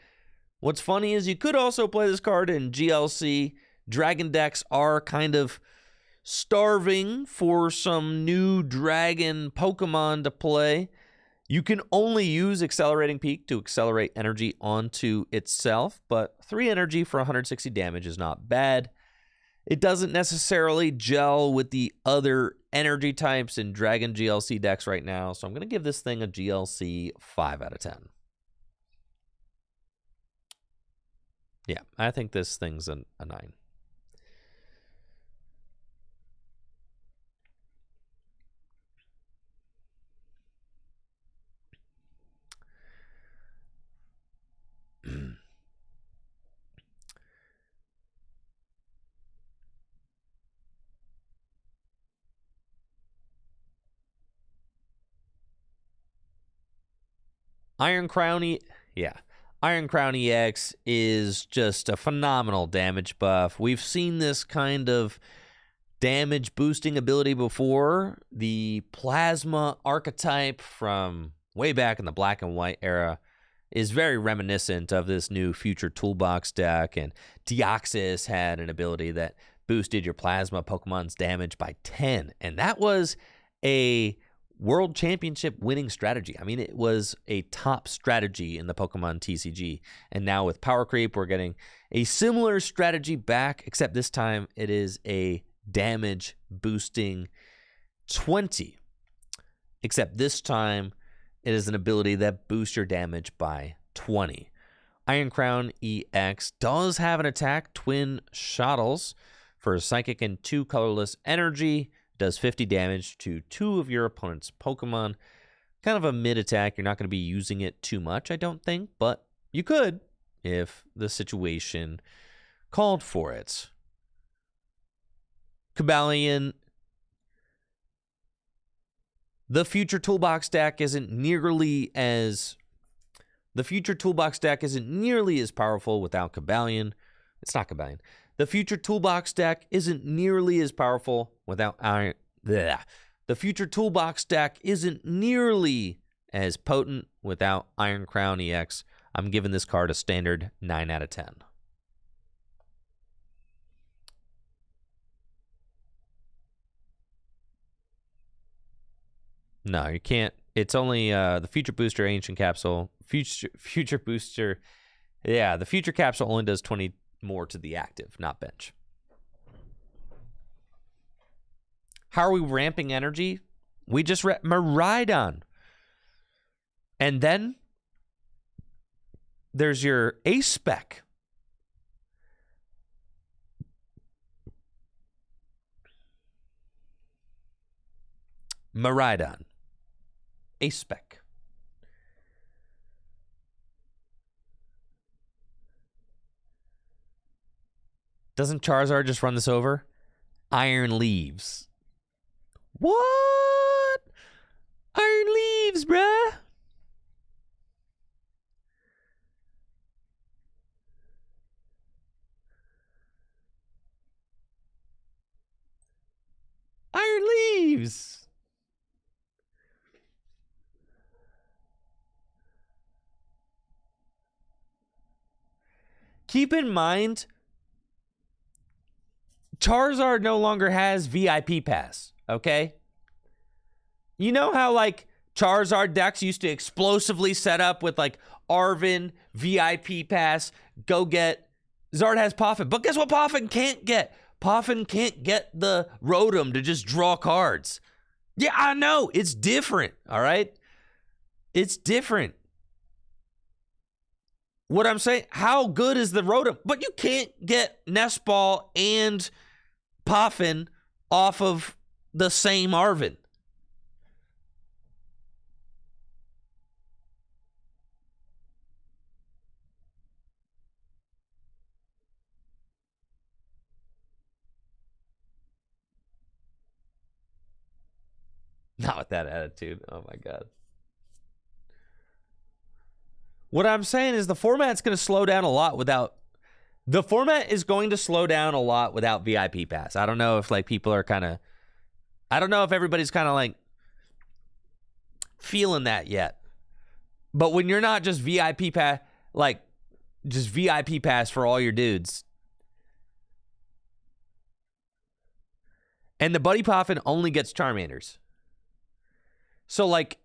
What's funny is you could also play this card in GLC. Dragon decks are kind of starving for some new Dragon Pokemon to play. You can only use Accelerating Peak to accelerate energy onto itself, but 3 energy for 160 damage is not bad. It doesn't necessarily gel with the other energy types in Dragon GLC decks right now, so I'm going to give this thing a GLC 5 out of 10. Yeah, I think this thing's a 9. Iron Crown EX is just a phenomenal damage buff. We've seen this kind of damage boosting ability before. The Plasma archetype from way back in the Black and White era is very reminiscent of this new Future Toolbox deck, and Deoxys had an ability that boosted your Plasma Pokemon's damage by 10, and that was a World Championship winning strategy. I mean, it was a top strategy in the Pokemon TCG, and now with Power Creep, we're getting a similar strategy back, except this time it is a damage boosting 20, except this time it is an ability that boosts your damage by 20. Iron Crown EX does have an attack, Twin Shottles, for Psychic and 2 colorless energy. Does 50 damage to 2 of your opponent's Pokemon. Kind of a mid attack. You're not going to be using it too much, I don't think, but you could if the situation called for it. Cobalion. The Future Toolbox deck isn't nearly as powerful without Cobalion. It's not Cobalion. The Future Toolbox deck isn't nearly as powerful without Iron. Bleh. The Future Toolbox deck isn't nearly as potent without Iron Crown EX. I'm giving this card a standard 9 out of 10. No, you can't. It's only the Future Booster Ancient Capsule. Future Booster. Yeah, the Future Capsule only does 20 more to the active, not bench. How are we ramping energy? We just Miraidon. And then there's your Ace Spec. Miraidon. Ace Spec. Doesn't Charizard just run this over? Iron Leaves. What? Iron Leaves, bruh. Iron Leaves. Keep in mind, Charizard no longer has VIP Pass, okay? You know how, like, Charizard decks used to explosively set up with, like, Arven, VIP Pass, go get... Zard has Poffin, but guess what Poffin can't get? Poffin can't get the Rotom to just draw cards. Yeah, I know. It's different, all right? It's different. What I'm saying, how good is the Rotom? But you can't get Nest Ball and Poffin off of the same Arven. Not with that attitude. Oh my God. What I'm saying is the format's going to slow down a lot without... The format is going to slow down a lot without VIP Pass. I don't know if, like, people are kind of... I don't know if everybody's kind of, like, feeling that yet. But when you're not just VIP Pass, like, just VIP Pass for all your dudes. And the Buddy Poffin only gets Charmanders. So, like,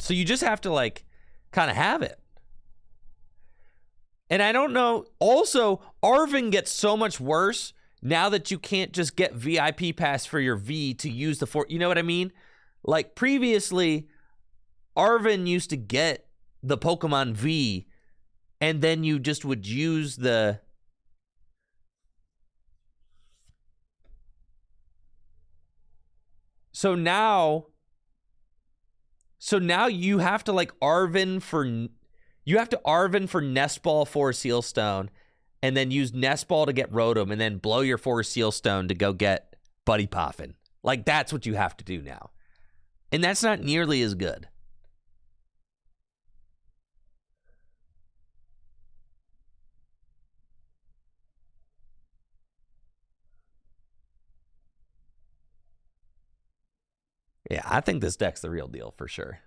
So you just have to, like, kind of have it. And I don't know. Also, Arvin gets so much worse now that you can't just get VIP pass for your V to use the you know what I mean? Like, previously, Arvin used to get the Pokemon V, and then you just would use the... So now you have to, like, Arvin for... You have to Arvin for Nest Ball for Sealstone, and then use Nest Ball to get Rotom, and then blow your 4 Sealstone to go get Buddy Poffin. Like, that's what you have to do now. And that's not nearly as good. Yeah, I think this deck's the real deal for sure.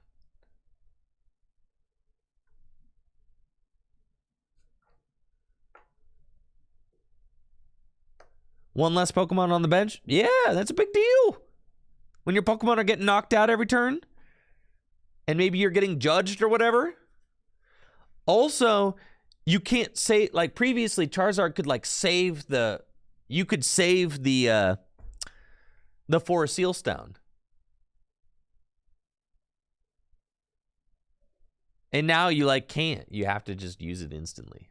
One less Pokemon on the bench? Yeah, that's a big deal. When your Pokemon are getting knocked out every turn, and maybe you're getting judged or whatever. Also, you can't say, like, previously Charizard could, like, save the... You could save the Forest Sealstone. And now you, like, can't. You have to just use it instantly.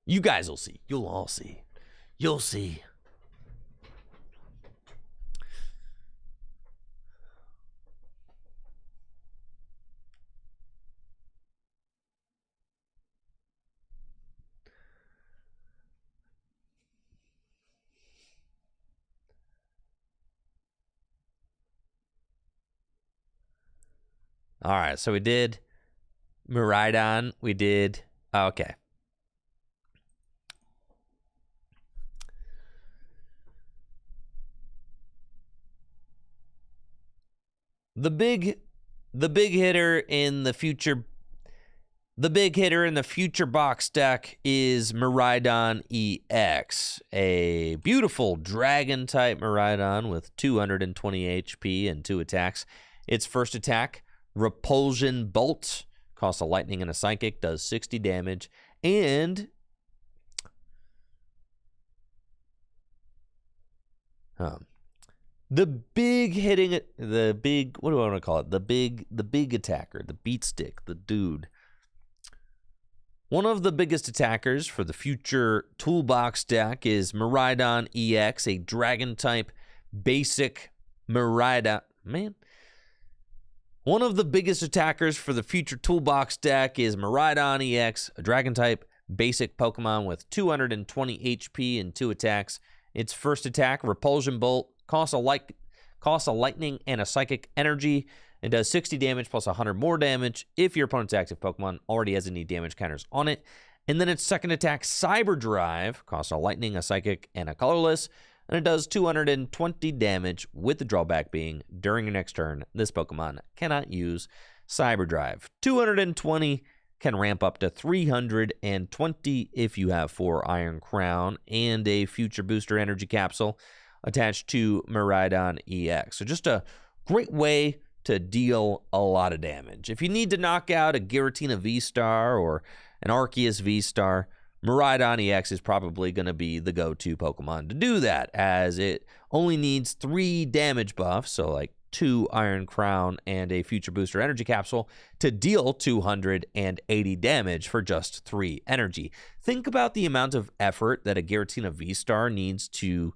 You guys will see. You'll all see. You'll see. All right, so we did Miraidon. We did... Okay. The big hitter in the future box deck is Miraidon EX, a beautiful dragon type Miraidon with 220 HP and 2 attacks. Its first attack, Repulsion Bolt, costs a lightning and a psychic, does 60 damage, and the big what do I want to call it? The big attacker, the beat stick, the dude. One of the biggest attackers for the future toolbox deck is Miraidon EX, a dragon type basic Miraidon. Man. One of the biggest attackers for the future toolbox deck is Miraidon EX, a dragon type basic Pokemon with 220 HP and 2 attacks. Its first attack, Repulsion Bolt, costs a lightning and a psychic energy and does 60 damage plus 100 more damage if your opponent's active Pokemon already has any damage counters on it. And then its second attack, Cyber Drive, costs a lightning, a psychic, and a colorless, and it does 220 damage, with the drawback being during your next turn, this Pokemon cannot use Cyber Drive. 220 can ramp up to 320 if you have 4 Iron Crown and a Future Booster Energy Capsule attached to Miraidon EX. So just a great way to deal a lot of damage. If you need to knock out a Giratina V-Star or an Arceus V-Star, Miraidon EX is probably going to be the go-to Pokemon to do that, as it only needs 3 damage buffs, so like 2 Iron Crown and a Future Booster Energy Capsule, to deal 280 damage for just 3 energy. Think about the amount of effort that a Giratina V-Star needs to...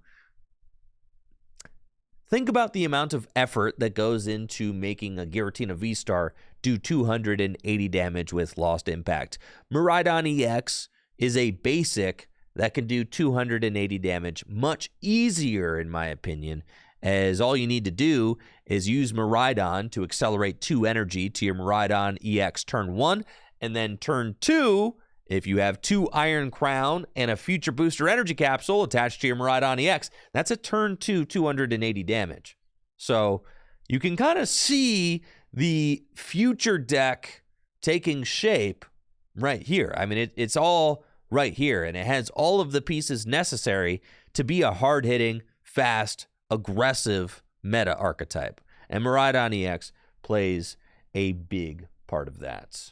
Think about the amount of effort that goes into making a Giratina V-Star do 280 damage with Lost Impact. Miraidon EX is a basic that can do 280 damage much easier, in my opinion, as all you need to do is use Miraidon to accelerate 2 energy to your Miraidon EX turn 1, and then turn 2, if you have 2 Iron Crown and a Future Booster Energy Capsule attached to your Miraidon EX, that's a turn 2 280 damage. So you can kind of see the future deck taking shape right here. I mean, it's all right here, and it has all of the pieces necessary to be a hard-hitting, fast, aggressive meta archetype. And Miraidon EX plays a big part of that.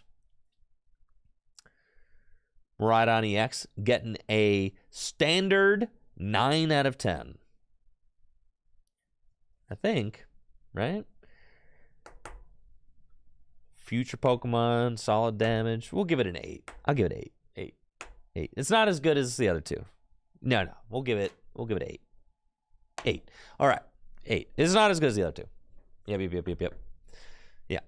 Miraidon EX getting a standard 9 out of 10. I think, right? Future Pokemon, solid damage. We'll give it an 8. I'll give it 8. 8. It's not as good as the other two. No. We'll give it 8. 8. All right. 8. It's not as good as the other two. Yep. Yeah.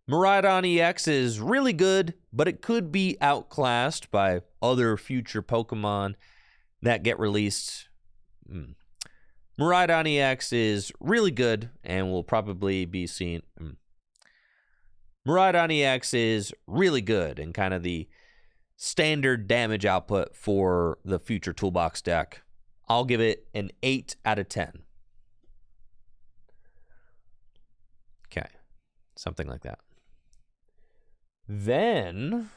Miraidon EX is really good, but it could be outclassed by other future Pokemon that get released. Miraidon EX is really good and will probably be seen. Miraidon EX is really good and kind of the standard damage output for the future toolbox deck. I'll give it an 8 out of 10. Okay. Something like that. Then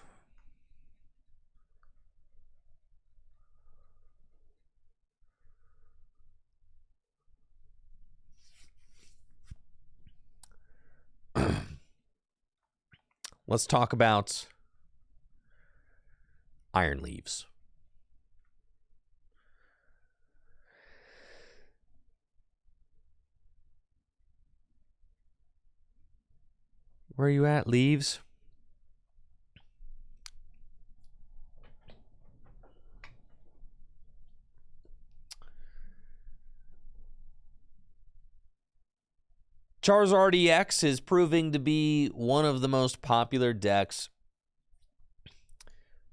let's talk about Iron Leaves. Where are you at, Leaves? Charizard EX is proving to be one of the most popular decks.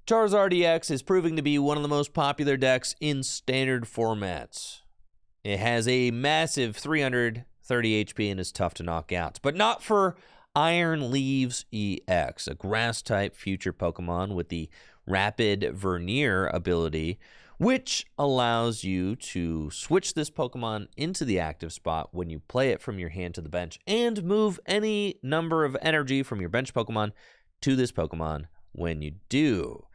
Charizard EX is proving to be one of the most popular decks in standard formats. It has a massive 330 HP and is tough to knock out, but not for Iron Leaves EX, a grass-type future Pokemon with the Rapid Vernier ability, which allows you to switch this Pokemon into the active spot when you play it from your hand to the bench and move any number of energy from your bench Pokemon to this Pokemon when you do.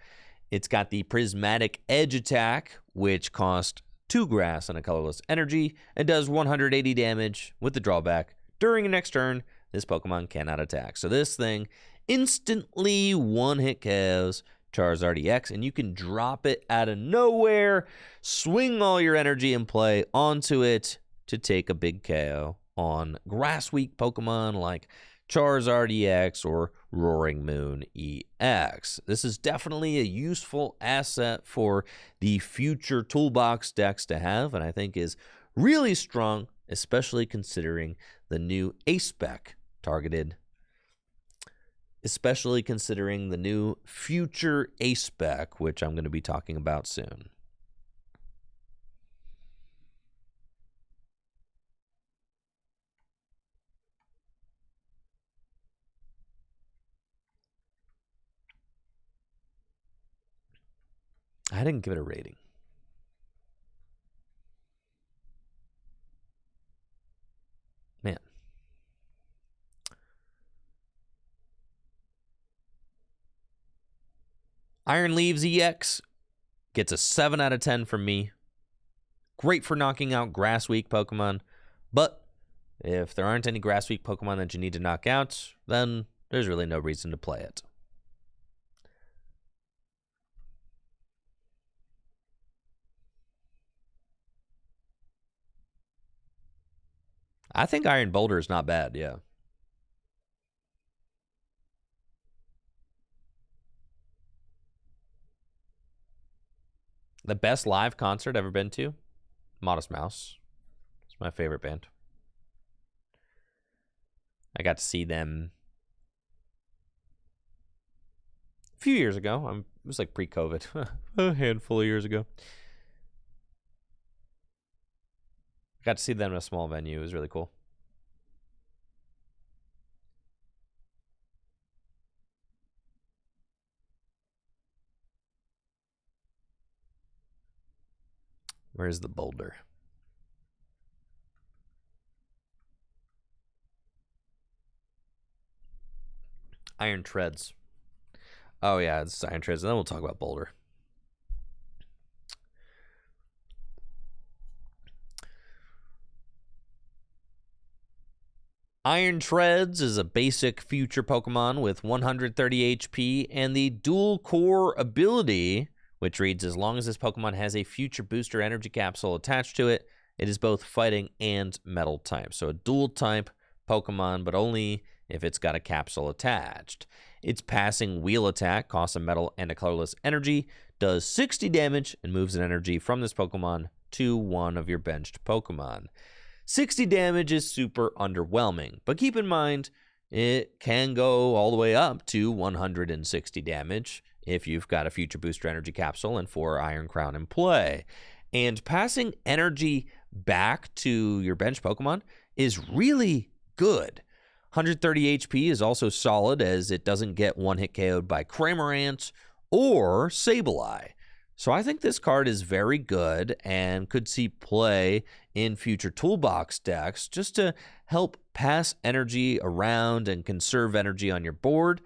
It's got the Prismatic Edge attack, which costs 2 grass and a colorless energy and does 180 damage with the drawback. During your next turn, this Pokemon cannot attack. So this thing instantly one-hit KOs Charizard EX, and you can drop it out of nowhere, swing all your energy and play onto it to take a big KO on grass-weak Pokemon like Charizard EX or Roaring Moon EX. This is definitely a useful asset for the future toolbox decks to have, and I think is really strong, especially considering the new A-Spec targeted, especially considering the new future A-Spec, which I'm going to be talking about soon. I didn't give it a rating. Man. Iron Leaves EX gets a 7 out of 10 from me. Great for knocking out grass-weak Pokemon, but if there aren't any grass-weak Pokemon that you need to knock out, then there's really no reason to play it. I think Iron Boulder is not bad, yeah. The best live concert I've ever been to? Modest Mouse. It's my favorite band. I got to see them a few years ago. It was like pre-COVID. A handful of years ago. Got to see them in a small venue. It was really cool. Where's the boulder? Iron Treads. Oh, yeah, it's Iron Treads. And then we'll talk about Boulder. Iron Treads is a basic future Pokemon with 130 HP and the dual core ability, which reads, as long as this Pokemon has a future booster energy capsule attached to it, it is both fighting and metal type. So a dual type Pokemon, but only if it's got a capsule attached. Its passing wheel attack costs a metal and a colorless energy, does 60 damage, and moves an energy from this Pokemon to one of your benched Pokemon. 60 damage is super underwhelming, but keep in mind, it can go all the way up to 160 damage if you've got a future booster energy capsule and 4 Iron Crown in play. And passing energy back to your bench Pokemon is really good. 130 HP is also solid, as it doesn't get one-hit KO'd by Cramorant or Sableye. So I think this card is very good and could see play in future toolbox decks just to help pass energy around and conserve energy on your board.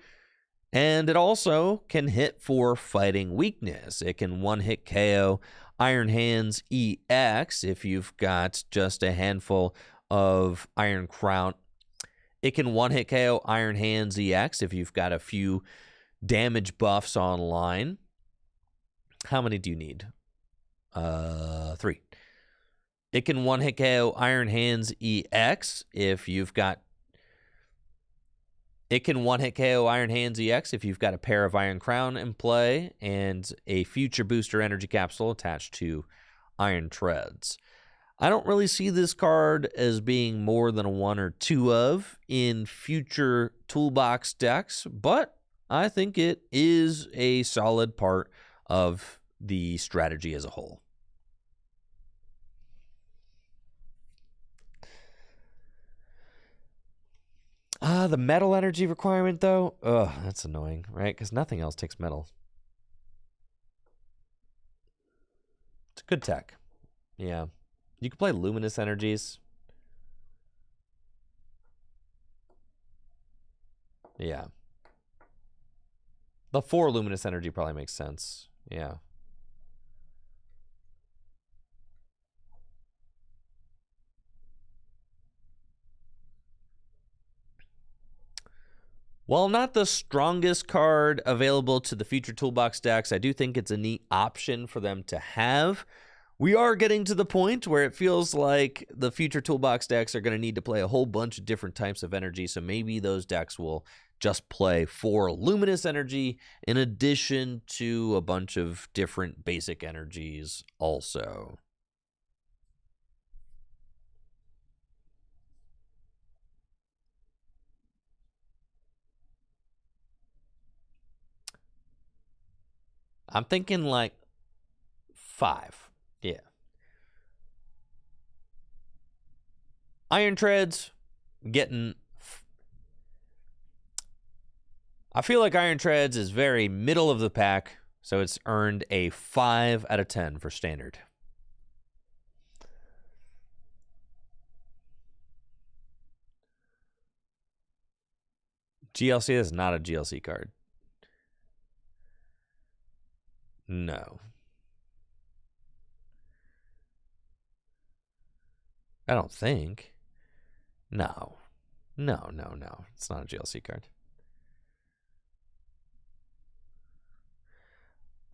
And it also can hit for fighting weakness. It can one-hit KO Iron Hands EX if you've got just a handful of Iron Crown. It can one-hit KO Iron Hands EX if you've got a few damage buffs online. How many do you need? 3. It can one-hit KO Iron Hands EX if you've got... It can one-hit KO Iron Hands EX if you've got a pair of Iron Crown in play and a future booster energy capsule attached to Iron Treads. I don't really see this card as being more than a 1 or 2 of in future toolbox decks, but I think it is a solid part of the strategy as a whole. The metal energy requirement, though, ugh, that's annoying, right? Because nothing else takes metal. It's a good tech. Yeah. You can play luminous energies. Yeah. The 4 luminous energy probably makes sense. Yeah. While not the strongest card available to the future toolbox decks, I do think it's a neat option for them to have. We are getting to the point where it feels like the future toolbox decks are going to need to play a whole bunch of different types of energy, so maybe those decks will just play 4 luminous energy in addition to a bunch of different basic energies also. I'm thinking like 5. Yeah. Iron Treads getting... I feel like Iron Treads is very middle of the pack, so it's earned a 5 out of 10 for standard. GLC is not a GLC card. No. I don't think. No. No. It's not a GLC card.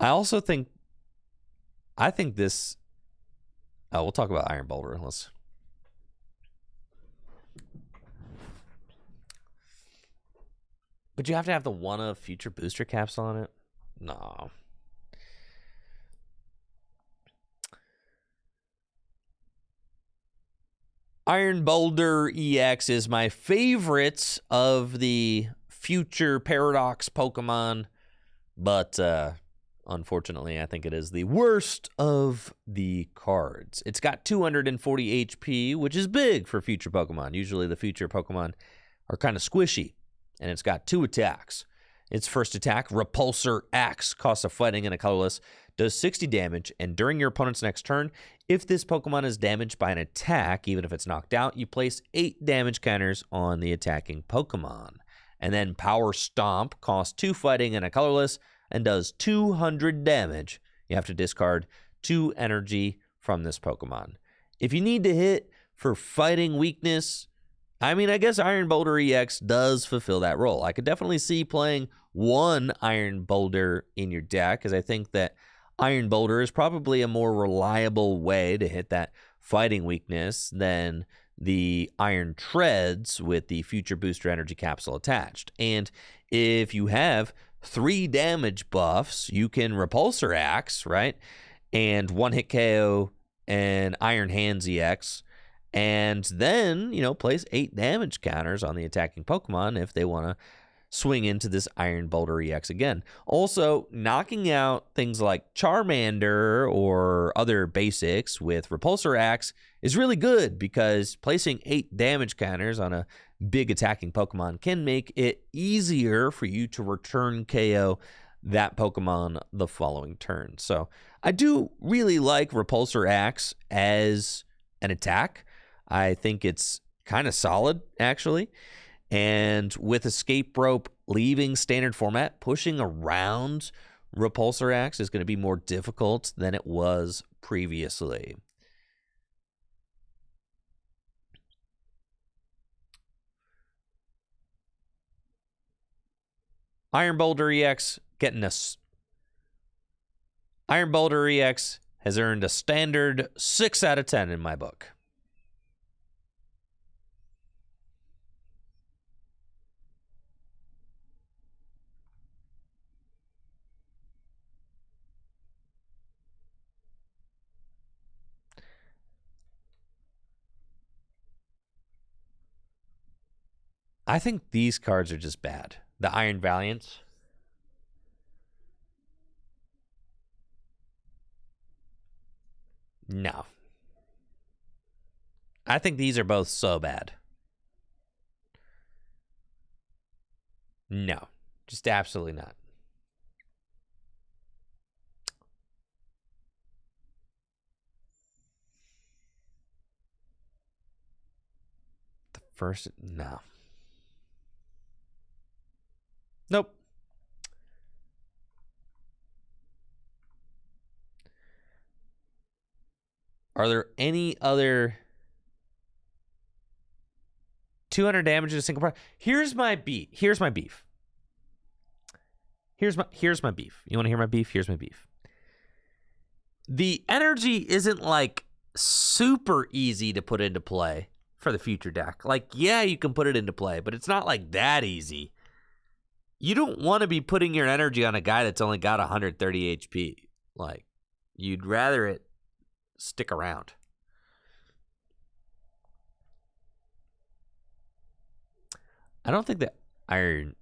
I also think... I think this... Oh, we'll talk about Iron Boulder. Let's... But you have to have the one of future booster capsule on it? No. Iron Boulder EX is my favorite of the future Paradox Pokemon, but unfortunately, I think it is the worst of the cards. It's got 240 HP, which is big for future Pokemon. Usually the future Pokemon are kind of squishy, and it's got 2 attacks. Its first attack, Repulsor Axe, costs a fighting and a colorless, does 60 damage, and during your opponent's next turn, if this Pokemon is damaged by an attack, even if it's knocked out, you place 8 damage counters on the attacking Pokemon. And then Power Stomp costs 2 fighting and a colorless and does 200 damage. You have to discard 2 energy from this Pokemon. If you need to hit for fighting weakness, I mean, I guess Iron Boulder EX does fulfill that role. I could definitely see playing 1 Iron Boulder in your deck, because I think that Iron Boulder is probably a more reliable way to hit that fighting weakness than the Iron Treads with the Future Booster Energy Capsule attached. And if you have 3 damage buffs, you can Repulsor Axe, right? And 1-hit KO and Iron Hands EX. And then, place 8 damage counters on the attacking Pokemon if they want to swing into this Iron Boulder EX again. Also, knocking out things like Charmander or other basics with Repulsor Axe is really good, because placing 8 damage counters on a big attacking Pokemon can make it easier for you to return KO that Pokemon the following turn. So I do really like Repulsor Axe as an attack. I think it's kind of solid, actually. And with Escape Rope leaving standard format, pushing around Repulsor Axe is going to be more difficult than it was previously. Iron Boulder EX getting us. Iron Boulder EX has earned a standard 6 out of 10 in my book. I think these cards are just bad. The Iron Valiants. No. I think these are both so bad. No. Just absolutely not. The first, no. Nope. Are there any other 200 damage in a single part? Here's my beef. Here's my beef. You want to hear my beef? Here's my beef. The energy isn't like super easy to put into play for the future deck. Like, yeah, you can put it into play, but it's not like that easy. You don't want to be putting your energy on a guy that's only got 130 HP. Like, you'd rather it stick around. I don't think the Iron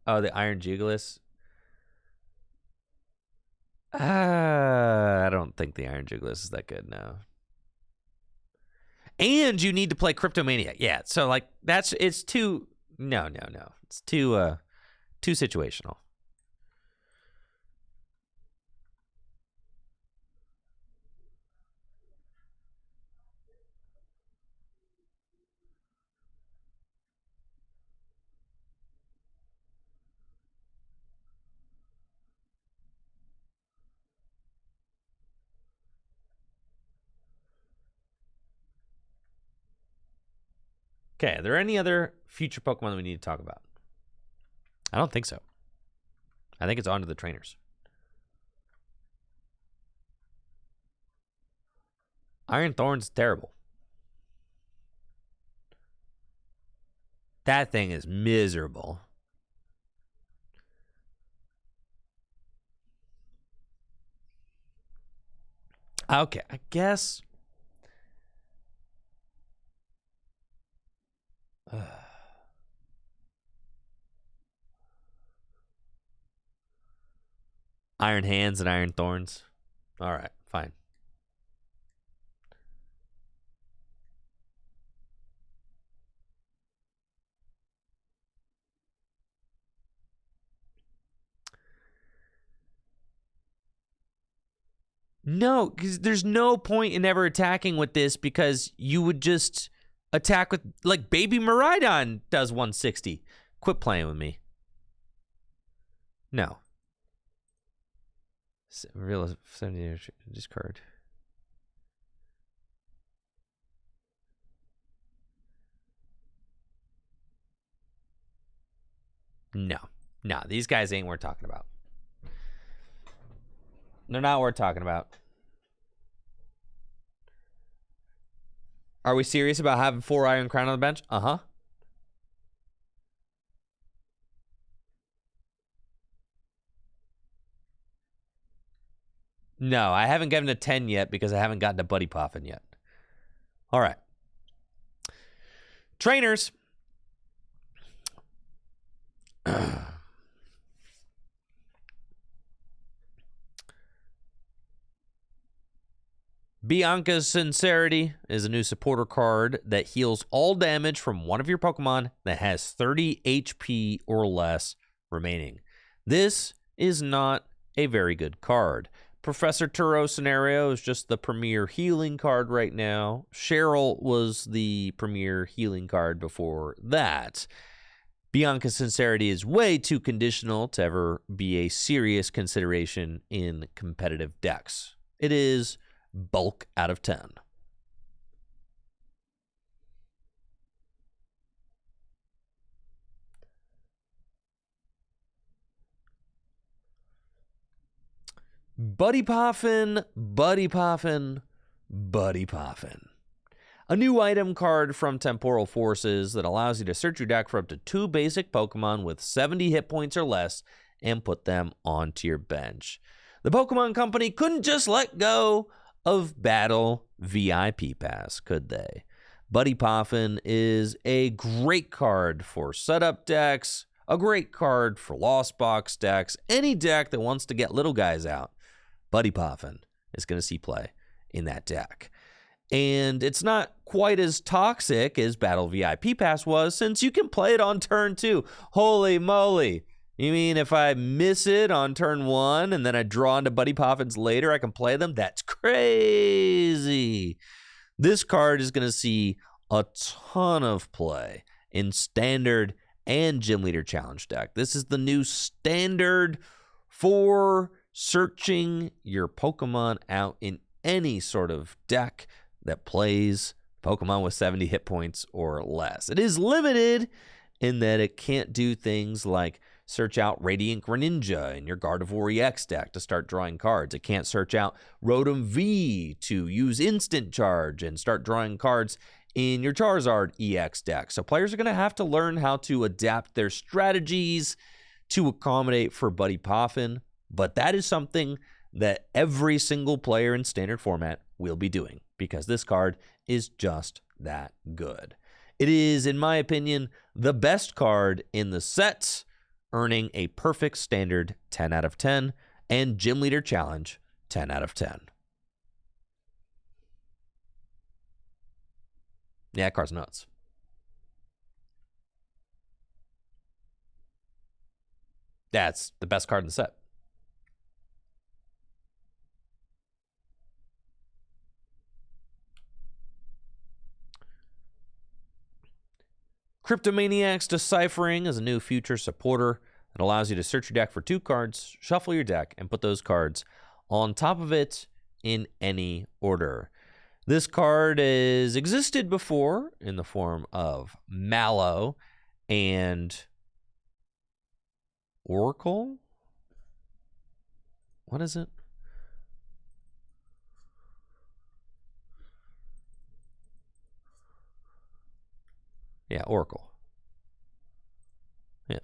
Jigglypuff. I don't think the Iron Jigglypuff is that good, no. And you need to play Cryptomaniac. Yeah, so like it's too no. It's too situational. Okay, are there any other future Pokemon that we need to talk about? I don't think so. I think it's on to the trainers. Iron Thorn's terrible. That thing is miserable. Okay, I guess. Iron Hands and Iron Thorns. All right, fine. No, because there's no point in ever attacking with this, because you would just attack with, like, Baby Miraidon does 160. Quit playing with me. No. Real 70 discard. No. No, these guys ain't worth talking about. They're not worth talking about. Are we serious about having 4 Iron Crown on the bench? Uh-huh. No, I haven't gotten to 10 yet because I haven't gotten to Buddy Poffin yet. All right. Trainers. Bianca's Sincerity is a new supporter card that heals all damage from one of your Pokemon that has 30 HP or less remaining. This is not a very good card. Professor Turo Scenario is just the premier healing card right now. Cheryl was the premier healing card before that. Bianca's Sincerity is way too conditional to ever be a serious consideration in competitive decks. It is bulk out of 10. Buddy Poffin, Buddy Poffin, Buddy Poffin. A new item card from Temporal Forces that allows you to search your deck for up to 2 basic Pokemon with 70 hit points or less and put them onto your bench. The Pokemon Company couldn't just let go of Battle VIP Pass, could they? Buddy Poffin is a great card for setup decks, a great card for Lost Box decks, any deck that wants to get little guys out. Buddy Poffin is going to see play in that deck. And it's not quite as toxic as Battle VIP Pass was, since you can play it on turn 2. Holy moly. You mean if I miss it on turn 1 and then I draw into Buddy Poffins later, I can play them? That's crazy. This card is going to see a ton of play in Standard and Gym Leader Challenge deck. This is the new standard for searching your Pokemon out in any sort of deck that plays Pokemon with 70 hit points or less. It is limited in that it can't do things like search out Radiant Greninja in your Gardevoir EX deck to start drawing cards. It can't search out Rotom V to use Instant Charge and start drawing cards in your Charizard EX deck. So players are going to have to learn how to adapt their strategies to accommodate for Buddy Poffin. But that is something that every single player in Standard format will be doing, because this card is just that good. It is, in my opinion, the best card in the set, earning a perfect Standard 10 out of 10 and Gym Leader Challenge 10 out of 10. Yeah, that card's nuts. That's the best card in the set. Cryptomaniac's Deciphering is a new future supporter that allows you to search your deck for 2 cards, shuffle your deck, and put those cards on top of it in any order. This card has existed before in the form of Mallow and Oracle? What is it? Yeah, Oracle. Yeah.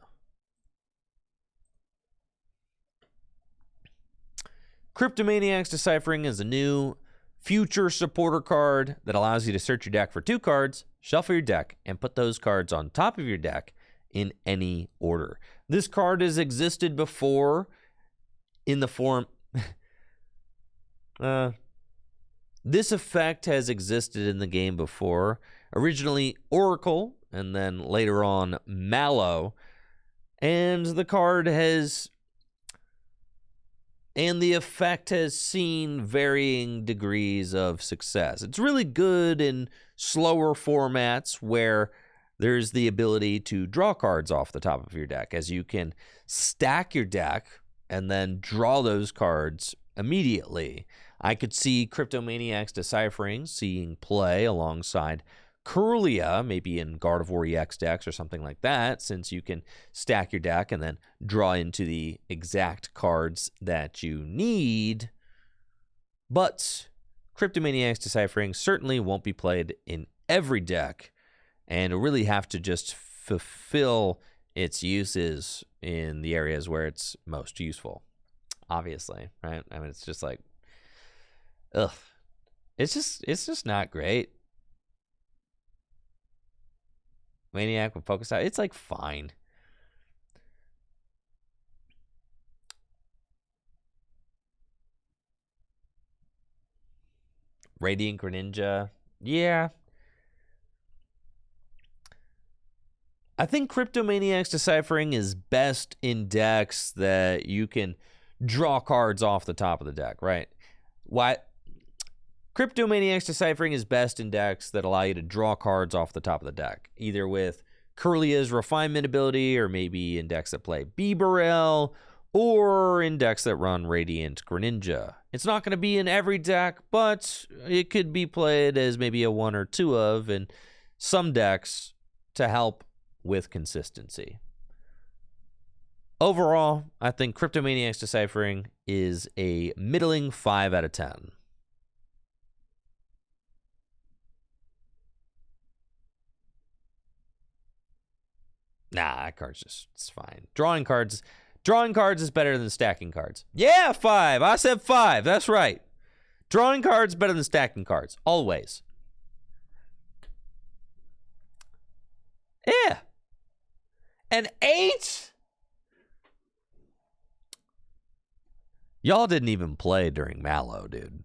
Cryptomaniac's Deciphering is a new future supporter card that allows you to search your deck for 2 cards, shuffle your deck, and put those cards on top of your deck in any order. This card has existed before in the form... This effect has existed in the game before. Originally Oracle, and then later on Mallow. And the card has... And the effect has seen varying degrees of success. It's really good in slower formats where there's the ability to draw cards off the top of your deck, as you can stack your deck and then draw those cards immediately. I could see Cryptomaniac's Deciphering seeing play alongside Curlia, maybe in Gardevoir EX decks or something like that, since you can stack your deck and then draw into the exact cards that you need. But Cryptomaniac's Deciphering certainly won't be played in every deck, and it'll really have to just fulfill its uses in the areas where it's most useful, obviously, right? I mean, it's just like, ugh. It's just not great. Maniac with Focus Out, it's like fine. Radiant Greninja, yeah. I think Cryptomaniac's Deciphering is best in decks that you can draw cards off the top of the deck, right? Why? Cryptomaniac's Deciphering is best in decks that allow you to draw cards off the top of the deck, either with Curlia's Refinement ability, or maybe in decks that play Bibarel, or in decks that run Radiant Greninja. It's not going to be in every deck, but it could be played as maybe a 1 or 2 of in some decks to help with consistency. Overall, I think Cryptomaniac's Deciphering is a middling 5 out of 10. Nah, that card's just, it's fine. Drawing cards is better than stacking cards. Yeah, 5. I said 5. That's right. Drawing cards better than stacking cards. Always. Yeah. An 8? Y'all didn't even play during Mallow, dude.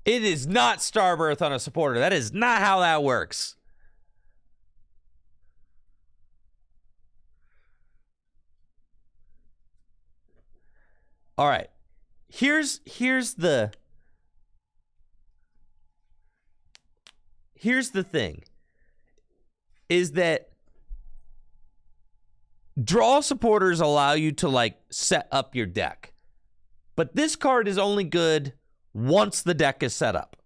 It is not Starbirth on a supporter. That is not how that works. All right. Here's the thing. Is that draw supporters allow you to like set up your deck. But this card is only good once the deck is set up.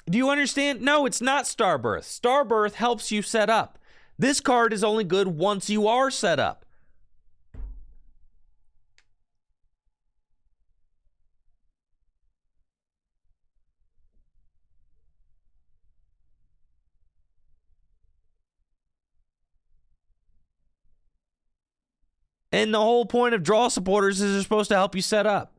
Do you understand? No, it's not Starbirth. Starbirth helps you set up. This card is only good once you are set up. And the whole point of draw supporters is they're supposed to help you set up.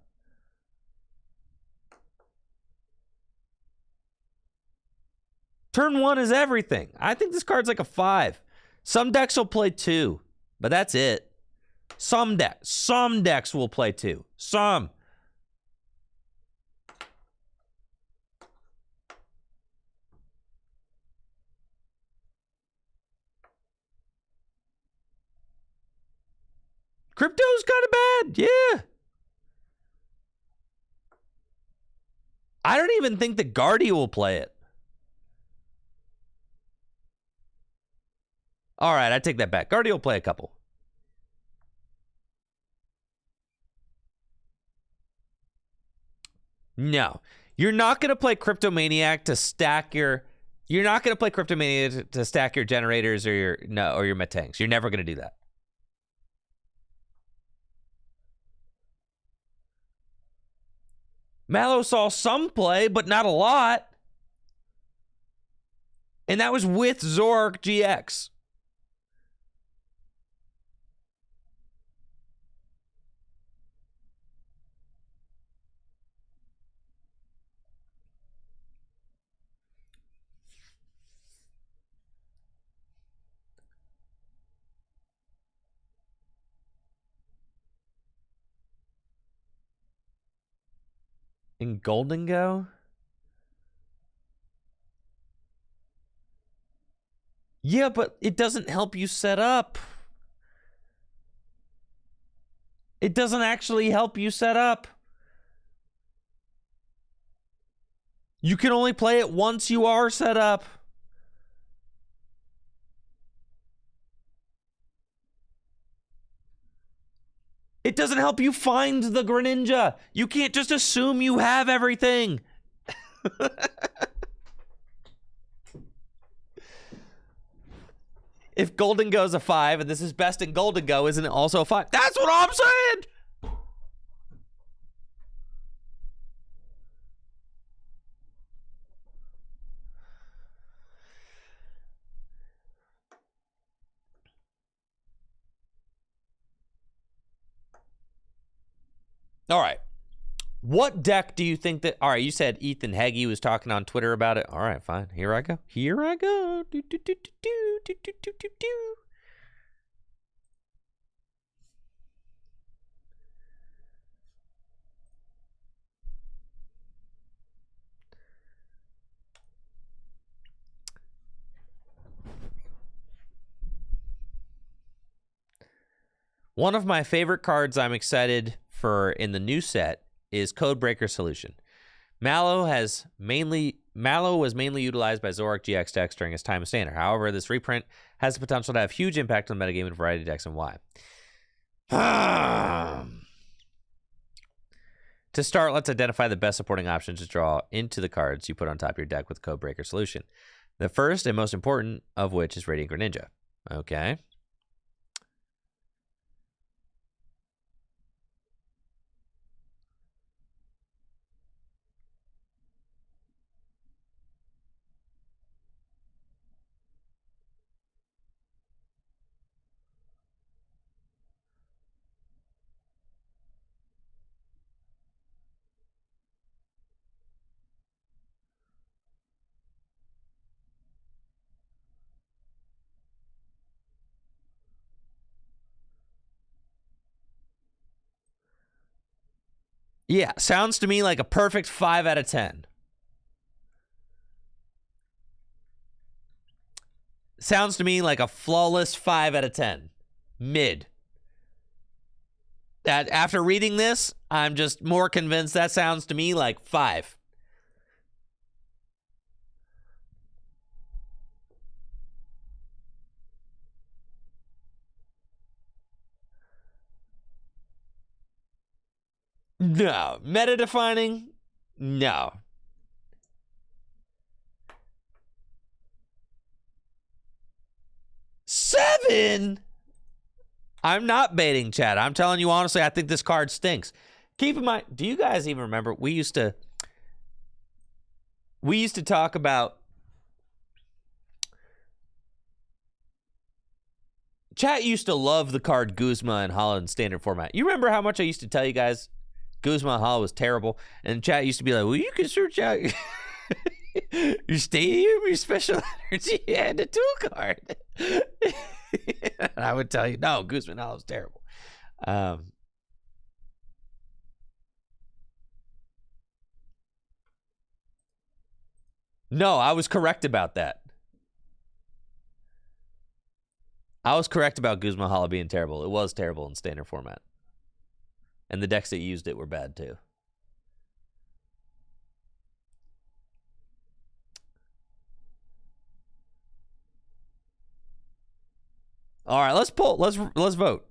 Turn 1 is everything. I think this card's like a 5. Some decks will play 2, but that's it. Some decks will play 2. Some. Crypto's kind of bad, yeah. I don't even think the Guardia will play it. All right, I take that back. Guardia will play a couple. No. You're not going to play Cryptomaniac to stack your... You're not going to play Cryptomaniac to stack your generators or your Metangs. You're never going to do that. Mallow saw some play, but not a lot. And that was with Zoroark GX. In Golden Go? Yeah, but it doesn't help you set up. It doesn't actually help you set up. You can only play it once you are set up. It doesn't help you find the Greninja. You can't just assume you have everything. If Golden Go's a 5 and this is best in Golden Go, isn't it also a 5? That's what I'm saying! All right. What deck do you think that... All right, you said Ethan Heggie was talking on Twitter about it. All right, fine. Here I go. Here I go. Do, do, do, do, do, do, do, do, do, do. One of my favorite cards I'm excited for in the new set is Codebreaker Solution. Mallow was mainly utilized by Zoroark GX decks during his time of Standard. However, this reprint has the potential to have huge impact on the metagame and variety of decks, and why. To start, let's identify the best supporting options to draw into the cards you put on top of your deck with Codebreaker Solution. The first and most important of which is Radiant Greninja. Okay. Yeah, sounds to me like a perfect 5 out of 10. Sounds to me like a flawless 5 out of 10. Mid. That after reading this, I'm just more convinced that sounds to me like 5. No. Meta defining? No. Seven? I'm not baiting, Chad. I'm telling you honestly, I think this card stinks. Keep in mind, do you guys even remember we used to talk about Chat used to love the card Guzma and Hala in standard format. You remember how much I used to tell you guys Guzma and Hala was terrible? And chat used to be like, well, you can search out your stadium, your special energy, and a tool card. And I would tell you, no, Guzma and Hala was terrible. No, I was correct about that. I was correct about Guzma Hala being terrible. It was terrible in standard format. And the decks that used it were bad too. All right, let's pull. Let's vote.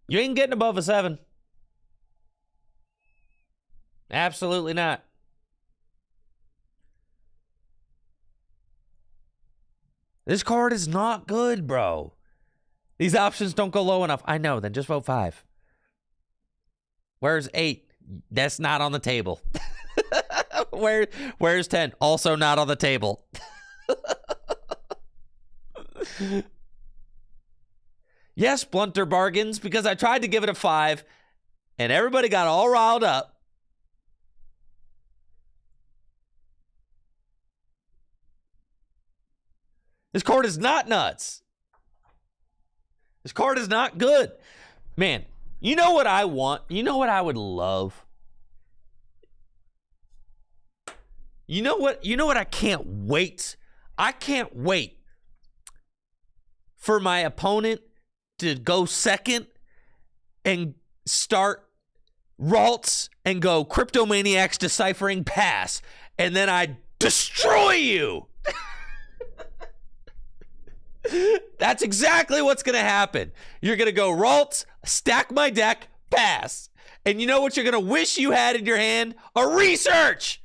You ain't getting above a 7. Absolutely not. This card is not good, bro. These options don't go low enough. I know, then just vote 5. Where's 8? That's not on the table. Where's 10? Also not on the table. Yes, blunter bargains, because I tried to give it a 5, and everybody got all riled up. This card is not nuts. This card is not good. Man, you know what I want? You know what I would love? You know what? You know what I can't wait? I can't wait for my opponent to go second and start Ralts and go Cryptomaniacs Deciphering Pass, and then I destroy you. That's exactly what's going to happen. You're going to go Ralts, stack my deck, pass. And you know what you're going to wish you had in your hand? A research.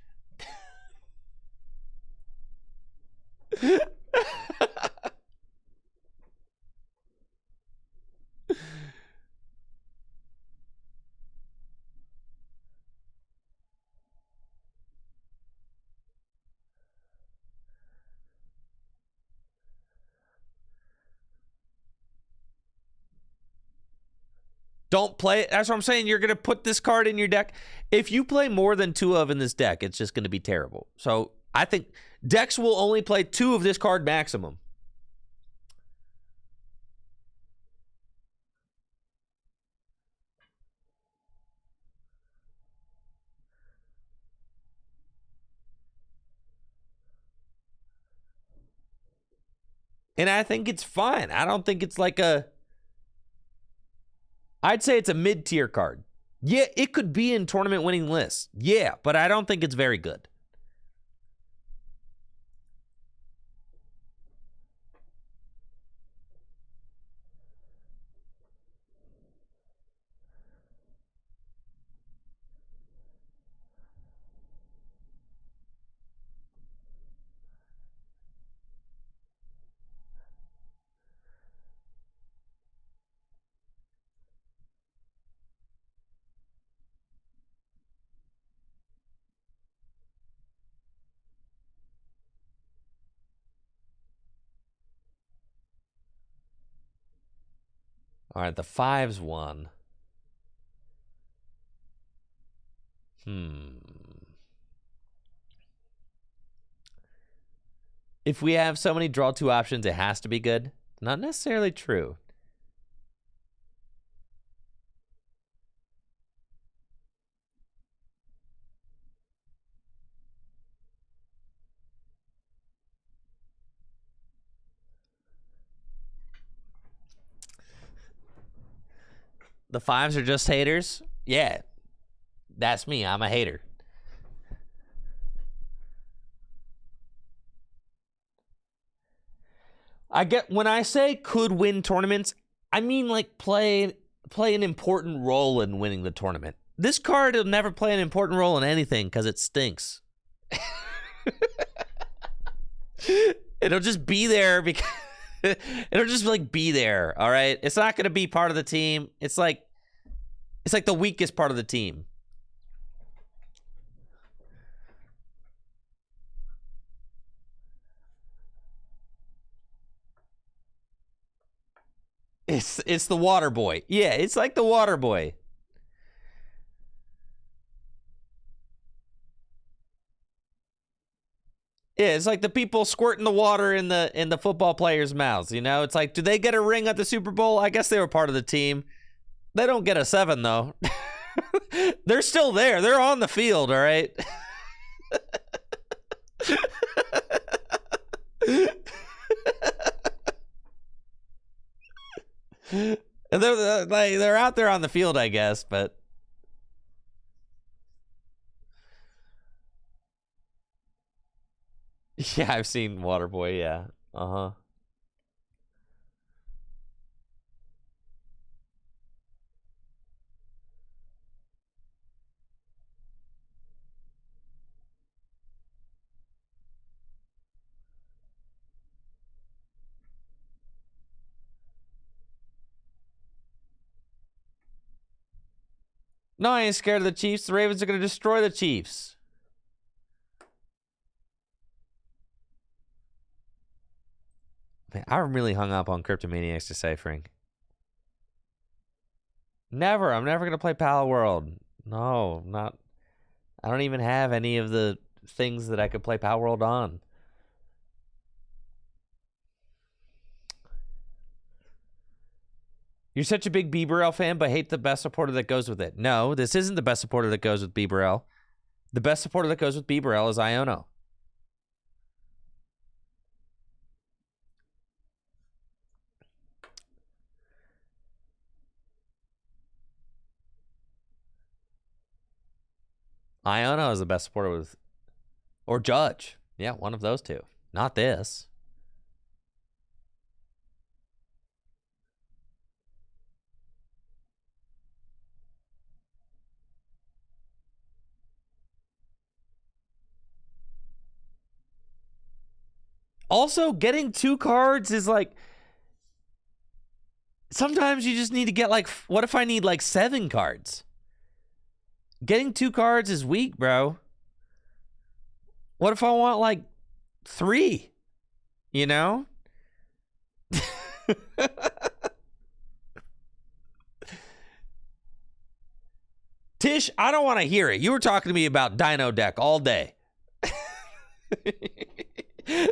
Don't play it. That's what I'm saying. You're going to put this card in your deck. If you play more than 2 of in this deck, it's just going to be terrible. So I think decks will only play 2 of this card maximum. And I think it's fine. I don't think it's like a... I'd say it's a mid-tier card. Yeah, it could be in tournament-winning lists. Yeah, but I don't think it's very good. All right, the 5's won. If we have so many draw 2 options, it has to be good. Not necessarily true. The 5s are just haters? Yeah. That's me. I'm a hater. I get when I say could win tournaments, I mean like play an important role in winning the tournament. This card will never play an important role in anything because it stinks. It'll just be there because it'll just like be there. All right, it's not gonna be part of the team. It's like the weakest part of the team. It's the water boy. Yeah, it's like the water boy. Yeah, it's like the people squirting the water in the football players' mouths, you know? It's like, do they get a ring at the Super Bowl? I guess they were part of the team. They don't get a 7 though. They're still there. They're on the field, all right? And they're out there on the field, I guess, but yeah, I've seen Waterboy, yeah. Uh-huh. No, I ain't scared of the Chiefs. The Ravens are going to destroy the Chiefs. Man, I'm really hung up on Cryptomaniacs Deciphering. Never. I'm never going to play Pal World. No, not. I don't even have any of the things that I could play Pal World on. You're such a big Bieberell fan, but hate the best supporter that goes with it. No, this isn't the best supporter that goes with Bieberell. The best supporter that goes with Bieberell is Iono. Iono is the best supporter with... Or Judge. Yeah, one of those two. Not this. Also, getting 2 cards is like... Sometimes you just need to get like... What if I need like 7 cards? Getting 2 cards is weak, bro. What if I want like 3? You know? Tish, I don't want to hear it. You were talking to me about Dino Deck all day.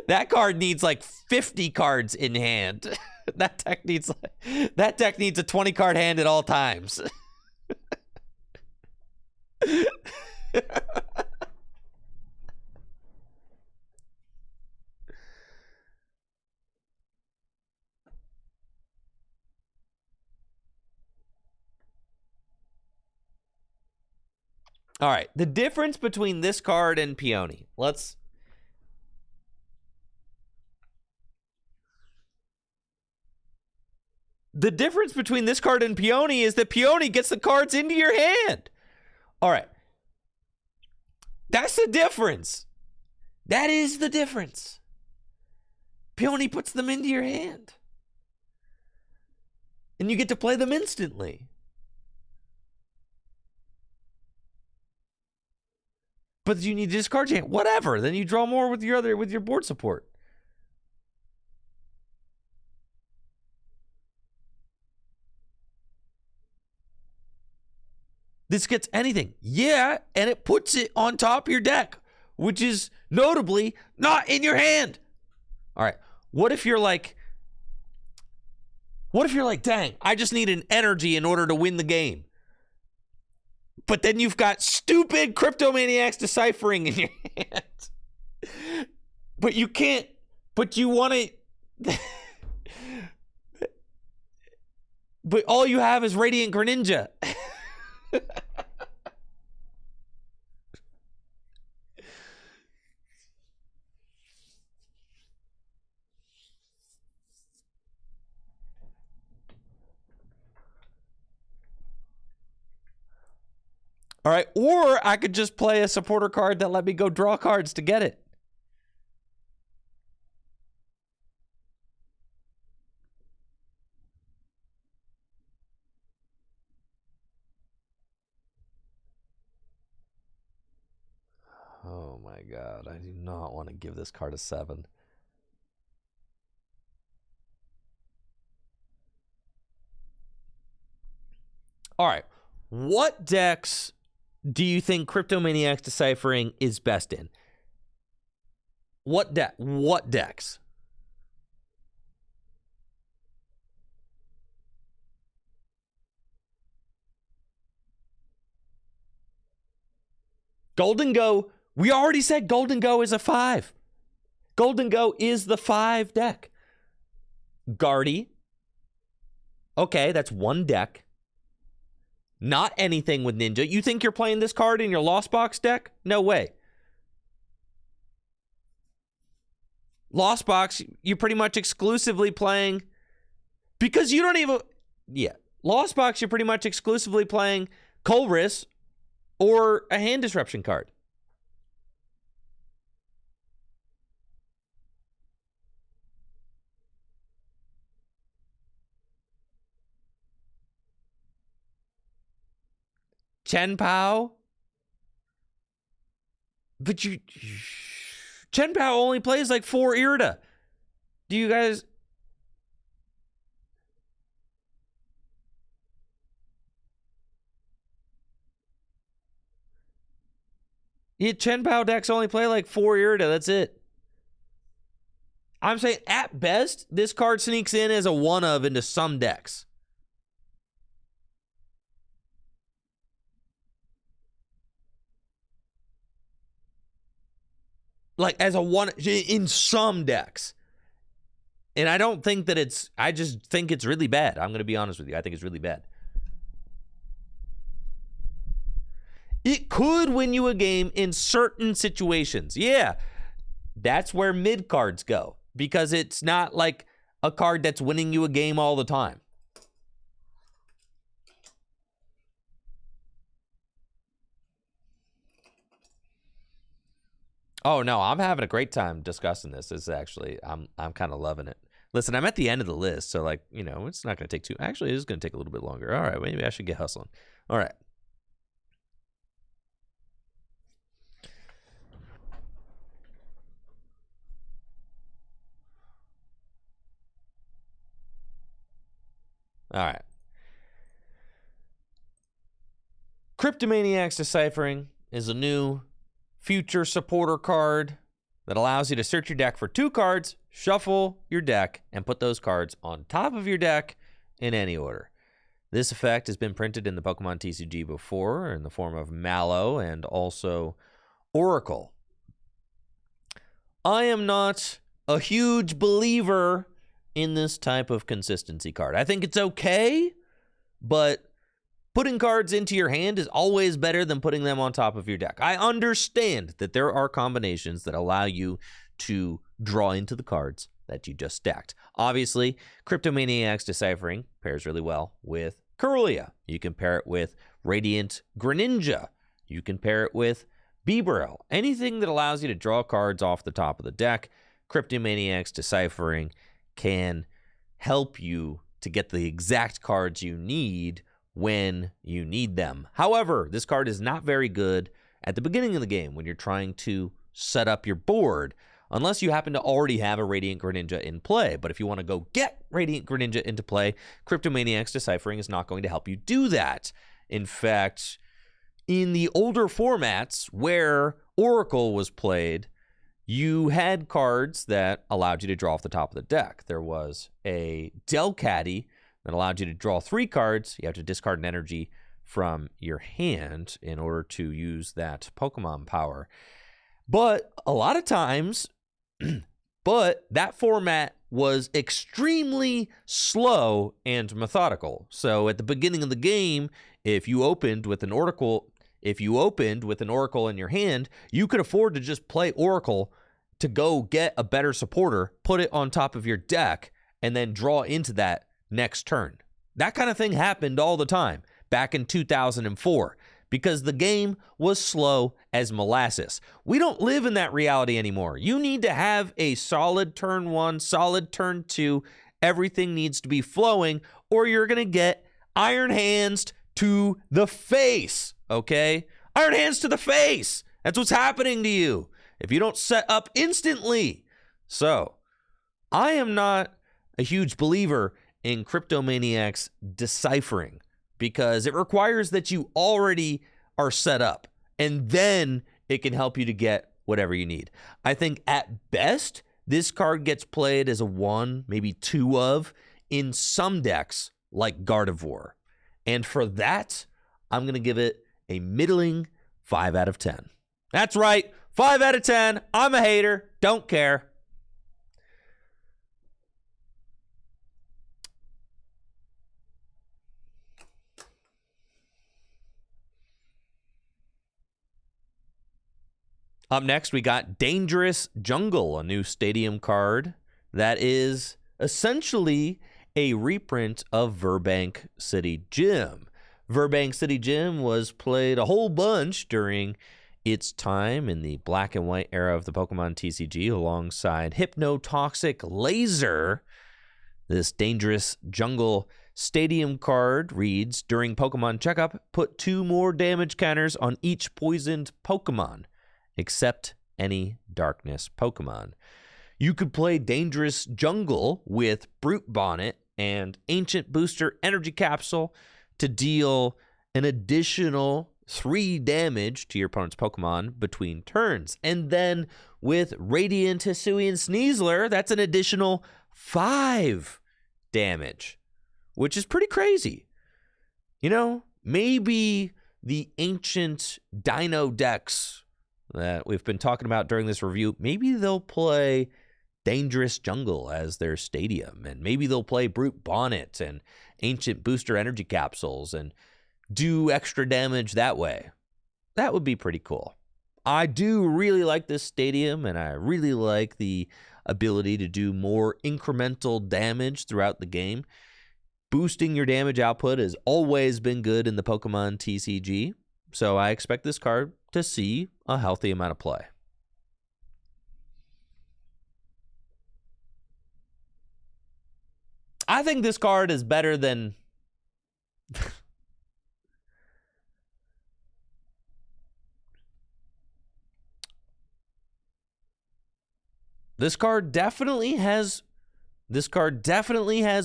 That card needs like 50 cards in hand. That deck needs a 20 card hand at all times. All right, the difference between this card and Peony. The difference between this card and Peony is that Peony gets the cards into your hand. All right. That's the difference. That is the difference. Peony puts them into your hand. And you get to play them instantly. But you need to discard your hand. Whatever. Then you draw more with your board support. This gets anything. Yeah, and it puts it on top of your deck, which is notably not in your hand. All right. What if you're like, dang, I just need an energy in order to win the game. But then you've got stupid Cryptomaniacs Deciphering in your hand. But you can't, but you want to, but all you have is Radiant Greninja. All right, or I could just play a supporter card that let me go draw cards to get it. Oh my god, I do not want to give this card a 7. All right, what decks do you think Cryptomaniacs Deciphering is best in? What decks? Golden Go, we already said Golden Go is a 5. Golden Go is the 5 deck. Guardy. Okay, that's 1 deck. Not anything with Ninja. You think you're playing this card in your Lost Box deck? No way. Lost Box, you're pretty much exclusively playing... Because you don't even... Yeah. Lost Box, you're pretty much exclusively playing Colress or a hand disruption card. Chen Pao? But Chen Pao only plays like 4 Irida. Do you guys... Chen Pao decks only play like 4 Irida. That's it. I'm saying at best, this card sneaks in as a one of into some decks. Like as a one in some decks. And I don't think that it's, I just think it's really bad. I'm going to be honest with you. I think it's really bad. It could win you a game in certain situations. Yeah, that's where mid cards go. Because it's not like a card that's winning you a game all the time. Oh no, I'm having a great time discussing this. It's actually, I'm kind of loving it. Listen, I'm at the end of the list, so like, you know, it's not going to take too. Actually, it is going to take a little bit longer. All right, maybe I should get hustling. All right. All right. Cryptomaniac's Deciphering is a new future supporter card that allows you to search your deck for 2 cards, shuffle your deck, and put those cards on top of your deck in any order. This effect has been printed in the Pokemon TCG before in the form of Mallow and also Oracle. I am not a huge believer in this type of consistency card. I think it's okay, but putting cards into your hand is always better than putting them on top of your deck. I understand that there are combinations that allow you to draw into the cards that you just stacked. Obviously, Cryptomaniac's Deciphering pairs really well with Corellia. You can pair it with Radiant Greninja. You can pair it with Bibarel. Anything that allows you to draw cards off the top of the deck, Cryptomaniac's Deciphering can help you to get the exact cards you need when you need them. However, this card is not very good at the beginning of the game when you're trying to set up your board, unless you happen to already have a Radiant Greninja in play. But if you want to go get Radiant Greninja into play, Cryptomaniac's Deciphering is not going to help you do that. In fact, in the older formats where Oracle was played, you had cards that allowed you to draw off the top of the deck. There was a Delcatty that allowed you to draw 3 cards. You have to discard an energy from your hand in order to use that Pokemon power. But a lot of times, that format was extremely slow and methodical. So at the beginning of the game, if you opened with an Oracle in your hand, you could afford to just play Oracle to go get a better supporter, put it on top of your deck, and then draw into that next turn. That kind of thing happened all the time back in 2004 because the game was slow as molasses. We don't live in that reality anymore. You need to have a solid turn 1, solid turn 2. Everything needs to be flowing or you're going to get Iron Hands to the face, okay? Iron Hands to the face. That's what's happening to you if you don't set up instantly. So, I am not a huge believer in Cryptomaniac's Deciphering because it requires that you already are set up and then it can help you to get whatever you need. I think at best, this card gets played as a 1, maybe 2 of in some decks like Gardevoir. And for that, I'm going to give it a middling 5 out of 10. That's right, 5 out of 10. I'm a hater, don't care. Up next, we got Dangerous Jungle, a new stadium card that is essentially a reprint of Verbank City Gym. Verbank City Gym was played a whole bunch during its time in the black and white era of the Pokemon TCG alongside Hypnotoxic Laser. This Dangerous Jungle stadium card reads, during Pokemon Checkup, put 2 more damage counters on each poisoned Pokemon, except any darkness Pokemon. You could play Dangerous Jungle with Brute Bonnet and Ancient Booster Energy Capsule to deal an additional 3 damage to your opponent's Pokemon between turns. And then with Radiant Hisuian Sneasler, that's an additional 5 damage, which is pretty crazy. You know, maybe the ancient Dino decks that we've been talking about during this review, maybe they'll play Dangerous Jungle as their stadium, and maybe they'll play Brute Bonnet and Ancient Booster Energy Capsules and do extra damage that way. That would be pretty cool. I do really like this stadium, and I really like the ability to do more incremental damage throughout the game. Boosting your damage output has always been good in the Pokemon TCG, so I expect this card to see a healthy amount of play. I think this card is better than... This card definitely has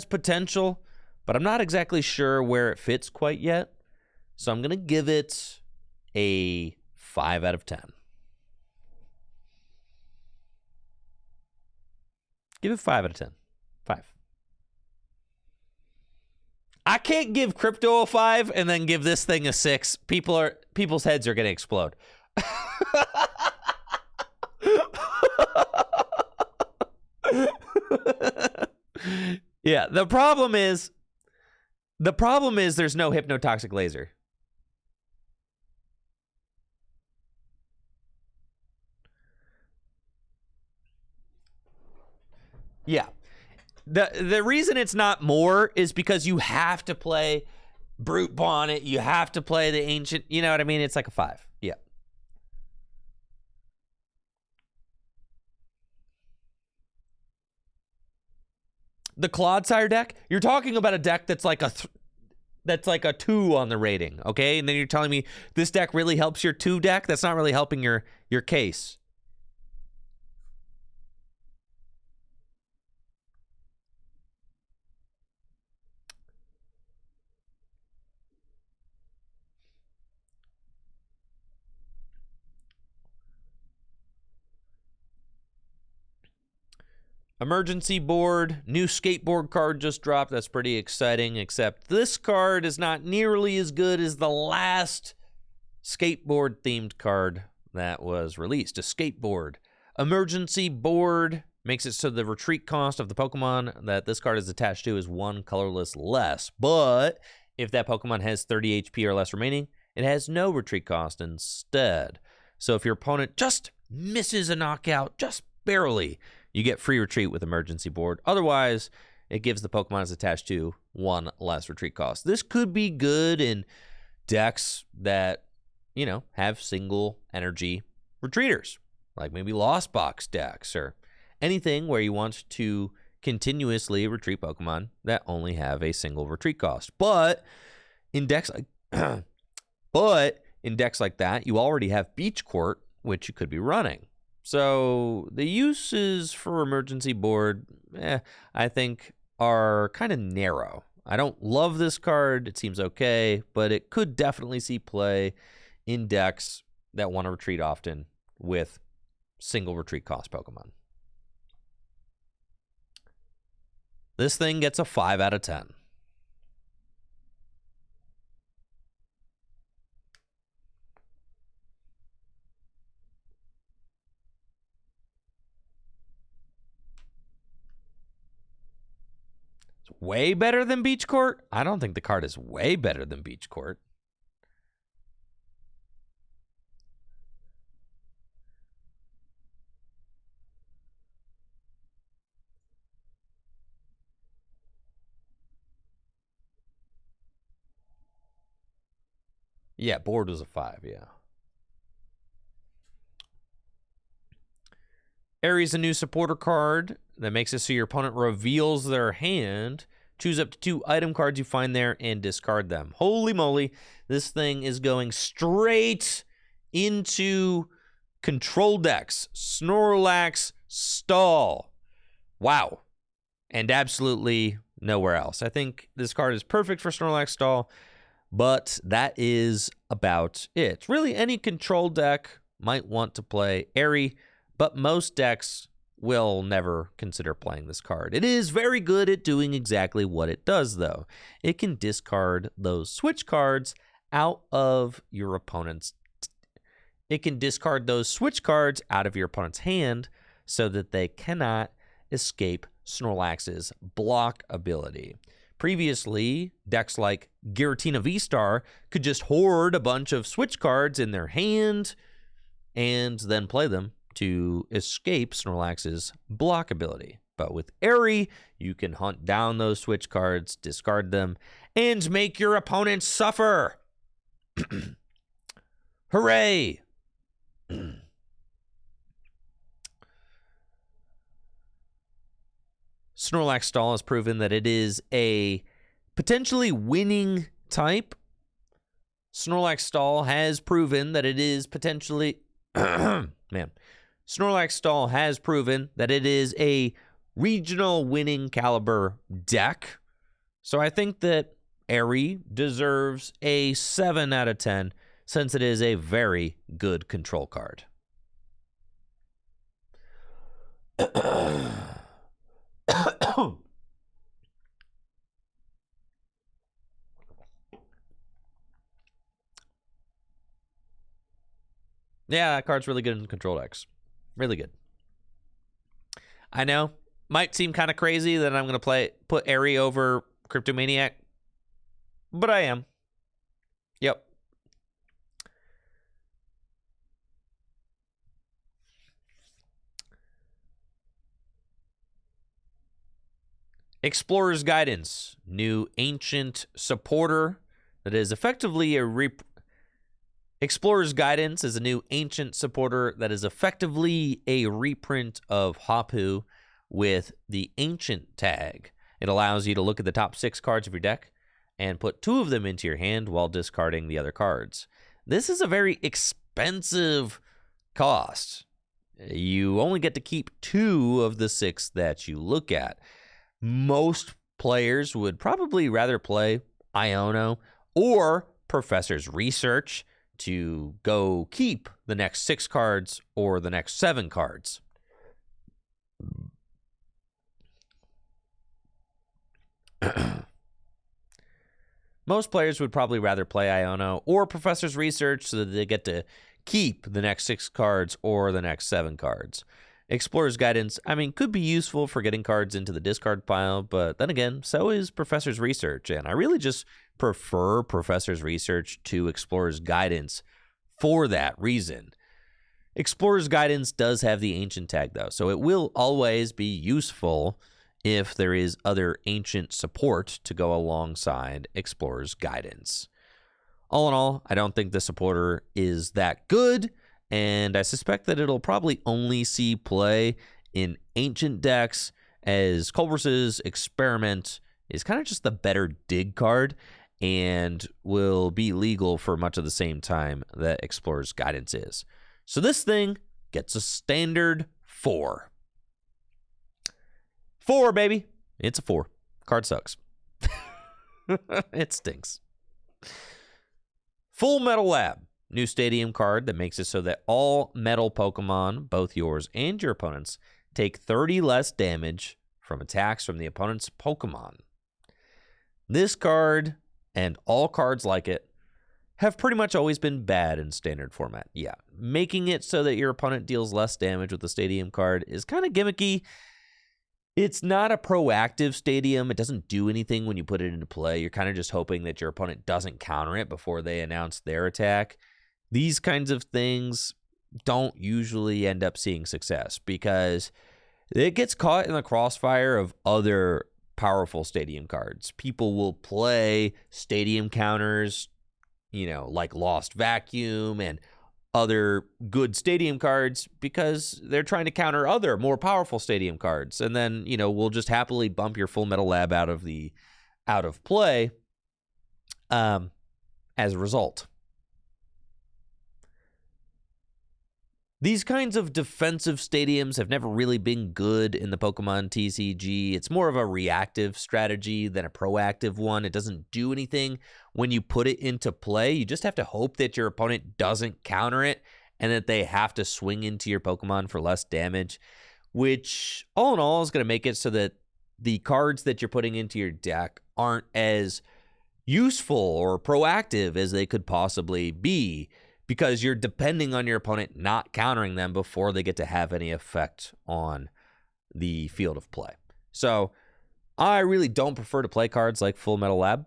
potential, but I'm not exactly sure where it fits quite yet. So I'm going to give it a 5 out of 10. Give it 5 out of 10. 5. I can't give Crypto a 5 and then give this thing a 6. People's heads are going to explode. Yeah, the problem is there's no hypnotoxic laser. Yeah. The reason it's not more is because you have to play Brute Bonnet, you have to play the ancient, you know what I mean? It's like a 5. Yeah. The Clodsire deck, you're talking about a deck that's like a 2 on the rating, okay? And then you're telling me this deck really helps your 2 deck? That's not really helping your case. Emergency board, new skateboard card just dropped. That's pretty exciting, except this card is not nearly as good as the last skateboard-themed card that was released. A skateboard. Emergency board makes it so the retreat cost of the Pokemon that this card is attached to is 1 colorless less. But if that Pokemon has 30 HP or less remaining, it has no retreat cost instead. So if your opponent just misses a knockout, just barely, you get free retreat with emergency board. Otherwise, it gives the Pokemon it's attached to 1 less retreat cost. This could be good in decks that, you know, have single energy retreaters, like maybe Lost Box decks or anything where you want to continuously retreat Pokemon that only have a single retreat cost. But in decks like that, you already have Beach Court, which you could be running. So the uses for emergency board, I think, are kind of narrow. I don't love this card. It seems okay, but it could definitely see play in decks that want to retreat often with single retreat cost Pokemon. This thing gets a 5 out of 10. Way better than Beach Court? I don't think the card is way better than Beach Court. Yeah, board was a 5, yeah. Aries, a new supporter card that makes it so your opponent reveals their hand. Choose up to 2 item cards you find there and discard them. Holy moly, this thing is going straight into control decks. Snorlax stall. Wow. And absolutely nowhere else. I think this card is perfect for Snorlax stall. But that is about it. Really, any control deck might want to play Airy, but most decks will never consider playing this card. It is very good at doing exactly what it does, though. It can discard those switch cards out of your opponent's. It can discard those switch cards out of your opponent's hand so that they cannot escape Snorlax's block ability. Previously, decks like Giratina V-Star could just hoard a bunch of switch cards in their hand and then play them to escape Snorlax's block ability. But with Airy, you can hunt down those switch cards, discard them, and make your opponents suffer. Hooray! Snorlax Stall has proven that it is a potentially winning type. Snorlax Stall has proven that it is potentially... Snorlax Stall has proven that it is a regional winning caliber deck. So I think that Airy deserves a 7 out of 10 since it is a very good control card. Yeah, that card's really good in control decks. Really good. I know, might seem kind of crazy that I'm going to put Airy over Cryptomaniac, but I am. Yep. Explorer's Guidance, new ancient supporter that is effectively a Explorer's Guidance is a new ancient supporter that is effectively a reprint of Hapu with the ancient tag. It allows you to look at the top 6 cards of your deck and put 2 of them into your hand while discarding the other cards. This is a very expensive cost. You only get to keep 2 of the 6 that you look at. Most players would probably rather play Iono or Professor's Research to go keep the next 6 cards or the next 7 cards. Most players would probably rather play Iono or Professor's Research so that they get to keep the next 6 cards or the next 7 cards. Explorer's Guidance, could be useful for getting cards into the discard pile, but then again, so is Professor's Research, and I really just prefer Professor's Research to Explorer's Guidance for that reason. Explorer's Guidance does have the ancient tag, though, so it will always be useful if there is other ancient support to go alongside Explorer's Guidance. All in all, I don't think the supporter is that good, and I suspect that it'll probably only see play in ancient decks, as Culber's Experiment is kind of just the better dig card and will be legal for much of the same time that Explorer's Guidance is. So this thing gets a standard 4. 4, baby. It's a 4. Card sucks. It stinks. Full Metal Lab. New stadium card that makes it so that all metal Pokemon, both yours and your opponent's, take 30 less damage from attacks from the opponent's Pokemon. This card, and all cards like it, have pretty much always been bad in standard format. Yeah, making it so that your opponent deals less damage with the stadium card is kind of gimmicky. It's not a proactive stadium. It doesn't do anything when you put it into play. You're kind of just hoping that your opponent doesn't counter it before they announce their attack. These kinds of things don't usually end up seeing success because it gets caught in the crossfire of other powerful stadium cards. People will play stadium counters, like Lost Vacuum and other good stadium cards because they're trying to counter other more powerful stadium cards. And then, we'll just happily bump your Full Metal Lab out of play as a result. These kinds of defensive stadiums have never really been good in the Pokemon TCG. It's more of a reactive strategy than a proactive one. It doesn't do anything when you put it into play. You just have to hope that your opponent doesn't counter it and that they have to swing into your Pokemon for less damage, which all in all is going to make it so that the cards that you're putting into your deck aren't as useful or proactive as they could possibly be, because you're depending on your opponent not countering them before they get to have any effect on the field of play. So I really don't prefer to play cards like Full Metal Lab.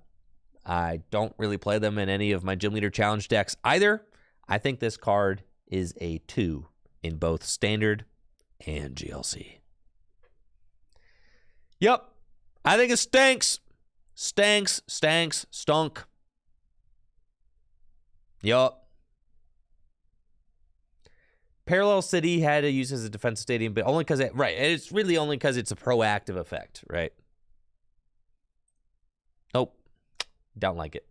I don't really play them in any of my Gym Leader Challenge decks either. I think this card is a 2 in both Standard and GLC. Yep, I think it stinks. Stunk. Yup. Parallel City had to use as a defensive stadium, but only because it's really only because it's a proactive effect, right? Oh, don't like it.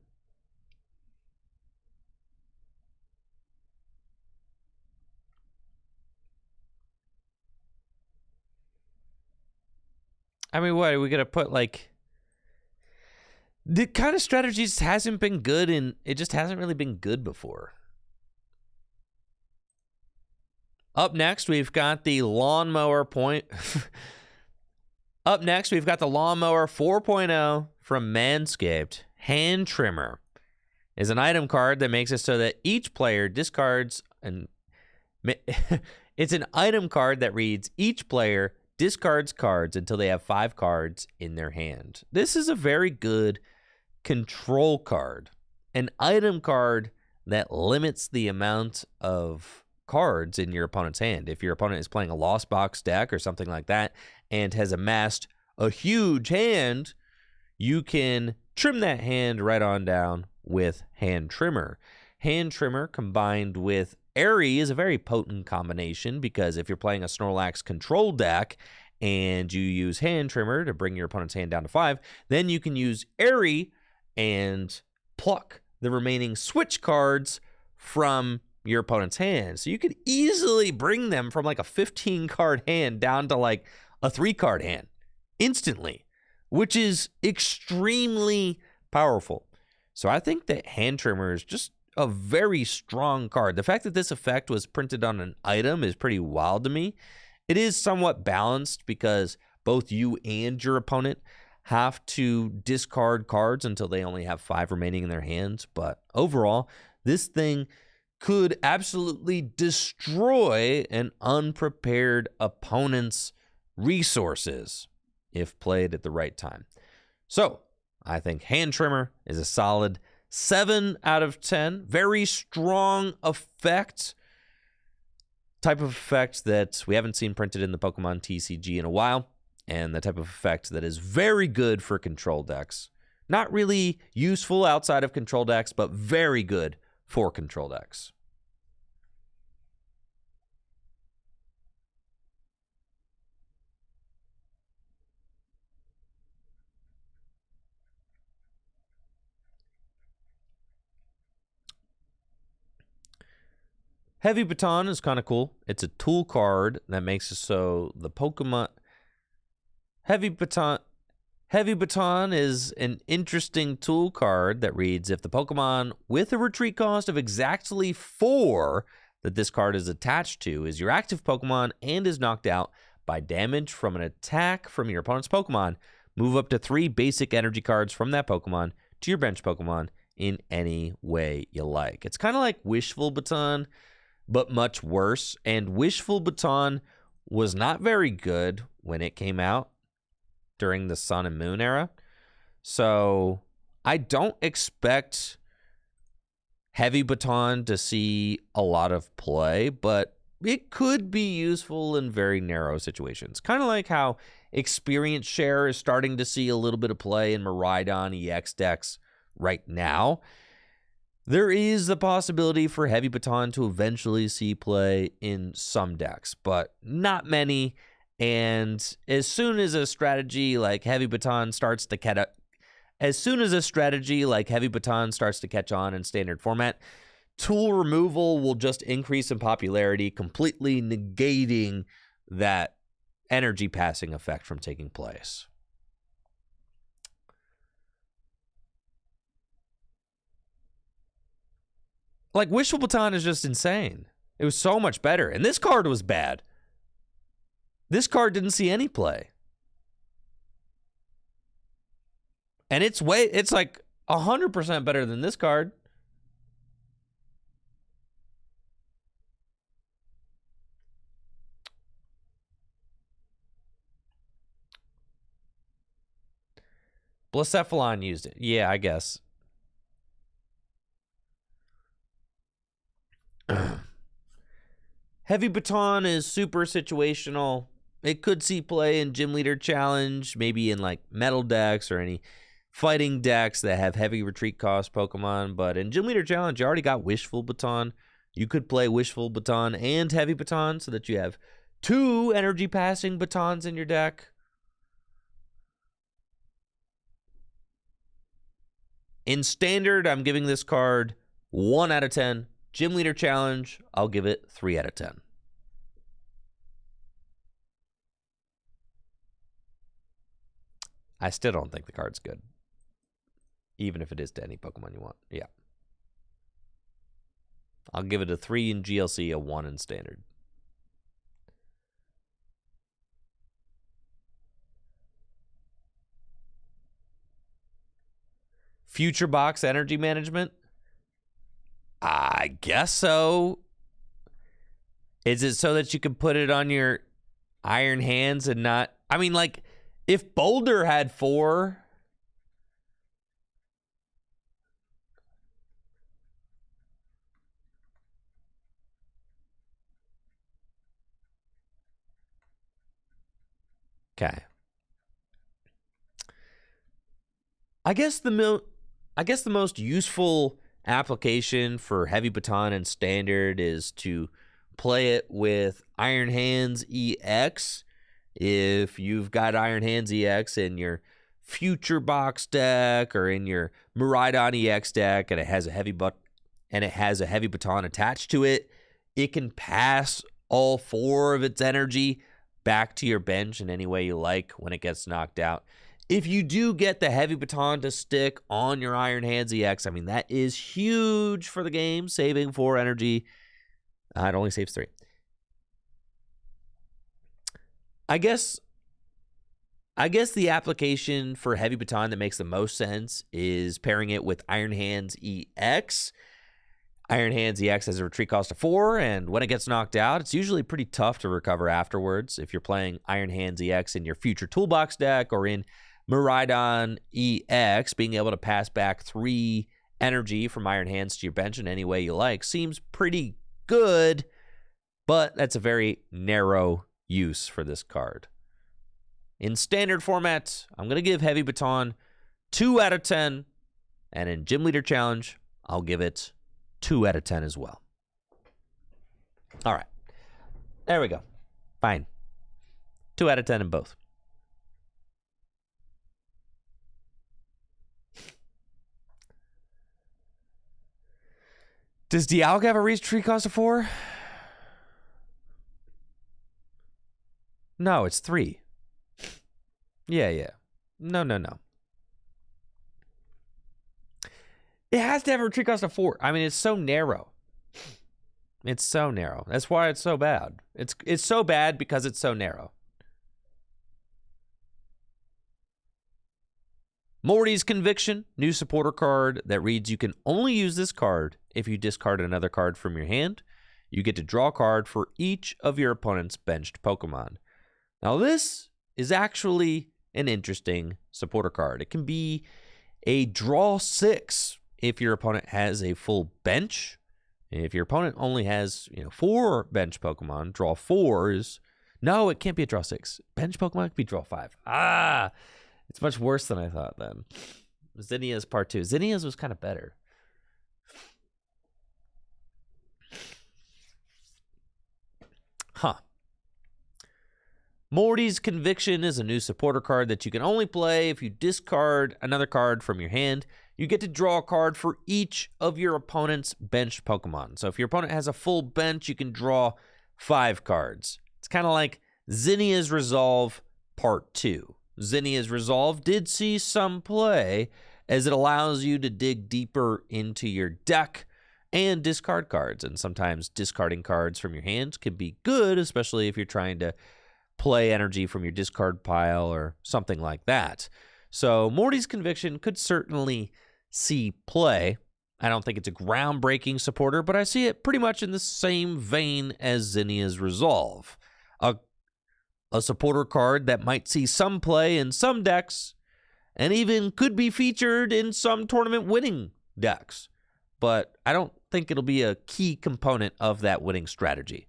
I mean, what are we gonna put, like, the kind of strategies hasn't been good, and it just hasn't really been good before. Up next, we've got the Lawnmower Up next, we've got the Lawnmower 4.0 from Manscaped. Hand Trimmer is an item card that makes it so that each player discards it's an item card that reads, each player discards cards until they have 5 cards in their hand. This is a very good control card. An item card that limits the amount of cards in your opponent's hand. If your opponent is playing a Lost Box deck or something like that and has amassed a huge hand, you can trim that hand right on down with Hand Trimmer. Hand Trimmer combined with Airy is a very potent combination, because if you're playing a Snorlax control deck and you use Hand Trimmer to bring your opponent's hand down to 5, then you can use Airy and pluck the remaining switch cards from your opponent's hand. So you could easily bring them from like a 15-card hand down to like a 3-card hand instantly, which is extremely powerful. So I think that Hand Trimmer is just a very strong card. The fact that this effect was printed on an item is pretty wild to me. It is somewhat balanced because both you and your opponent have to discard cards until they only have 5 remaining in their hands. But overall, this thing could absolutely destroy an unprepared opponent's resources if played at the right time. So I think Hand Trimmer is a solid 7 out of 10. Very strong effect. Type of effect that we haven't seen printed in the Pokemon TCG in a while, and the type of effect that is very good for control decks. Not really useful outside of control decks, but very good for control decks. Heavy Baton is kind of cool. It's a tool card that makes it so the Pokemon... Heavy Baton is an interesting tool card that reads, if the Pokemon with a retreat cost of exactly 4 that this card is attached to is your active Pokemon and is knocked out by damage from an attack from your opponent's Pokemon, move up to 3 basic energy cards from that Pokemon to your bench Pokemon in any way you like. It's kind of like Wishful Baton, but much worse. And Wishful Baton was not very good when it came out during the Sun and Moon era. So I don't expect Heavy Baton to see a lot of play, but it could be useful in very narrow situations. Kind of like how Experience Share is starting to see a little bit of play in Miraidon EX decks right now. There is the possibility for Heavy Baton to eventually see play in some decks, but not many. And as soon as a strategy like Heavy Baton starts to catch on in standard format, tool removal will just increase in popularity, completely negating that energy passing effect from taking place. Like, Wishful Baton is just insane. It was so much better. And this card was bad. This card didn't see any play. And it's like 100% better than this card. Blacephalon used it. Yeah, I guess. Heavy Baton is super situational. It could see play in Gym Leader Challenge, maybe in like Metal decks or any fighting decks that have heavy retreat cost Pokemon. But in Gym Leader Challenge, you already got Wishful Baton. You could play Wishful Baton and Heavy Baton so that you have 2 energy passing batons in your deck. In Standard, I'm giving this card 1 out of 10. Gym Leader Challenge, I'll give it 3 out of 10. I still don't think the card's good. Even if it is to any Pokemon you want. Yeah. I'll give it a 3 in GLC, a 1 in Standard. Future Box Energy Management? I guess so. Is it so that you can put it on your Iron Hands and not... I mean, like, if Boulder had 4... Okay. I guess the most useful application for Heavy Baton and Standard is to play it with Iron Hands EX. If you've got Iron Hands EX in your Future Box deck or in your Miraidon EX deck and it has a Heavy Baton attached to it, it can pass all 4 of its energy back to your bench in any way you like when it gets knocked out. If you do get the Heavy Baton to stick on your Iron Hands EX, I mean, that is huge for the game, saving 4 energy. It only saves 3. I guess the application for Heavy Baton that makes the most sense is pairing it with Iron Hands EX. Iron Hands EX has a retreat cost of 4, and when it gets knocked out, it's usually pretty tough to recover afterwards. If you're playing Iron Hands EX in your Future Toolbox deck or in Miraidon EX, being able to pass back 3 energy from Iron Hands to your bench in any way you like seems pretty good, but that's a very narrow use for this card. In Standard format, I'm going to give Heavy Baton 2 out of 10, and in Gym Leader Challenge, I'll give it 2 out of 10 as well. All right. There we go. Fine. 2 out of 10 in both. Does Dialga have a retreat cost of 4? No, it's 3. Yeah. No. It has to have a retreat cost of 4. I mean, it's so narrow. It's so narrow. That's why it's so bad. It's so bad because it's so narrow. Morty's Conviction, new supporter card that reads, you can only use this card if you discard another card from your hand. You get to draw a card for each of your opponent's benched Pokemon. Now, this is actually an interesting supporter card. It can be a draw 6 if your opponent has a full bench. If your opponent only has 4 bench Pokemon, draw 4 is... No, it can't be a draw 6. Bench Pokemon could be draw 5. It's much worse than I thought then. Zinnia's part 2. Zinnia's was kind of better. Huh. Morty's Conviction is a new supporter card that you can only play if you discard another card from your hand. You get to draw a card for each of your opponent's benched Pokemon. So if your opponent has a full bench, you can draw 5 cards. It's kind of like Zinnia's Resolve Part 2. Zinnia's Resolve did see some play as it allows you to dig deeper into your deck and discard cards. And sometimes discarding cards from your hands can be good, especially if you're trying to play energy from your discard pile or something like that. So Morty's Conviction could certainly see play. I don't think it's a groundbreaking supporter, but I see it pretty much in the same vein as Zinnia's Resolve. A supporter card that might see some play in some decks and even could be featured in some tournament winning decks. But I don't think it'll be a key component of that winning strategy.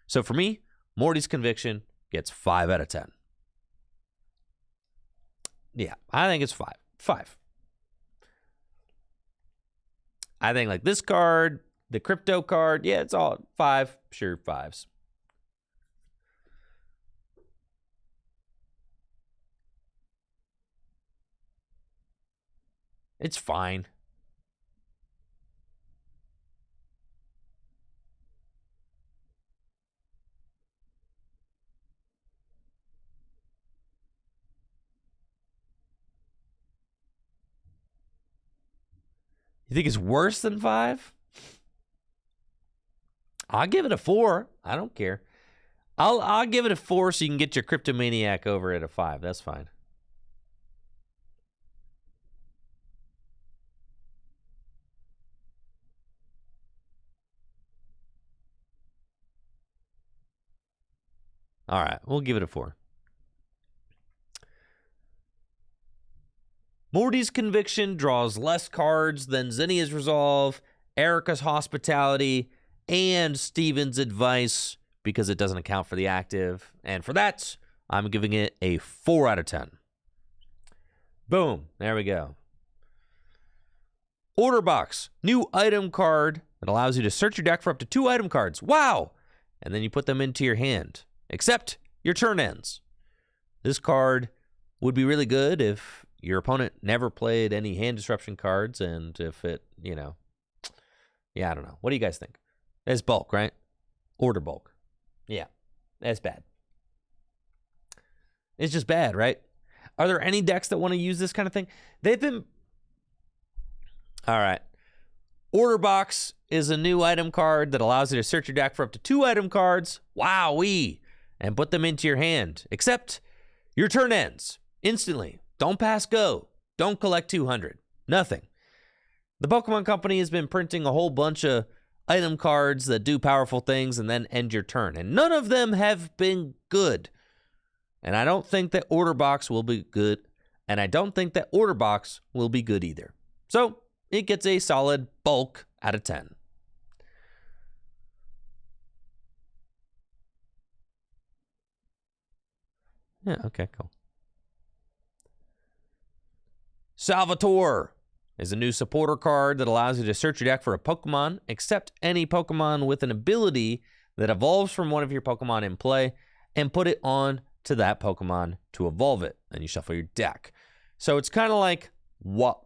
So for me, Morty's Conviction gets 5 out of 10. Yeah, I think it's 5. 5. I think like this card, the crypto card, yeah, it's all 5. Sure, 5s. It's fine. You think it's worse than 5? I'll give it a 4. I don't care. I'll give it a 4 so you can get your Cryptomaniac over at a 5. That's fine. All right, we'll give it a 4. Morty's Conviction draws less cards than Zinnia's Resolve, Erica's Hospitality, and Steven's Advice because it doesn't account for the active. And for that, I'm giving it a 4 out of 10. Boom. There we go. Order Box. New item card that allows you to search your deck for up to 2 item cards. Wow! And then you put them into your hand. Except your turn ends. This card would be really good if your opponent never played any hand disruption cards, and if it, yeah, I don't know. What do you guys think? It's bulk, right? Order bulk. Yeah, that's bad. It's just bad, right? Are there any decks that want to use this kind of thing? They've been... All right. Order Box is a new item card that allows you to search your deck for up to 2 item cards. Wowee! And put them into your hand. Except your turn ends instantly. Don't pass go. Don't collect 200. Nothing. The Pokemon Company has been printing a whole bunch of item cards that do powerful things and then end your turn. And none of them have been good. And I don't think that Order Box will be good. And I don't think that Order Box will be good either. So it gets a solid bulk out of 10. Yeah, okay, cool. Salvatore is a new supporter card that allows you to search your deck for a Pokemon, except any Pokemon with an ability that evolves from one of your Pokemon in play, and put it on to that Pokemon to evolve it. And you shuffle your deck. So it's kind of like what?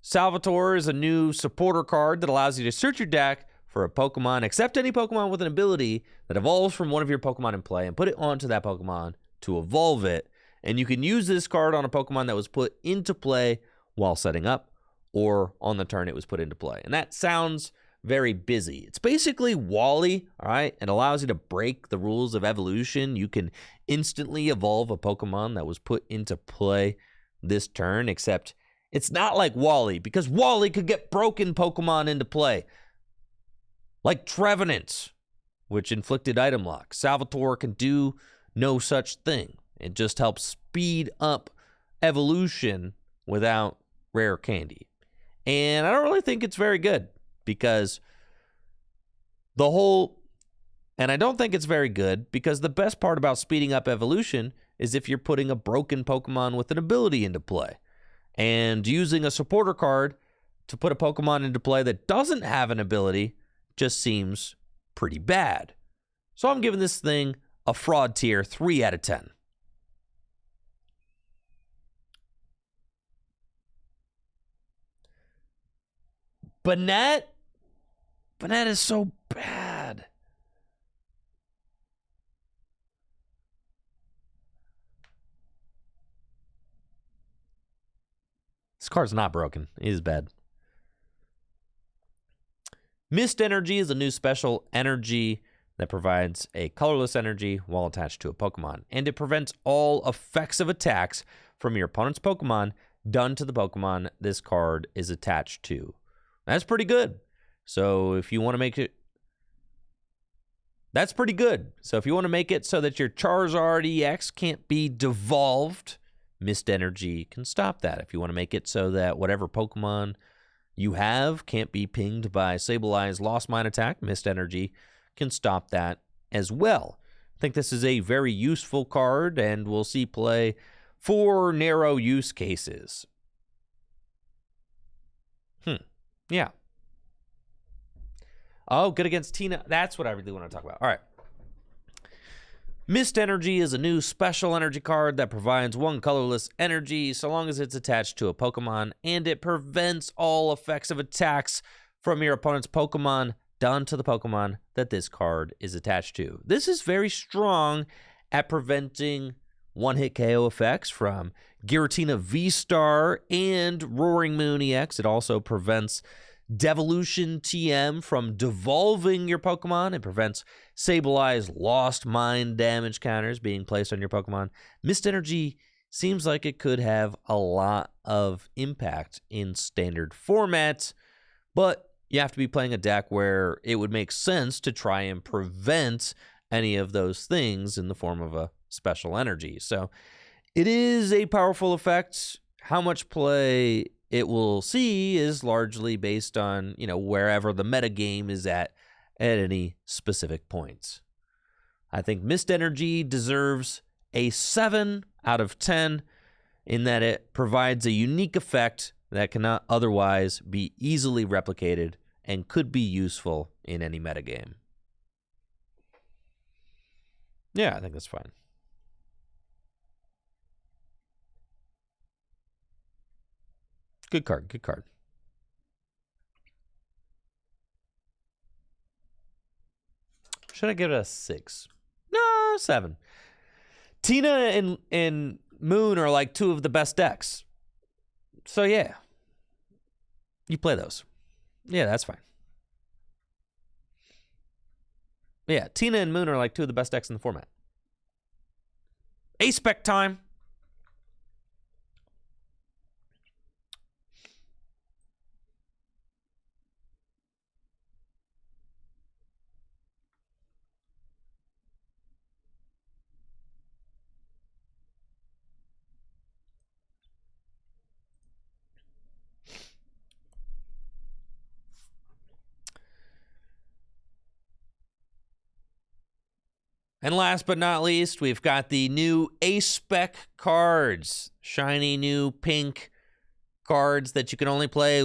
Salvatore is a new supporter card that allows you to search your deck for a Pokemon, except any Pokemon with an ability that evolves from one of your Pokemon in play, and put it onto that Pokemon to evolve it. And you can use this card on a Pokemon that was put into play while setting up, or on the turn it was put into play. And that sounds very busy. It's basically Wally, all right? It allows you to break the rules of evolution. You can instantly evolve a Pokemon that was put into play this turn, except it's not like Wally, because Wally could get broken Pokemon into play. Like Trevenant, which inflicted item lock. Salvatore can do no such thing. It just helps speed up evolution without rare candy. And I don't really think it's very good because I don't think it's very good because the best part about speeding up evolution is if you're putting a broken Pokemon with an ability into play. And using a supporter card to put a Pokemon into play that doesn't have an ability just seems pretty bad. So I'm giving this thing a fraud tier 3 out of 10. Bennett is so bad. This card's not broken. It is bad. Mist Energy is a new special energy that provides a colorless energy while attached to a Pokemon, and it prevents all effects of attacks from your opponent's Pokemon done to the Pokemon this card is attached to. That's pretty good. So if you want to make it... That's pretty good. So if you want to make it so that your Charizard EX can't be devolved, Mist Energy can stop that. If you want to make it so that whatever Pokemon you have can't be pinged by Sableye's Lost Mine attack, Mist Energy can stop that as well. I think this is a very useful card, and we'll see play for narrow use cases. Yeah. Oh, good against Tina. That's what I really want to talk about. All right. Mist Energy is a new special energy card that provides 1 colorless energy so long as it's attached to a Pokemon, and it prevents all effects of attacks from your opponent's Pokemon done to the Pokemon that this card is attached to. This is very strong at preventing one-hit KO effects from Giratina V-Star and Roaring Moon EX. It also prevents Devolution TM from devolving your Pokemon. It prevents Sableye's Lost Mine damage counters being placed on your Pokemon. Mist Energy seems like it could have a lot of impact in standard formats, but you have to be playing a deck where it would make sense to try and prevent any of those things in the form of a special energy. So it is a powerful effect. How much play it will see is largely based on, wherever the metagame is at any specific points. I think Mist Energy deserves a 7 out of 10 in that it provides a unique effect that cannot otherwise be easily replicated and could be useful in any metagame. Yeah, I think that's fine. Good card, good card. Should I give it a 6? No, 7. Tina and Moon are like 2 of the best decks. So yeah, you play those. Yeah, that's fine. Yeah, Tina and Moon are like 2 of the best decks in the format. A-Spec time. And last but not least, we've got the new A-Spec cards. Shiny new pink cards that you can only play.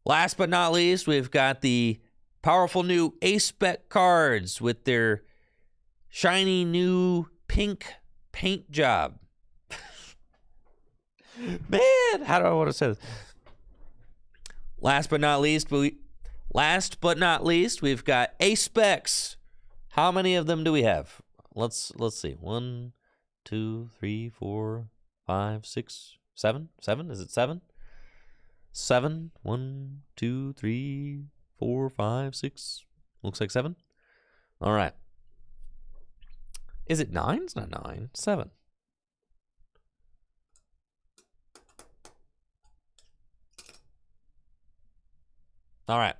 Last but not least, we've got the powerful new A-Spec cards with their shiny new pink paint job. Man, how do I want to say this? Last but not least, we've got A-Specs. How many of them do we have? Let's see. 1, 2, 3, 4, 5, 6, 7. 7? Is it 7? 7. 1, 2, 3, 4, 5, 6. Looks like 7. All right. Is it 9? It's not 9. 7. All right.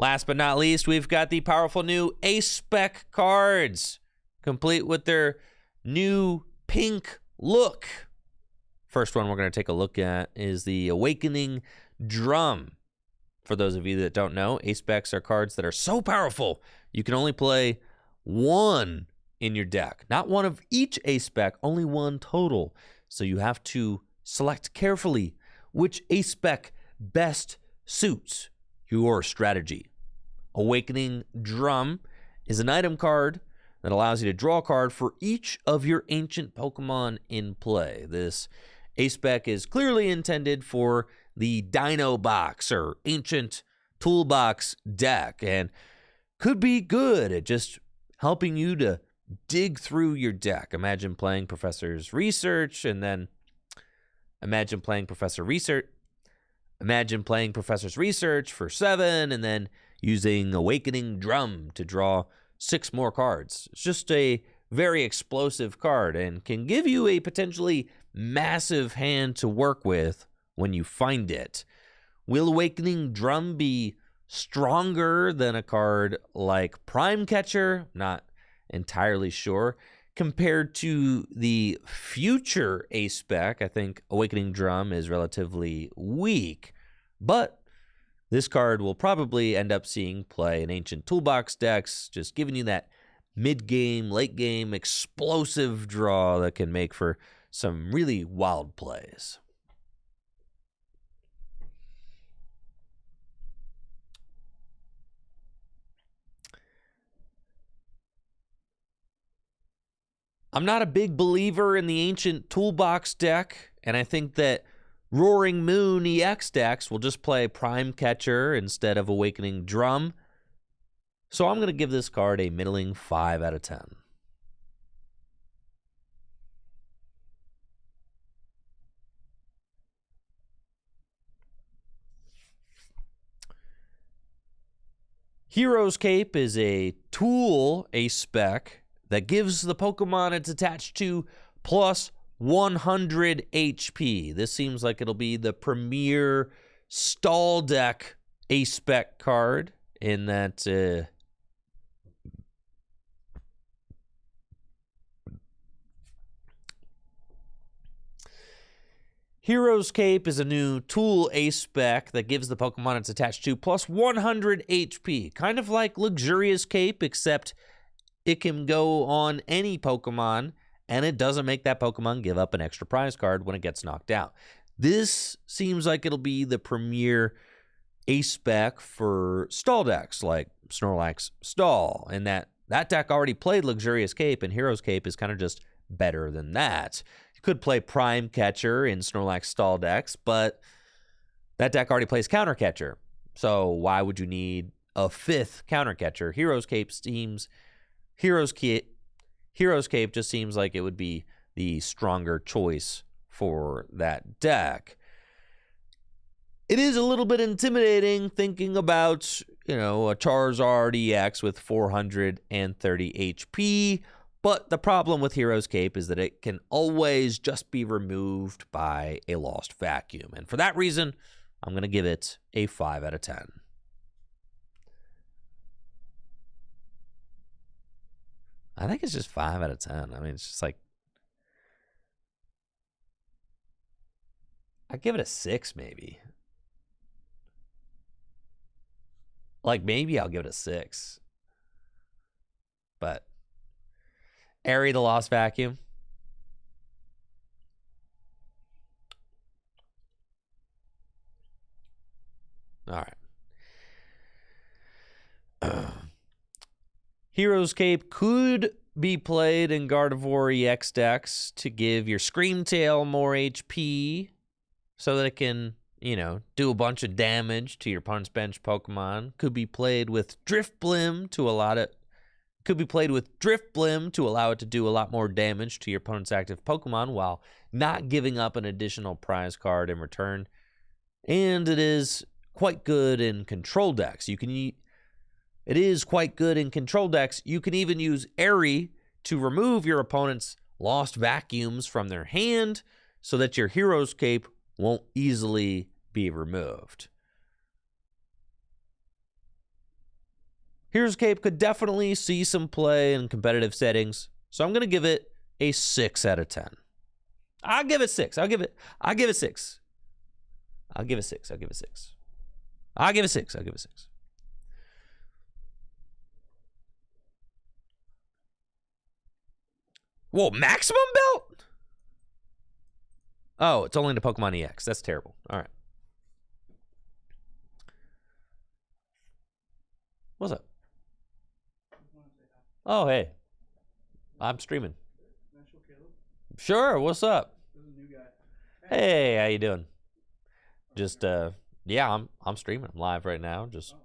Last but not least, we've got the powerful new A-Spec cards, complete with their new pink look. First one we're going to take a look at is the Awakening Drum. For those of you that don't know, A-Specs are cards that are so powerful, you can only play 1 in your deck. Not 1 of each A-Spec, only 1 total. So you have to select carefully which A-Spec best suits your strategy. Awakening Drum is an item card that allows you to draw a card for each of your ancient Pokemon in play. This A-Spec is clearly intended for the Dino Box or Ancient Toolbox deck and could be good at just helping you to dig through your deck. Imagine playing Professor's Research and then imagine playing Professor's Research for 7 and then using Awakening Drum to draw 6 more cards. It's just a very explosive card and can give you a potentially massive hand to work with when you find it. Will Awakening Drum be stronger than a card like Prime Catcher? Not entirely sure. Compared to the future A-Spec, I think Awakening Drum is relatively weak, but this card will probably end up seeing play in Ancient Toolbox decks, just giving you that mid-game, late-game explosive draw that can make for some really wild plays. I'm not a big believer in the Ancient Toolbox deck, and I think that Roaring Moon EX decks will just play Prime Catcher instead of Awakening Drum. So I'm going to give this card a middling 5 out of 10. Hero's Cape is a tool A-Spec that gives the Pokemon it's attached to plus 100 HP. This seems like it'll be the premier stall deck A-Spec card in that Hero's Cape is a new tool A-Spec that gives the Pokemon it's attached to plus 100 HP. Kind of like Luxurious Cape, except it can go on any Pokemon, and it doesn't make that Pokemon give up an extra prize card when it gets knocked out. This seems like it'll be the premier A-Spec for stall decks like Snorlax Stall, and that deck already played Luxurious Cape, and Hero's Cape is kind of just better than that. You could play Prime Catcher in Snorlax Stall decks, but that deck already plays Counter Catcher, so why would you need a 5th Counter Catcher? Hero's Cape just seems like it would be the stronger choice for that deck. It is a little bit intimidating thinking about, a Charizard EX with 430 HP, but the problem with Hero's Cape is that it can always just be removed by a Lost Vacuum. And for that reason, I'm going to give it a 5 out of 10. I think it's just 5 out of 10. I mean, it's just like, I'd give it a 6 maybe. Like, maybe I'll give it a 6. But Airy the Lost Vacuum. All right. Hero's Cape could be played in Gardevoir EX decks to give your Screamtail more HP so that it can, do a bunch of damage to your opponent's bench Pokemon. Could be played with Drifblim to allow it. Could be played with Drifblim to allow it to do a lot more damage to your opponent's active Pokemon while not giving up an additional prize card in return. And it is quite good in control decks. It is quite good in control decks. You can even use Airy to remove your opponent's Lost Vacuums from their hand so that your Hero's Cape won't easily be removed. Hero's Cape could definitely see some play in competitive settings, so I'm going to give it a 6 out of 10. I'll give it 6. I'll give it 6. Whoa, maximum belt? Oh, it's only to Pokemon EX. That's terrible. All right. What's up? Oh, hey. I'm streaming. Sure, what's up? Hey, how you doing? Just yeah, I'm streaming. I'm live right now. Just,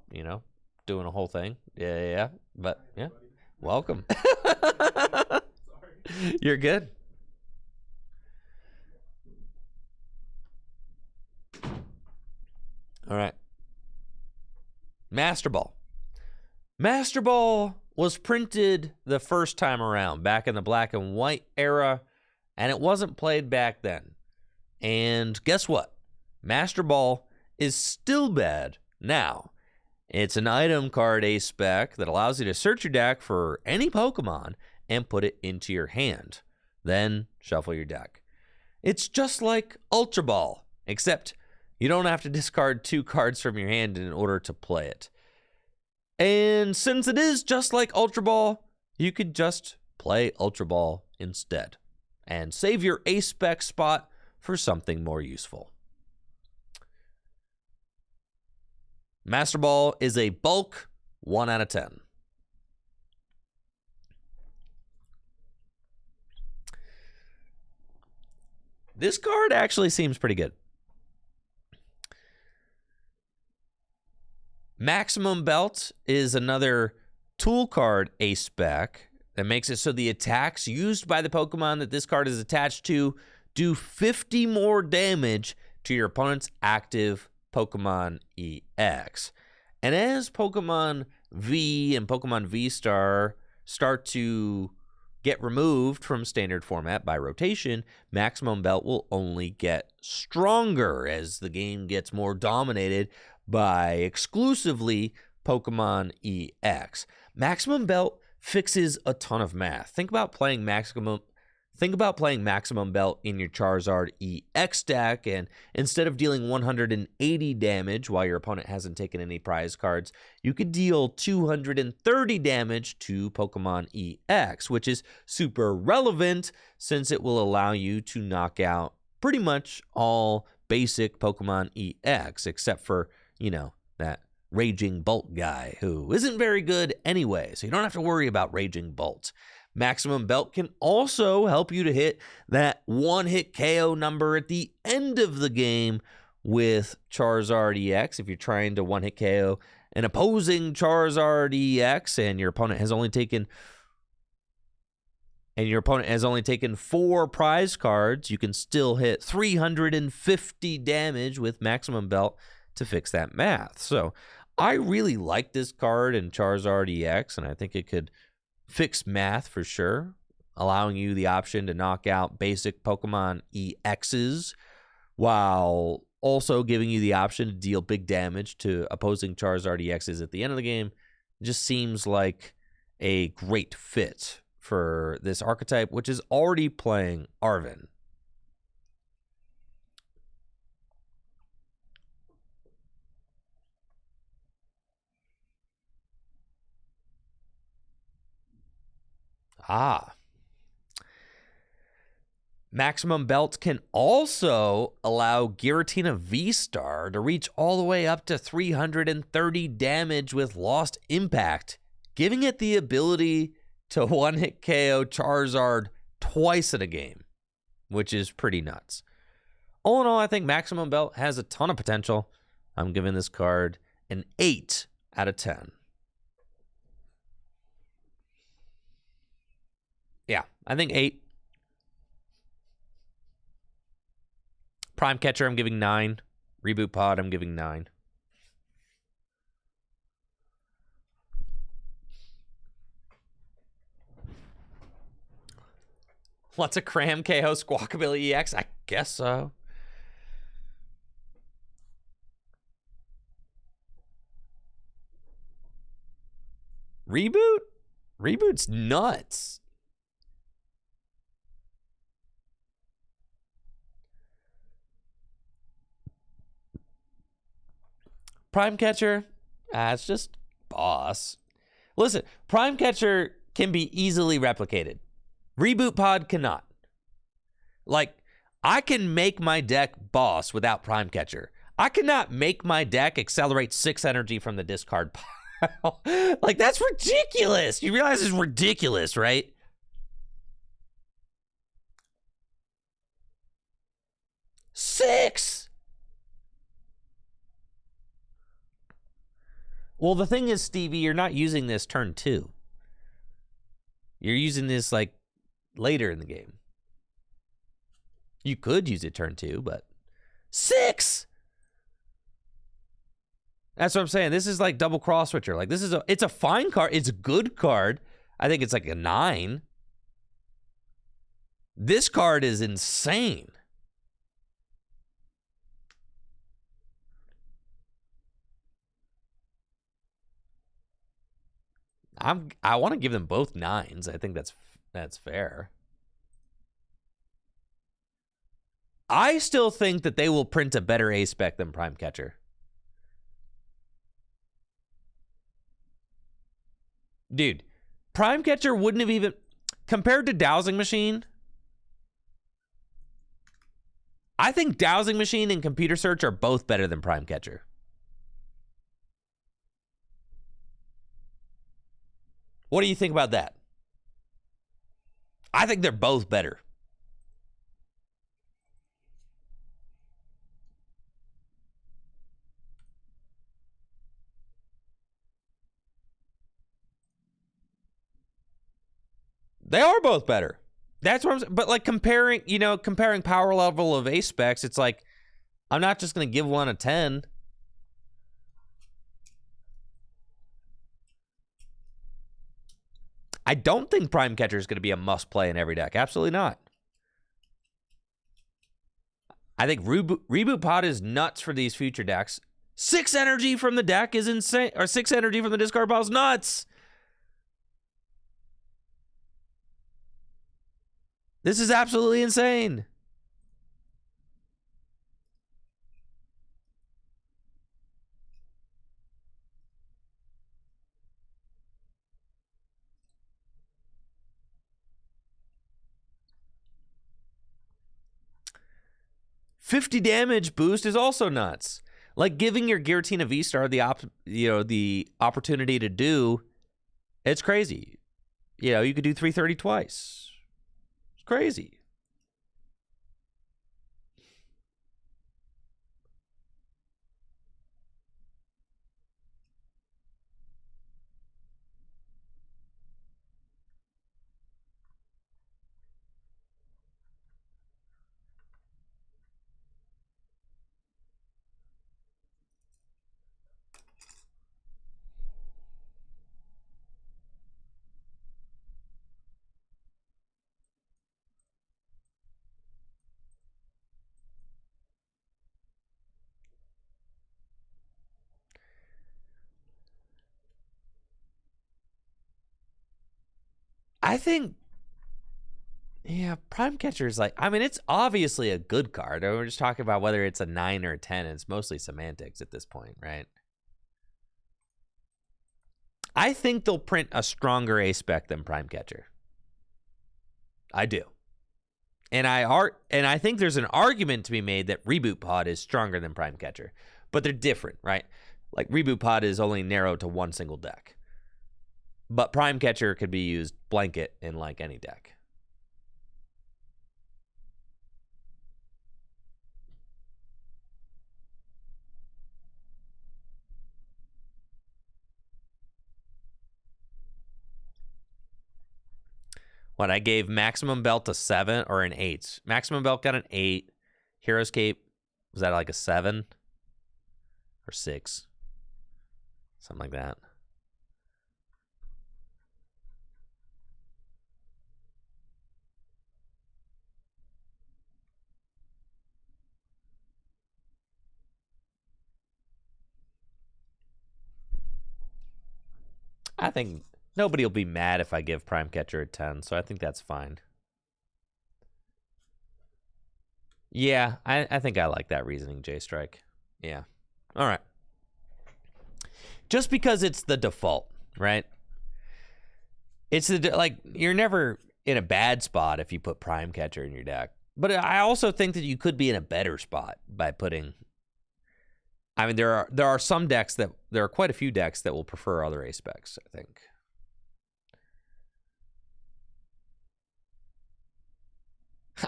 doing a whole thing. Yeah. But yeah. Welcome. You're good. All right. Master Ball. Master Ball was printed the first time around back in the black and white era, and it wasn't played back then. And guess what? Master Ball is still bad now. It's an item card ace spec that allows you to search your deck for any Pokemon and put it into your hand. Then shuffle your deck. It's just like Ultra Ball, except you don't have to discard 2 cards from your hand in order to play it. And since it is just like Ultra Ball, you could just play Ultra Ball instead and save your ace spec spot for something more useful. Master Ball is a bulk 1 out of 10. This card actually seems pretty good. Maximum Belt is another tool card ace spec that makes it so the attacks used by the Pokemon that this card is attached to do 50 more damage to your opponent's active Pokemon EX. And as Pokemon V and Pokemon V-Star start to get removed from standard format by rotation, Maximum Belt will only get stronger as the game gets more dominated by exclusively Pokemon EX. Maximum Belt fixes a ton of math. Think about playing Maximum Belt in your Charizard EX deck, and instead of dealing 180 damage while your opponent hasn't taken any prize cards, you could deal 230 damage to Pokemon EX, which is super relevant since it will allow you to knock out pretty much all basic Pokemon EX, except for, that Raging Bolt guy who isn't very good anyway, so you don't have to worry about Raging Bolt. Maximum Belt can also help you to hit that one-hit KO number at the end of the game with Charizard EX. If you're trying to one-hit KO an opposing Charizard EX and your opponent has only taken 4 prize cards, you can still hit 350 damage with Maximum Belt to fix that math. So I really like this card in Charizard EX, and I think it could fix math for sure, allowing you the option to knock out basic Pokemon EXs while also giving you the option to deal big damage to opposing Charizard EXs at the end of the game. It just seems like a great fit for this archetype, which is already playing Arven. Maximum Belt can also allow Giratina V-Star to reach all the way up to 330 damage with Lost Impact, giving it the ability to one-hit KO Charizard twice in a game, which is pretty nuts. All in all, I think Maximum Belt has a ton of potential. I'm giving this card an 8 out of 10. Yeah, I think 8. Prime Catcher, I'm giving 9. Reboot Pod, I'm giving 9. What's a cram KO Squawkabilly EX? I guess so. Reboot? Reboot's nuts. Prime Catcher, it's just boss. Listen, Prime Catcher can be easily replicated. Reboot Pod cannot. Like, I can make my deck boss without Prime Catcher. I cannot make my deck accelerate 6 energy from the discard pile. Like, that's ridiculous. You realize it's ridiculous, right? 6! Well, the thing is, Stevie, you're not using this turn 2. You're using this, like, later in the game. You could use it turn 2, but 6! That's what I'm saying. This is like double cross switcher. Like, it's a fine card. It's a good card. I think it's like a 9. This card is insane. I want to give them both 9s. I think that's fair. I still think that they will print a better A-Spec than Prime Catcher. Dude, Prime Catcher wouldn't have even... Compared to Dowsing Machine, I think Dowsing Machine and Computer Search are both better than Prime Catcher. What do you think about that? I think they're both better. They are both better. That's what I'm saying. But like comparing power level of ace specs, it's like, I'm not just going to give one a 10. I don't think Prime Catcher is going to be a must play in every deck. Absolutely not. I think Reboot Pod is nuts for these future decks. 6 energy from the deck is insane. Or 6 energy from the discard pile is nuts. This is absolutely insane. $50 damage boost is also nuts. Like giving your Giratina V-Star the opportunity to do, it's crazy. You could do 330 twice. It's crazy. I think, Prime Catcher is like, it's obviously a good card. We're just talking about whether it's a 9 or a 10. It's mostly semantics at this point, right? I think they'll print a stronger A-Spec than Prime Catcher. I do. And I think there's an argument to be made that Reboot Pod is stronger than Prime Catcher. But they're different, right? Like, Reboot Pod is only narrowed to one single deck. But Prime Catcher could be used blanket in, like, any deck. What, I gave Maximum Belt a 7 or an 8. Maximum Belt got an 8. Hero's Cape, was that like a 7? Or 6? Something like that. I think nobody will be mad if I give Prime Catcher a 10, so I think that's fine. Yeah, I think I like that reasoning, J-Strike. Yeah. All right. Just because it's the default, right? It's like, you're never in a bad spot if you put Prime Catcher in your deck. But I also think that you could be in a better spot by putting... there are some decks there are quite a few decks that will prefer other A-Specs, I think.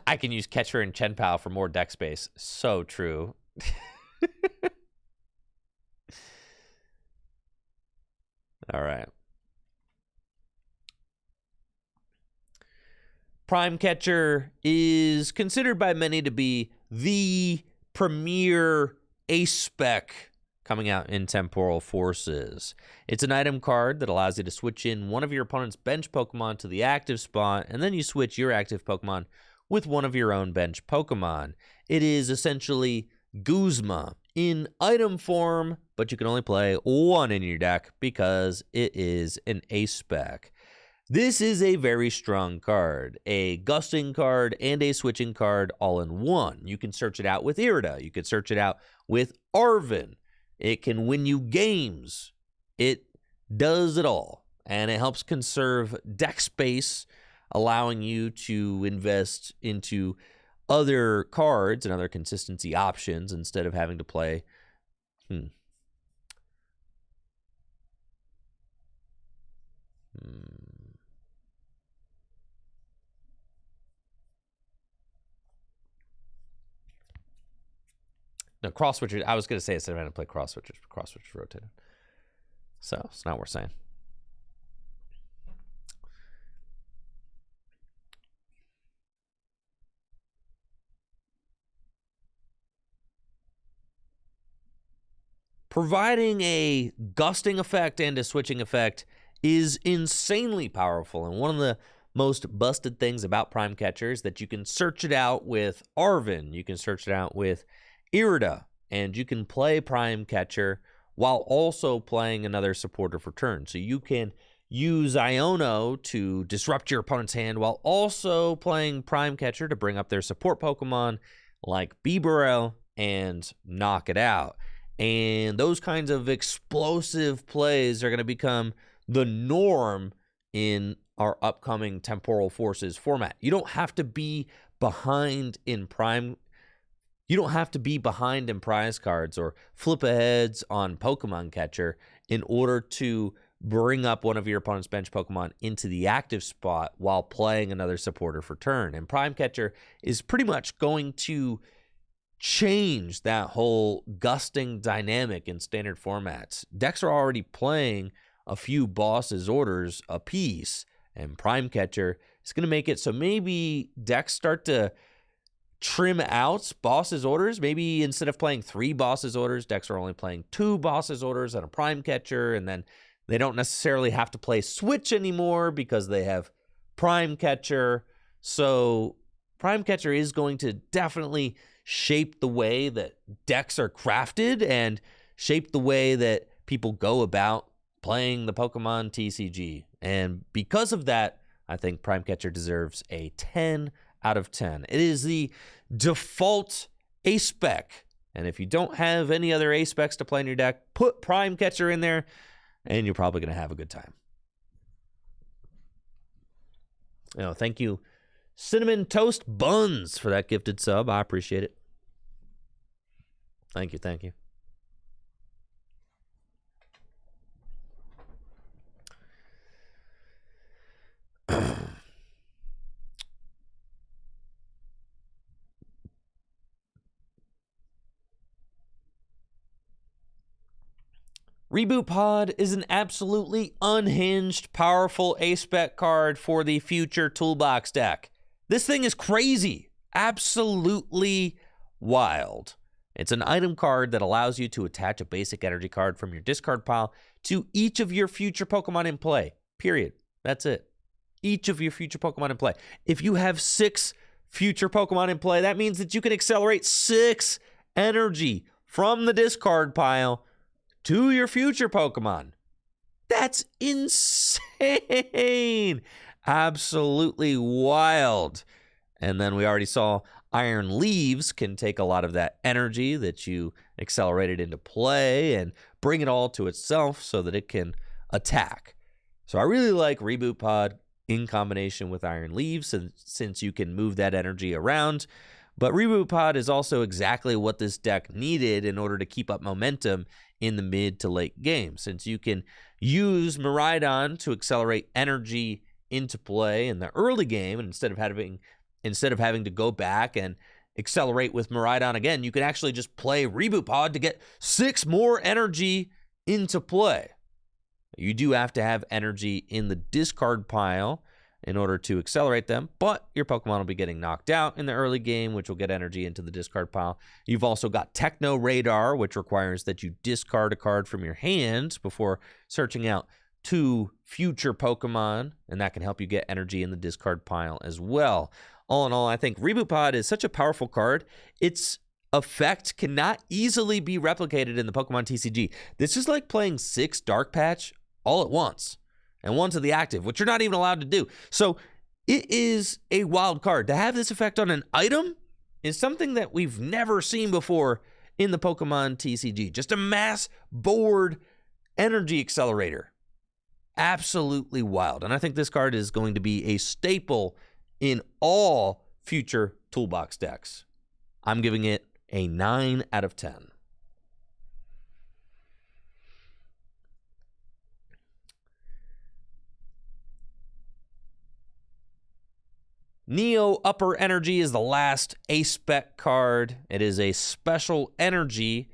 I can use Catcher and Chen-Pao for more deck space. So true. All right. Prime Catcher is considered by many to be the premier ace spec coming out in Temporal Forces. It's an item card that allows you to switch in one of your opponent's bench Pokemon to the active spot, and then you switch your active Pokemon with one of your own bench Pokemon. It is essentially Guzma in item form, but you can only play one in your deck because it is an ace spec. This is a very strong card, a gusting card and a switching card all in one. You can search it out with Irida. You can search it out with Arven. It can win you games. It does it all, and it helps conserve deck space, allowing you to invest into other cards and other consistency options instead of having to play. No, cross switchers. I was going to say instead of having to play cross switchers, but cross switchers rotated. So it's not worth saying. Providing a gusting effect and a switching effect is insanely powerful. And one of the most busted things about Prime Catcher is that you can search it out with Arven. You can search it out with Irida. And you can play Prime Catcher while also playing another supporter for turn. So you can use Iono to disrupt your opponent's hand while also playing Prime Catcher to bring up their support Pokemon like Bibarel and knock it out. And those kinds of explosive plays are going to become the norm in our upcoming Temporal Forces format. You don't have to be behind in Prime. You don't have to be behind in prize cards or flip aheads on Pokemon Catcher in order to bring up one of your opponent's bench Pokemon into the active spot while playing another supporter for turn. And Prime Catcher is pretty much going to change that whole gusting dynamic in standard formats. Decks are already playing a few bosses orders a piece, and Prime Catcher is going to make it so maybe decks start to trim out bosses orders. Maybe instead of playing 3 bosses orders, decks are only playing 2 bosses orders and a Prime Catcher, and then they don't necessarily have to play Switch anymore because they have Prime Catcher. So Prime Catcher is going to definitely shape the way that decks are crafted and shape the way that people go about playing the Pokemon TCG. And because of that, I think Prime Catcher deserves a 10 out of 10. It is the default ace spec. And if you don't have any other ace specs to play in your deck, put Prime Catcher in there and you're probably going to have a good time. Thank you, Cinnamon Toast Buns, for that gifted sub. I appreciate it. Thank you, thank you. Reboot Pod is an absolutely unhinged, powerful ace-spec card for the future Toolbox deck. This thing is crazy. Absolutely wild. It's an item card that allows you to attach a basic energy card from your discard pile to each of your future Pokemon in play. Period. That's it. Each of your future Pokemon in play. If you have 6 future Pokemon in play, that means that you can accelerate 6 energy from the discard pile to your future Pokemon. That's insane. Absolutely wild. And then we already saw Iron Leaves can take a lot of that energy that you accelerated into play and bring it all to itself so that it can attack. So I really like Reboot Pod in combination with Iron Leaves, since you can move that energy around. But Reboot Pod is also exactly what this deck needed in order to keep up momentum in the mid to late game, since you can use Miraidon to accelerate energy into play in the early game, and instead of having instead of having to go back and accelerate with Miraidon again, you can actually just play Reboot Pod to get 6 more energy into play. You do have to have energy in the discard pile in order to accelerate them, but your Pokemon will be getting knocked out in the early game, which will get energy into the discard pile. You've also got Techno Radar, which requires that you discard a card from your hand before searching out 2 future Pokemon, and that can help you get energy in the discard pile as well. All in all, I think Reboot Pod is such a powerful card. Its effect cannot easily be replicated in the Pokemon TCG. This is like playing 6 Dark Patch all at once, and 1 to the active, which you're not even allowed to do. So it is a wild card. To have this effect on an item is something that we've never seen before in the Pokemon TCG. Just a mass board energy accelerator. Absolutely wild. And I think this card is going to be a staple in all future Toolbox decks. I'm giving it a 9 out of 10. Neo Upper Energy is the last A-Spec card. It is a special energy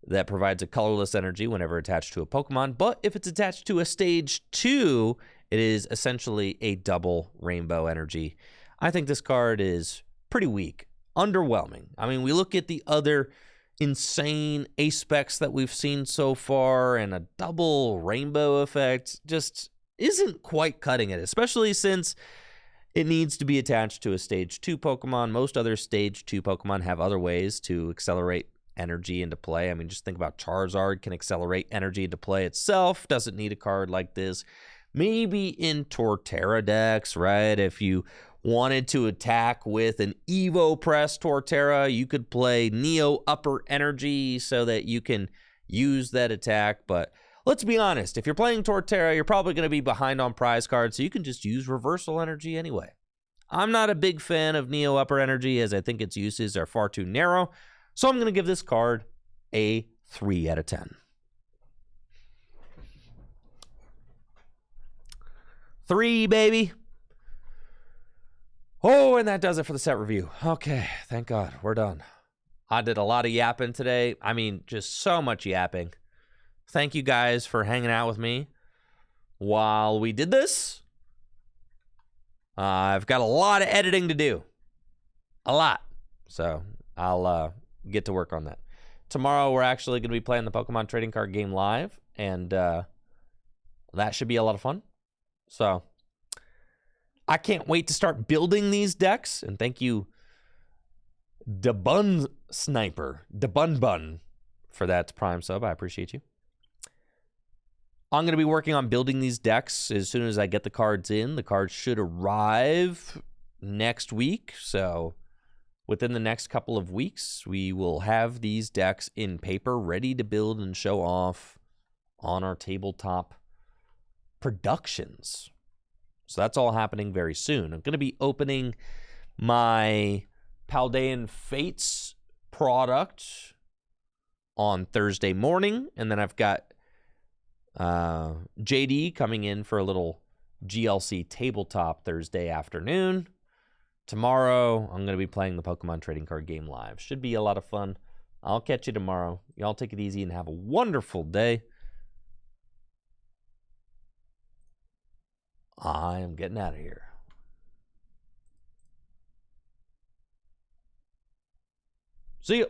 that provides a colorless energy whenever attached to a Pokemon, but if it's attached to a Stage 2, it is essentially a double rainbow energy. I think this card is pretty weak, underwhelming. I mean, we look at the other insane A-Specs that we've seen so far, and a double rainbow effect just isn't quite cutting it, especially since it needs to be attached to a Stage 2 Pokemon. Most other Stage 2 Pokemon have other ways to accelerate energy into play. I mean, just think about Charizard can accelerate energy into play itself. Doesn't need a card like this. Maybe in Torterra decks, right? If you wanted to attack with an Evo Press Torterra, you could play Neo Upper Energy so that you can use that attack. But let's be honest, if you're playing Torterra, you're probably going to be behind on prize cards, so you can just use Reversal Energy anyway. I'm not a big fan of Neo Upper Energy, as I think its uses are far too narrow, so I'm going to give this card a 3 out of 10. 3, baby. Oh, and that does it for the set review. Okay, thank God, we're done. I did a lot of yapping today. I mean, just so much yapping. Thank you guys for hanging out with me while we did this. I've got a lot of editing to do. A lot. So I'll get to work on that. Tomorrow we're actually going to be playing the Pokemon trading card game live, and that should be a lot of fun. So I can't wait to start building these decks, and thank you, DeBun Sniper, DeBun, for that Prime sub. I appreciate you. I'm going to be working on building these decks as soon as I get the cards in. The cards should arrive next week, so within the next couple of weeks, we will have these decks in paper ready to build and show off on our tabletop productions. So that's all happening very soon. I'm going to be opening my Paldean Fates product on Thursday morning, and then I've got JD coming in for a little GLC tabletop Thursday afternoon. Tomorrow, I'm going to be playing the Pokemon trading card game live. Should be a lot of fun. I'll catch you tomorrow. Y'all take it easy and have a wonderful day. I am getting out of here. See you.